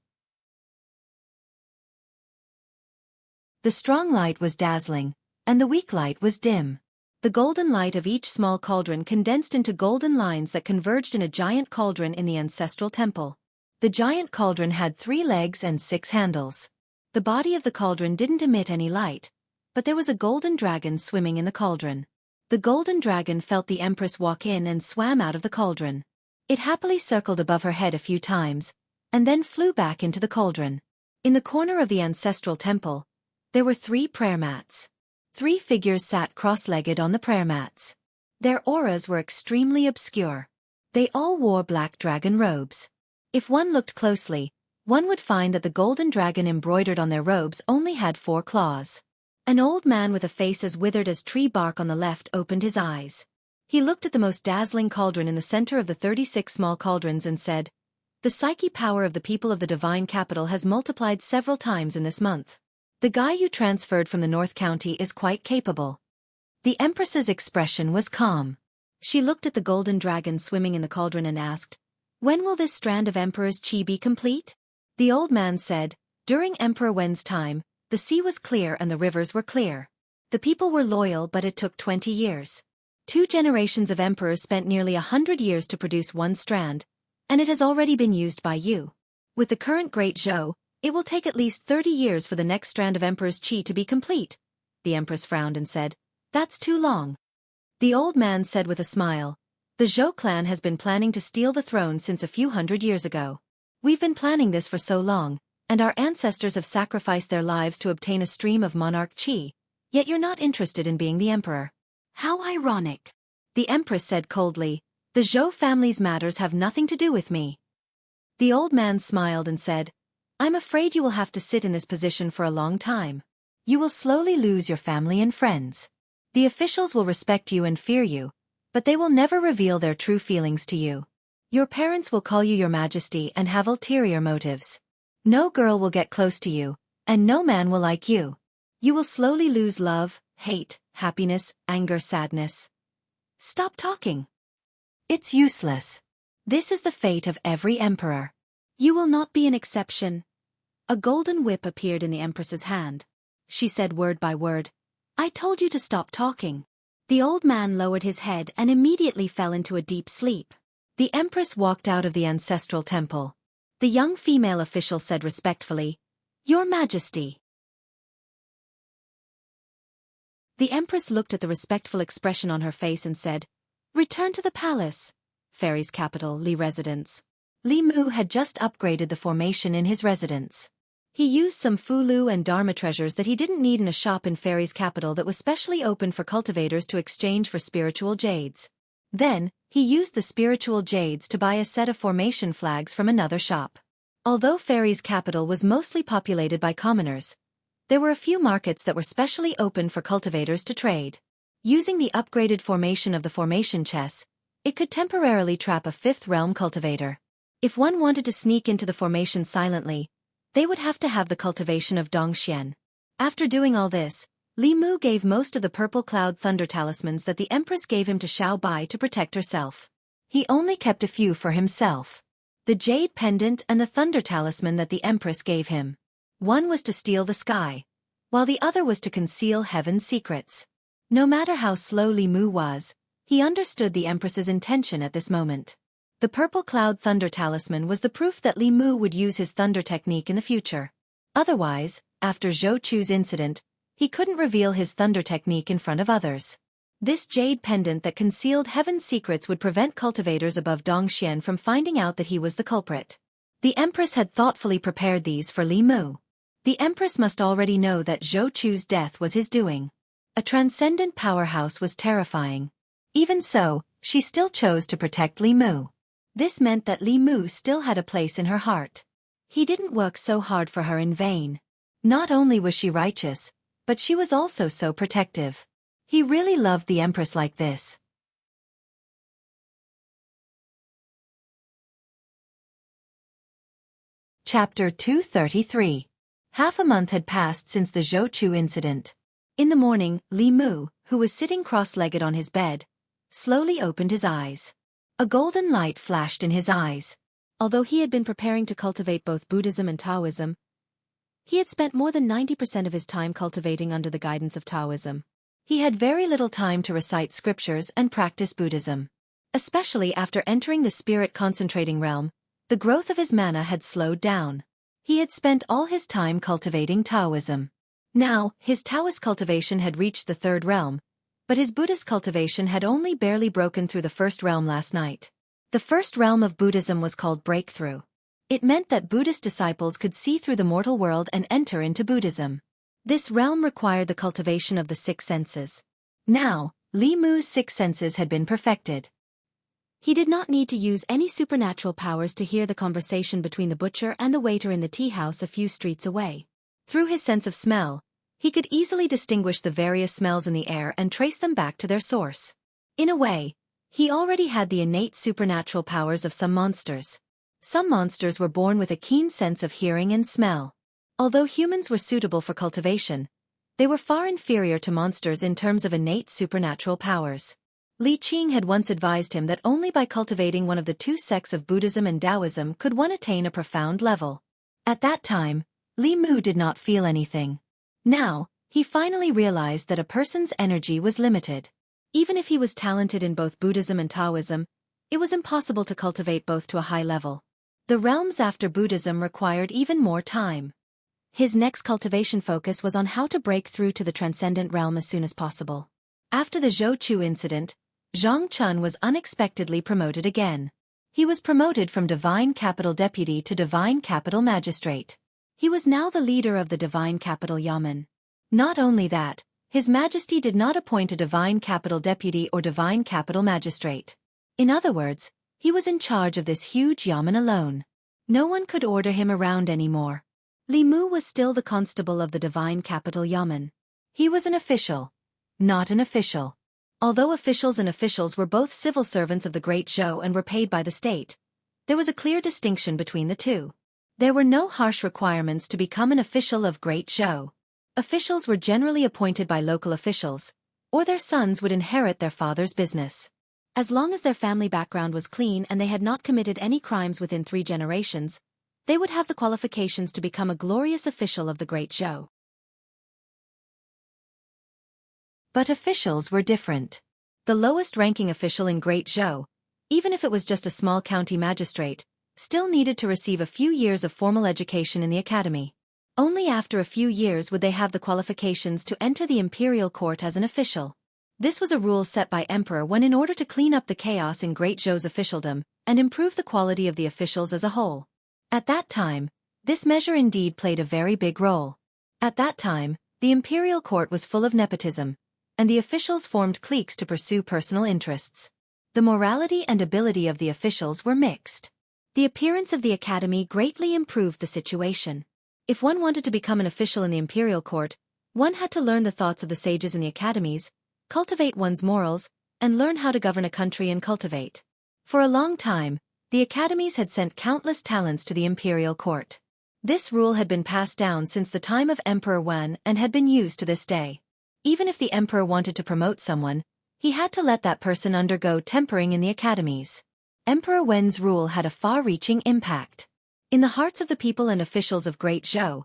The strong light was dazzling, and the weak light was dim. The golden light of each small cauldron condensed into golden lines that converged in a giant cauldron in the ancestral temple. The giant cauldron had 3 legs and 6 handles. The body of the cauldron didn't emit any light, but there was a golden dragon swimming in the cauldron. The golden dragon felt the Empress walk in and swam out of the cauldron. It happily circled above her head a few times, and then flew back into the cauldron. In the corner of the ancestral temple, there were 3 prayer mats. 3 figures sat cross-legged on the prayer mats. Their auras were extremely obscure. They all wore black dragon robes. If one looked closely, one would find that the golden dragon embroidered on their robes only had 4 claws. An old man with a face as withered as tree bark on the left opened his eyes. He looked at the most dazzling cauldron in the center of the 36 small cauldrons and said, "The psyche power of the people of the divine capital has multiplied several times in this month. The guy you transferred from the North County is quite capable." The Empress's expression was calm. She looked at the golden dragon swimming in the cauldron and asked, "When will this strand of Emperor's chi be complete?" The old man said, "During Emperor Wen's time, the sea was clear and the rivers were clear. The people were loyal, but it took 20 years. 2 generations of emperors spent nearly 100 years to produce 1 strand, and it has already been used by you. With the current Great Zhou, it will take at least 30 years for the next strand of Emperor's chi to be complete." The Empress frowned and said, "That's too long." The old man said with a smile, "The Zhou clan has been planning to steal the throne since a few hundred years ago. We've been planning this for so long, and our ancestors have sacrificed their lives to obtain a stream of monarch chi, yet you're not interested in being the emperor. How ironic." The Empress said coldly, "The Zhou family's matters have nothing to do with me." The old man smiled and said, "I'm afraid you will have to sit in this position for a long time. You will slowly lose your family and friends. The officials will respect you and fear you, but they will never reveal their true feelings to you. Your parents will call you Your Majesty and have ulterior motives. No girl will get close to you, and no man will like you. You will slowly lose love, hate, happiness, anger, sadness. Stop talking. It's useless. This is the fate of every emperor. You will not be an exception." A golden whip appeared in the Empress's hand. She said word by word, "I told you to stop talking." The old man lowered his head and immediately fell into a deep sleep. The Empress walked out of the ancestral temple. The young female official said respectfully, "Your Majesty." The Empress looked at the respectful expression on her face and said, "Return to the palace." Fairy's capital, Li residence. Li Mu had just upgraded the formation in his residence. He used some Fulu and Dharma treasures that he didn't need in a shop in Fairy's capital that was specially opened for cultivators to exchange for spiritual jades. Then, he used the spiritual jades to buy a set of formation flags from another shop. Although Fairy's capital was mostly populated by commoners, there were a few markets that were specially opened for cultivators to trade. Using the upgraded formation of the formation chess, it could temporarily trap a 5th realm cultivator. If one wanted to sneak into the formation silently, they would have to have the cultivation of Dongxian. After doing all this, Li Mu gave most of the purple cloud thunder talismans that the Empress gave him to Xiao Bai to protect herself. He only kept a few for himself. The jade pendant and the thunder talisman that the Empress gave him. One was to steal the sky, while the other was to conceal heaven's secrets. No matter how slow Li Mu was, He understood the Empress's intention at this moment. The Purple Cloud Thunder Talisman was the proof that Li Mu would use his thunder technique in the future. Otherwise, after Zhou Chu's incident, he couldn't reveal his thunder technique in front of others. This jade pendant that concealed heaven's secrets would prevent cultivators above Dongxian from finding out that he was the culprit. The Empress had thoughtfully prepared these for Li Mu. The Empress must already know that Zhou Chu's death was his doing. A transcendent powerhouse was terrifying. Even so, she still chose to protect Li Mu. This meant that Li Mu still had a place in her heart. He didn't work so hard for her in vain. Not only was she righteous, but she was also so protective. He really loved the Empress like this. Chapter 233. Half a month had passed since the Zhou Chu incident. In the morning, Li Mu, who was sitting cross-legged on his bed, slowly opened his eyes. A golden light flashed in his eyes. Although he had been preparing to cultivate both Buddhism and Taoism, he had spent more than 90% of his time cultivating under the guidance of Taoism. He had very little time to recite scriptures and practice Buddhism. Especially after entering the spirit concentrating realm, the growth of his mana had slowed down. He had spent all his time cultivating Taoism. Now, his Taoist cultivation had reached the third realm, but his Buddhist cultivation had only barely broken through the first realm last night. The first realm of Buddhism was called breakthrough. It meant that Buddhist disciples could see through the mortal world and enter into Buddhism. This realm required the cultivation of the six senses. Now, Li Mu's six senses had been perfected. He did not need to use any supernatural powers to hear the conversation between the butcher and the waiter in the tea house a few streets away. Through his sense of smell, he could easily distinguish the various smells in the air and trace them back to their source. In a way, he already had the innate supernatural powers of some monsters. Some monsters were born with a keen sense of hearing and smell. Although humans were suitable for cultivation, they were far inferior to monsters in terms of innate supernatural powers. Li Qing had once advised him that only by cultivating one of the two sects of Buddhism and Taoism could one attain a profound level. At that time, Li Mu did not feel anything. Now, he finally realized that a person's energy was limited. Even if he was talented in both Buddhism and Taoism, it was impossible to cultivate both to a high level. The realms after Buddhism required even more time. His next cultivation focus was on how to break through to the transcendent realm as soon as possible. After the Zhou Chu incident, Zhang Chun was unexpectedly promoted again. He was promoted from Divine Capital Deputy to Divine Capital Magistrate. He was now the leader of the Divine Capital Yamen. Not only that, His Majesty did not appoint a Divine Capital Deputy or Divine Capital Magistrate. In other words, he was in charge of this huge yamen alone. No one could order him around anymore. Li Mu was still the constable of the Divine Capital Yamen. He was an official, not an official. Although officials and officials were both civil servants of the Great Zhou and were paid by the state, there was a clear distinction between the two. There were no harsh requirements to become an official of Great Zhou. Officials were generally appointed by local officials, or their sons would inherit their father's business. As long as their family background was clean and they had not committed any crimes within 3 generations, they would have the qualifications to become a glorious official of the Great Zhou. But officials were different. The lowest-ranking official in Great Zhou, even if it was just a small county magistrate, still needed to receive a few years of formal education in the academy. Only after a few years would they have the qualifications to enter the imperial court as an official. This was a rule set by Emperor Wen in order to clean up the chaos in Great Zhou's officialdom and improve the quality of the officials as a whole. At that time, this measure indeed played a very big role. At that time, the imperial court was full of nepotism, and the officials formed cliques to pursue personal interests. The morality and ability of the officials were mixed. The appearance of the academy greatly improved the situation. If one wanted to become an official in the imperial court, one had to learn the thoughts of the sages in the academies, cultivate one's morals, and learn how to govern a country and cultivate. For a long time, the academies had sent countless talents to the imperial court. This rule had been passed down since the time of Emperor Wen and had been used to this day. Even if the emperor wanted to promote someone, he had to let that person undergo tempering in the academies. Emperor Wen's rule had a far-reaching impact. In the hearts of the people and officials of Great Zhou,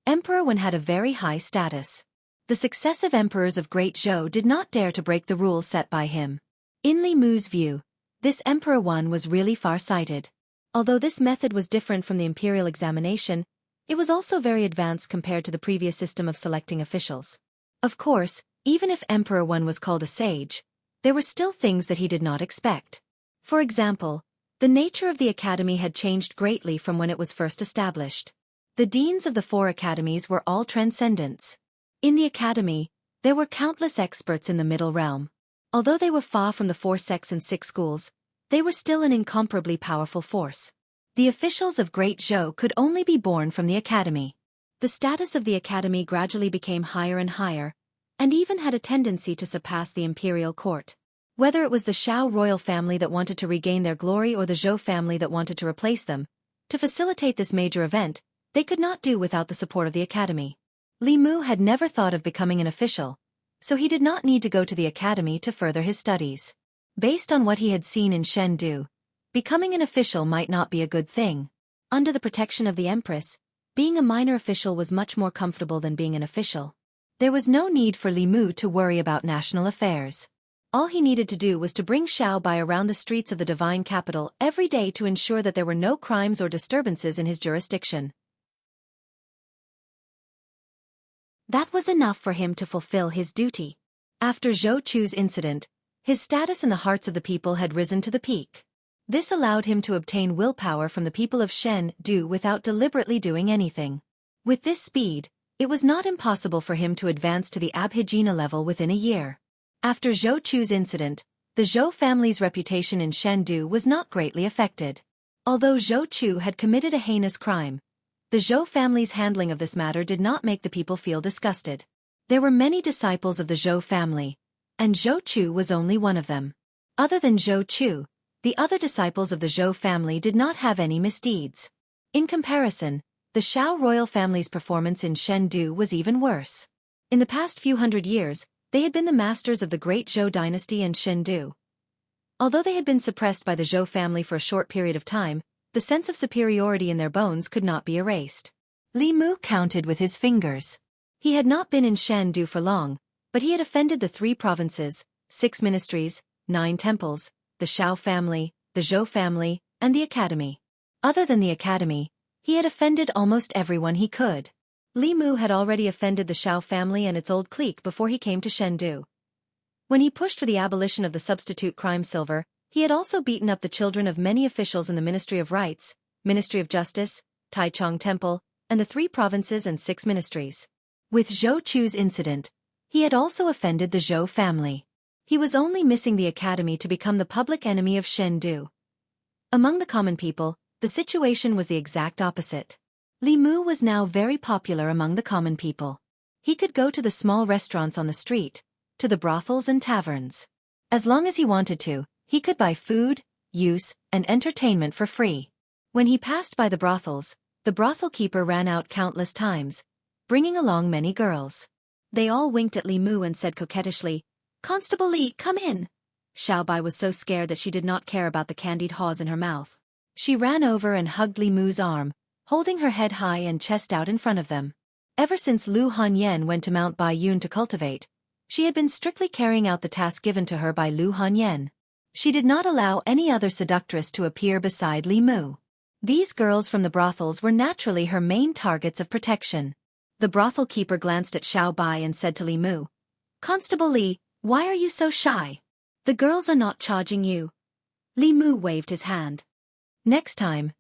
Emperor Wen had a very high status. The successive emperors of Great Zhou did not dare to break the rules set by him. In Li Mu's view, this Emperor Wan was really far-sighted. Although this method was different from the imperial examination, it was also very advanced compared to the previous system of selecting officials. Of course, even if Emperor Wan was called a sage, there were still things that he did not expect. For example, the nature of the academy had changed greatly from when it was first established. The deans of the 4 academies were all transcendents. In the academy, there were countless experts in the middle realm. Although they were far from the 4 sects and 6 schools, they were still an incomparably powerful force. The officials of Great Zhou could only be born from the academy. The status of the academy gradually became higher and higher, and even had a tendency to surpass the imperial court. Whether it was the Shao royal family that wanted to regain their glory or the Zhou family that wanted to replace them, to facilitate this major event, they could not do without the support of the academy. Li Mu had never thought of becoming an official, so he did not need to go to the academy to further his studies. Based on what he had seen in Chengdu, becoming an official might not be a good thing. Under the protection of the Empress, being a minor official was much more comfortable than being an official. There was no need for Li Mu to worry about national affairs. All he needed to do was to bring Xiao Bai around the streets of the divine capital every day to ensure that there were no crimes or disturbances in his jurisdiction. That was enough for him to fulfill his duty. After Zhou Chu's incident, his status in the hearts of the people had risen to the peak. This allowed him to obtain willpower from the people of Chengdu without deliberately doing anything. With this speed, it was not impossible for him to advance to the Abhijina level within a year. After Zhou Chu's incident, the Zhou family's reputation in Chengdu was not greatly affected. Although Zhou Chu had committed a heinous crime, the Zhou family's handling of this matter did not make the people feel disgusted. There were many disciples of the Zhou family, and Zhou Chu was only one of them. Other than Zhou Chu, the other disciples of the Zhou family did not have any misdeeds. In comparison, the Shao royal family's performance in Chengdu was even worse. In the past few hundred years, they had been the masters of the great Zhou dynasty in Chengdu. Although they had been suppressed by the Zhou family for a short period of time, the sense of superiority in their bones could not be erased. Li Mu counted with his fingers. He had not been in Chengdu for long, but he had offended the 3 provinces, 6 ministries, 9 temples, the Shao family, the Zhou family, and the academy. Other than the academy, he had offended almost everyone he could. Li Mu had already offended the Shao family and its old clique before he came to Chengdu. When he pushed for the abolition of the substitute crime silver, he had also beaten up the children of many officials in the Ministry of Rights, Ministry of Justice, Taichung Temple, and the 3 provinces and 6 ministries. With Zhou Chu's incident, he had also offended the Zhou family. He was only missing the academy to become the public enemy of Chengdu. Among the common people, the situation was the exact opposite. Li Mu was now very popular among the common people. He could go to the small restaurants on the street, to the brothels and taverns. As long as he wanted to, he could buy food, use, and entertainment for free. When he passed by the brothels, the brothel keeper ran out countless times, bringing along many girls. They all winked at Li Mu and said coquettishly, "Constable Li, come in." Xiao Bai was so scared that she did not care about the candied haws in her mouth. She ran over and hugged Li Mu's arm, holding her head high and chest out in front of them. Ever since Lu Hanyan went to Mount Baiyun to cultivate, she had been strictly carrying out the task given to her by Lu Hanyan. She did not allow any other seductress to appear beside Li Mu. These girls from the brothels were naturally her main targets of protection. The brothel keeper glanced at Xiao Bai and said to Li Mu, "Constable Li, why are you so shy? The girls are not charging you." Li Mu waved his hand. Next time.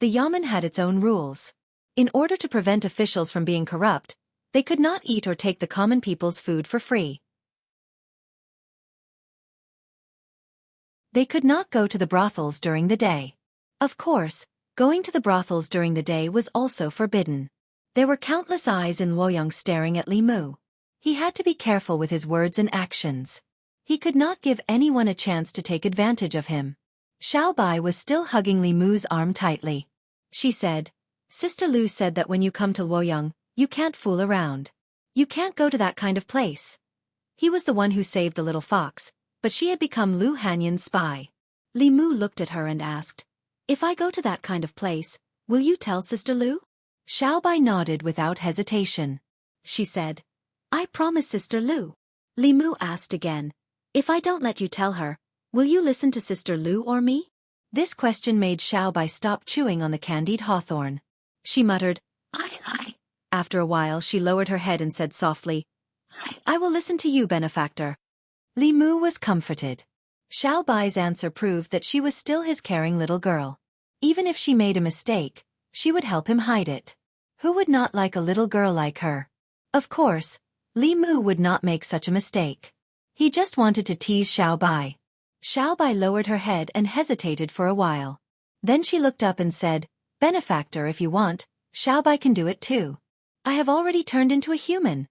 The Yamen had its own rules. In order to prevent officials from being corrupt, they could not eat or take the common people's food for free. They could not go to the brothels during the day. Of course, going to the brothels during the day was also forbidden. There were countless eyes in Luoyang staring at Li Mu. He had to be careful with his words and actions. He could not give anyone a chance to take advantage of him. Xiao Bai was still hugging Li Mu's arm tightly. She said, "Sister Lu said that when you come to Luoyang, you can't fool around. You can't go to that kind of place." He was the one who saved the little fox, but she had become Lu Hanyan's spy. Li Mu looked at her and asked, "If I go to that kind of place, will you tell Sister Lu?" Xiao Bai nodded without hesitation. She said, "I promise Sister Lu." Li Mu asked again, If I don't let you tell her, will you listen to Sister Lu or me? This question made Xiaobai stop chewing on the candied hawthorn. She muttered, I. After a while she lowered her head and said softly, I will listen to you, benefactor. Li Mu was comforted. Xiaobai's answer proved that she was still his caring little girl. Even if she made a mistake, she would help him hide it. Who would not like a little girl like her? Of course, Li Mu would not make such a mistake. He just wanted to tease Xiaobai. Xiaobai lowered her head and hesitated for a while. Then she looked up and said, Benefactor, if you want, Xiaobai can do it too. I have already turned into a human.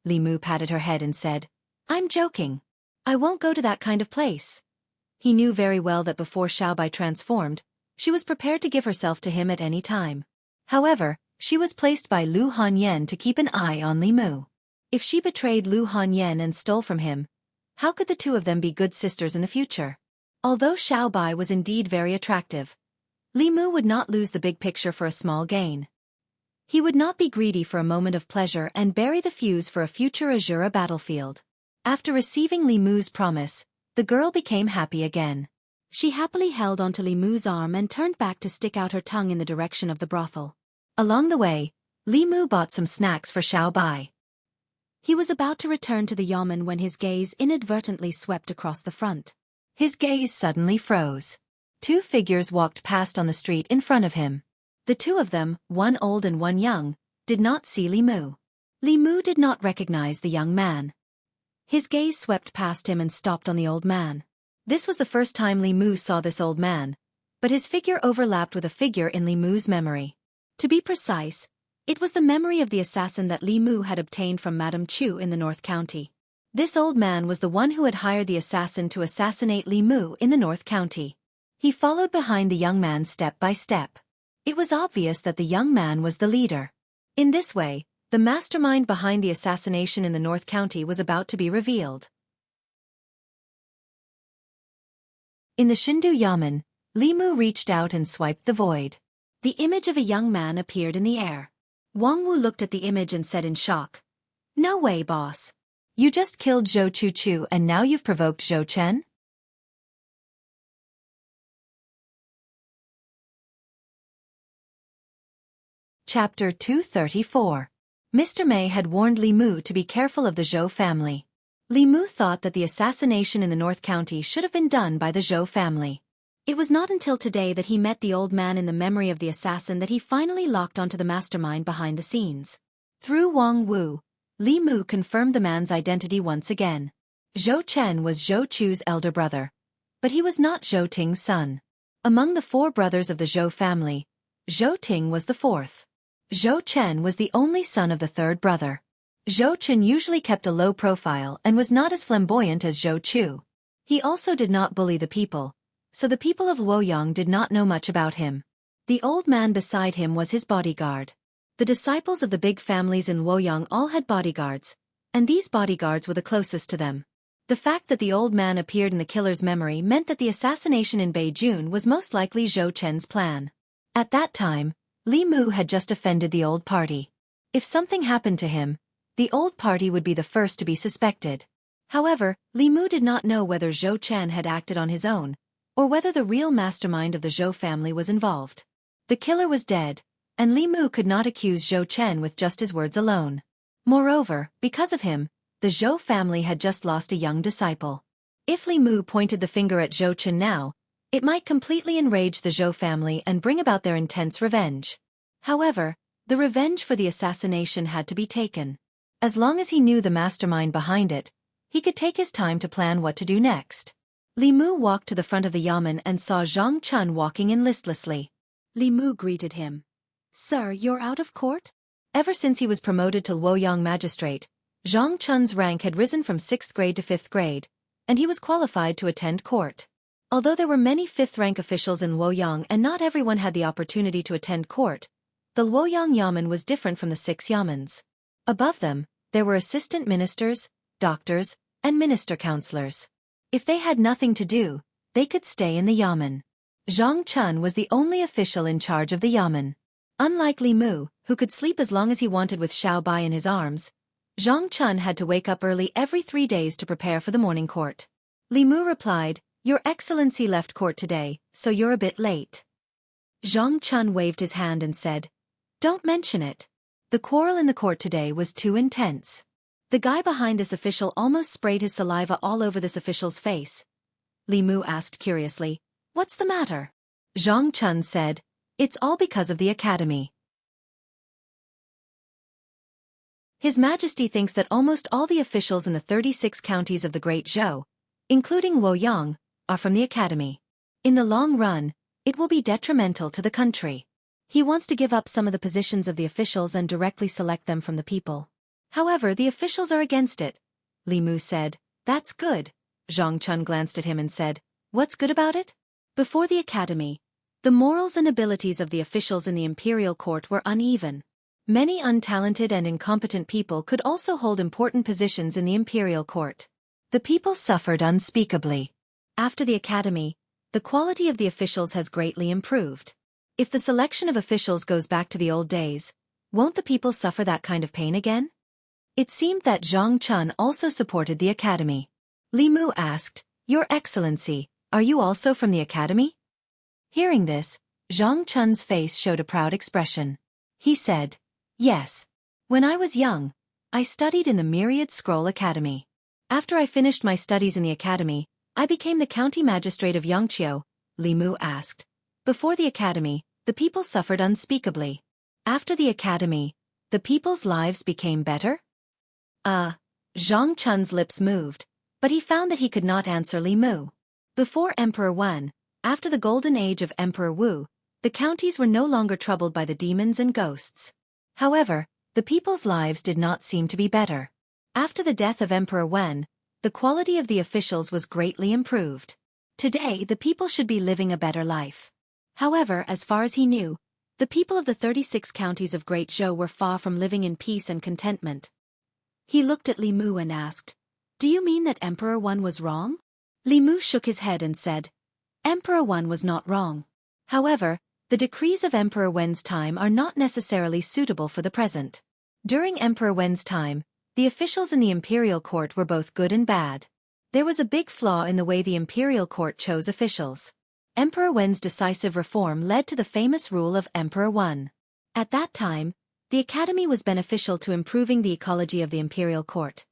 Li Mu patted her head and said, I'm joking. I won't go to that kind of place. He knew very well that before Xiaobai transformed, she was prepared to give herself to him at any time. However, she was placed by Lu Hanyan to keep an eye on Li Mu. If she betrayed Lu Hanyan and stole from him, how could the two of them be good sisters in the future? Although Xiaobai was indeed very attractive, Li Mu would not lose the big picture for a small gain. He would not be greedy for a moment of pleasure and bury the fuse for a future Azura battlefield. After receiving Li Mu's promise, the girl became happy again. She happily held onto Li Mu's arm and turned back to stick out her tongue in the direction of the brothel. Along the way, Li Mu bought some snacks for Xiaobai. He was about to return to the yamen when his gaze inadvertently swept across the front. His gaze suddenly froze. Two figures walked past on the street in front of him. The two of them, one old and one young, did not see Li Mu. Li Mu did not recognize the young man. His gaze swept past him and stopped on the old man. This was the first time Li Mu saw this old man, but his figure overlapped with a figure in Li Mu's memory. To be precise, it was the memory of the assassin that Li Mu had obtained from Madame Chu in the North County. This old man was the one who had hired the assassin to assassinate Li Mu in the North County. He followed behind the young man step by step. It was obvious that the young man was the leader. In this way, the mastermind behind the assassination in the North County was about to be revealed. In the Shindu Yamen, Li Mu reached out and swiped the void. The image of a young man appeared in the air. Wang Wu looked at the image and said in shock, No way, boss. You just killed Zhou Chu and now you've provoked Zhou Chen? Chapter 234. Mr. Mei had warned Li Mu to be careful of the Zhou family. Li Mu thought that the assassination in the North County should have been done by the Zhou family. It was not until today that he met the old man in the memory of the assassin that he finally locked onto the mastermind behind the scenes. Through Wang Wu, Li Mu confirmed the man's identity once again. Zhou Chen was Zhou Chu's elder brother, but he was not Zhou Ting's son. Among the four brothers of the Zhou family, Zhou Ting was the fourth. Zhou Chen was the only son of the third brother. Zhou Chen usually kept a low profile and was not as flamboyant as Zhou Chu. He also did not bully the people, so the people of Luoyang did not know much about him. The old man beside him was his bodyguard. The disciples of the big families in Luoyang all had bodyguards, and these bodyguards were the closest to them. The fact that the old man appeared in the killer's memory meant that the assassination in Beijing was most likely Zhou Chen's plan. At that time, Li Mu had just offended the old party. If something happened to him, the old party would be the first to be suspected. However, Li Mu did not know whether Zhou Chen had acted on his own, or whether the real mastermind of the Zhou family was involved. The killer was dead, and Li Mu could not accuse Zhou Chen with just his words alone. Moreover, because of him, the Zhou family had just lost a young disciple. If Li Mu pointed the finger at Zhou Chen now, it might completely enrage the Zhou family and bring about their intense revenge. However, the revenge for the assassination had to be taken. As long as he knew the mastermind behind it, he could take his time to plan what to do next. Li Mu walked to the front of the yamen and saw Zhang Chun walking in listlessly. Li Mu greeted him. Sir, you're out of court? Ever since he was promoted to Luoyang magistrate, Zhang Chun's rank had risen from 6th grade to 5th grade, and he was qualified to attend court. Although there were many 5th-rank officials in Luoyang and not everyone had the opportunity to attend court, the Luoyang Yamen was different from the 6 Yamens. Above them, there were assistant ministers, doctors, and minister counselors. If they had nothing to do, they could stay in the Yamen. Zhang Chun was the only official in charge of the Yamen. Unlike Li Mu, who could sleep as long as he wanted with Xiaobai in his arms, Zhang Chun had to wake up early every 3 days to prepare for the morning court. Li Mu replied, Your Excellency left court today, so you're a bit late. Zhang Chun waved his hand and said, Don't mention it. The quarrel in the court today was too intense. The guy behind this official almost sprayed his saliva all over this official's face. Li Mu asked curiously, What's the matter? Zhang Chun said, It's all because of the academy. His Majesty thinks that almost all the officials in the 36 counties of the Great Zhou, including Luoyang, are from the academy. In the long run, it will be detrimental to the country. He wants to give up some of the positions of the officials and directly select them from the people. However, the officials are against it. Li Mu said, That's good. Zhang Chun glanced at him and said, What's good about it? Before the academy, the morals and abilities of the officials in the imperial court were uneven. Many untalented and incompetent people could also hold important positions in the imperial court. The people suffered unspeakably. After the academy, the quality of the officials has greatly improved. If the selection of officials goes back to the old days, won't the people suffer that kind of pain again? It seemed that Zhang Chun also supported the academy. Li Mu asked, Your Excellency, are you also from the academy? Hearing this, Zhang Chun's face showed a proud expression. He said, Yes. When I was young, I studied in the Myriad Scroll Academy. After I finished my studies in the academy, I became the county magistrate of Yangqiu, Li Mu asked. Before the academy, the people suffered unspeakably. After the academy, the people's lives became better? Zhang Chun's lips moved, but he found that he could not answer Li Mu. Before Emperor Wen, after the golden age of Emperor Wu, the counties were no longer troubled by the demons and ghosts. However, the people's lives did not seem to be better. After the death of Emperor Wen, the quality of the officials was greatly improved. Today, the people should be living a better life. However, as far as he knew, the people of the 36 counties of Great Zhou were far from living in peace and contentment. He looked at Li Mu and asked, Do you mean that Emperor Wen was wrong? Li Mu shook his head and said, Emperor Wen was not wrong. However, the decrees of Emperor Wen's time are not necessarily suitable for the present. During Emperor Wen's time, the officials in the imperial court were both good and bad. There was a big flaw in the way the imperial court chose officials. Emperor Wen's decisive reform led to the famous rule of Emperor Wen. At that time, the academy was beneficial to improving the ecology of the imperial court.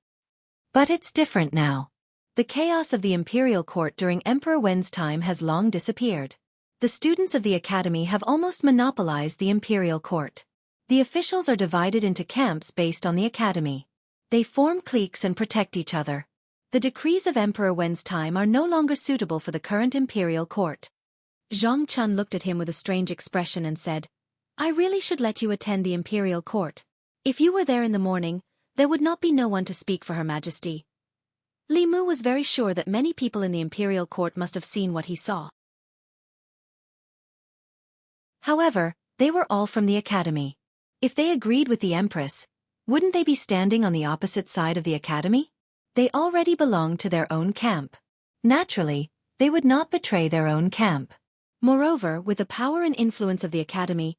But it's different now. The chaos of the imperial court during Emperor Wen's time has long disappeared. The students of the academy have almost monopolized the imperial court. The officials are divided into camps based on the academy. They form cliques and protect each other. The decrees of Emperor Wen's time are no longer suitable for the current imperial court. Zhang Chun looked at him with a strange expression and said, I really should let you attend the imperial court. If you were there in the morning, there would not be no one to speak for Her Majesty. Li Mu was very sure that many people in the imperial court must have seen what he saw. However, they were all from the academy. If they agreed with the Empress, wouldn't they be standing on the opposite side of the academy? They already belonged to their own camp. Naturally, they would not betray their own camp. Moreover, with the power and influence of the academy,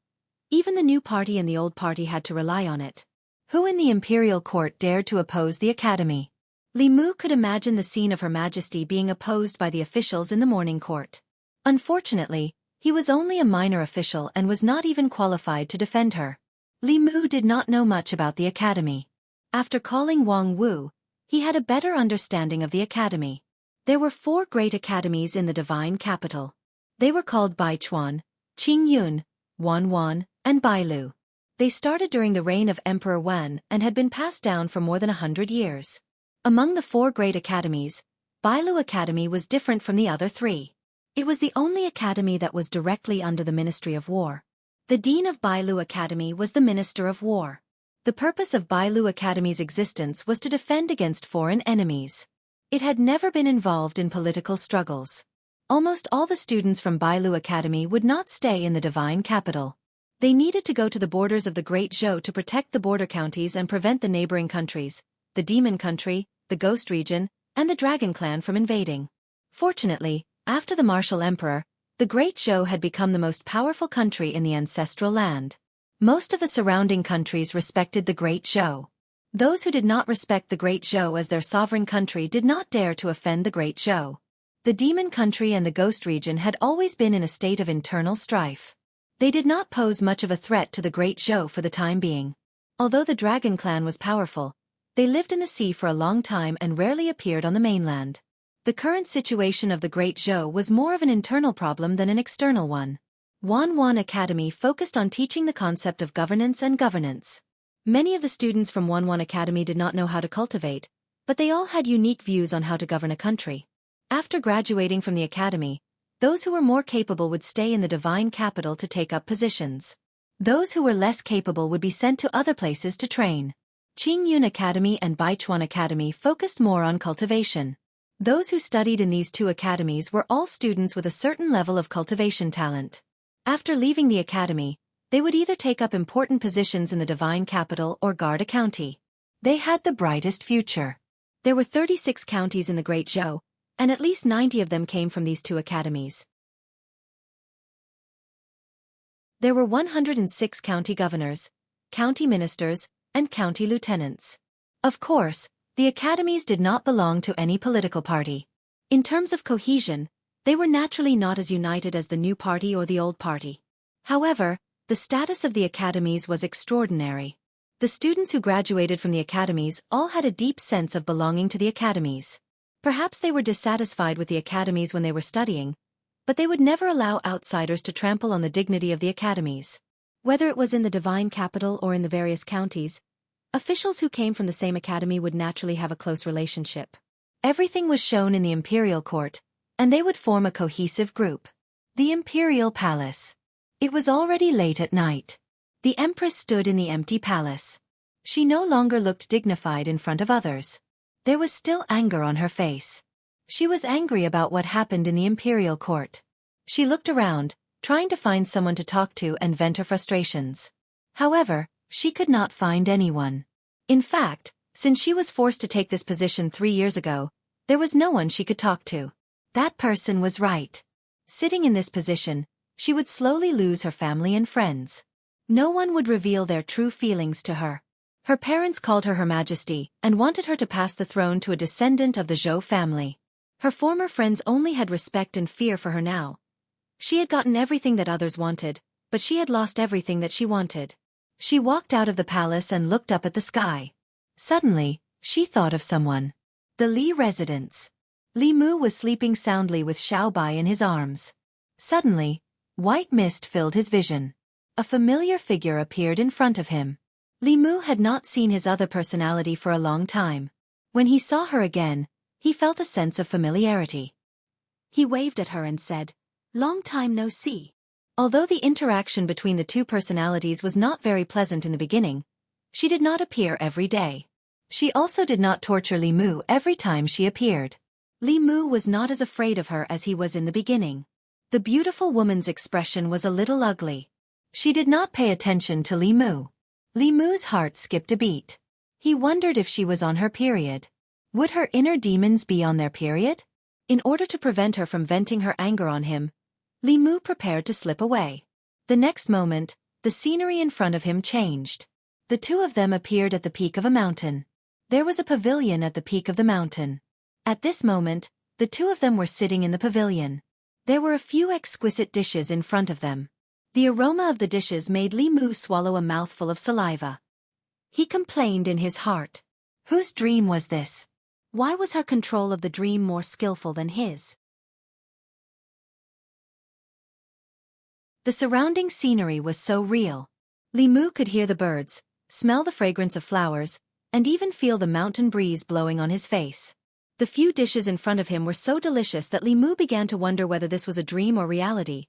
even the new party and the old party had to rely on it. Who in the imperial court dared to oppose the academy? Li Mu could imagine the scene of Her Majesty being opposed by the officials in the morning court. Unfortunately, he was only a minor official and was not even qualified to defend her. Li Mu did not know much about the academy. After calling Wang Wu, he had a better understanding of the academy. There were 4 great academies in the divine capital. They were called Baichuan, Qingyun, Wanwan, and Bailu. They started during the reign of Emperor Wen and had been passed down for more than 100 years. Among the 4 great academies, Bailu Academy was different from the other 3. It was the only academy that was directly under the Ministry of War. The dean of Bailu Academy was the Minister of War. The purpose of Bailu Academy's existence was to defend against foreign enemies. It had never been involved in political struggles. Almost all the students from Bailu Academy would not stay in the divine capital. They needed to go to the borders of the Great Zhou to protect the border counties and prevent the neighboring countries, the Demon Country, the Ghost Region, and the Dragon Clan from invading. Fortunately, after the martial emperor, the Great Zhou had become the most powerful country in the ancestral land. Most of the surrounding countries respected the Great Zhou. Those who did not respect the Great Zhou as their sovereign country did not dare to offend the Great Zhou. The demon country and the ghost region had always been in a state of internal strife. They did not pose much of a threat to the Great Zhou for the time being. Although the dragon clan was powerful, they lived in the sea for a long time and rarely appeared on the mainland. The current situation of the Great Zhou was more of an internal problem than an external one. Wanwan Academy focused on teaching the concept of governance and governance. Many of the students from Wanwan Academy did not know how to cultivate, but they all had unique views on how to govern a country. After graduating from the academy, those who were more capable would stay in the divine capital to take up positions. Those who were less capable would be sent to other places to train. Qingyun Academy and Baichuan Academy focused more on cultivation. Those who studied in these two academies were all students with a certain level of cultivation talent. After leaving the academy, they would either take up important positions in the divine capital or guard a county. They had the brightest future. There were 36 counties in the Great Zhou, and at least 90 of them came from these two academies. There were 106 county governors, county ministers, and county lieutenants. Of course, the academies did not belong to any political party. In terms of cohesion, they were naturally not as united as the new party or the old party. However, the status of the academies was extraordinary. The students who graduated from the academies all had a deep sense of belonging to the academies. Perhaps they were dissatisfied with the academies when they were studying, but they would never allow outsiders to trample on the dignity of the academies. Whether it was in the divine capital or in the various counties, officials who came from the same academy would naturally have a close relationship. Everything was shown in the imperial court, and they would form a cohesive group. The imperial palace. It was already late at night. The empress stood in the empty palace. She no longer looked dignified in front of others. There was still anger on her face. She was angry about what happened in the imperial court. She looked around, trying to find someone to talk to and vent her frustrations. However, she could not find anyone. In fact, since she was forced to take this position 3 years ago, there was no one she could talk to. That person was right. Sitting in this position, she would slowly lose her family and friends. No one would reveal their true feelings to her. Her parents called her Her Majesty and wanted her to pass the throne to a descendant of the Zhou family. Her former friends only had respect and fear for her now. She had gotten everything that others wanted, but she had lost everything that she wanted. She walked out of the palace and looked up at the sky. Suddenly, she thought of someone. The Li residence. Li Mu was sleeping soundly with Xiao Bai in his arms. Suddenly, white mist filled his vision. A familiar figure appeared in front of him. Li Mu had not seen his other personality for a long time. When he saw her again, he felt a sense of familiarity. He waved at her and said, "Long time no see." Although the interaction between the two personalities was not very pleasant in the beginning, she did not appear every day. She also did not torture Li Mu every time she appeared. Li Mu was not as afraid of her as he was in the beginning. The beautiful woman's expression was a little ugly. She did not pay attention to Li Mu. Li Mu's heart skipped a beat. He wondered if she was on her period. Would her inner demons be on their period? In order to prevent her from venting her anger on him, Li Mu prepared to slip away. The next moment, the scenery in front of him changed. The two of them appeared at the peak of a mountain. There was a pavilion at the peak of the mountain. At this moment, the two of them were sitting in the pavilion. There were a few exquisite dishes in front of them. The aroma of the dishes made Li Mu swallow a mouthful of saliva. He complained in his heart. Whose dream was this? Why was her control of the dream more skillful than his? The surrounding scenery was so real. Li Mu could hear the birds, smell the fragrance of flowers, and even feel the mountain breeze blowing on his face. The few dishes in front of him were so delicious that Li Mu began to wonder whether this was a dream or reality.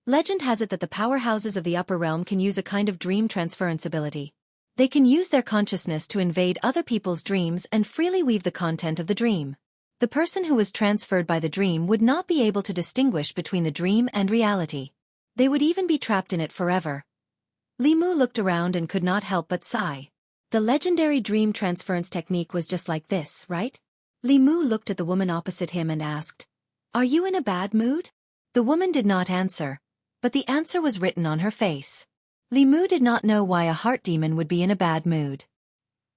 Legend has it that the powerhouses of the upper realm can use a kind of dream transference ability. They can use their consciousness to invade other people's dreams and freely weave the content of the dream. The person who was transferred by the dream would not be able to distinguish between the dream and reality. They would even be trapped in it forever. Li Mu looked around and could not help but sigh. The legendary dream transference technique was just like this, right? Li Mu looked at the woman opposite him and asked, "Are you in a bad mood?" The woman did not answer, but the answer was written on her face. Li Mu did not know why a heart demon would be in a bad mood.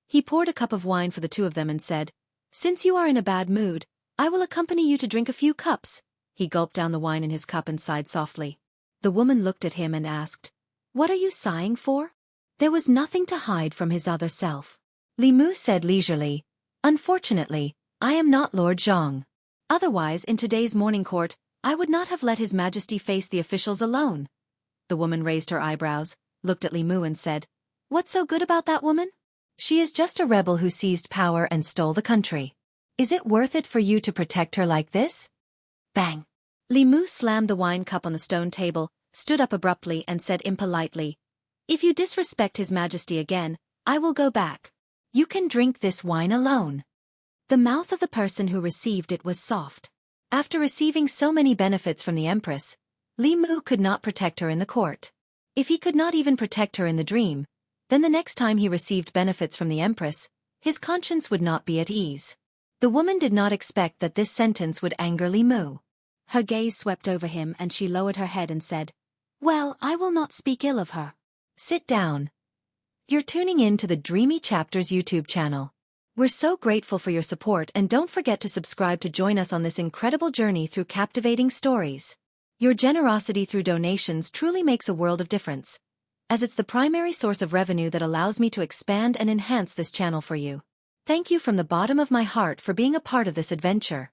He poured a cup of wine for the two of them and said, "Since you are in a bad mood, I will accompany you to drink a few cups." He gulped down the wine in his cup and sighed softly. The woman looked at him and asked, "What are you sighing for?" There was nothing to hide from his other self. Li Mu said leisurely, "Unfortunately, I am not Lord Zhang. Otherwise, in today's morning court, I would not have let His Majesty face the officials alone." The woman raised her eyebrows, looked at Li Mu and said, "What's so good about that woman? She is just a rebel who seized power and stole the country. Is it worth it for you to protect her like this?" Bang! Li Mu slammed the wine cup on the stone table, stood up abruptly and said impolitely, "If you disrespect His Majesty again, I will go back. You can drink this wine alone." The mouth of the person who received it was soft. After receiving so many benefits from the Empress, Li Mu could not protect her in the court. If he could not even protect her in the dream, then the next time he received benefits from the Empress, his conscience would not be at ease. The woman did not expect that this sentence would anger Li Mu. Her gaze swept over him and she lowered her head and said, "Well, I will not speak ill of her." Sit down. You're tuning in to the Dreamy Chapters YouTube channel. We're so grateful for your support and don't forget to subscribe to join us on this incredible journey through captivating stories. Your generosity through donations truly makes a world of difference, as it's the primary source of revenue that allows me to expand and enhance this channel for you. Thank you from the bottom of my heart for being a part of this adventure.